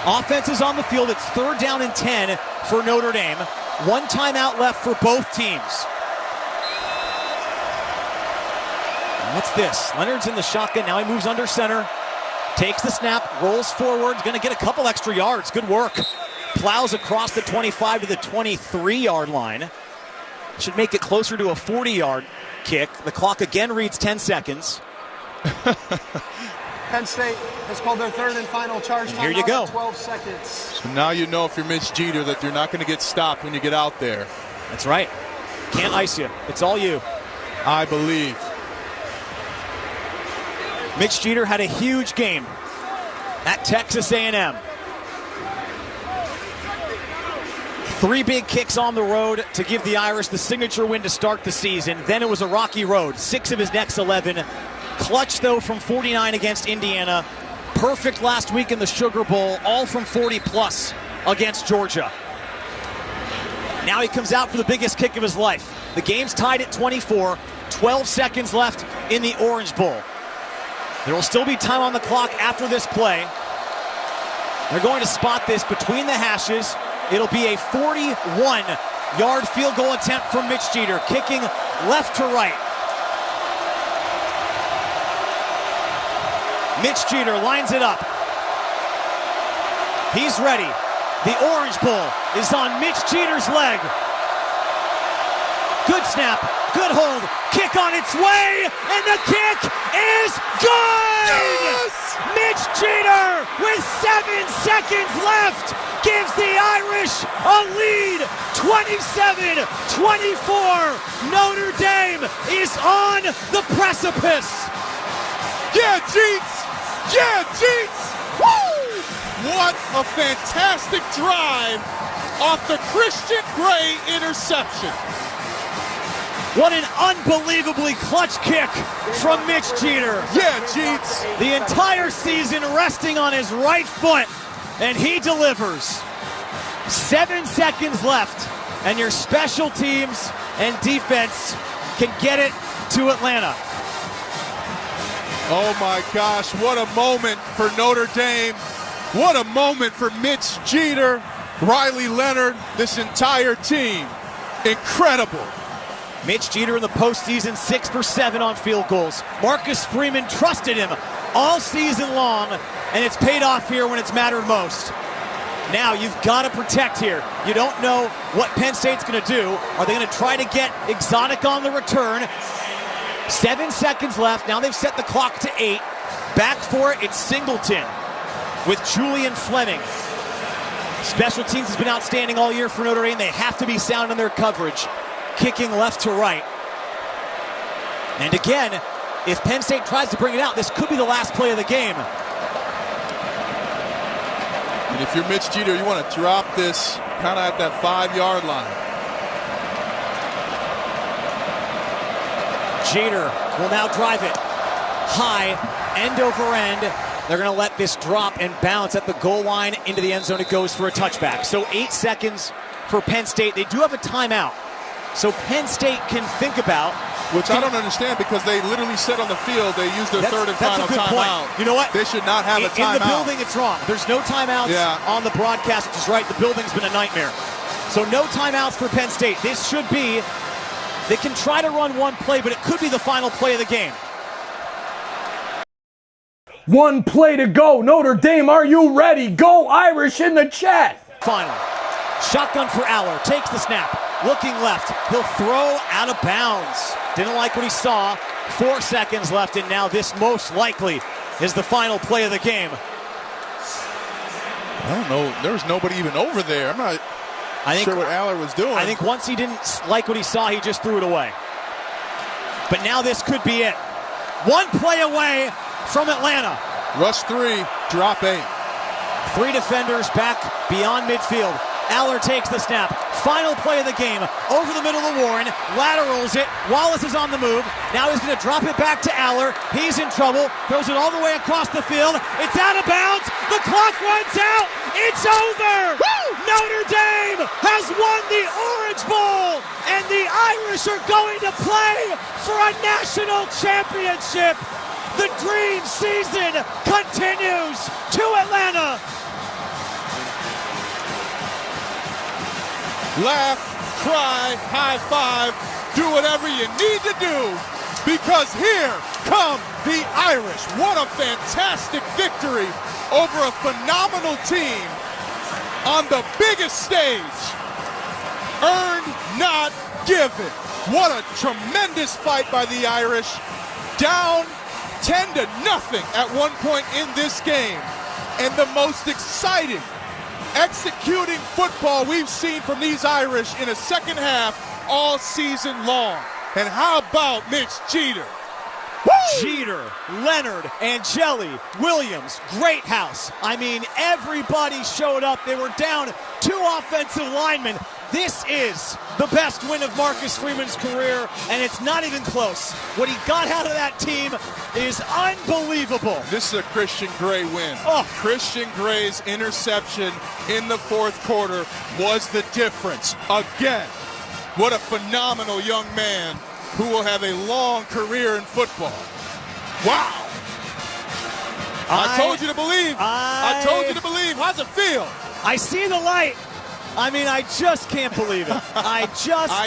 Offense is on the field. It's 3rd down and 10 for Notre Dame. 1 timeout left for both teams. What's this? Leonard's in the shotgun. Now he moves under center. Takes the snap, rolls forward. Going to get a couple extra yards. Good work. Plows across the 25 to the 23-yard line. Should make it closer to a 40-yard kick. The clock again reads 10 seconds. Penn State has called their 3rd and final charge time. Here you go. 12 seconds. So now you know if you're Mitch Jeter that you're not going to get stopped when you get out there. That's right. Can't ice you. It's all you. I believe. Mitch Jeter had a huge game at Texas A&M. 3 big kicks on the road to give the Irish the signature win to start the season. Then it was a rocky road. 6 of his next 11. Clutch, though, from 49 against Indiana. Perfect last week in the Sugar Bowl, all from 40-plus against Georgia. Now he comes out for the biggest kick of his life. The game's tied at 24. 12 seconds left in the Orange Bowl. There will still be time on the clock after this play. They're going to spot this between the hashes. It'll be a 41-yard field goal attempt from Mitch Jeter, kicking left to right. Mitch Jeter lines it up. He's ready. The Orange Bowl is on Mitch Jeter's leg. Good snap, good hold, kick on its way, and the kick is good! Yes! Mitch Jeter, with 7 seconds left, gives the Irish a lead, 27-24. Notre Dame is on the precipice. Yeah, Jeets! Yeah, Jeets! Woo! What a fantastic drive off the Christian Gray interception. What an unbelievably clutch kick from Mitch Jeter. Yeah, Jeets. The entire season resting on his right foot, and he delivers. 7 seconds left, and your special teams and defense can get it to Atlanta. Oh my gosh, what a moment for Notre Dame. What a moment for Mitch Jeter, Riley Leonard, this entire team. Incredible. Mitch Jeter in the postseason, 6 for 7 on field goals. Marcus Freeman trusted him all season long, and it's paid off here when it's mattered most. Now you've got to protect here. You don't know what Penn State's going to do. Are they going to try to get Exotic on the return? 7 seconds left. Now they've set the clock to 8. Back for it, it's Singleton with Julian Fleming. Special teams has been outstanding all year for Notre Dame. They have to be sound in their coverage. Kicking left to right. And again, if Penn State tries to bring it out, this could be the last play of the game. And if you're Mitch Jeter, you want to drop this kind of at that 5-yard line. Jeter will now drive it high, end over end. They're going to let this drop and bounce at the goal line into the end zone. It goes for a touchback. So 8 seconds for Penn State. They do have a timeout. So Penn State can think about. Which I don't understand because they literally said on the field they used their third and final timeout. You know what? They should not have a timeout. In the building, it's wrong. There's no timeouts on the broadcast, which is right. The building's been a nightmare. So no timeouts for Penn State. This should be, they can try to run one play, but it could be the final play of the game. 1 play to go. Notre Dame, are you ready? Go Irish in the chat. Final. Shotgun for Aller. Takes the snap. Looking left. He'll throw out of bounds. Didn't like what he saw. 4 seconds left, and now this most likely is the final play of the game. I don't know. There was nobody even over there. I'm not sure what Aller was doing. I think once he didn't like what he saw, he just threw it away. But now this could be it. 1 play away from Atlanta. Rush 3, drop 8. 3 defenders back beyond midfield. Aller takes the snap. Final play of the game. Over the middle of Warren. Laterals it. Wallace is on the move. Now he's going to drop it back to Aller. He's in trouble. Throws it all the way across the field. It's out of bounds. The clock runs out. It's over. Woo! Notre Dame has won the Orange Bowl. And the Irish are going to play for a national championship. The dream season continues to Atlanta. Laugh, cry, high five, do whatever you need to do, because here come the Irish. What a fantastic victory over a phenomenal team on the biggest stage. Earned, not given. What a tremendous fight by the Irish. Down 10-0 at one point in this game. And the most exciting executing football we've seen from these Irish in a second half all season long. And how about Mitch Jeter? Woo! Jeter, Leonard, Angeli, Williams, Greathouse. I mean, everybody showed up. They were down 2 offensive linemen. This is the best win of Marcus Freeman's career, and it's not even close. What he got out of that team is unbelievable. This is a Christian Gray win. Oh. Christian Gray's interception in the 4th quarter was the difference. Again, what a phenomenal young man who will have a long career in football. Wow. I told you to believe. I told you to believe. How's it feel? I see the light. I mean, I just can't believe it. I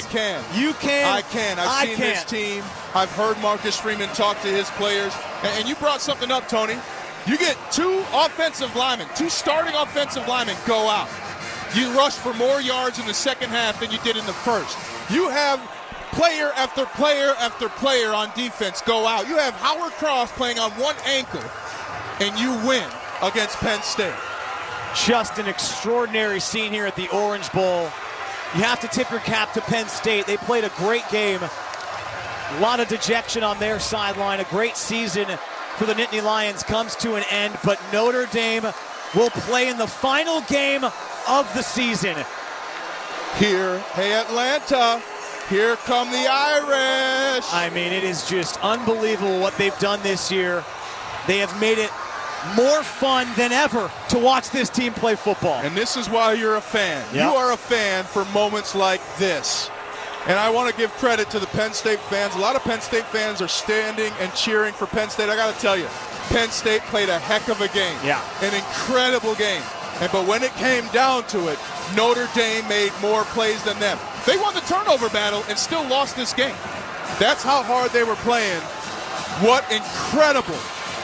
can. You can. I can. I've seen this team. I've heard Marcus Freeman talk to his players. And you brought something up, Tony. You get 2 offensive linemen, 2 starting offensive linemen go out. You rush for more yards in the second half than you did in the first. You have player after player after player on defense go out. You have Howard Cross playing on 1 ankle, and you win against Penn State. Just an extraordinary scene here at the Orange Bowl. You have to tip your cap to Penn State. They played a great game. A lot of dejection on their sideline. A great season for the Nittany Lions comes to an end, but Notre Dame will play in the final game of the season. Here, hey Atlanta, here come the Irish. I mean, it is just unbelievable what they've done this year. They have made it more fun than ever to watch this team play football. And this is why you're a fan. Yep. You are a fan for moments like this. And I want to give credit to the Penn State fans. A lot of Penn State fans are standing and cheering for Penn State. I got to tell you, Penn State played a heck of a game. Yeah. An incredible game. But when it came down to it, Notre Dame made more plays than them. They won the turnover battle and still lost this game. That's how hard they were playing. What incredible,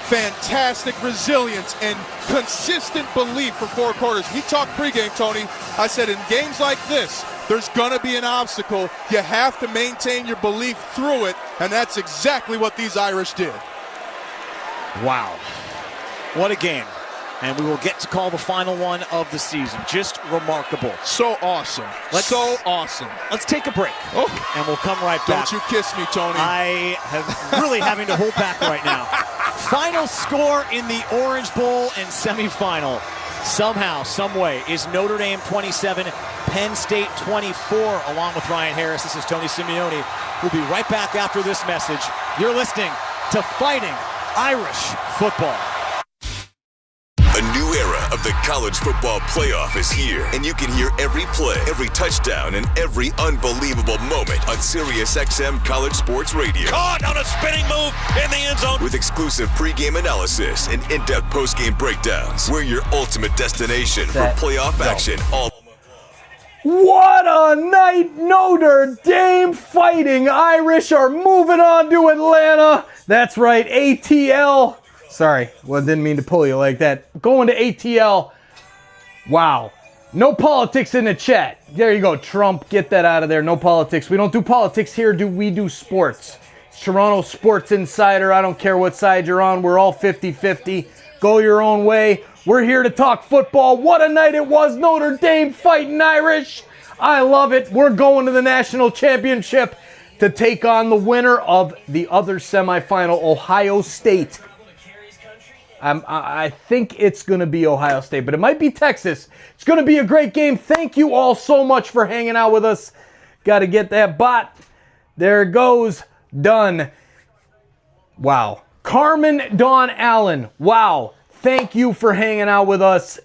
fantastic resilience and consistent belief for 4 quarters. We talked pregame, Tony. I said in games like this, there's going to be an obstacle. You have to maintain your belief through it, and that's exactly what these Irish did. Wow. What a game. And we will get to call the final one of the season. Just remarkable. So awesome. So awesome. Let's take a break. Oh. And we'll come right back. Don't you kiss me, Tony. I am really having to hold back right now. Final score in the Orange Bowl and semifinal. Somehow, some way, is Notre Dame 27, Penn State 24, along with Ryan Harris. This is Tony Simeone. We'll be right back after this message. You're listening to Fighting Irish Football. A new era of the college football playoff is here, and you can hear every play, every touchdown, and every unbelievable moment on SiriusXM College Sports Radio. Caught on a spinning move in the end zone. With exclusive pregame analysis and in-depth postgame breakdowns, we're your ultimate destination for playoff action all. What a night! Notre Dame Fighting Irish are moving on to Atlanta. That's right, ATL. Sorry. Well, didn't mean to pull you like that. Going to ATL. Wow. No politics in the chat. There you go, Trump. Get that out of there. No politics. We don't do politics here. We do sports. It's Toronto Sports Insider. I don't care what side you're on. We're all 50-50. Go your own way. We're here to talk football. What a night it was. Notre Dame fighting Irish. I love it. We're going to the national championship to take on the winner of the other semifinal, Ohio State. I think it's going to be Ohio State, but it might be Texas. It's going to be a great game. Thank you all so much for hanging out with us. Got to get that bot. There it goes. Done. Wow. Carmen Dawn Allen. Wow. Thank you for hanging out with us.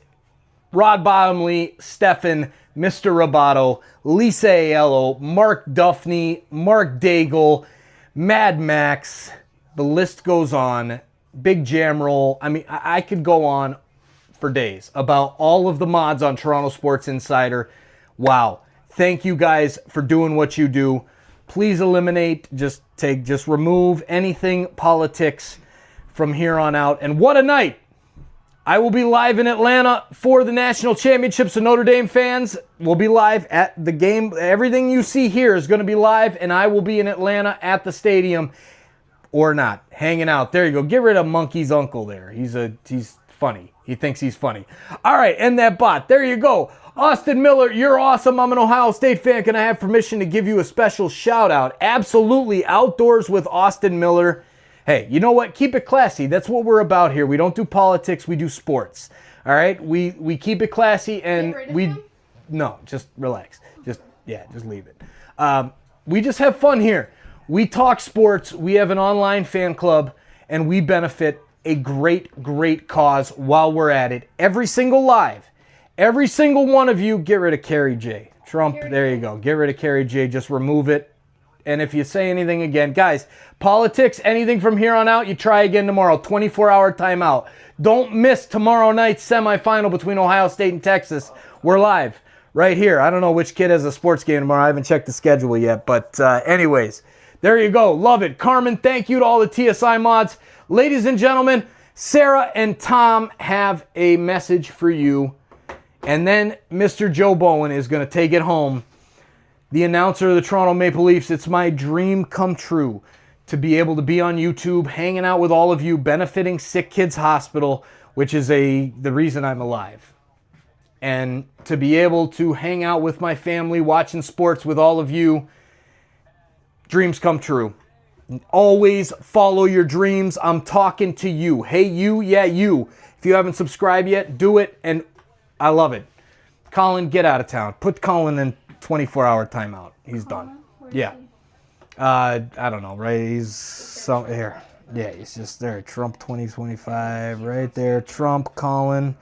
Rod Bottomley, Stefan, Mr. Roboto, Lisa Aiello, Mark Duffney, Mark Daigle, Mad Max. The list goes on. Big Jam Roll. I mean, I could go on for days about all of the mods on Toronto Sports Insider. Wow. Thank you guys for doing what you do. Please eliminate, just remove anything politics from here on out. And what a night. I will be live in Atlanta for the national championships. So Notre Dame fans will be live at the game. Everything you see here is going to be live, and I will be in Atlanta at the stadium. Or not, hanging out. There you go. Get rid of Monkey's uncle there. He's funny. He thinks he's funny. All right, and that bot. There you go. Austin Miller, you're awesome. I'm an Ohio State fan. Can I have permission to give you a special shout out? Absolutely. Outdoors with Austin Miller. Hey, you know what? Keep it classy. That's what we're about here. We don't do politics. We do sports. All right? We keep it classy, and no, just relax. Just leave it. We just have fun here. We talk sports, we have an online fan club, and we benefit a great, great cause while we're at it. Every single live, every single one of you, get rid of Carrie J. Trump, there you go. Get rid of Carrie J, just remove it. And if you say anything again, guys, politics, anything from here on out, you try again tomorrow. 24-hour timeout. Don't miss tomorrow night's semifinal between Ohio State and Texas. We're live right here. I don't know which kid has a sports game tomorrow. I haven't checked the schedule yet, but anyways. There you go. Love it. Carmen, thank you to all the TSI mods. Ladies and gentlemen, Sarah and Tom have a message for you. And then Mr. Joe Bowen is going to take it home. The announcer of the Toronto Maple Leafs, it's my dream come true to be able to be on YouTube, hanging out with all of you, benefiting Sick Kids Hospital, which is the reason I'm alive. And to be able to hang out with my family, watching sports with all of you, dreams come true. Always follow your dreams. I'm talking to you. Hey, you. Yeah, you. If you haven't subscribed yet, do it. And I love it. Colin, get out of town. Put Colin in 24-hour timeout. He's done. Yeah. I don't know, right? He's here. Yeah, he's just there. Trump 2025 right there. Trump, Colin.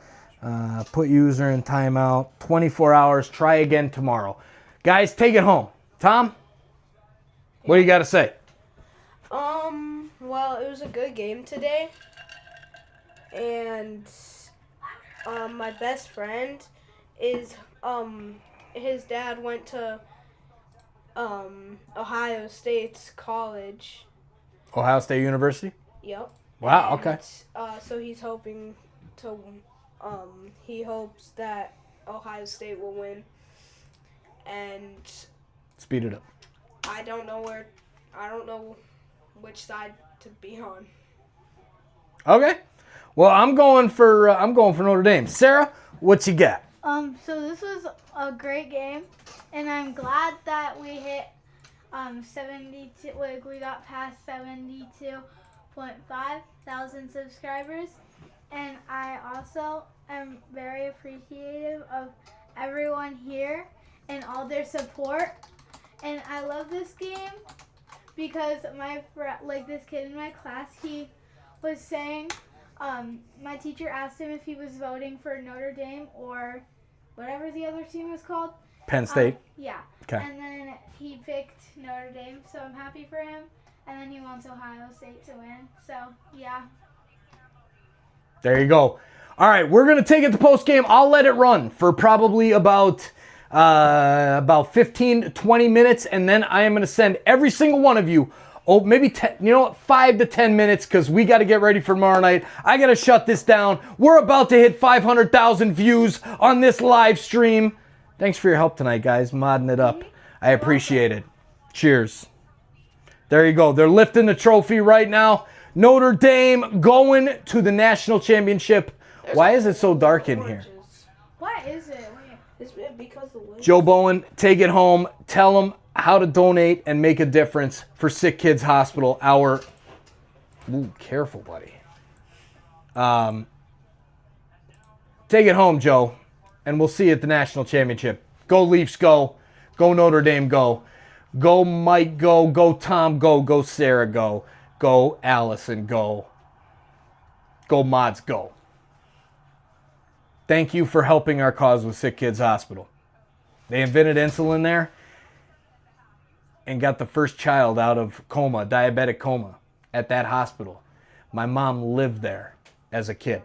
Put user in timeout. 24 hours. Try again tomorrow. Guys, take it home. Tom? What do you got to say? Well, it was a good game today. And my best friend is his dad went to Ohio State's college. Ohio State University? Yep. Wow, And, okay. So he's hoping to he hopes that Ohio State will win. And Speed it up. I don't know which side to be on. Okay. Well, I'm going for Notre Dame. Sarah, what you got? So this was a great game, and I'm glad that we hit 72. Like we got past 72.5 thousand subscribers, and I also am very appreciative of everyone here and all their support. And I love this game because this kid in my class, he was saying, my teacher asked him if he was voting for Notre Dame or whatever the other team was called. Penn State? Yeah. Okay. And then he picked Notre Dame, so I'm happy for him. And then he wants Ohio State to win. So, yeah. There you go. All right, we're going to take it to post game. I'll let it run for probably about 15, 20 minutes, and then I am going to send every single one of you Oh, maybe 10, 5 to 10 minutes because we got to get ready for tomorrow night. I got to shut this down. We're about to hit 500,000 views on this live stream. Thanks for your help tonight, guys, modding it up. I appreciate it. Cheers. There you go. They're lifting the trophy right now. Notre Dame going to the national championship. Why is it so dark in here? What is it? It's because the wind. Joe Bowen, take it home. Tell them how to donate and make a difference for Sick Kids Hospital. Ooh, careful, buddy. Take it home, Joe, and we'll see you at the national championship. Go Leafs, go. Go Notre Dame, go. Go Mike, go. Go Tom, go. Go Sarah, go. Go Allison, go. Go Mods, go. Thank you for helping our cause with Sick Kids Hospital. They invented insulin there and got the first child out of coma, diabetic coma, at that hospital. My mom lived there as a kid.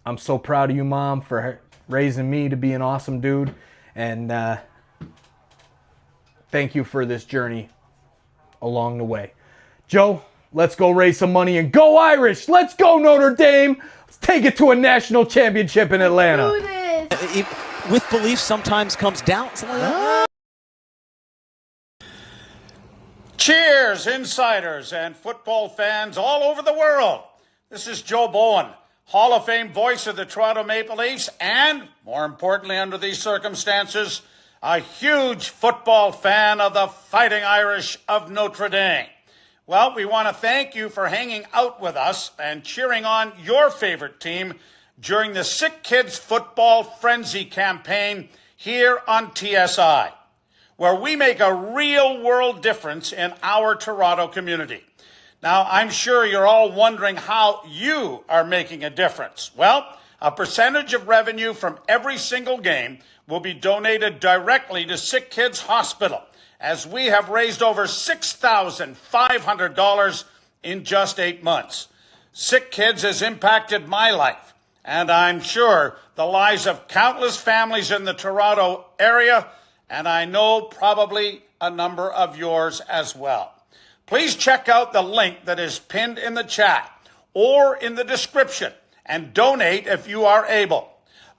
I'm so proud of you, Mom, for raising me to be an awesome dude. And thank you for this journey along the way. Joe, let's go raise some money and go Irish. Let's go Notre Dame. Let's take it to a national championship in Atlanta. Do this. With belief sometimes comes doubt. Something like that. Cheers, insiders and football fans all over the world. This is Joe Bowen, Hall of Fame voice of the Toronto Maple Leafs, and, more importantly under these circumstances, a huge football fan of the Fighting Irish of Notre Dame. Well, we want to thank you for hanging out with us and cheering on your favorite team during the Sick Kids Football Frenzy campaign here on TSI, where we make a real-world difference in our Toronto community. Now, I'm sure you're all wondering how you are making a difference. Well, a percentage of revenue from every single game will be donated directly to Sick Kids Hospital, as we have raised over $6,500 in just 8 months. Sick Kids has impacted my life, and I'm sure the lives of countless families in the Toronto area, and I know probably a number of yours as well. Please check out the link that is pinned in the chat or in the description and donate if you are able.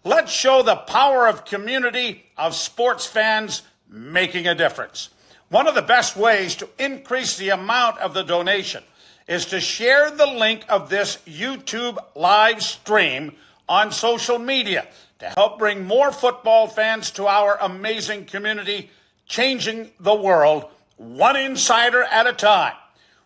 Let's show the power of community of sports fans making a difference. One of the best ways to increase the amount of the donation is to share the link of this YouTube live stream on social media to help bring more football fans to our amazing community, changing the world one insider at a time.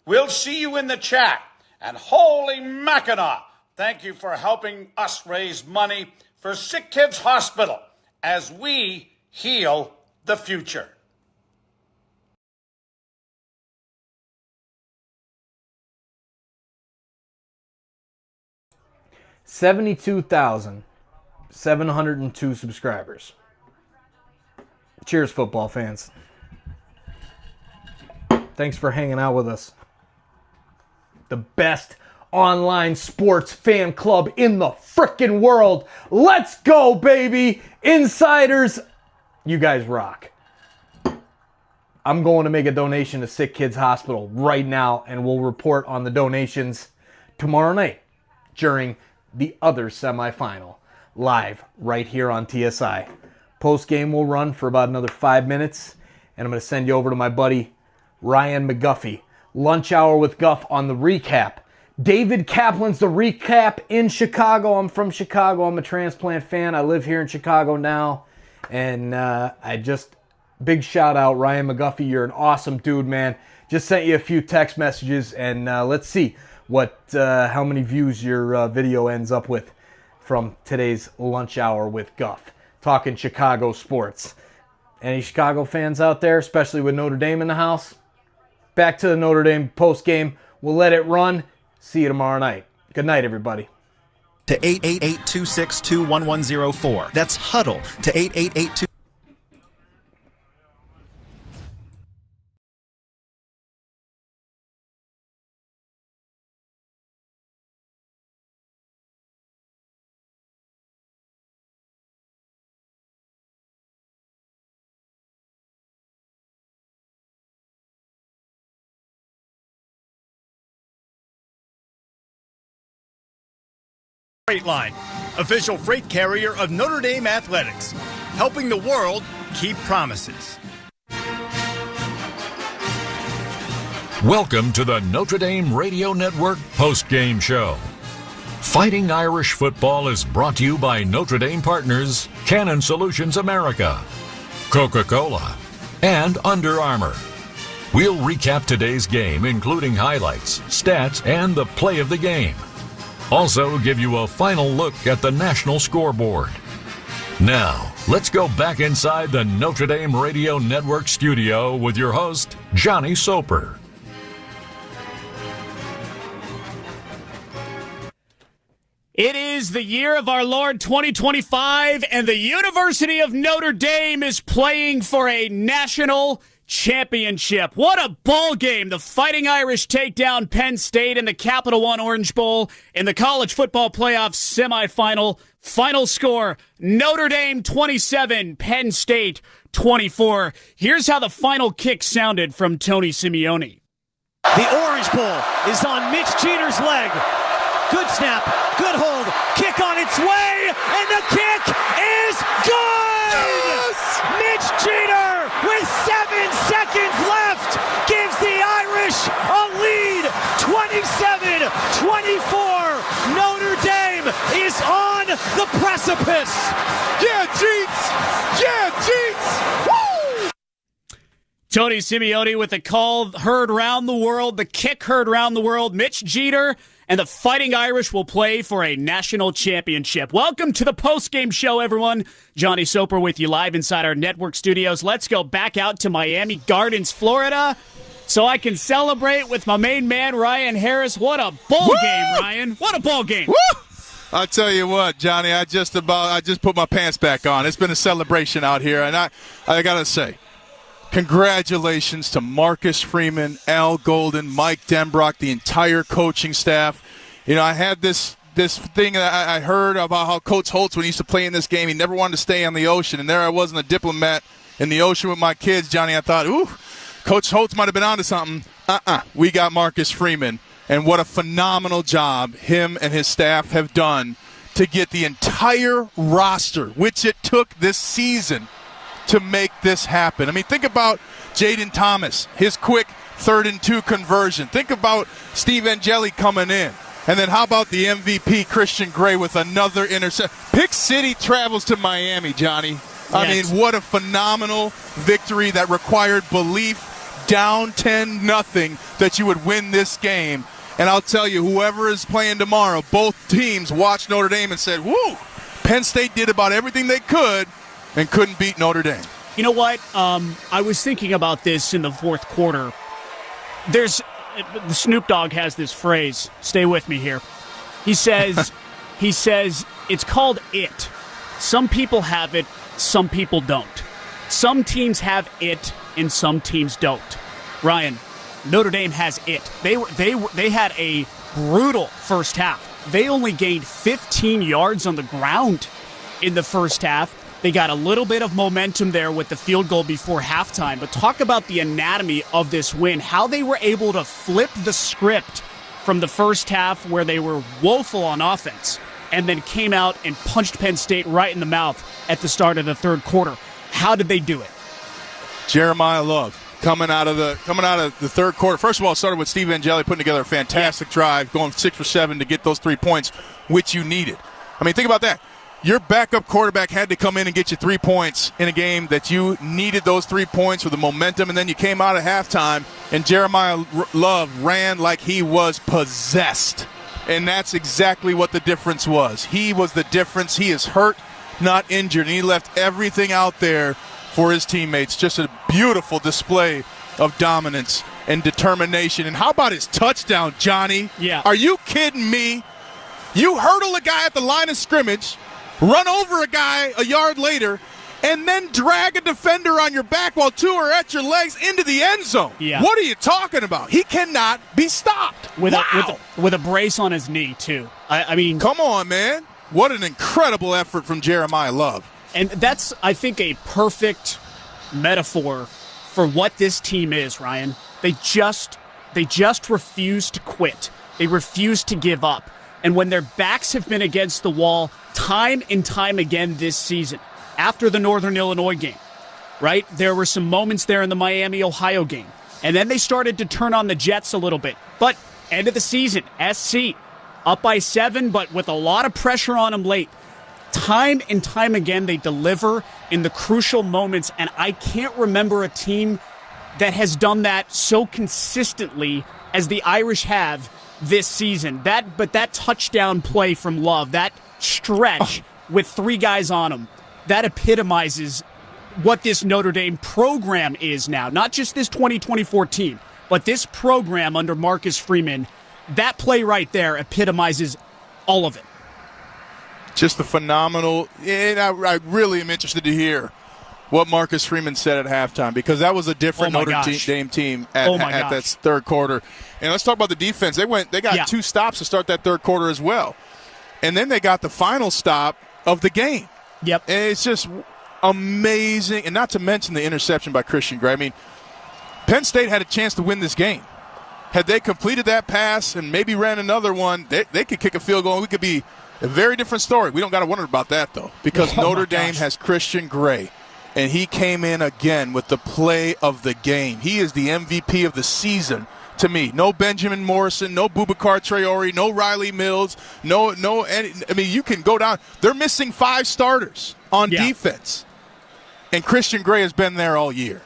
We'll see you in the chat. And holy Mackinac, thank you for helping us raise money for Sick Kids Hospital as we heal the future. $72,702 subscribers. Cheers, football fans. Thanks for hanging out with us. The best online sports fan club in the frickin' world. Let's go, baby! Insiders, you guys rock. I'm going to make a donation to Sick Kids Hospital right now, and we'll report on the donations tomorrow night during the other semifinal, live right here on TSI. Post-game will run for about another 5 minutes, and I'm going to send you over to my buddy Ryan McGuffey. Lunch Hour with Guff on the recap. David Kaplan's the recap in Chicago. I'm from Chicago. I'm a transplant fan. I live here in Chicago now. And big shout out, Ryan McGuffey. You're an awesome dude, man. Just sent you a few text messages, and let's see how many views your video ends up with from today's Lunch Hour with Guff. Talking Chicago sports. Any Chicago fans out there, especially with Notre Dame in the house? Back to the Notre Dame post game. We'll let it run. See you tomorrow night. Good night, everybody. To 888-262-1104. That's huddle to 888-2. Freight Line, official freight carrier of Notre Dame Athletics, helping the world keep promises. Welcome to the Notre Dame Radio Network postgame show. Fighting Irish football is brought to you by Notre Dame partners Cannon Solutions America, Coca-Cola, and Under Armour. We'll recap today's game, including highlights, stats, and the play of the game. Also give you a final look at the national scoreboard. Now, let's go back inside the Notre Dame Radio Network studio with your host, Johnny Soper. It is the year of our Lord 2025, and the University of Notre Dame is playing for a national championship. What a ball game. The Fighting Irish take down Penn State in the Capital One Orange Bowl in the college football playoff semifinal. Final score, Notre Dame 27, Penn State 24. Here's how the final kick sounded from Tony Simeone. The Orange Bowl is on Mitch Jeter's leg. Good snap, good hold, kick on its way, and the kick is good! Yes! Mitch Jeter, with 7 seconds left, gives the Irish a lead, 27-24. Notre Dame is on the precipice. Yeah, Jeets! Yeah, Jeets! Woo! Tony Simeone with the call heard round the world, the kick heard round the world. Mitch Jeter and the Fighting Irish will play for a national championship. Welcome to the postgame show, everyone. Johnny Soper with you live inside our network studios. Let's go back out to Miami Gardens, Florida, so I can celebrate with my main man, Ryan Harris. What a ball game, Ryan. What a ball game. Woo! I'll tell you what, Johnny, I just put my pants back on. It's been a celebration out here, and I got to say, congratulations to Marcus Freeman, Al Golden, Mike Denbrock, the entire coaching staff. You know, I had this thing that I heard about how Coach Holtz, when he used to play in this game, he never wanted to stay on the ocean. And there I was in the Diplomat in the ocean with my kids, Johnny. I thought, ooh, Coach Holtz might have been onto something. We got Marcus Freeman. And what a phenomenal job him and his staff have done to get the entire roster, which it took this season, to make this happen. I mean, think about Jaden Thomas, his quick 3rd and 2 conversion. Think about Steve Angeli coming in. And then how about the MVP, Christian Gray, with another interception? Pick City travels to Miami, Johnny. I mean, what a phenomenal victory that required belief, down 10-0, that you would win this game. And I'll tell you, whoever is playing tomorrow, both teams watched Notre Dame and said, woo, Penn State did about everything they could and couldn't beat Notre Dame. You know what? I was thinking about this in the fourth quarter. The Snoop Dogg has this phrase. Stay with me here. He says, it's called it. Some people have it, some people don't. Some teams have it, and some teams don't. Ryan, Notre Dame has it. They had a brutal first half. They only gained 15 yards on the ground in the first half. They got a little bit of momentum there with the field goal before halftime. But talk about the anatomy of this win, how they were able to flip the script from the first half where they were woeful on offense and then came out and punched Penn State right in the mouth at the start of the third quarter. How did they do it? Jeremiah Love coming out of the third quarter. First of all, it started with Steve Angeli putting together a fantastic drive, going 6 for 7 to get those 3 points, which you needed. I mean, think about that. Your backup quarterback had to come in and get you 3 points in a game that you needed those 3 points with the momentum, and then you came out at halftime, and Jeremiah Love ran like he was possessed. And that's exactly what the difference was. He was the difference. He is hurt, not injured, and he left everything out there for his teammates. Just a beautiful display of dominance and determination. And how about his touchdown, Johnny? Yeah. Are you kidding me? You hurdle a guy at the line of scrimmage, run over a guy a yard later, and then drag a defender on your back while 2 are at your legs into the end zone. Yeah. What are you talking about? He cannot be stopped. With a brace on his knee, too. I mean, come on, man. What an incredible effort from Jeremiah Love. And that's, I think, a perfect metaphor for what this team is, Ryan. They just refuse to quit. They refuse to give up. and when their backs have been against the wall time and time again this season, after the Northern Illinois game, right? There were some moments there in the Miami-Ohio game. And then they started to turn on the Jets a little bit. But end of the season, SC, up by 7, but with a lot of pressure on them late. Time and time again, they deliver in the crucial moments, and I can't remember a team that has done that so consistently as the Irish have this season. But that touchdown play from Love, that stretch with 3 guys on him, that epitomizes what this Notre Dame program is now. Not just this 2024 team, but this program under Marcus Freeman. That play right there epitomizes all of it. Just a phenomenal, and I really am interested to hear what Marcus Freeman said at halftime, because that was a different Notre Dame team at that third quarter. And let's talk about the defense. They got 2 stops to start that third quarter as well. And then they got the final stop of the game. Yep. And it's just amazing, and not to mention the interception by Christian Gray. I mean, Penn State had a chance to win this game. Had they completed that pass and maybe ran another one, they could kick a field goal, and we could be a very different story. We don't got to wonder about that, though, because Notre Dame has Christian Gray, and he came in again with the play of the game. He is the MVP of the season to me. No Benjamin Morrison, no Boubacar Traore, no Riley Mills, you can go down. They're missing 5 starters on defense, and Christian Gray has been there all year.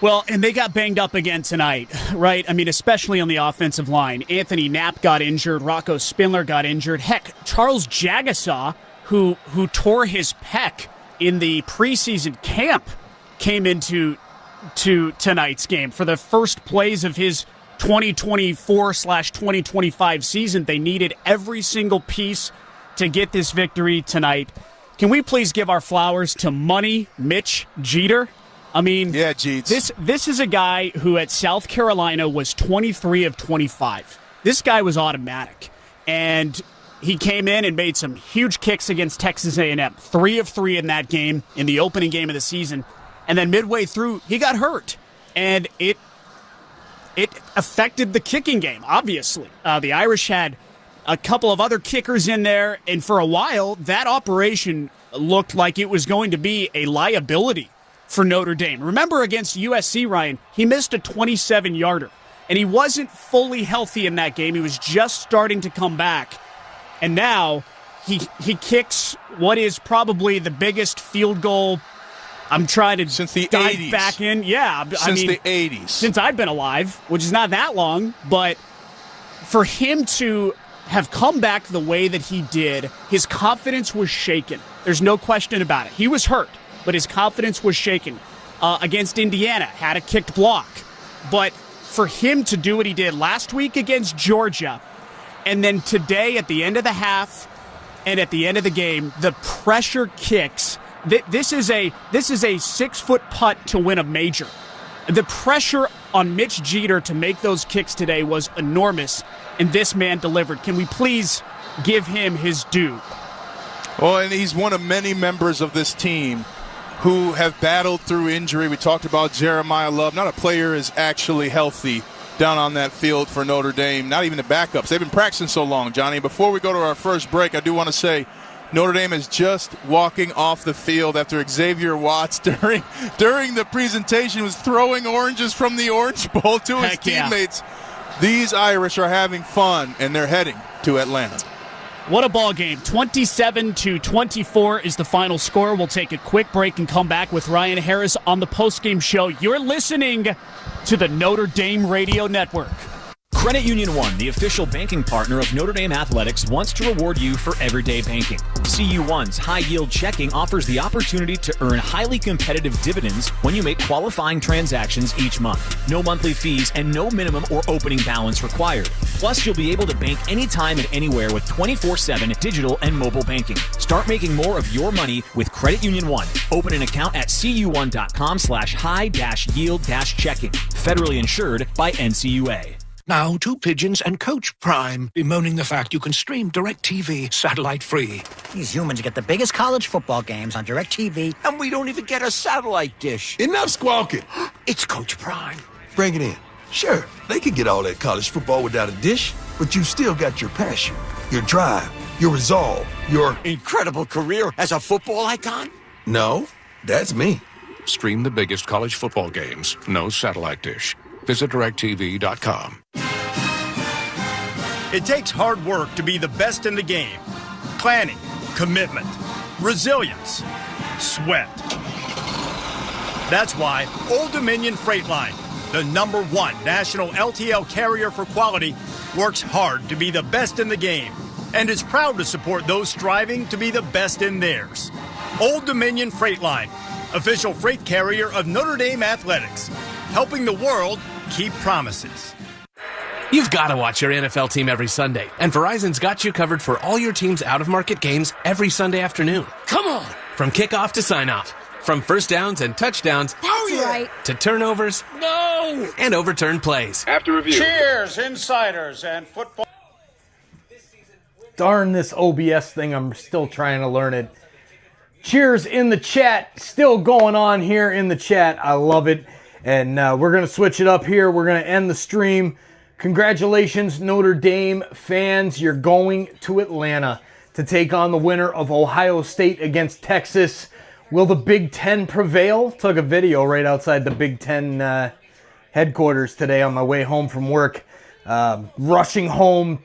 Well, and they got banged up again tonight, right? I mean, especially on the offensive line. Anthony Knapp got injured. Rocco Spindler got injured. Heck, Charles Jagasaw, who tore his pec in the preseason camp, came into tonight's game. For the first plays of his 2024/2025 season, they needed every single piece to get this victory tonight. Can we please give our flowers to Money Mitch Jeter? I mean, this is a guy who at South Carolina was 23 of 25. This guy was automatic. And he came in and made some huge kicks against Texas A&M. 3 of 3 in that game, in the opening game of the season. And then midway through, he got hurt. And it affected the kicking game, obviously. The Irish had a couple of other kickers in there. And for a while, that operation looked like it was going to be a liability for Notre Dame. Remember against USC, Ryan, he missed a 27-yarder, and he wasn't fully healthy in that game. He was just starting to come back, and now he kicks what is probably the biggest field goal. I'm trying to since the dive 80s. Back in. Yeah, since the 80s. Since I've been alive, which is not that long, but for him to have come back the way that he did, his confidence was shaken. There's no question about it. He was hurt, but his confidence was shaken. Against Indiana, had a kicked block. But for him to do what he did last week against Georgia, and then today at the end of the half and at the end of the game, the pressure kicks. This is a 6-foot putt to win a major. The pressure on Mitch Jeter to make those kicks today was enormous, and this man delivered. Can we please give him his due? Well, and he's one of many members of this team who have battled through injury. We talked about Jeremiah Love. Not a player is actually healthy down on that field for Notre Dame, not even the backups. They've been practicing so long, Johnny. Before we go to our first break, I do want to say Notre Dame is just walking off the field after Xavier Watts during the presentation was throwing oranges from the Orange Bowl to his teammates. These Irish are having fun, and they're heading to Atlanta. What a ball game. 27-24 is the final score. We'll take a quick break and come back with Ryan Harris on the postgame show. You're listening to the Notre Dame Radio Network. Credit Union One, the official banking partner of Notre Dame Athletics, wants to reward you for everyday banking. CU1's high-yield checking offers the opportunity to earn highly competitive dividends when you make qualifying transactions each month. No monthly fees and no minimum or opening balance required. Plus, you'll be able to bank anytime and anywhere with 24/7 digital and mobile banking. Start making more of your money with Credit Union One. Open an account at cu1.com/high-yield-checking. Federally insured by NCUA. Now, Two Pigeons and Coach Prime bemoaning the fact you can stream DirecTV satellite-free. These humans get the biggest college football games on DirecTV, and we don't even get a satellite dish. Enough squawking. It's Coach Prime. Bring it in. Sure, they could get all that college football without a dish, but you still got your passion, your drive, your resolve, your incredible career as a football icon? No, that's me. Stream the biggest college football games, no satellite dish. Visit DirecTV.com. It takes hard work to be the best in the game. Planning, commitment, resilience, sweat. That's why Old Dominion Freight Line, the #1 national LTL carrier for quality, works hard to be the best in the game and is proud to support those striving to be the best in theirs. Old Dominion Freight Line, official freight carrier of Notre Dame Athletics, helping the world keep promises. You've got to watch your NFL team every Sunday, and Verizon's got you covered for all your team's out-of-market games every Sunday afternoon. Come on! From kickoff to sign-off, from first downs and touchdowns to turnovers and overturned plays. After review. Cheers, insiders and football. Darn this OBS thing, I'm still trying to learn it. Cheers in the chat, still going on here in the chat. I love it. And we're going to switch it up here. We're going to end the stream. Congratulations, Notre Dame fans. You're going to Atlanta to take on the winner of Ohio State against Texas. Will the Big Ten prevail? Took a video right outside the Big Ten headquarters today on my way home from work. Rushing home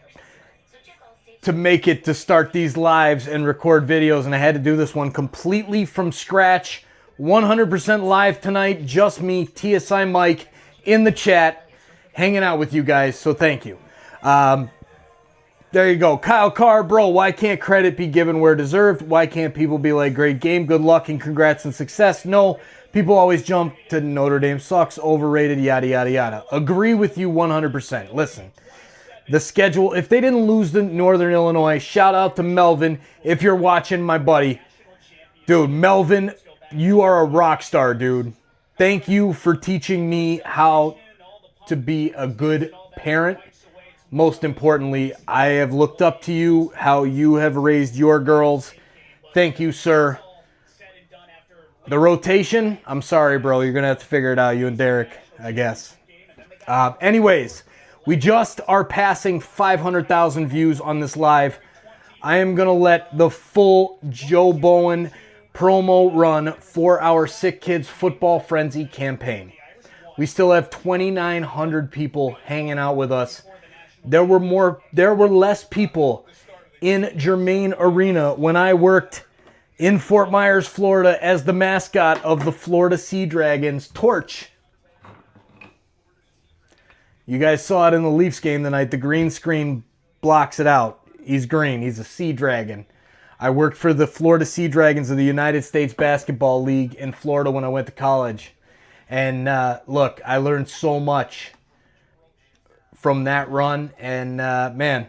to make it to start these lives and record videos, and I had to do this one completely from scratch. 100% live tonight. Just me, TSI Mike, in the chat, hanging out with you guys, so thank you. There you go. Kyle Carr, bro, why can't credit be given where deserved? Why can't people be like, great game, good luck, and congrats and success? No, people always jump to Notre Dame sucks, overrated, yada, yada, yada. Agree with you 100%. Listen, the schedule, if they didn't lose to Northern Illinois, shout out to Melvin. If you're watching, my buddy. Dude, Melvin, you are a rock star, dude. Thank you for teaching me how to be a good parent. Most importantly, I have looked up to you, how you have raised your girls. Thank you, sir. The rotation, I'm sorry, bro. You're going to have to figure it out, you and Derek, I guess. Anyways, we just are passing 500,000 views on this live. I am going to let the full Joe Bowen promo run for our Sick Kids Football Frenzy campaign. We still have 2,900 people hanging out with us. There were less people in Germain Arena when I worked in Fort Myers, Florida as the mascot of the Florida Sea Dragons torch. You guys saw it in the Leafs game tonight. The green screen blocks it out. He's green. He's a sea dragon. I worked for the Florida Sea Dragons of the United States Basketball League in Florida when I went to college. And look, I learned so much from that run. And man,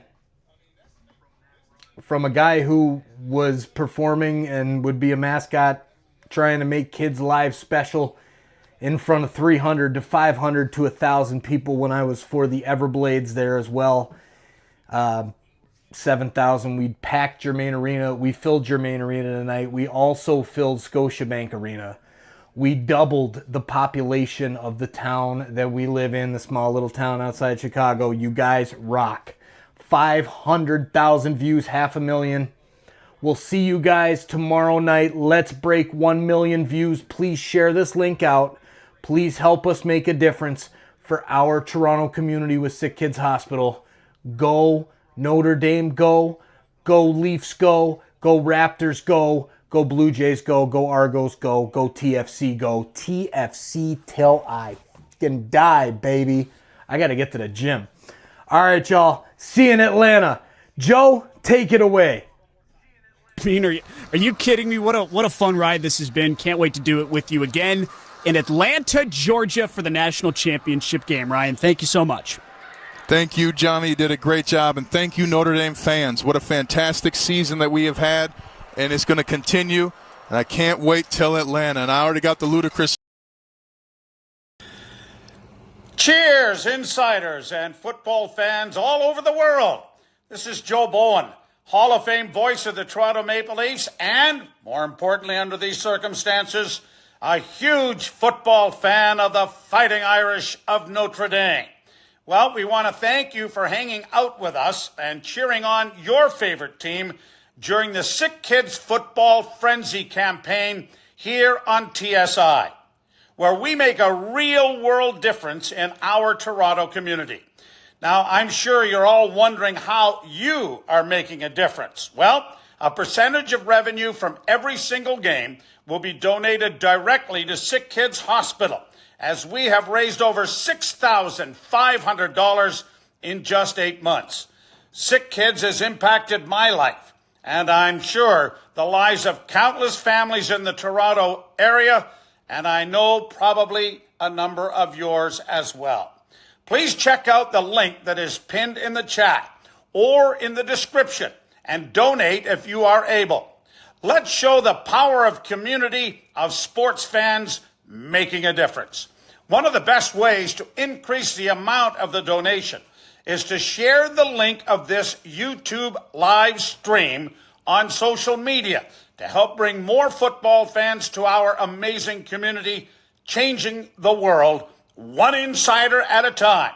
from a guy who was performing and would be a mascot trying to make kids' lives special in front of 300 to 500 to 1,000 people when I was for the Everblades there as well. 7,000. We packed Germain Arena. We filled Germain Arena tonight. We also filled Scotiabank Arena. We doubled the population of the town that we live in, the small little town outside Chicago. You guys rock. 500,000 views, 500,000. We'll see you guys tomorrow night. Let's break 1 million views. Please share this link out. Please help us make a difference for our Toronto community with Sick Kids Hospital. Go Notre Dame, go. Go Leafs, go. Go Raptors, go. Go Blue Jays, go. Go Argos, go. Go TFC, go. TFC till I fucking die, baby. I got to get to the gym. All right, y'all. See you in Atlanta. Joe, take it away. I mean, are you kidding me? What a fun ride this has been. Can't wait to do it with you again in Atlanta, Georgia for the national championship game. Ryan, thank you so much. Thank you, Johnny. You did a great job. And thank you, Notre Dame fans. What a fantastic season that we have had. And it's going to continue. And I can't wait till Atlanta. And I already got the ludicrous. Cheers, insiders and football fans all over the world. This is Joe Bowen, Hall of Fame voice of the Toronto Maple Leafs, and, more importantly under these circumstances, a huge football fan of the Fighting Irish of Notre Dame. Well, we want to thank you for hanging out with us and cheering on your favorite team during the Sick Kids Football Frenzy campaign here on TSI, where we make a real-world difference in our Toronto community. Now, I'm sure you're all wondering how you are making a difference. Well, a percentage of revenue from every single game will be donated directly to Sick Kids Hospital, as we have raised over $6,500 in just 8 months. Sick Kids has impacted my life, and I'm sure the lives of countless families in the Toronto area, and I know probably a number of yours as well. Please check out the link that is pinned in the chat or in the description and donate if you are able. Let's show the power of community of sports fans making a difference. One of the best ways to increase the amount of the donation is to share the link of this YouTube live stream on social media to help bring more football fans to our amazing community, changing the world one insider at a time.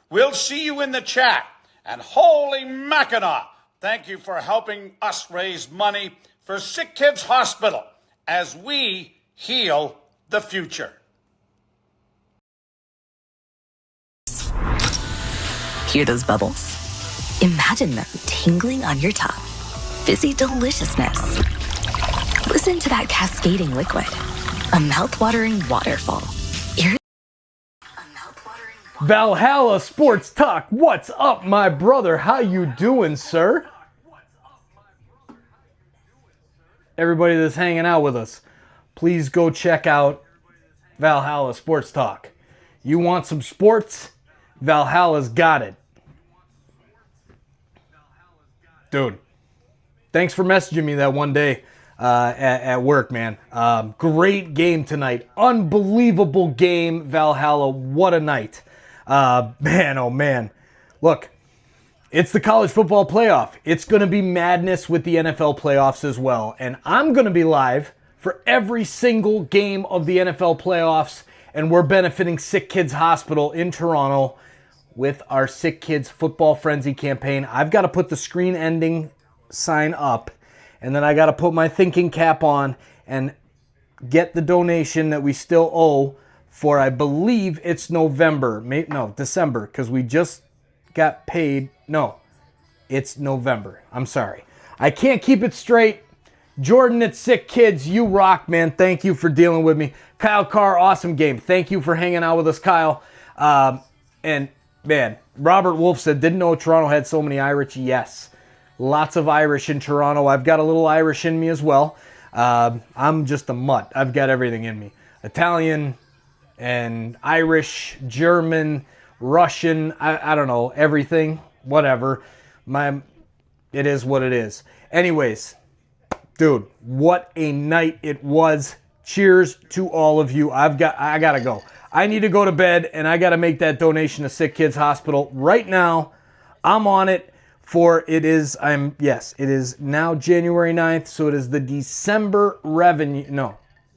We'll see you in the chat. And holy Mackinac, thank you for helping us raise money for Sick Kids Hospital as we heal the future. Hear those bubbles? Imagine them tingling on your tongue. Fizzy deliciousness. Listen to that cascading liquid. A mouth-watering waterfall. Valhalla Sports Talk. What's up, my brother? How you doing, sir? Everybody that's hanging out with us, please go check out Valhalla Sports Talk. You want some sports? Valhalla's got it. Dude, thanks for messaging me that one day at work, man. Great game tonight. Unbelievable game, Valhalla. What a night. Man, oh man. Look, it's the college football playoff. It's going to be madness with the NFL playoffs as well. And I'm going to be live for every single game of the NFL playoffs. And we're benefiting Sick Kids Hospital in Toronto with our Sick Kids Football Frenzy campaign. I've got to put the screen ending sign up. And then I got to put my thinking cap on and get the donation that we still owe for, I believe it's November. December, because we just got paid. No, it's November. I'm sorry. I can't keep it straight. Jordan at Sick Kids, you rock, man. Thank you for dealing with me. Kyle Carr, awesome game. Thank you for hanging out with us, Kyle. And, man, Robert Wolf said, didn't know Toronto had so many Irish. Yes. Lots of Irish in Toronto. I've got a little Irish in me as well. I'm just a mutt. I've got everything in me. Italian and Irish, German, Russian, I don't know, everything, whatever. It is what it is. Anyways, dude, what a night it was. Cheers to all of you. I gotta go. I need to go to bed, and I gotta make that donation to Sick Kids Hospital right now. I'm on it. It is now January 9th, so it is the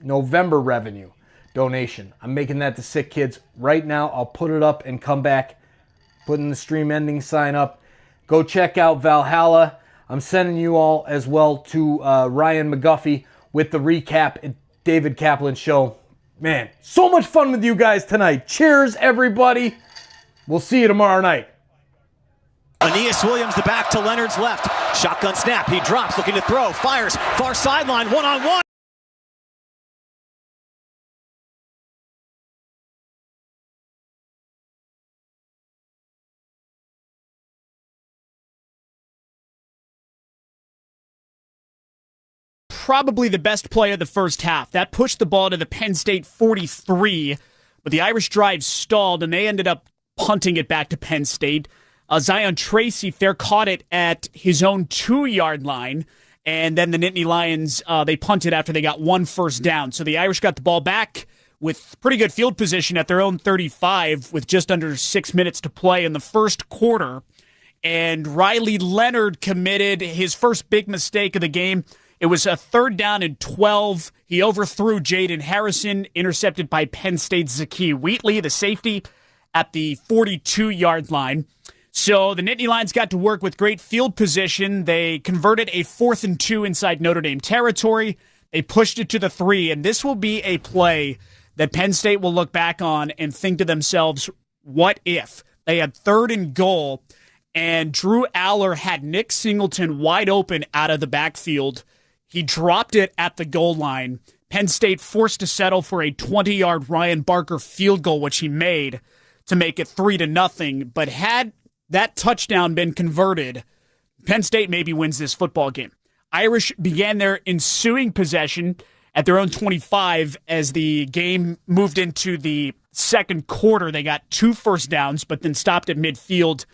November revenue donation. I'm making that to Sick Kids right now. I'll put it up and come back, putting the stream ending sign up. Go check out Valhalla. I'm sending you all as well to Ryan McGuffey with the recap at David Kaplan Show. Man, so much fun with you guys tonight. Cheers, everybody. We'll see you tomorrow night. Aeneas Williams, the back to Leonard's left. Shotgun snap. He drops, looking to throw. Fires. Far sideline. One-on-one. Probably the best play of the first half. That pushed the ball to the Penn State 43, but the Irish drive stalled, and they ended up punting it back to Penn State. Zion Tracy fair caught it at his own 2-yard line, and then the Nittany Lions, they punted after they got one first down. So the Irish got the ball back with pretty good field position at their own 35 with just under 6 minutes to play in the first quarter. And Riley Leonard committed his first big mistake of the game. It was a 3rd down and 12. He overthrew Jaden Harrison, intercepted by Penn State's Zakee Wheatley, the safety, at the 42-yard line. So the Nittany Lions got to work with great field position. They converted a 4th and 2 inside Notre Dame territory. They pushed it to the 3, and this will be a play that Penn State will look back on and think to themselves, what if? They had 3rd and goal, and Drew Aller had Nick Singleton wide open out of the backfield. He dropped it at the goal line. Penn State forced to settle for a 20-yard Ryan Barker field goal, which he made to make it 3-0. But had that touchdown been converted, Penn State maybe wins this football game. Irish began their ensuing possession at their own 25 as the game moved into the second quarter. They got 2 first downs, but then stopped at midfield.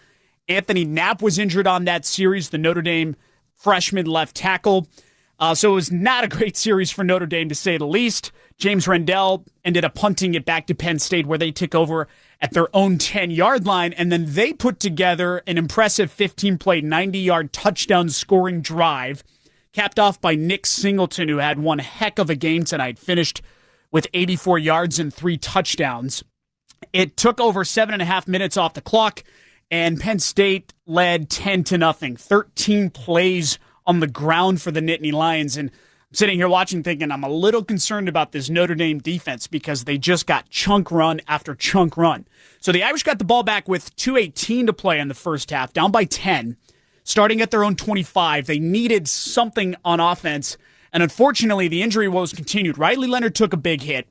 Anthony Knapp was injured on that series, the Notre Dame freshman left tackle. So it was not a great series for Notre Dame, to say the least. James Rendell ended up punting it back to Penn State, where they took over at their own 10-yard line, and then they put together an impressive 15-play, 90-yard touchdown scoring drive, capped off by Nick Singleton, who had one heck of a game tonight, finished with 84 yards and 3 touchdowns. It took over 7.5 minutes off the clock, and Penn State led 10-0. 13 plays on the ground for the Nittany Lions, and I'm sitting here watching thinking I'm a little concerned about this Notre Dame defense because they just got chunk run after chunk run. So the Irish got the ball back with 2:18 to play in the first half, down by 10, starting at their own 25. They needed something on offense, and unfortunately the injury woes continued. Riley Leonard took a big hit.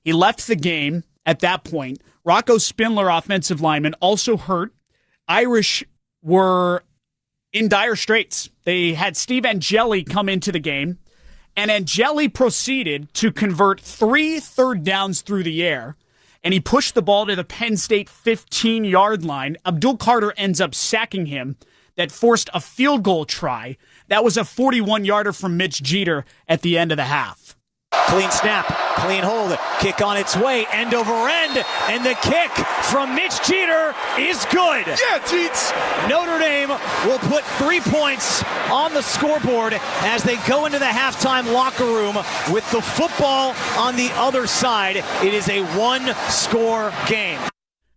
He left the game at that point. Rocco Spindler, offensive lineman, also hurt. Irish were in dire straits. They had Steve Angeli come into the game, and Angeli proceeded to convert 3 third downs through the air, and he pushed the ball to the Penn State 15-yard line. Abdul Carter ends up sacking him. That forced a field goal try. That was a 41-yarder from Mitch Jeter at the end of the half. Clean snap, clean hold, kick on its way, end over end, and the kick from Mitch Jeter is good. Yeah, Jeets! Notre Dame will put 3 points on the scoreboard as they go into the halftime locker room with the football on the other side. It is a 1-score game.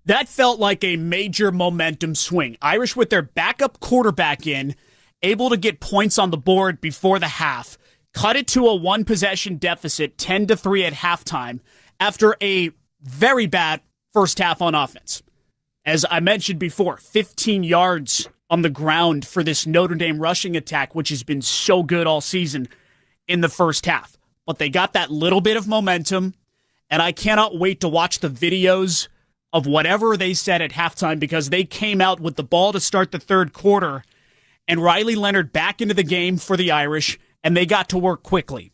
That felt like a major momentum swing. Irish with their backup quarterback in, able to get points on the board before the half, cut it to a 1-possession deficit, 10-3 at halftime, after a very bad first half on offense. As I mentioned before, 15 yards on the ground for this Notre Dame rushing attack, which has been so good all season in the first half. But they got that little bit of momentum, and I cannot wait to watch the videos of whatever they said at halftime, because they came out with the ball to start the third quarter, and Riley Leonard back into the game for the Irish, and they got to work quickly.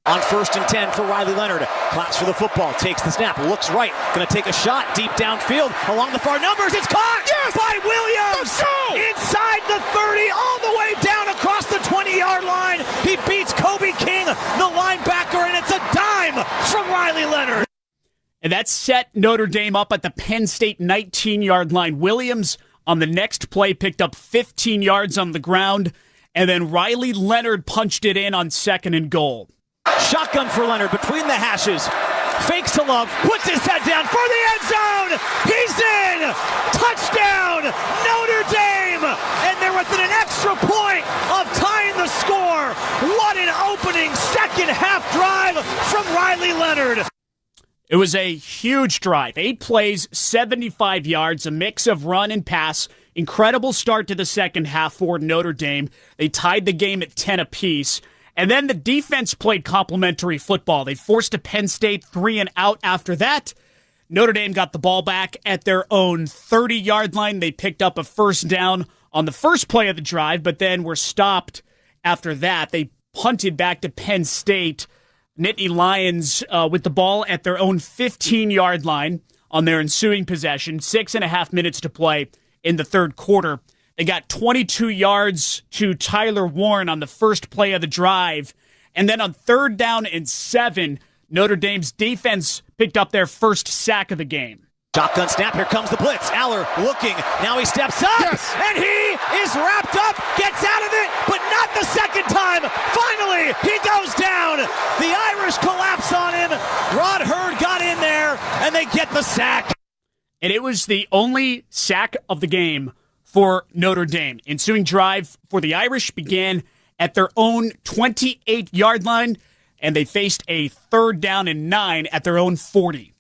On 1st and 10 for Riley Leonard. Claps for the football, takes the snap, looks right, going to take a shot deep downfield along the far numbers. It's caught by Williams! Inside the 30, all the way down across the 20-yard line. He beats Kobe King, the linebacker, and it's a dime from Riley Leonard. And that set Notre Dame up at the Penn State 19-yard line. Williams on the next play picked up 15 yards on the ground, and then Riley Leonard punched it in on 2nd and goal. Shotgun for Leonard between the hashes. Fakes to Love, puts his head down for the end zone. He's in! Touchdown, Notre Dame! And they're within an extra point of tying the score. What an opening second half drive from Riley Leonard. It was a huge drive. 8 plays, 75 yards, a mix of run and pass. Incredible start to the second half for Notre Dame. They tied the game at 10 apiece. And then the defense played complimentary football. They forced a Penn State 3 and out after that. Notre Dame got the ball back at their own 30-yard line. They picked up a first down on the first play of the drive, but then were stopped after that. They punted back to Penn State. Nittany Lions with the ball at their own 15-yard line on their ensuing possession. 6.5 minutes to play in the third quarter. They got 22 yards to Tyler Warren on the first play of the drive. And then on 3rd down and 7, Notre Dame's defense picked up their first sack of the game. Shotgun snap, here comes the blitz. Aller looking, now he steps up, and he is wrapped up, gets out of it, but not the second time. Finally, he goes down. The Irish collapse on him. Rod Hurd got in there, and they get the sack. And it was the only sack of the game for Notre Dame. Ensuing drive for the Irish began at their own 28-yard line, and they faced a 3rd down and 9 at their own 40.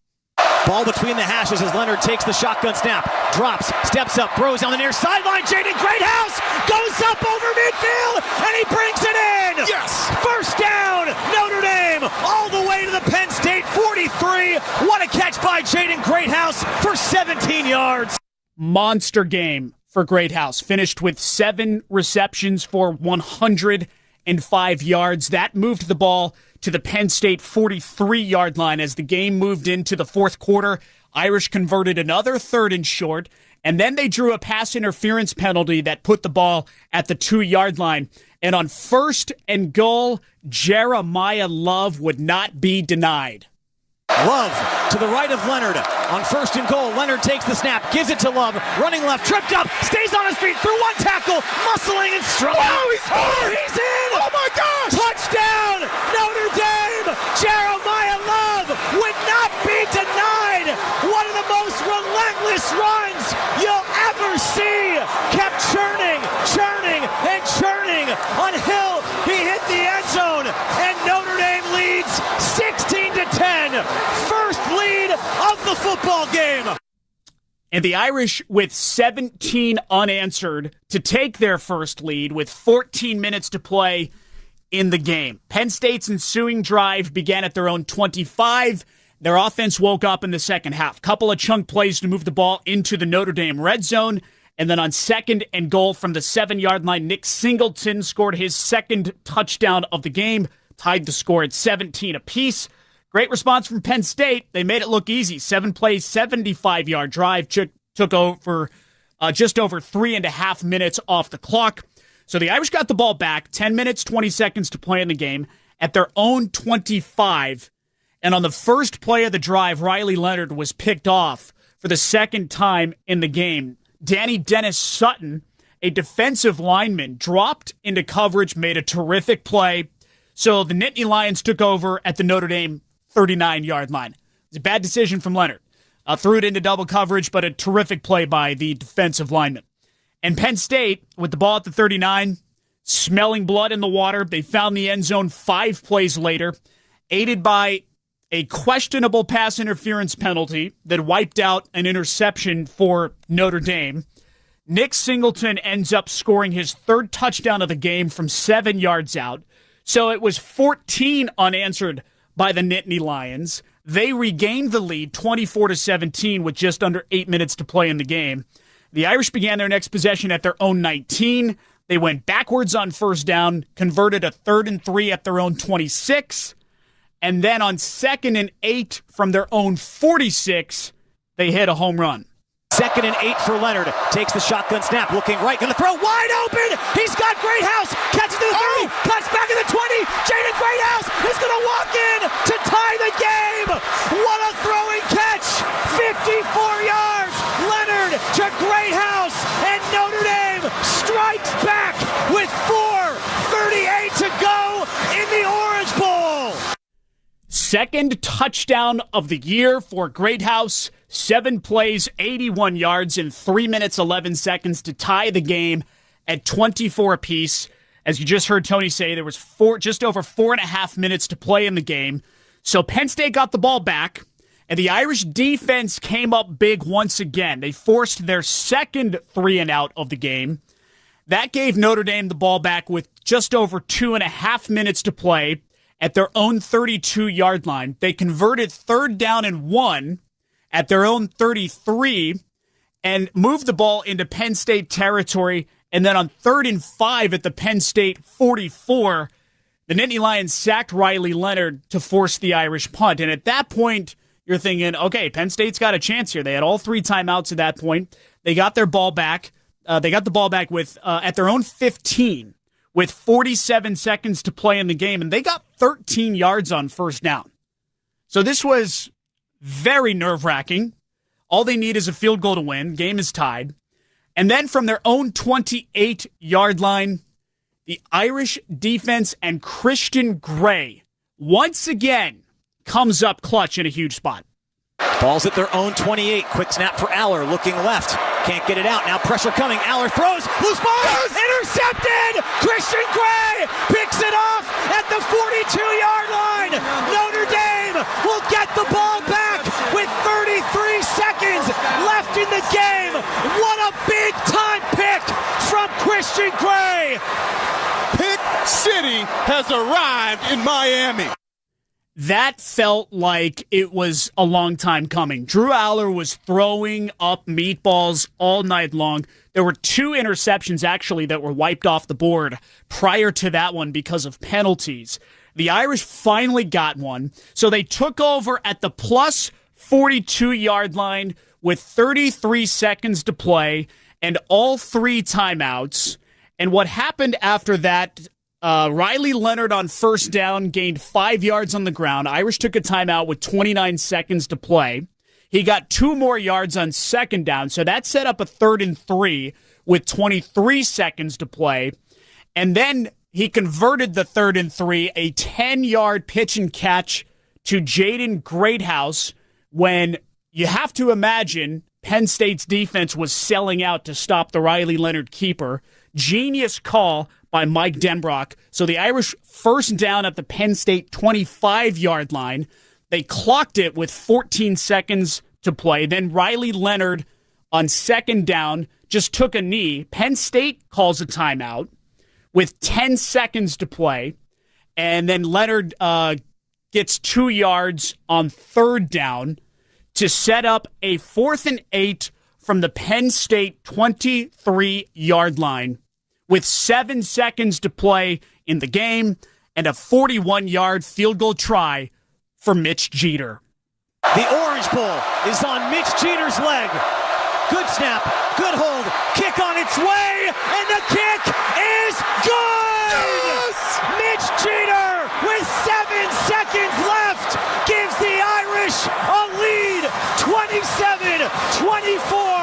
Ball between the hashes as Leonard takes the shotgun snap, drops, steps up, throws on the near sideline. Jaden Greathouse goes up over midfield, and he brings it in. Yes! First down, Notre Dame, all the way to the Penn State 43. What a catch by Jaden Greathouse for 17 yards. Monster game for Greathouse. Finished with 7 receptions for 105 yards. That moved the ball to the Penn State 43-yard line as the game moved into the fourth quarter. Irish converted another 3rd and short, and then they drew a pass interference penalty that put the ball at the 2-yard line. And on 1st and goal, Jeremiah Love would not be denied. Love to the right of Leonard. On 1st and goal, Leonard takes the snap, gives it to Love, running left, tripped up, stays on his feet through one tackle, muscling and struggling. Wow, he's hard! He's in! Oh my gosh! Touchdown, Notre Dame! Jeremiah Love would not be denied! One of the most relentless runs you'll ever see! Kept churning, and churning until he hit the end zone, and Notre Dame leads 16-10. First lead of the football game. And the Irish with 17 unanswered to take their first lead with 14 minutes to play in the game. Penn State's ensuing drive began at their own 25. Their offense woke up in the second half. Couple of chunk plays to move the ball into the Notre Dame red zone. And then on 2nd and goal from the 7-yard line, Nick Singleton scored his 2nd touchdown of the game, tied the score at 17 apiece. Great response from Penn State. They made it look easy. 7 plays, 75-yard drive, took over just over 3.5 minutes off the clock. So the Irish got the ball back, 10 minutes, 20 seconds to play in the game, at their own 25. And on the first play of the drive, Riley Leonard was picked off for the 2nd time in the game. Danny Dennis Sutton, a defensive lineman, dropped into coverage, made a terrific play. So the Nittany Lions took over at the Notre Dame 39-yard line. It's a bad decision from Leonard. Threw it into double coverage, but a terrific play by the defensive lineman. And Penn State, with the ball at the 39, smelling blood in the water, they found the end zone 5 plays later, aided by a questionable pass interference penalty that wiped out an interception for Notre Dame. Nick Singleton ends up scoring his 3rd touchdown of the game from 7 yards out. So it was 14 unanswered by the Nittany Lions. They regained the lead 24-17 with just under 8 minutes to play in the game. The Irish began their next possession at their own 19. They went backwards on 1st down, converted a 3rd and 3 at their own 26. And then on 2nd and 8 from their own 46, they hit a home run. 2nd and 8 for Leonard. Takes the shotgun snap, looking right, going to throw wide open. He's got Greathouse. Catches to the 30, cuts back at the 20. Jaden Greathouse is going to walk in to tie the game. What a throwing catch. 54 yards. Leonard to Greathouse, and Notre Dame strikes back with 4:38 to go in the Orange Bowl. 2nd touchdown of the year for Greathouse. 7 plays, 81 yards in 3 minutes, 11 seconds to tie the game at 24 apiece. As you just heard Tony say, there was just over 4.5 minutes to play in the game. So Penn State got the ball back, and the Irish defense came up big once again. They forced their 2nd 3-and-out of the game. That gave Notre Dame the ball back with just over 2.5 minutes to play at their own 32-yard line. They converted 3rd down and 1 at their own 33 and moved the ball into Penn State territory. And then on 3rd and 5 at the Penn State 44, the Nittany Lions sacked Riley Leonard to force the Irish punt. And at that point, you're thinking, okay, Penn State's got a chance here. They had all 3 timeouts at that point. They got their ball back. They got the ball back with at their own 15 with 47 seconds to play in the game, and they got 13 yards on 1st down. So this was very nerve-wracking. All they need is a field goal to win. Game is tied. And then from their own 28-yard line, the Irish defense and Christian Gray once again comes up clutch in a huge spot. Ball's at their own 28. Quick snap for Aller, looking left. Can't get it out. Now pressure coming. Aller throws. Loose ball. Yes! Intercepted! Christian Gray picks it off at the 42-yard line. Notre Dame will get the ball back with 33 seconds left in the game. What a big-time pick from Christian Gray. Pick City has arrived in Miami. That felt like it was a long time coming. Drew Aller was throwing up meatballs all night long. There were 2 interceptions, actually, that were wiped off the board prior to that one because of penalties. The Irish finally got one, so they took over at the plus 42-yard line with 33 seconds to play and all 3 timeouts. And what happened after that, Riley Leonard on first down gained 5 yards on the ground. Irish took a timeout with 29 seconds to play. He got 2 more yards on second down, so that set up a 3rd and 3 with 23 seconds to play. And then he converted the 3rd and 3, a 10-yard pitch and catch to Jaden Greathouse, when you have to imagine Penn State's defense was selling out to stop the Riley Leonard keeper. Genius call by Mike Denbrock. So the Irish first down at the Penn State 25-yard line. They clocked it with 14 seconds to play. Then Riley Leonard on second down just took a knee. Penn State calls a timeout with 10 seconds to play. And then Leonard gets 2 yards on third down to set up a 4th and 8 from the Penn State 23-yard line, with 7 seconds to play in the game and a 41-yard field goal try for Mitch Jeter. The Orange Bowl is on Mitch Jeter's leg. Good snap, good hold, kick on its way, and the kick is good! Yes! Mitch Jeter, with 7 seconds left, gives the Irish a lead, 27-24.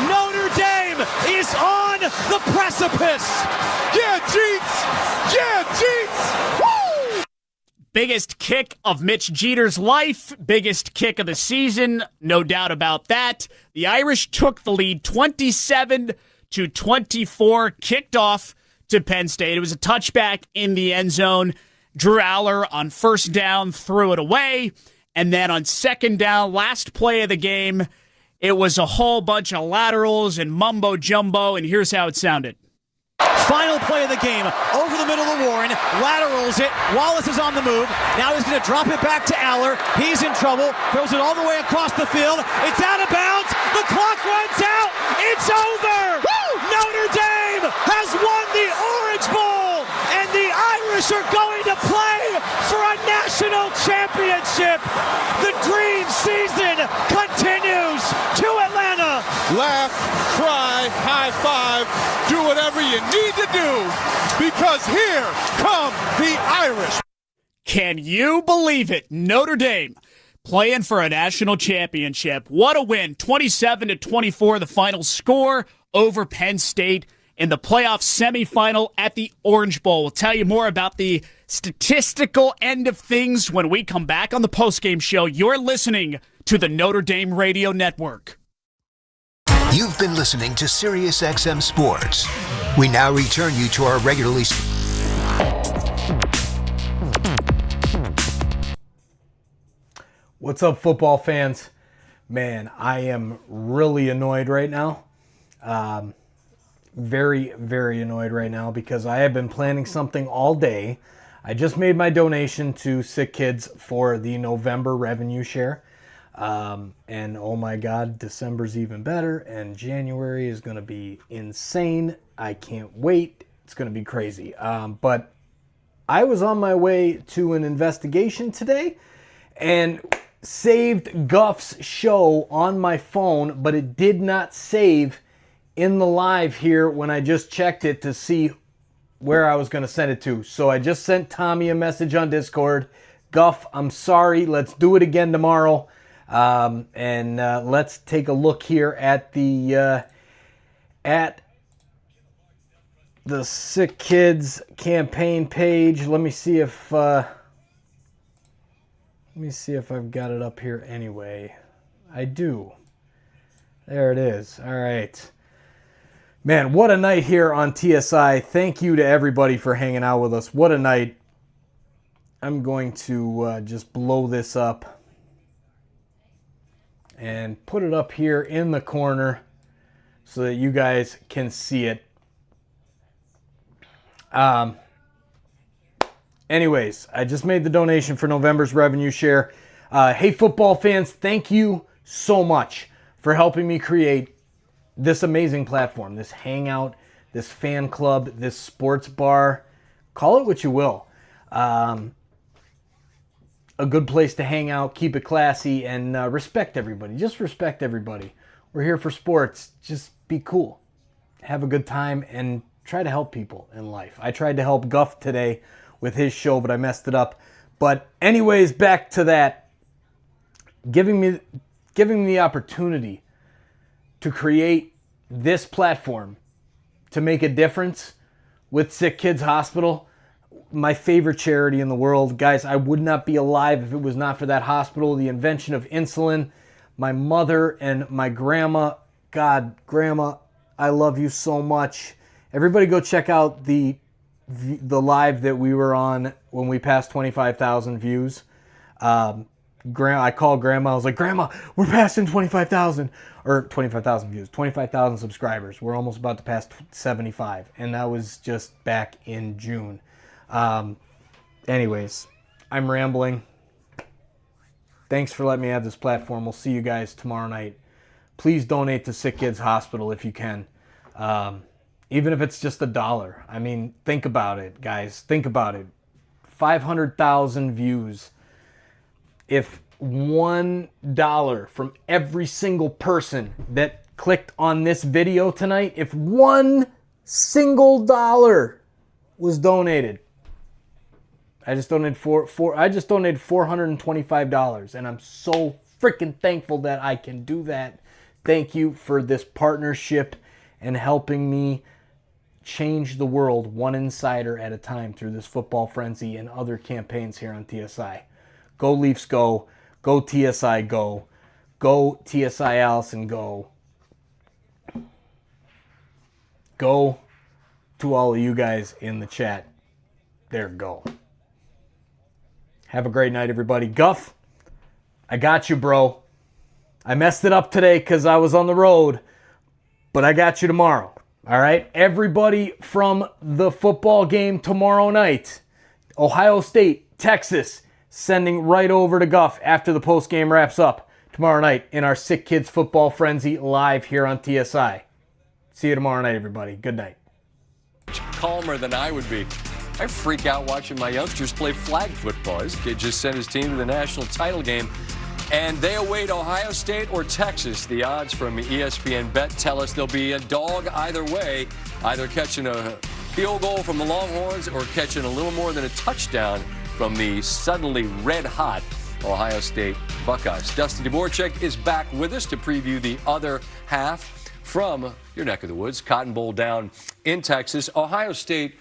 Notre Dame is on the precipice. Yeah, Jeets! Yeah, Jeets! Woo! Biggest kick of Mitch Jeter's life, biggest kick of the season, no doubt about that. The Irish took the lead 27-24, kicked off to Penn State. It was a touchback in the end zone. Drew Aller on first down threw it away, and then on second down, last play of the game, it was a whole bunch of laterals and mumbo-jumbo, and here's how it sounded. Final play of the game, over the middle of Warren, laterals it, Wallace is on the move, now he's going to drop it back to Aller, he's in trouble, throws it all the way across the field, it's out of bounds, the clock runs out, it's over! Woo! Notre Dame has won the Orange Bowl, and the Irish are going to play for a national championship. The dream season continues to Atlanta. Laugh, cry, high five, do whatever you need to do, because here come the Irish. Can you believe it? Notre Dame playing for a national championship. What a win. 27-24, the final score over Penn State in the playoff semifinal at the Orange Bowl. We'll tell you more about the statistical end of things when we come back on the postgame show. You're listening to the Notre Dame Radio Network. You've been listening to SiriusXM Sports. We now return you to our regularly... What's up, football fans? Man, I am really annoyed right now. Very, very annoyed right now because I have been planning something all day. I just made my donation to Sick Kids for the November revenue share. And oh my God, December's even better, and January is going to be insane. I can't wait. It's going to be crazy. But I was on my way to an investigation today and saved Guff's show on my phone, but it did not save in the live here when I just checked it to see where I was going to send it to. So I just sent Tommy a message on Discord. Guff, I'm sorry. Let's do it again tomorrow. And let's take a look here at the Sick Kids campaign page. Let me see if I've got it up here anyway. I do. There it is. All right. Man, what a night here on TSI. Thank you to everybody for hanging out with us. What a night. I'm going to just blow this up and put it up here in the corner so that you guys can see it. Anyways, I just made the donation for November's revenue share. Hey, football fans, thank you so much for helping me create this amazing platform, this hangout, this fan club, this sports bar. Call it what you will. A good place to hang out, keep it classy, and respect everybody. Just respect everybody. We're here for sports. Just be cool. Have a good time and try to help people in life. I tried to help Guff today with his show, but I messed it up. But anyways, back to that. Giving me the opportunity to create this platform to make a difference with Sick Kids Hospital, my favorite charity in the world. Guys, I would not be alive if it was not for that hospital, the invention of insulin. My mother and my grandma, God, Grandma, I love you so much. Everybody go check out the live that we were on when we passed 25,000 views. I called Grandma. I was like, Grandma, we're passing 25,000 views, 25,000 subscribers. We're almost about to pass 75. And that was just back in June. Anyways, I'm rambling. Thanks for letting me have this platform. We'll see you guys tomorrow night. Please donate to Sick Kids Hospital if you can. Even if it's just $1. I mean, think about it, guys. Think about it. 500,000 views. If $1 from every single person that clicked on this video tonight, if $1 single dollar was donated, I just donated $425, and I'm so freaking thankful that I can do that. Thank you for this partnership and helping me change the world one insider at a time through this football frenzy and other campaigns here on TSI. Go Leafs, go. Go TSI, go. Go TSI Allison, go. Go to all of you guys in the chat. There, go. Have a great night, everybody. Guff, I got you, bro. I messed it up today because I was on the road, but I got you tomorrow. All right? Everybody from the football game tomorrow night, Ohio State, Texas, sending right over to Guff after the post game wraps up tomorrow night in our Sick Kids Football Frenzy live here on TSI. See you tomorrow night, everybody. Good night. Calmer than I would be. I freak out watching my youngsters play flag football. This kid just sent his team to the national title game, and they await Ohio State or Texas. The odds from ESPN Bet tell us there'll be a dog either way, either catching a field goal from the Longhorns or catching a little more than a touchdown from the suddenly red-hot Ohio State Buckeyes. Dusty Dvorak is back with us to preview the other half from your neck of the woods, Cotton Bowl down in Texas. Ohio State,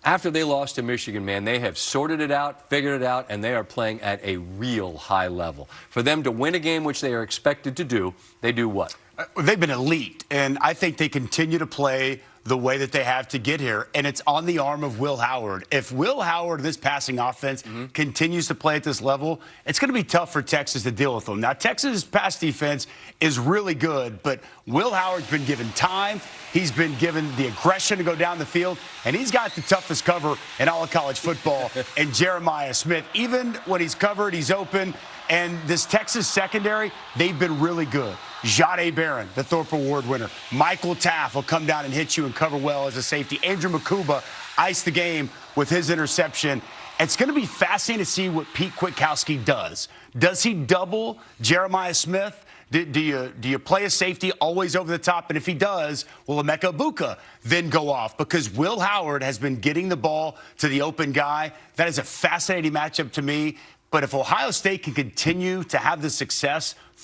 after they lost to Michigan, man, they have sorted it out, figured it out, and they are playing at a real high level. For them to win a game, which they are expected to do, they do what? They've been elite, and I think they continue to play the way that they have to get here, and it's on the arm of Will Howard. If Will Howard, this passing offense, continues to play at this level, it's going to be tough for Texas to deal with them. Now, Texas' pass defense is really good, but Will Howard's been given time. He's been given the aggression to go down the field, and he's got the toughest cover in all of college football. And Jeremiah Smith, even when he's covered, he's open. And this Texas secondary, they've been really good. Jahdae Barron, the Thorpe Award winner. Michael Taft will come down and hit you and cover well as a safety. Andrew Makuba iced the game with his interception. It's going to be fascinating to see what Pete Kwiatkowski does. Does he double Jeremiah Smith? Do you play a safety always over the top? And if he does, will Emeka Egbuka then go off? Because Will Howard has been getting the ball to the open guy. That is a fascinating matchup to me. But if Ohio State can continue to have the success